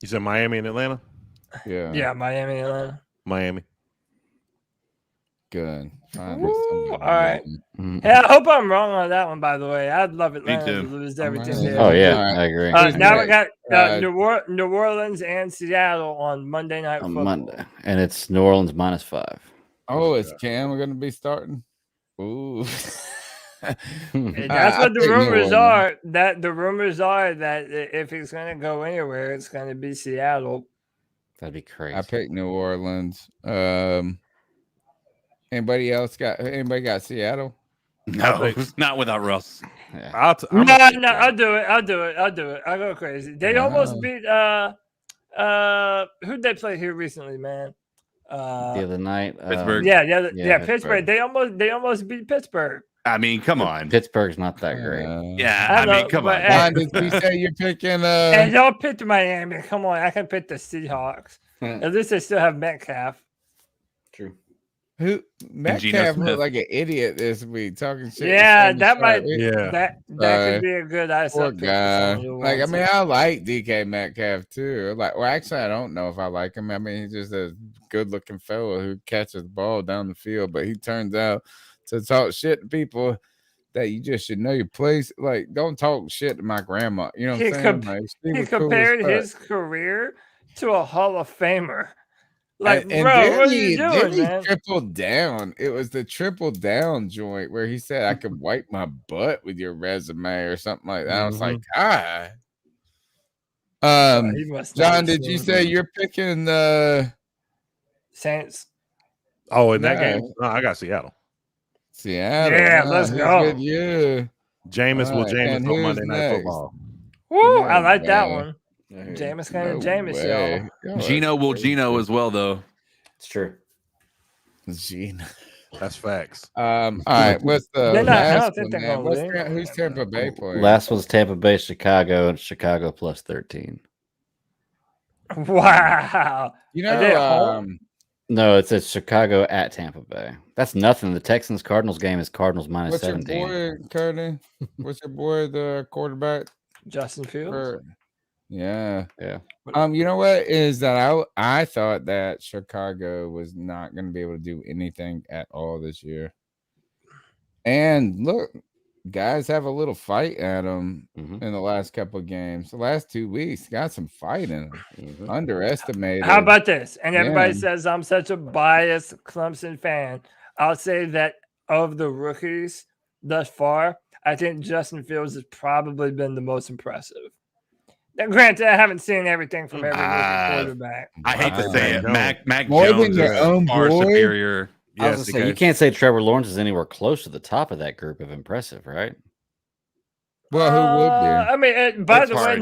[SPEAKER 6] You said Miami and Atlanta?
[SPEAKER 2] Yeah.
[SPEAKER 3] Yeah, Miami, Atlanta.
[SPEAKER 6] Miami.
[SPEAKER 2] Good.
[SPEAKER 3] All right. Hey, I hope I'm wrong on that one, by the way. I'd love Atlanta to lose everything there.
[SPEAKER 5] Oh, yeah, I agree.
[SPEAKER 3] Now we got New Orleans and Seattle on Monday Night
[SPEAKER 5] On
[SPEAKER 3] Football.
[SPEAKER 5] Monday. And it's New Orleans minus 5.
[SPEAKER 2] Oh, is Cam going to be starting? Ooh.
[SPEAKER 3] And that's what the rumors are. That the rumors are that if he's going to go anywhere, it's going to be Seattle.
[SPEAKER 5] That'd be crazy.
[SPEAKER 2] I picked New Orleans. Anybody got Seattle?
[SPEAKER 4] No, not without Russ.
[SPEAKER 5] Yeah.
[SPEAKER 3] I'll do it. I'll go crazy. They almost beat who'd they play here recently, man?
[SPEAKER 5] The other night,
[SPEAKER 4] Pittsburgh.
[SPEAKER 3] Yeah, Pittsburgh. They almost beat Pittsburgh.
[SPEAKER 4] I mean, come on.
[SPEAKER 5] Pittsburgh's not that great.
[SPEAKER 4] Yeah, I mean, come on.
[SPEAKER 2] John, did you say you're picking?
[SPEAKER 3] And y'all picked Miami. Come on, I can pick the Seahawks. At least they still have Metcalf.
[SPEAKER 5] True.
[SPEAKER 2] Who Metcalf looked like an idiot this week talking shit.
[SPEAKER 3] Yeah, that might.
[SPEAKER 6] Yeah,
[SPEAKER 3] that could be a good ice
[SPEAKER 2] Poor
[SPEAKER 3] up pick for
[SPEAKER 2] guy.
[SPEAKER 3] someone who
[SPEAKER 2] Like, I
[SPEAKER 3] wants
[SPEAKER 2] mean,
[SPEAKER 3] it.
[SPEAKER 2] I like DK Metcalf too. Like, well, actually, I don't know if I like him. I mean, he's just a good-looking fellow who catches the ball down the field, but he turns out to talk shit to people that you just should know your place. Like, don't talk shit to my grandma. You know what I'm saying? Like, she
[SPEAKER 3] he
[SPEAKER 2] was cool as
[SPEAKER 3] compared
[SPEAKER 2] fuck.
[SPEAKER 3] his career to a Hall of Famer. Like,
[SPEAKER 2] And
[SPEAKER 3] bro,
[SPEAKER 2] then
[SPEAKER 3] what are you
[SPEAKER 2] then
[SPEAKER 3] doing,
[SPEAKER 2] he
[SPEAKER 3] man?
[SPEAKER 2] tripled down. It was the triple down joint where he said, I could wipe my butt with your resume or something like that. I was like, God.
[SPEAKER 3] He must not
[SPEAKER 2] John,
[SPEAKER 3] have
[SPEAKER 2] did you
[SPEAKER 3] seen
[SPEAKER 2] say
[SPEAKER 3] him.
[SPEAKER 2] you're picking the
[SPEAKER 3] Saints?
[SPEAKER 6] Oh, in that
[SPEAKER 2] Nice.
[SPEAKER 6] game, no, I got Seattle.
[SPEAKER 2] Seattle?
[SPEAKER 3] Yeah,
[SPEAKER 2] Wow,
[SPEAKER 3] let's
[SPEAKER 2] who's
[SPEAKER 3] go.
[SPEAKER 2] with you?
[SPEAKER 6] Jameis will
[SPEAKER 2] Alright,
[SPEAKER 6] Jameis
[SPEAKER 2] and
[SPEAKER 6] on
[SPEAKER 2] who's
[SPEAKER 6] Monday Night
[SPEAKER 2] next?
[SPEAKER 6] Football.
[SPEAKER 3] Woo, I
[SPEAKER 2] No
[SPEAKER 3] like that
[SPEAKER 2] way.
[SPEAKER 3] one. Jameis kind
[SPEAKER 2] No
[SPEAKER 3] of Jameis,
[SPEAKER 2] way.
[SPEAKER 3] y'all.
[SPEAKER 2] Y'all are
[SPEAKER 4] Gino will
[SPEAKER 2] crazy.
[SPEAKER 4] Gino as well, though.
[SPEAKER 5] It's true.
[SPEAKER 2] Gino.
[SPEAKER 6] That's facts.
[SPEAKER 2] All right, what's the
[SPEAKER 3] They're not- I don't
[SPEAKER 2] last
[SPEAKER 3] think
[SPEAKER 2] one?
[SPEAKER 3] they're
[SPEAKER 2] Man?
[SPEAKER 3] gonna
[SPEAKER 2] What's
[SPEAKER 3] win.
[SPEAKER 2] that? Who's Tampa Bay playing?
[SPEAKER 5] Last was Tampa Bay, Chicago, and Chicago plus 13.
[SPEAKER 3] Wow.
[SPEAKER 2] You
[SPEAKER 3] Are they
[SPEAKER 2] know,
[SPEAKER 3] at home?
[SPEAKER 5] No, it's Chicago at Tampa Bay. That's nothing. The Texans Cardinals game is Cardinals minus
[SPEAKER 2] what's
[SPEAKER 5] 17.
[SPEAKER 2] your boy, Cody? What's your boy, the quarterback?
[SPEAKER 3] Justin Fields.
[SPEAKER 2] For, yeah.
[SPEAKER 5] Yeah.
[SPEAKER 2] You know what is that I thought that Chicago was not going to be able to do anything at all this year. And look, guys have a little fight at them in the last couple of games. The last 2 weeks got some fight in them. Underestimated.
[SPEAKER 3] How about this? And everybody
[SPEAKER 2] them.
[SPEAKER 3] says I'm such a biased Clemson fan. I'll say that of the rookies thus far, I think Justin Fields has probably been the most impressive. Now, granted, I haven't seen everything from every rookie quarterback.
[SPEAKER 4] I hate to say it. Mac
[SPEAKER 2] More than
[SPEAKER 4] Jones
[SPEAKER 2] your
[SPEAKER 4] is
[SPEAKER 2] own
[SPEAKER 4] far
[SPEAKER 2] boy?
[SPEAKER 4] superior.
[SPEAKER 5] I was gonna say, you can't say Trevor Lawrence is anywhere close to the top of that group of impressive, right?
[SPEAKER 2] Well, who would be?
[SPEAKER 3] I mean, by
[SPEAKER 2] That's
[SPEAKER 3] the way,
[SPEAKER 2] hard.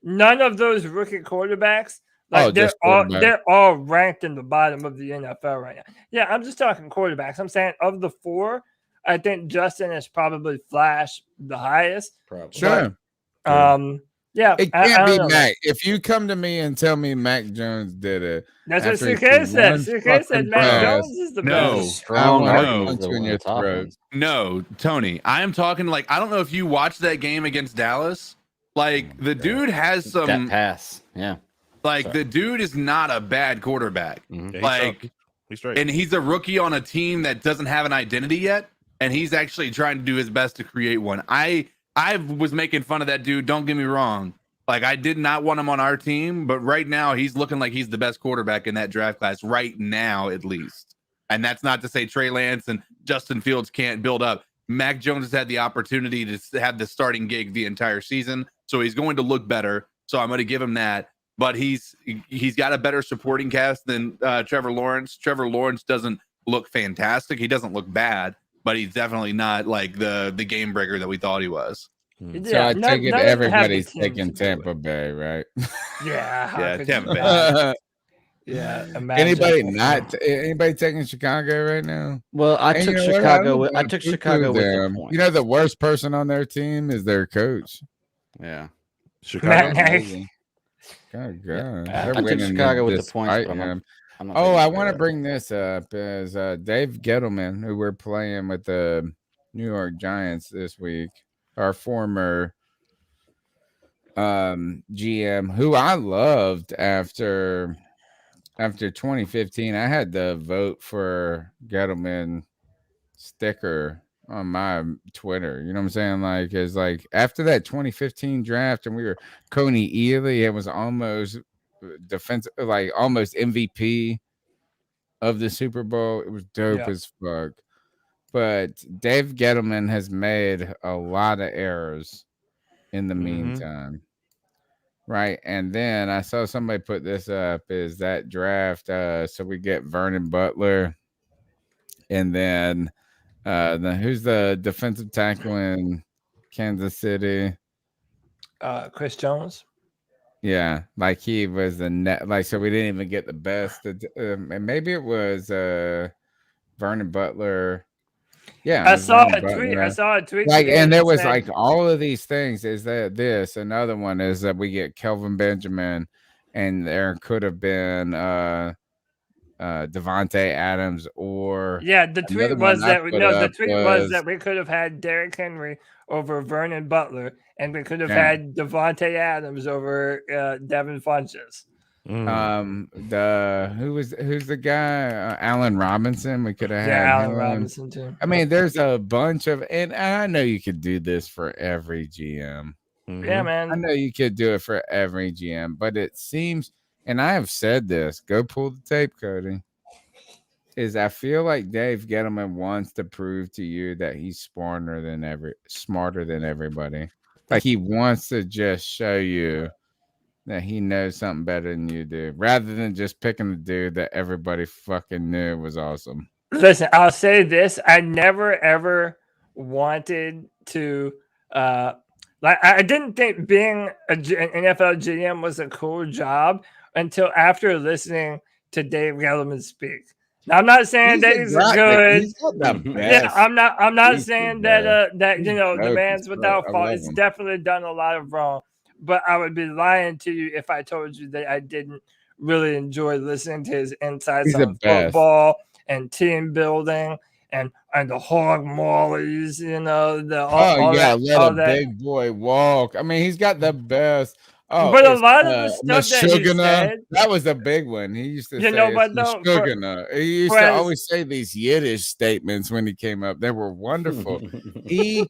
[SPEAKER 3] none of those rookie quarterbacks,
[SPEAKER 2] Oh,
[SPEAKER 3] like
[SPEAKER 2] just quarterback.
[SPEAKER 3] they're all ranked in the bottom of the NFL right now. Yeah, I'm just talking quarterbacks. I'm saying of the four, I think Justin has probably flashed the highest.
[SPEAKER 5] Probably.
[SPEAKER 2] Sure.
[SPEAKER 3] Yeah,
[SPEAKER 2] It
[SPEAKER 3] I
[SPEAKER 2] can't
[SPEAKER 3] don't
[SPEAKER 2] be
[SPEAKER 3] know.
[SPEAKER 2] Mac. If you come to me and tell me Mac Jones did it,
[SPEAKER 3] That's what
[SPEAKER 2] after he
[SPEAKER 3] CK
[SPEAKER 2] threw
[SPEAKER 3] said.
[SPEAKER 2] one
[SPEAKER 3] CK
[SPEAKER 2] fucking
[SPEAKER 3] said Mac
[SPEAKER 2] pass,
[SPEAKER 3] Jones is the
[SPEAKER 4] No.
[SPEAKER 3] best.
[SPEAKER 5] Strong
[SPEAKER 2] I wanna
[SPEAKER 5] argument
[SPEAKER 2] punch
[SPEAKER 5] for
[SPEAKER 2] you in
[SPEAKER 5] one
[SPEAKER 2] your
[SPEAKER 5] of the top
[SPEAKER 2] throat.
[SPEAKER 5] ones.
[SPEAKER 4] No, Tony, I am talking like I don't know if you watched that game against Dallas. Like the dude has some
[SPEAKER 5] That pass, yeah.
[SPEAKER 4] Like the dude is not a bad quarterback.
[SPEAKER 6] Yeah,
[SPEAKER 4] Like
[SPEAKER 6] he's straight.
[SPEAKER 4] and he's a rookie on a team that doesn't have an identity yet, and he's actually trying to do his best to create one. I was making fun of that dude. Don't get me wrong. Like I did not want him on our team, but right now he's looking like he's the best quarterback in that draft class right now, at least. And that's not to say Trey Lance and Justin Fields can't build up. Mac Jones has had the opportunity to have the starting gig the entire season, so he's going to look better. So I'm going to give him that. But he's got a better supporting cast than Trevor Lawrence. Trevor Lawrence doesn't look fantastic. He doesn't look bad, but he's definitely not like the game breaker that we thought he was.
[SPEAKER 2] So I take it everybody's taking Tampa Bay, right?
[SPEAKER 3] Yeah, how
[SPEAKER 4] Yeah,
[SPEAKER 3] could
[SPEAKER 4] Tampa
[SPEAKER 3] you
[SPEAKER 4] Bay.
[SPEAKER 3] not? Yeah,
[SPEAKER 2] Anybody taking Chicago right now?
[SPEAKER 5] Well, I
[SPEAKER 2] And
[SPEAKER 5] took
[SPEAKER 2] you know what?
[SPEAKER 5] Chicago.
[SPEAKER 2] don't
[SPEAKER 5] I
[SPEAKER 2] wanna
[SPEAKER 5] took
[SPEAKER 2] poo-poo
[SPEAKER 5] Chicago with the
[SPEAKER 2] them.
[SPEAKER 5] point.
[SPEAKER 2] You know, the worst person on their team is their coach.
[SPEAKER 5] Yeah,
[SPEAKER 6] Chicago.
[SPEAKER 2] God, God.
[SPEAKER 5] I
[SPEAKER 2] They're
[SPEAKER 5] took
[SPEAKER 2] winning
[SPEAKER 5] Chicago with the
[SPEAKER 2] despite
[SPEAKER 5] points, but I'm not-
[SPEAKER 2] him.
[SPEAKER 5] I'm not
[SPEAKER 2] Oh,
[SPEAKER 5] taking
[SPEAKER 2] I
[SPEAKER 5] Chicago.
[SPEAKER 2] want to bring this up is Dave Gettleman, who we're playing with the New York Giants this week, our former GM, who I loved after 2015. I had the vote for Gettleman sticker on my Twitter. You know what I'm saying? Like, it's like after that 2015 draft, and we were Coney Ely, it was almost defensive, like almost MVP of the Super Bowl. It was dope
[SPEAKER 3] Yeah.
[SPEAKER 2] as fuck. But Dave Gettleman has made a lot of errors in the meantime. right? And then I saw somebody put this up. Is that draft? So we get Vernon Butler, and then who's the defensive tackle in Kansas City?
[SPEAKER 3] Chris Jones.
[SPEAKER 2] Yeah, like he was the net. Like so, we didn't even get the best. And maybe it was Vernon Butler. Yeah,
[SPEAKER 3] I
[SPEAKER 2] it was
[SPEAKER 3] saw
[SPEAKER 2] Vernon
[SPEAKER 3] a tweet. I
[SPEAKER 2] Butler.
[SPEAKER 3] saw a tweet.
[SPEAKER 2] Like,
[SPEAKER 3] today
[SPEAKER 2] and there
[SPEAKER 3] that
[SPEAKER 2] was
[SPEAKER 3] said-
[SPEAKER 2] like all of these things. Is that this? Another one is that we get Kelvin Benjamin, and there could have been Devontae Adams or
[SPEAKER 3] Yeah, the
[SPEAKER 2] another
[SPEAKER 3] tweet
[SPEAKER 2] one
[SPEAKER 3] was
[SPEAKER 2] I
[SPEAKER 3] that
[SPEAKER 2] put
[SPEAKER 3] no, the
[SPEAKER 2] up
[SPEAKER 3] tweet was that we could have had Derrick Henry over Vernon Butler, and we could have
[SPEAKER 2] Yeah.
[SPEAKER 3] had Devontae Adams over Devin Funches.
[SPEAKER 2] Who's the guy? Allen Robinson. We could have had
[SPEAKER 3] Yeah, Allen
[SPEAKER 2] him.
[SPEAKER 3] Robinson too.
[SPEAKER 2] I mean, there's a bunch of, and I know you could do this for every GM.
[SPEAKER 3] Yeah, man.
[SPEAKER 2] I know you could do it for every GM, but it seems, and I have said this, go pull the tape, Cody, is I feel like Dave Gettleman wants to prove to you that he's smarter than everybody. Like he wants to just show you that he knows something better than you do, rather than just picking the dude that everybody fucking knew was awesome.
[SPEAKER 3] Listen, I'll say this: I never ever wanted to. Like, I didn't think being an NFL GM was a cool job until after listening to Dave Gettleman speak. Now, I'm not saying that he's good.
[SPEAKER 2] He's got the
[SPEAKER 3] Yeah,
[SPEAKER 2] best.
[SPEAKER 3] I'm not
[SPEAKER 2] He's
[SPEAKER 3] saying
[SPEAKER 2] the
[SPEAKER 3] that
[SPEAKER 2] best.
[SPEAKER 3] you know the
[SPEAKER 2] He's
[SPEAKER 3] man's
[SPEAKER 2] dope.
[SPEAKER 3] without
[SPEAKER 2] I
[SPEAKER 3] fault.
[SPEAKER 2] love
[SPEAKER 3] It's
[SPEAKER 2] him.
[SPEAKER 3] definitely done a lot of wrong. But I would be lying to you if I told you that I didn't really enjoy listening to his insights
[SPEAKER 2] He's the
[SPEAKER 3] on
[SPEAKER 2] best.
[SPEAKER 3] football and team building and the hog mollies, you know, all
[SPEAKER 2] let
[SPEAKER 3] that.
[SPEAKER 2] big boy walk. I mean, he's got the best. Oh,
[SPEAKER 3] But a
[SPEAKER 2] it's,
[SPEAKER 3] lot of the stuff that he
[SPEAKER 2] Meshuggah.
[SPEAKER 3] said,
[SPEAKER 2] That was a big one. He used to
[SPEAKER 3] you
[SPEAKER 2] say,
[SPEAKER 3] know
[SPEAKER 2] it's
[SPEAKER 3] what, though,
[SPEAKER 2] Meshuggah. He used to always say these Yiddish statements when he came up. They were wonderful. he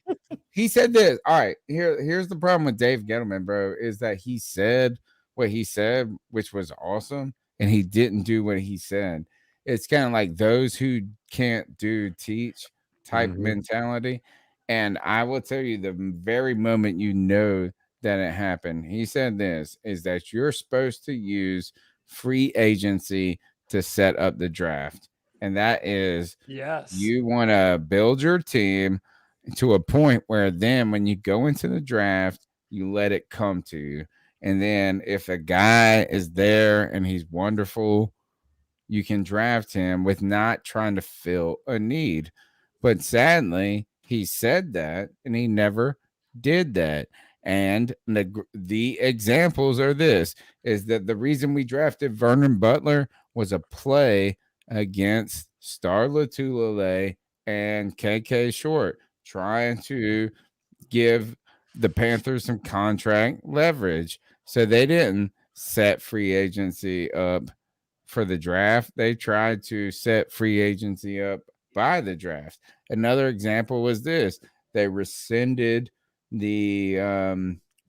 [SPEAKER 2] said this. All right, here's the problem with Dave Gettleman, bro, is that he said what he said, which was awesome, and he didn't do what he said. It's kind of like those who can't do teach type mentality. And I will tell you, the very moment you know that it happened, he said this, is that you're supposed to use free agency to set up the draft. And that is,
[SPEAKER 3] yes,
[SPEAKER 2] you want to build your team to a point where then when you go into the draft, you let it come to you. And then if a guy is there and he's wonderful, you can draft him with not trying to fill a need. But sadly, he said that and he never did that. And the examples are this, is that the reason we drafted Vernon Butler was a play against Star Lotulelei and KK Short, trying to give the Panthers some contract leverage. So they didn't set free agency up for the draft. They tried to set free agency up by the draft. Another example was this. They rescinded the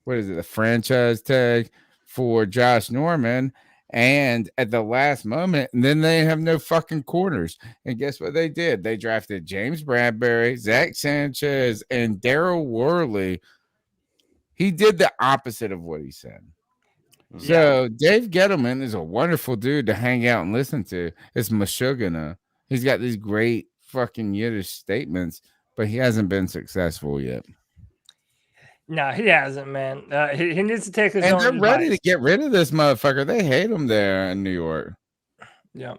[SPEAKER 2] the franchise tag for Josh Norman, and at the last moment, and then they have no fucking corners. And guess what they did? They drafted James Bradbury, Zach Sanchez, and Daryl Worley. He did the opposite of what he said. So Dave Gettleman is a wonderful dude to hang out and listen to. It's Meshuggah. He's got these great fucking Yiddish statements, but he hasn't been successful yet.
[SPEAKER 3] No, he hasn't, man. He needs to take his
[SPEAKER 2] And
[SPEAKER 3] own
[SPEAKER 2] they're ready
[SPEAKER 3] advice.
[SPEAKER 2] to get rid of this motherfucker. They hate him there in New York.
[SPEAKER 3] Yeah. All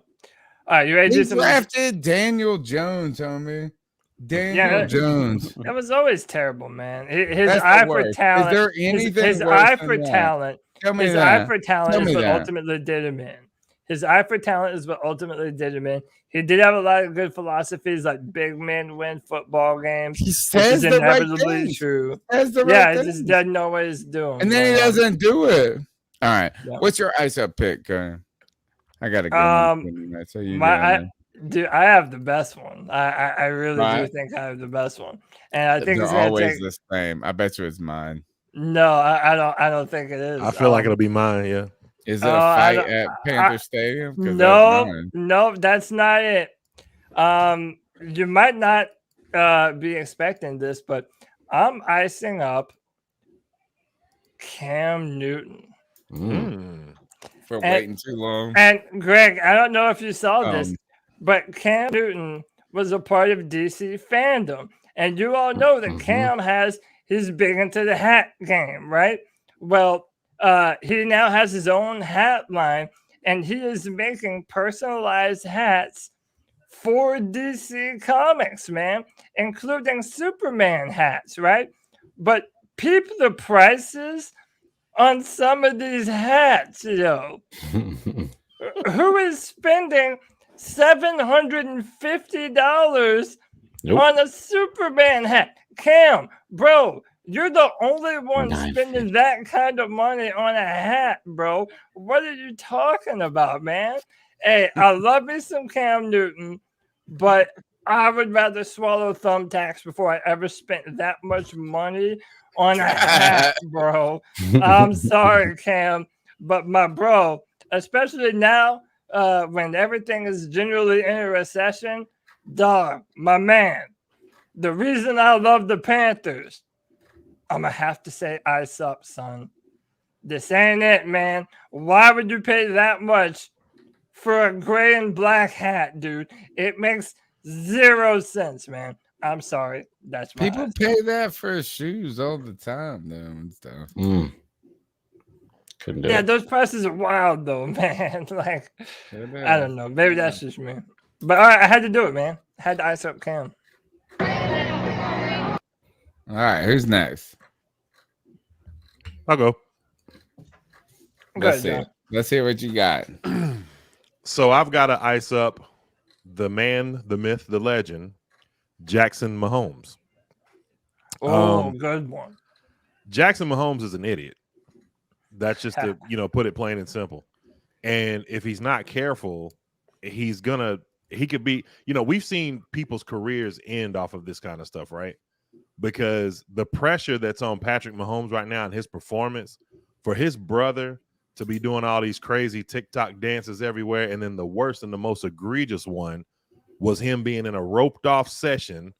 [SPEAKER 3] right, you ready to
[SPEAKER 2] He
[SPEAKER 3] do some?
[SPEAKER 2] drafted Daniel Jones, homie. Daniel Jones.
[SPEAKER 3] That was always terrible, man. His
[SPEAKER 2] That's the
[SPEAKER 3] eye for
[SPEAKER 2] worst. Is
[SPEAKER 3] talent.
[SPEAKER 2] there anything
[SPEAKER 3] his
[SPEAKER 2] worse
[SPEAKER 3] eye
[SPEAKER 2] than
[SPEAKER 3] for
[SPEAKER 2] that?
[SPEAKER 3] talent.
[SPEAKER 2] Tell me
[SPEAKER 3] His
[SPEAKER 2] that.
[SPEAKER 3] eye for talent
[SPEAKER 2] Tell
[SPEAKER 3] is
[SPEAKER 2] me
[SPEAKER 3] what
[SPEAKER 2] that.
[SPEAKER 3] ultimately did him in. His eye for talent is what ultimately did him in. He did have a lot of good philosophies, like big men win football games.
[SPEAKER 2] He
[SPEAKER 3] which
[SPEAKER 2] says
[SPEAKER 3] is
[SPEAKER 2] the right
[SPEAKER 3] inevitably
[SPEAKER 2] things.
[SPEAKER 3] true.
[SPEAKER 2] He says the
[SPEAKER 3] Yeah,
[SPEAKER 2] right
[SPEAKER 3] it just
[SPEAKER 2] things.
[SPEAKER 3] doesn't always do them.
[SPEAKER 2] And then he doesn't do it. All right.
[SPEAKER 3] Yeah.
[SPEAKER 2] What's your ice up pick, Karen? I got a good one. So you
[SPEAKER 3] Dude, I have the best one. I really do
[SPEAKER 2] Right.
[SPEAKER 3] think I have the best one, and I think
[SPEAKER 2] They're
[SPEAKER 3] it's gonna
[SPEAKER 2] always
[SPEAKER 3] take.
[SPEAKER 2] the same. I bet you it's mine.
[SPEAKER 3] No, I don't think it is.
[SPEAKER 6] I feel like it'll be mine. Yeah.
[SPEAKER 2] Is it a
[SPEAKER 3] I
[SPEAKER 2] fight
[SPEAKER 3] don't-
[SPEAKER 2] at Panther Stadium? 'Cause that's
[SPEAKER 3] No,
[SPEAKER 2] mine.
[SPEAKER 3] no, that's not it. You might not be expecting this, but I'm icing up Cam Newton.
[SPEAKER 2] For waiting too long.
[SPEAKER 3] And Greg, I don't know if you saw this, but Cam Newton was a part of DC fandom. And you all know that Cam he's big into the hat game, right? Well, he now has his own hat line, and he is making personalized hats for DC Comics, man, including Superman hats, right? But peep the prices on some of these hats, yo. Who is spending $750 on a Superman hat? Cam, bro, you're the only one spending that kind of money on a hat, bro. What are you talking about, man? Hey, I love me some Cam Newton, but I would rather swallow thumbtacks before I ever spent that much money on a hat, bro. I'm sorry, Cam, but my bro, especially now when everything is generally in a recession, dog, my man, the reason I love the Panthers, I'm going to have to say ice up, son. This ain't it, man. Why would you pay that much for a gray and black hat, dude? It makes 0 sense, man. I'm sorry. That's my
[SPEAKER 2] People pay that for shoes all the time, though, and stuff.
[SPEAKER 5] Couldn't do
[SPEAKER 3] Yeah,
[SPEAKER 5] it.
[SPEAKER 3] those prices are wild, though, man. Like, I don't know. Maybe that's just me. But all right, I had to do it, man. I had to ice up Cam.
[SPEAKER 2] All right, who's next?
[SPEAKER 6] I'll go.
[SPEAKER 2] Let's see. Let's hear what you got.
[SPEAKER 6] So I've got to ice up the man, the myth, the legend, Jackson Mahomes.
[SPEAKER 3] Oh, good one.
[SPEAKER 6] Jackson Mahomes is an idiot. That's just to, put it plain and simple. And if he's not careful, he could be, we've seen people's careers end off of this kind of stuff, right? Because the pressure that's on Patrick Mahomes right now and his performance, for his brother to be doing all these crazy TikTok dances everywhere, and then the worst and the most egregious one was him being in a roped off section,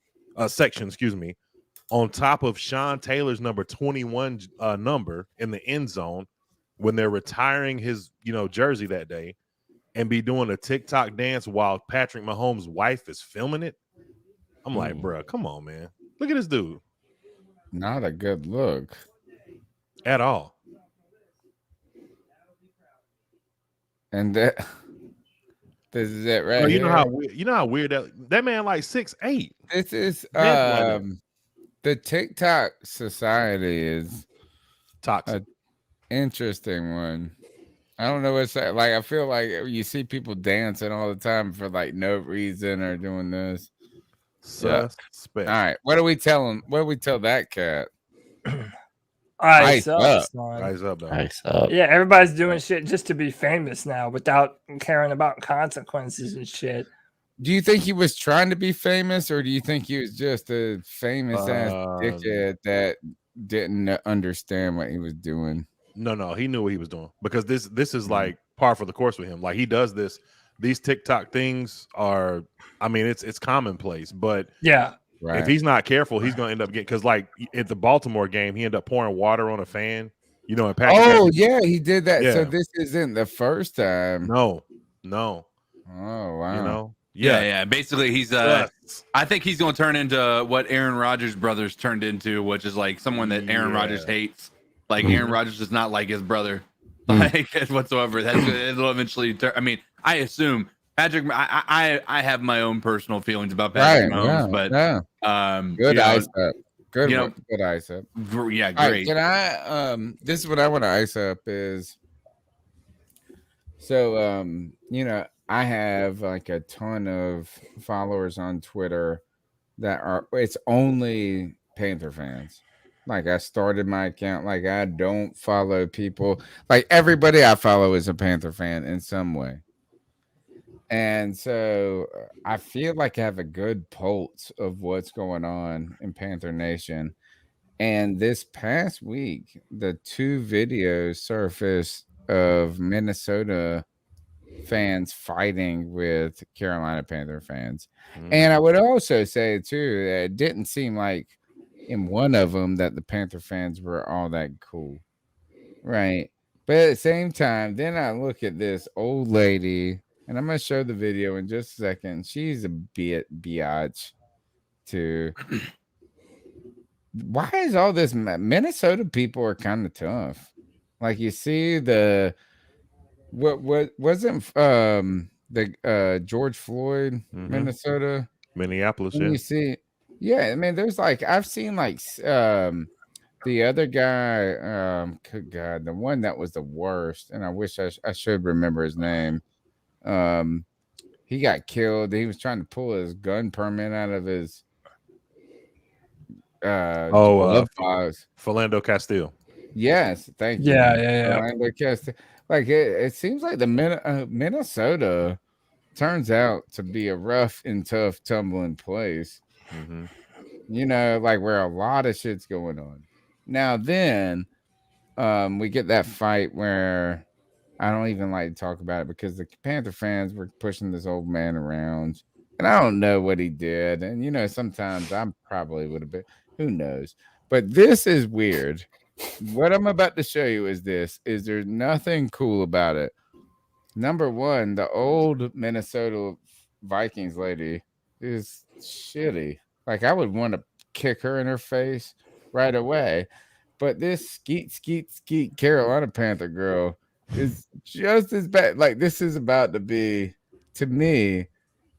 [SPEAKER 6] on top of Sean Taylor's number 21 number in the end zone when they're retiring his, jersey that day, and be doing a TikTok dance while Patrick Mahomes' wife is filming it. I'm like, bro, come on, man. Look at this dude.
[SPEAKER 2] Not a good look
[SPEAKER 6] at all.
[SPEAKER 2] And this is it, right?
[SPEAKER 6] You
[SPEAKER 2] here.
[SPEAKER 6] know how weird that man like 6'8".
[SPEAKER 2] This is the TikTok society is
[SPEAKER 6] toxic.
[SPEAKER 2] Interesting one. I don't know what's that. Like, I feel like you see people dancing all the time for like no reason or doing this.
[SPEAKER 6] Suspect.
[SPEAKER 2] All right. What do we tell him? What do we tell that cat?
[SPEAKER 3] Ice up,
[SPEAKER 6] son. Ice up, dog.
[SPEAKER 5] Ice up.
[SPEAKER 3] Yeah, everybody's doing shit just to be famous now without caring about consequences and shit.
[SPEAKER 2] Do you think he was trying to be famous, or do you think he was just a famous ass dickhead that didn't understand what he was doing?
[SPEAKER 6] No, he knew what he was doing, because this is like par for the course with him. Like, he does this. These TikTok things are, I mean, it's commonplace, but
[SPEAKER 3] yeah,
[SPEAKER 2] right.
[SPEAKER 6] If he's not careful, he's gonna end up getting, because like at the Baltimore game, he ended up pouring water on a fan. And Patrick.
[SPEAKER 2] Oh yeah, he did that.
[SPEAKER 6] Yeah.
[SPEAKER 2] So this isn't the first time.
[SPEAKER 6] No.
[SPEAKER 2] Oh wow.
[SPEAKER 4] Yeah. Basically, he's I think he's going to turn into what Aaron Rodgers' brothers turned into, which is like someone that Aaron Rodgers hates. Like Aaron Rodgers does not like his brother, like whatsoever. It'll eventually turn. I mean, I assume Patrick. I have my own personal feelings about Patrick Mahomes, but
[SPEAKER 2] good ice up. Good, good ice up.
[SPEAKER 4] Yeah, great.
[SPEAKER 2] All right, can I? This is what I want to ice up is. So I have like a ton of followers on Twitter that it's only Panther fans. Like, I started my account, like, I don't follow people. Like, everybody I follow is a Panther fan in some way. And so I feel like I have a good pulse of what's going on in Panther Nation. And this past week, the 2 videos surfaced of Minnesota fans fighting with Carolina Panther fans. And I would also say, too, that it didn't seem like in one of them that the Panther fans were all that cool, right? But at the same time, then I look at this old lady, and I'm gonna show the video in just a second. She's a biatch too. Why is all this Minnesota people are kind of tough? Like you see the what wasn't the George Floyd, Minnesota,
[SPEAKER 6] Minneapolis,
[SPEAKER 2] and
[SPEAKER 6] yeah.
[SPEAKER 2] you see, yeah, I mean, there's like I've seen like the other guy, good God, the one that was the worst, and I wish I should remember his name. He got killed. He was trying to pull his gun permit out of his glove box.
[SPEAKER 6] Philando Castile.
[SPEAKER 2] Yes, thank you.
[SPEAKER 3] Yeah.
[SPEAKER 2] Philando Castile. Like it seems like the Minnesota turns out to be a rough and tough tumbling place. You know, like where a lot of shit's going on. Now then, we get that fight where I don't even like to talk about it because the Panther fans were pushing this old man around, and I don't know what he did. And you know, sometimes I probably would have been. Who knows? But this is weird. What I'm about to show you is this: is there's nothing cool about it. Number one, the old Minnesota Vikings lady is shitty. Like I would want to kick her in her face right away. But this skeet Carolina Panther girl is just as bad. Like this is about to be, to me,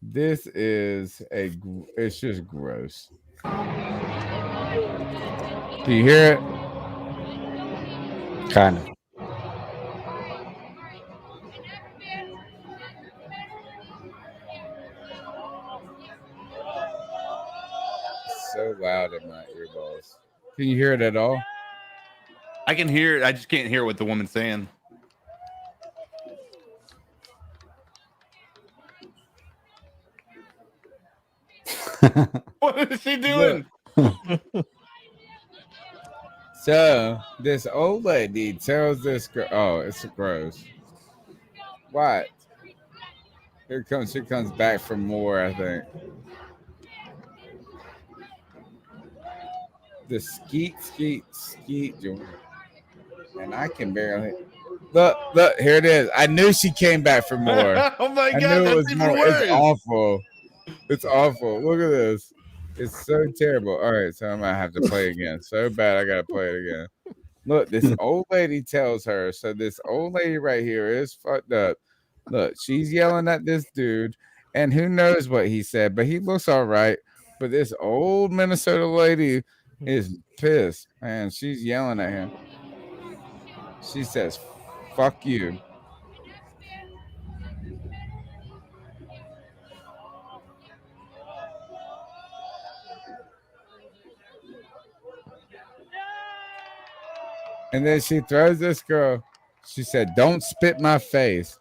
[SPEAKER 2] this is it's just gross. Do you hear it?
[SPEAKER 5] Kind of.
[SPEAKER 2] So loud in my earballs. Can you hear it at all?
[SPEAKER 4] I can hear it. I just can't hear what the woman's saying. What is she doing?
[SPEAKER 2] So this old lady tells this girl, "Oh, it's gross." What? She comes back for more, I think. The skeet joint. And I can barely look, here it is. I knew she came back for more.
[SPEAKER 4] Oh my God,
[SPEAKER 2] I knew it was
[SPEAKER 4] that's even
[SPEAKER 2] more.
[SPEAKER 4] worse.
[SPEAKER 2] It's awful. It's awful. Look at this. It's so terrible. All right, so I'm gonna have to play again. So bad I gotta play it again. Look, this old lady tells her. So this old lady right here is fucked up. Look, she's yelling at this dude, and who knows what he said, but he looks all right. But this old Minnesota lady is pissed, and she's yelling at him. She says, "Fuck you." And then she throws this girl. She said, "Don't spit my face."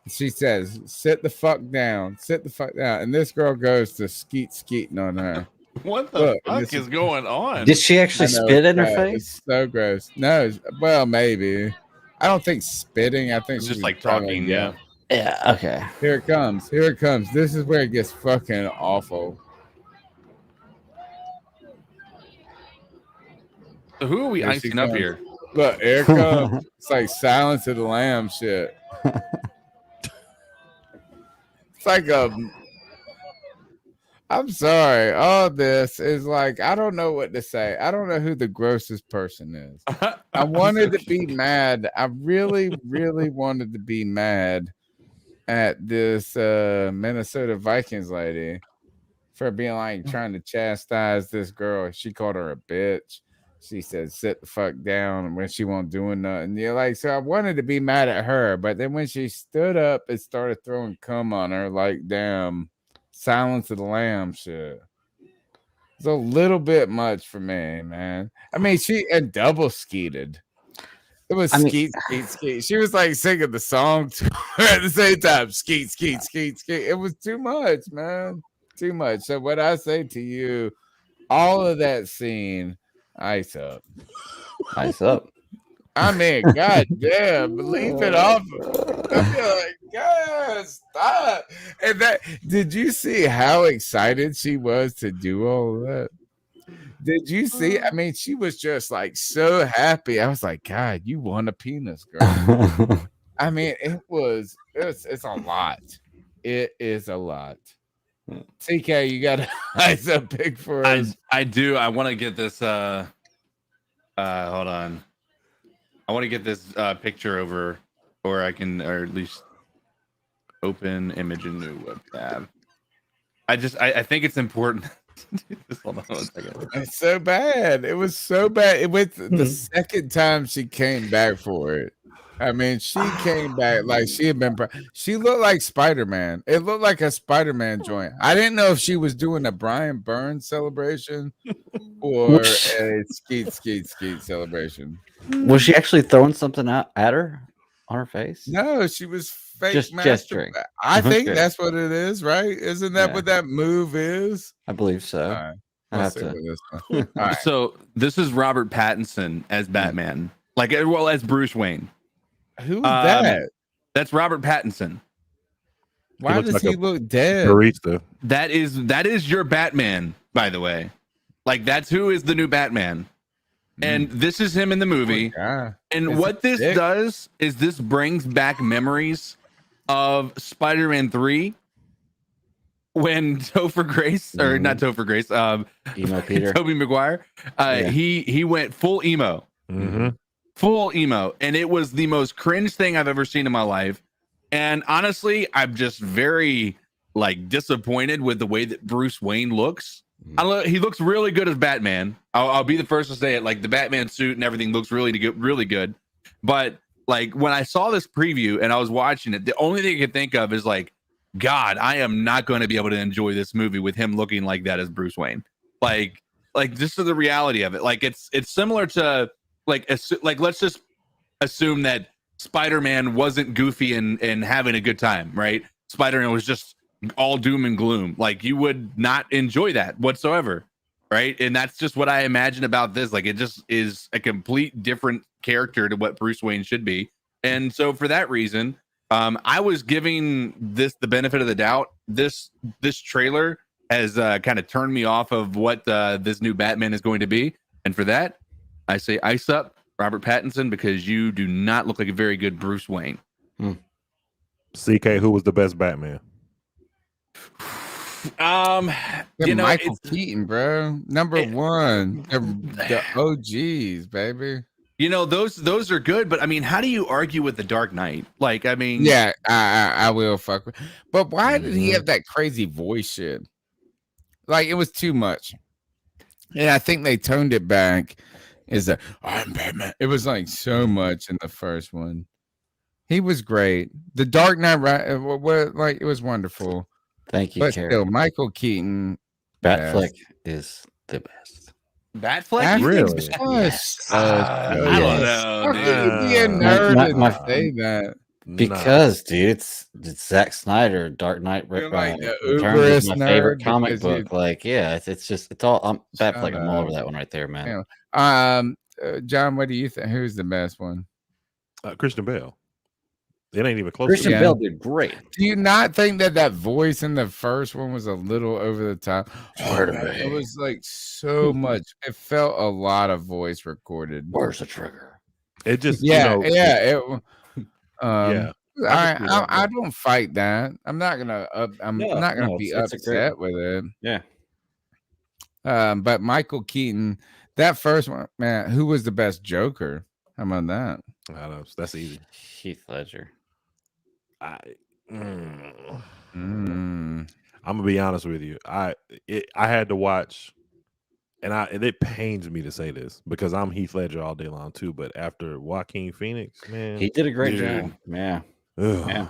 [SPEAKER 2] She says, "Sit the fuck down. Sit the fuck down." And this girl goes to skeeting on her.
[SPEAKER 4] What the fuck is going on?
[SPEAKER 5] Did she actually spit in her
[SPEAKER 2] It's
[SPEAKER 5] face?
[SPEAKER 2] so gross. No, well, maybe. I don't think spitting. I think
[SPEAKER 4] It's
[SPEAKER 2] she
[SPEAKER 4] just
[SPEAKER 2] was
[SPEAKER 4] like
[SPEAKER 2] trying to
[SPEAKER 4] talking.
[SPEAKER 2] yell.
[SPEAKER 5] Yeah. Okay.
[SPEAKER 2] Here it comes. Here it comes. This is where it gets fucking awful.
[SPEAKER 4] So who are we
[SPEAKER 2] Here she
[SPEAKER 4] icing up
[SPEAKER 2] comes.
[SPEAKER 4] here?
[SPEAKER 2] Look, here it comes. It's like Silence of the Lamb shit. It's like I'm sorry. All this is like, I don't know what to say. I don't know who the grossest person is. I wanted to be mad. I really, really wanted to be mad at this Minnesota Vikings lady for being like trying to chastise this girl. She called her a bitch. She said, "Sit the fuck down," when she won't doing nothing. You're like, so I wanted to be mad at her, but then when she stood up and started throwing cum on her, like, damn, Silence of the Lamb shit. It's a little bit much for me, man. I mean, she and double skeeted. It was skeet. She was like singing the song too, at the same time. Skeet. It was too much, man. Too much. So what I say to you, all of that scene, ice up.
[SPEAKER 5] Ice up.
[SPEAKER 2] I mean, god damn, leave it off. I feel like, God, stop. And that, did you see how excited she was to do all of that? Did you see? I mean, she was just like so happy. I was like, God, you won a penis, girl. I mean, it's a lot. It is a lot. TK, you got eyes up big for us.
[SPEAKER 4] I do. I want to get this. Hold on. I want to get this picture over, or I can, or at least open image in new web tab. I think it's important. Just hold on 1 second.
[SPEAKER 2] It's so bad. It was so bad. It was the second time she came back for it. I mean, she came back like she had been. She looked like Spider-Man. It looked like a Spider-Man joint. I didn't know if she was doing a Brian Burns celebration or a skeet celebration.
[SPEAKER 5] Was she actually throwing something out at her on her face?
[SPEAKER 2] No, she was fake
[SPEAKER 5] Just gesturing.
[SPEAKER 2] I think
[SPEAKER 5] Okay.
[SPEAKER 2] that's what it is, right? Isn't that what that move is?
[SPEAKER 5] I believe so.
[SPEAKER 2] All right.
[SPEAKER 5] I'll
[SPEAKER 2] Let's
[SPEAKER 5] have
[SPEAKER 2] see
[SPEAKER 5] to-
[SPEAKER 2] what this one. All right.
[SPEAKER 4] So this is Robert Pattinson as Batman, like well as Bruce Wayne.
[SPEAKER 2] Who's that?
[SPEAKER 4] That's Robert Pattinson.
[SPEAKER 2] Why does he look dead?
[SPEAKER 6] Barista.
[SPEAKER 4] That is your Batman, by the way. Like that's who is the new Batman. And this is him in the movie.
[SPEAKER 2] Oh,
[SPEAKER 4] and
[SPEAKER 2] Is
[SPEAKER 4] what
[SPEAKER 2] it
[SPEAKER 4] this
[SPEAKER 2] sick?
[SPEAKER 4] does is this brings back memories of Spider-Man 3 when Topher Grace, or not Topher Grace,
[SPEAKER 5] Emo Peter.
[SPEAKER 4] Tobey Maguire, he went full emo. Full emo, and it was the most cringe thing I've ever seen in my life. And honestly, I'm just very like disappointed with the way that Bruce Wayne looks. He looks really good as Batman. I'll be the first to say it. Like the Batman suit and everything looks really good. But like when I saw this preview and I was watching it, the only thing I could think of is like, God, I am not going to be able to enjoy this movie with him looking like that as Bruce Wayne. Like this is the reality of it. Like it's similar to like let's just assume that Spider-Man wasn't goofy and having a good time, right? Spider-Man was just all doom and gloom. Like you would not enjoy that whatsoever, right? And that's just what I imagine about this. Like it just is a complete different character to what Bruce Wayne should be. And so for that reason, I was giving this the benefit of the doubt. This trailer has kind of turned me off of what this new Batman is going to be. And for that, I say ice up Robert Pattinson, because you do not look like a very good Bruce Wayne.
[SPEAKER 6] CK, who was the best Batman?
[SPEAKER 2] Michael Keaton, bro. Number one. The OGs, baby.
[SPEAKER 4] You know, those are good, but I mean, how do you argue with the Dark Knight? Like, I mean,
[SPEAKER 2] Yeah, I will fuck with. But why did he have that crazy voice shit? Like it was too much. And I think they toned it back. Is that I'm Batman? It was like so much in the first one. He was great. The Dark Knight, like it was wonderful.
[SPEAKER 5] Thank you,
[SPEAKER 2] But
[SPEAKER 5] Carrie.
[SPEAKER 2] still, Michael Keaton,
[SPEAKER 5] Batfleck is the best.
[SPEAKER 4] Batfleck?
[SPEAKER 6] Really?
[SPEAKER 4] I don't know.
[SPEAKER 2] How can you be a nerd and say that?
[SPEAKER 5] Because, dude, it's Zack Snyder, Dark Knight
[SPEAKER 2] You're like the
[SPEAKER 5] Returns is my
[SPEAKER 2] uberest
[SPEAKER 5] favorite
[SPEAKER 2] nerd
[SPEAKER 5] comic
[SPEAKER 2] because you-
[SPEAKER 5] book. Like, yeah, it's all. I'm Batfleck. I'm all over that one right there, man.
[SPEAKER 2] John, what do you think? Who's the best one?
[SPEAKER 6] Christian Bale. It ain't even close.
[SPEAKER 5] Christian
[SPEAKER 6] to
[SPEAKER 5] Bale did great.
[SPEAKER 2] Do you not think that voice in the first one was a little over the top? It was like so much. It felt a lot of voice recorded.
[SPEAKER 5] Where's the trigger?
[SPEAKER 6] It just
[SPEAKER 2] Yeah.
[SPEAKER 6] I
[SPEAKER 2] I don't fight that. I'm not gonna. I'm not gonna be
[SPEAKER 5] it's a great
[SPEAKER 2] upset with it.
[SPEAKER 5] Yeah.
[SPEAKER 2] But Michael Keaton, that first one, man, who was the best Joker? How about that?
[SPEAKER 6] I don't know. That's easy.
[SPEAKER 5] Heath Ledger.
[SPEAKER 6] I'm gonna be honest with you. I had to watch, and it pains me to say this because I'm Heath Ledger all day long too. But after Joaquin Phoenix, man,
[SPEAKER 5] He did a great job. Yeah.
[SPEAKER 6] Yeah.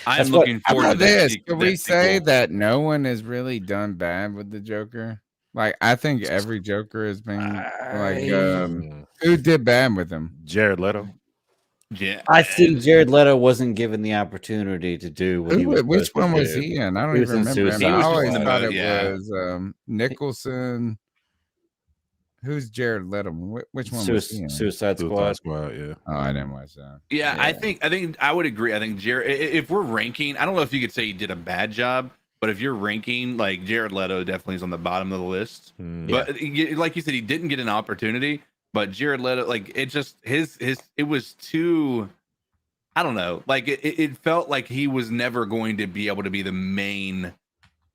[SPEAKER 4] I'm looking forward to
[SPEAKER 2] this.
[SPEAKER 4] that.
[SPEAKER 2] Can we say that no one has really done bad with the Joker? Like, I think every Joker has been like, who did bad with him?
[SPEAKER 6] Jared Leto.
[SPEAKER 4] Yeah,
[SPEAKER 5] I think Jared Leto wasn't given the opportunity to do what he was.
[SPEAKER 2] Which
[SPEAKER 5] supposed to
[SPEAKER 2] one was
[SPEAKER 5] do.
[SPEAKER 2] he in? I don't
[SPEAKER 5] He was
[SPEAKER 2] even
[SPEAKER 5] in
[SPEAKER 2] remember.
[SPEAKER 5] Suicide
[SPEAKER 2] I always
[SPEAKER 5] Squad.
[SPEAKER 2] thought it
[SPEAKER 4] Yeah.
[SPEAKER 2] was Nicholson. Who's Jared Leto? Which one was he in?
[SPEAKER 5] Suicide Squad.
[SPEAKER 6] Yeah.
[SPEAKER 2] Oh, I didn't watch that.
[SPEAKER 4] Yeah, I think I would agree. I think Jared, if we're ranking, I don't know if you could say he did a bad job, But if you're ranking, like Jared Leto definitely is on the bottom of the list. But like you said, he didn't get an opportunity. But Jared Leto, like it just it was too. I don't know. Like it felt like he was never going to be able to be the main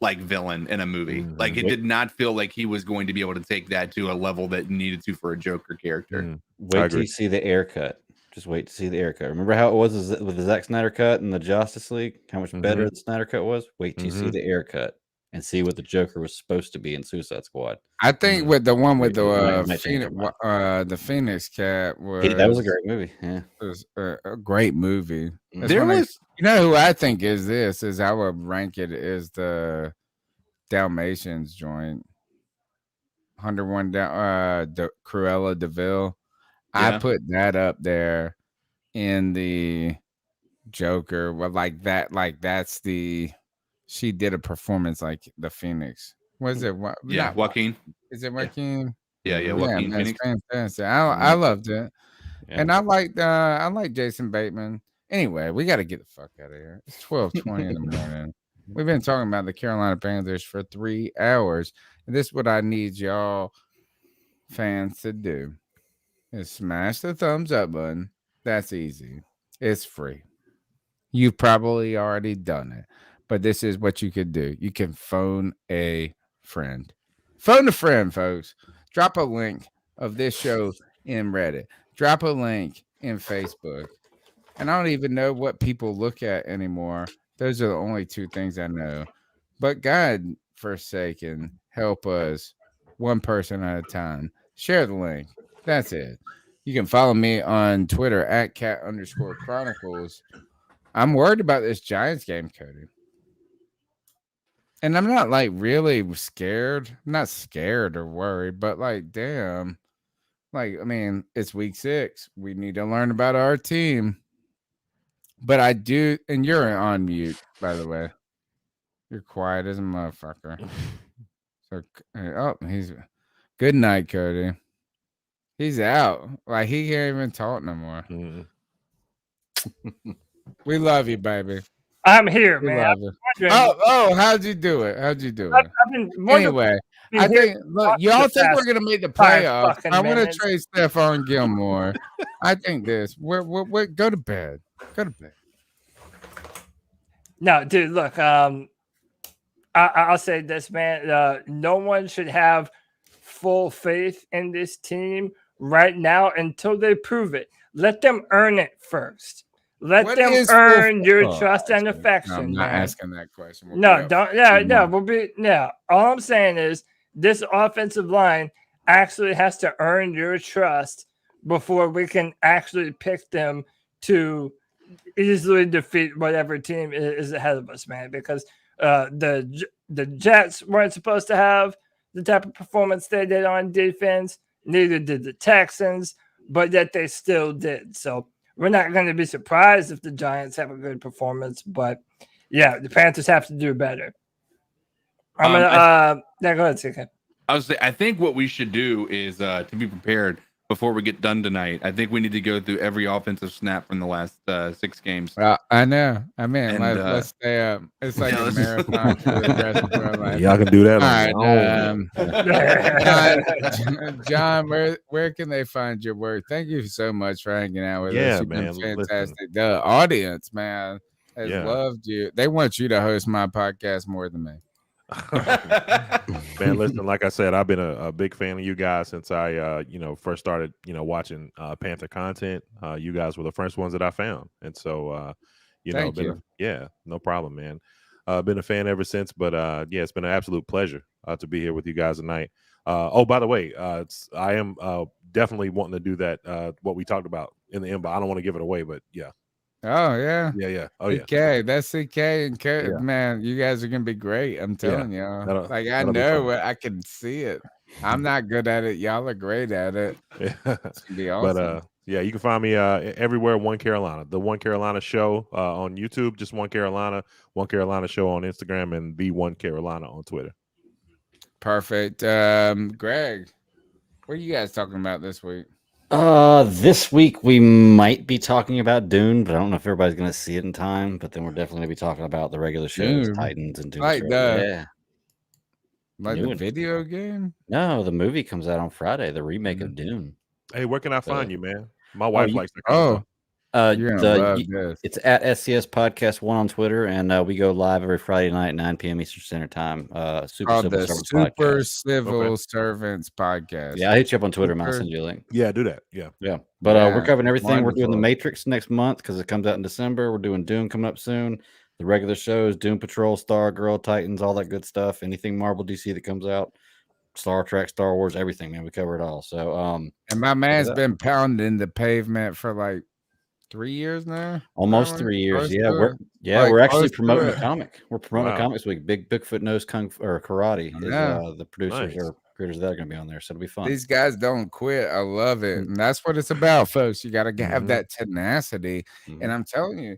[SPEAKER 4] like villain in a movie. Like it did not feel like he was going to be able to take that to a level that needed to for a Joker character.
[SPEAKER 5] Wait till you see the air cut. Just wait to see the air cut. Remember how it was with the Zack Snyder cut and the Justice League? How much better the Snyder cut was? Wait till you see the air cut and see what the Joker was supposed to be in Suicide Squad.
[SPEAKER 2] I think with the one with
[SPEAKER 5] Might change
[SPEAKER 2] the Phoenix Cat
[SPEAKER 5] that was a great movie. Yeah,
[SPEAKER 2] it was a great movie.
[SPEAKER 4] There was,
[SPEAKER 2] you know, who I think is I would rank it is the Dalmatians joint. 101 Cruella DeVille. I put that up there in the Joker. Well, like that, that's she did a performance like the Phoenix. Was it?
[SPEAKER 4] Joaquin.
[SPEAKER 2] Is it Joaquin?
[SPEAKER 4] Yeah, Joaquin
[SPEAKER 2] that's
[SPEAKER 4] Phoenix.
[SPEAKER 2] fantastic. I loved it, and I like Jason Bateman. Anyway, we got to get the fuck out of here. It's 12:20 in the morning. We've been talking about the Carolina Panthers for 3 hours, and this is what I need y'all fans to do: is smash the thumbs up button. That's easy. It's free. You've probably already done it, but this is what you could do. You can phone a friend. Phone a friend, folks. Drop a link of this show in Reddit. Drop a link in Facebook. And I don't even know what people look at anymore. Those are the only two things I know. But God forsaken, help us one person at a time. Share the link. That's it. You can follow me on Twitter at @cat_chronicles. I'm worried about this Giants game, Cody. And I'm not like really scared. I'm not scared or worried, but like, damn. Like, I mean, it's week 6. We need to learn about our team. But I do, and you're on mute, by the way. You're quiet as a motherfucker. So, he's good night, Cody. He's out. Like, he can't even talk no more. We love you, baby.
[SPEAKER 3] I'm here,
[SPEAKER 2] We
[SPEAKER 3] man.
[SPEAKER 2] love you. How'd you do it?
[SPEAKER 3] I've been
[SPEAKER 2] Anyway, I think, look, y'all think we're going to make the playoffs. I want to trade Stephon Gilmore. I think this. We're go to bed. Go to bed.
[SPEAKER 3] No, dude, look, I'll say this, man. No one should have full faith in this team right now until they prove it. Let them earn it first. Let them earn your trust and affection.
[SPEAKER 2] I'm not
[SPEAKER 3] man.
[SPEAKER 2] asking that question.
[SPEAKER 3] All I'm saying is this offensive line actually has to earn your trust before we can actually pick them to easily defeat whatever team is ahead of us, man. Because the Jets weren't supposed to have the type of performance they did on defense. Neither did the Texans, but yet they still did. So we're not going to be surprised if the Giants have a good performance. But yeah, the Panthers have to do better. I'm gonna go ahead, CK.
[SPEAKER 4] I think what we should do is to be prepared before we get done tonight. I think we need to go through every offensive snap from the last 6 games.
[SPEAKER 2] I know. I mean, let's stay up. It's like a marathon.
[SPEAKER 8] Y'all can do that.
[SPEAKER 2] All right, John, where can they find your work? Thank you so much for hanging out with us. You've been fantastic. Listen. The audience, man, has loved you. They want you to host my podcast more than me.
[SPEAKER 6] Man, listen, like I said, I've been a big fan of you guys since I first started watching Panther content. You guys were the first ones that I found, and so
[SPEAKER 2] Thank you.
[SPEAKER 6] No problem, man. Been a fan ever since, but it's been an absolute pleasure to be here with you guys tonight. By the way, I am definitely wanting to do that what we talked about in the inbox. I don't want to give it away, but yeah.
[SPEAKER 2] Oh yeah,
[SPEAKER 6] Oh yeah.
[SPEAKER 2] CK, that's CK and Cody. Man, you guys are gonna be great. I'm telling you. Like I know it. I can see it. I'm not good at it. Y'all are great at it. It's gonna be awesome.
[SPEAKER 6] But you can find me everywhere. One Carolina, the One Carolina Show on YouTube. Just One Carolina Show on Instagram, and the One Carolina on Twitter.
[SPEAKER 2] Perfect. Greg, what are you guys talking about this week?
[SPEAKER 5] This week we might be talking about Dune, but I don't know if everybody's going to see it in time. But then we're definitely going to be talking about the regular shows,
[SPEAKER 2] Dune?
[SPEAKER 5] Titans and Doom
[SPEAKER 2] Like
[SPEAKER 5] Patrol.
[SPEAKER 2] the-
[SPEAKER 5] Yeah,
[SPEAKER 2] Like
[SPEAKER 5] New
[SPEAKER 2] the
[SPEAKER 5] one.
[SPEAKER 2] video game?
[SPEAKER 5] No, the movie comes out on Friday. The remake of Dune.
[SPEAKER 6] Hey, where can I find
[SPEAKER 5] So-
[SPEAKER 6] you, man? My wife
[SPEAKER 5] you-
[SPEAKER 6] likes that kind of stuff.
[SPEAKER 2] You're gonna love this.
[SPEAKER 5] It's at SCS Podcast 1 on Twitter, and we go live every Friday night, 9 p.m. Eastern Standard Time. Super
[SPEAKER 2] Called
[SPEAKER 5] Civil
[SPEAKER 2] the
[SPEAKER 5] Servants
[SPEAKER 2] Super
[SPEAKER 5] Podcast.
[SPEAKER 2] Civil Servants Podcast.
[SPEAKER 5] Yeah, I'll hit you up on Twitter, man. I'll
[SPEAKER 2] Super-
[SPEAKER 5] send you a link.
[SPEAKER 6] Yeah, do that. Yeah.
[SPEAKER 5] Yeah. But
[SPEAKER 2] Yeah,
[SPEAKER 5] we're covering everything. We're doing the
[SPEAKER 2] wonderful.
[SPEAKER 5] Matrix next month because it comes out in December. We're doing Doom coming up soon. The regular shows, Doom Patrol, Stargirl, Titans, all that good stuff. Anything Marvel DC that comes out, Star Trek, Star Wars, everything, man. We cover it all. So
[SPEAKER 2] And my man's
[SPEAKER 5] that.
[SPEAKER 2] been pounding the pavement for like 3 years now.
[SPEAKER 5] almost
[SPEAKER 2] Probably
[SPEAKER 5] 3 years.
[SPEAKER 2] close
[SPEAKER 5] Yeah,
[SPEAKER 2] to
[SPEAKER 5] we're
[SPEAKER 2] it.
[SPEAKER 5] we're
[SPEAKER 2] Like,
[SPEAKER 5] actually
[SPEAKER 2] close to
[SPEAKER 5] promoting a
[SPEAKER 2] it.
[SPEAKER 5] comic. We're promoting
[SPEAKER 6] Wow.
[SPEAKER 5] a comic this week. Big Bigfoot Knows Kung or Karate is
[SPEAKER 2] Yeah.
[SPEAKER 5] the producers
[SPEAKER 6] Nice.
[SPEAKER 5] or creators that are going to be on there. So it'll be fun.
[SPEAKER 2] These guys don't quit. I love it. And that's what it's about, folks. You got to have
[SPEAKER 6] Mhm.
[SPEAKER 2] that tenacity. And I'm telling you,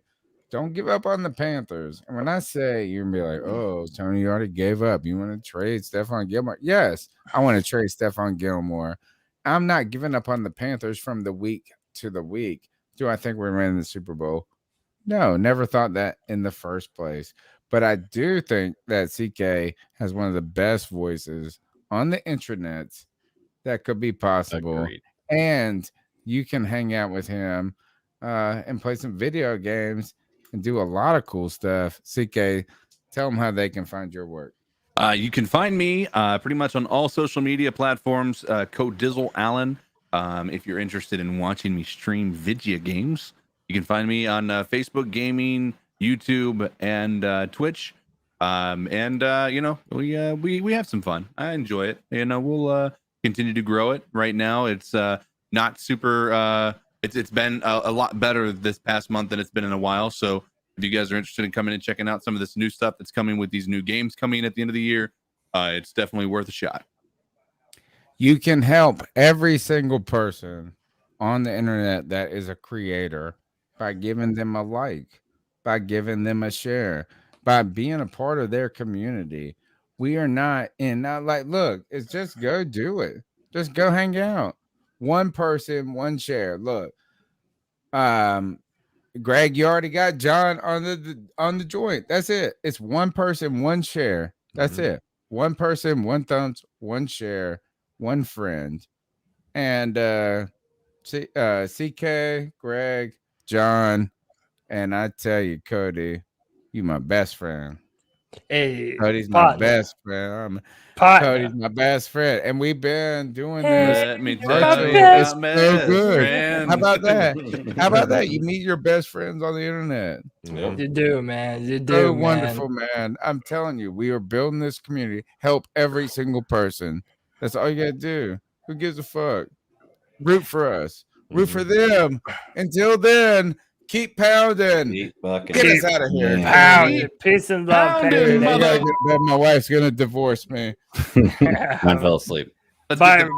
[SPEAKER 2] don't give up on the Panthers. And when I say you're going to be like, oh, Tony, you already gave up. You want to trade Stephon Gilmore? Yes, I want to trade Stephon Gilmore. I'm not giving up on the Panthers from the week to the week. Do I think we're winning the Super Bowl? No, never thought that in the first place. But I do think that CK has one of the best voices on the intranets that could be possible.
[SPEAKER 5] Agreed.
[SPEAKER 2] And you can hang out with him and play some video games and do a lot of cool stuff. CK, tell them how they can find your work.
[SPEAKER 4] You can find me pretty much on all social media platforms. Code Dizzle Allen. If you're interested in watching me stream video games, you can find me on Facebook Gaming, YouTube, and Twitch. You know, we have some fun. I enjoy it. You know, we'll continue to grow it. Right now, it's not super. It's been a lot better this past month than it's been in a while. So if you guys are interested in coming and checking out some of this new stuff that's coming with these new games coming at the end of the year, it's definitely worth a shot.
[SPEAKER 2] You can help every single person on the internet that is a creator by giving them a like, by giving them a share, by being a part of their community. We are not like, look, it's just go do it. Just go hang out. One person, one share. Look, Greg, you already got John on the joint. That's it. It's one person, one share. That's it. One person, one thumbs, one share, one friend. And CK, Greg, John, and I tell you, Cody, you my best friend.
[SPEAKER 3] Hey,
[SPEAKER 2] Cody's my
[SPEAKER 3] partner.
[SPEAKER 2] best friend.
[SPEAKER 3] Partner.
[SPEAKER 2] Cody's my best friend, and we've been doing
[SPEAKER 3] Hey,
[SPEAKER 2] this.
[SPEAKER 4] Let me
[SPEAKER 3] you're
[SPEAKER 4] tell
[SPEAKER 3] my
[SPEAKER 4] you
[SPEAKER 3] best
[SPEAKER 2] It's
[SPEAKER 4] about
[SPEAKER 2] so
[SPEAKER 4] best
[SPEAKER 2] good.
[SPEAKER 4] friend.
[SPEAKER 2] How about that? How about that? You meet your best friends on the internet.
[SPEAKER 3] You do, man. You do,
[SPEAKER 2] So
[SPEAKER 3] man.
[SPEAKER 2] wonderful, man. I'm telling you, we are building this community. Help every single person. That's all you gotta do. Who gives a fuck? Root for us. Root for them. Until then, keep pounding. Get us out of here.
[SPEAKER 3] Pound. Peace and love,
[SPEAKER 2] Pounding,
[SPEAKER 3] Patty.
[SPEAKER 2] my wife's gonna divorce me.
[SPEAKER 5] Mine fell asleep.
[SPEAKER 3] Bye, everybody.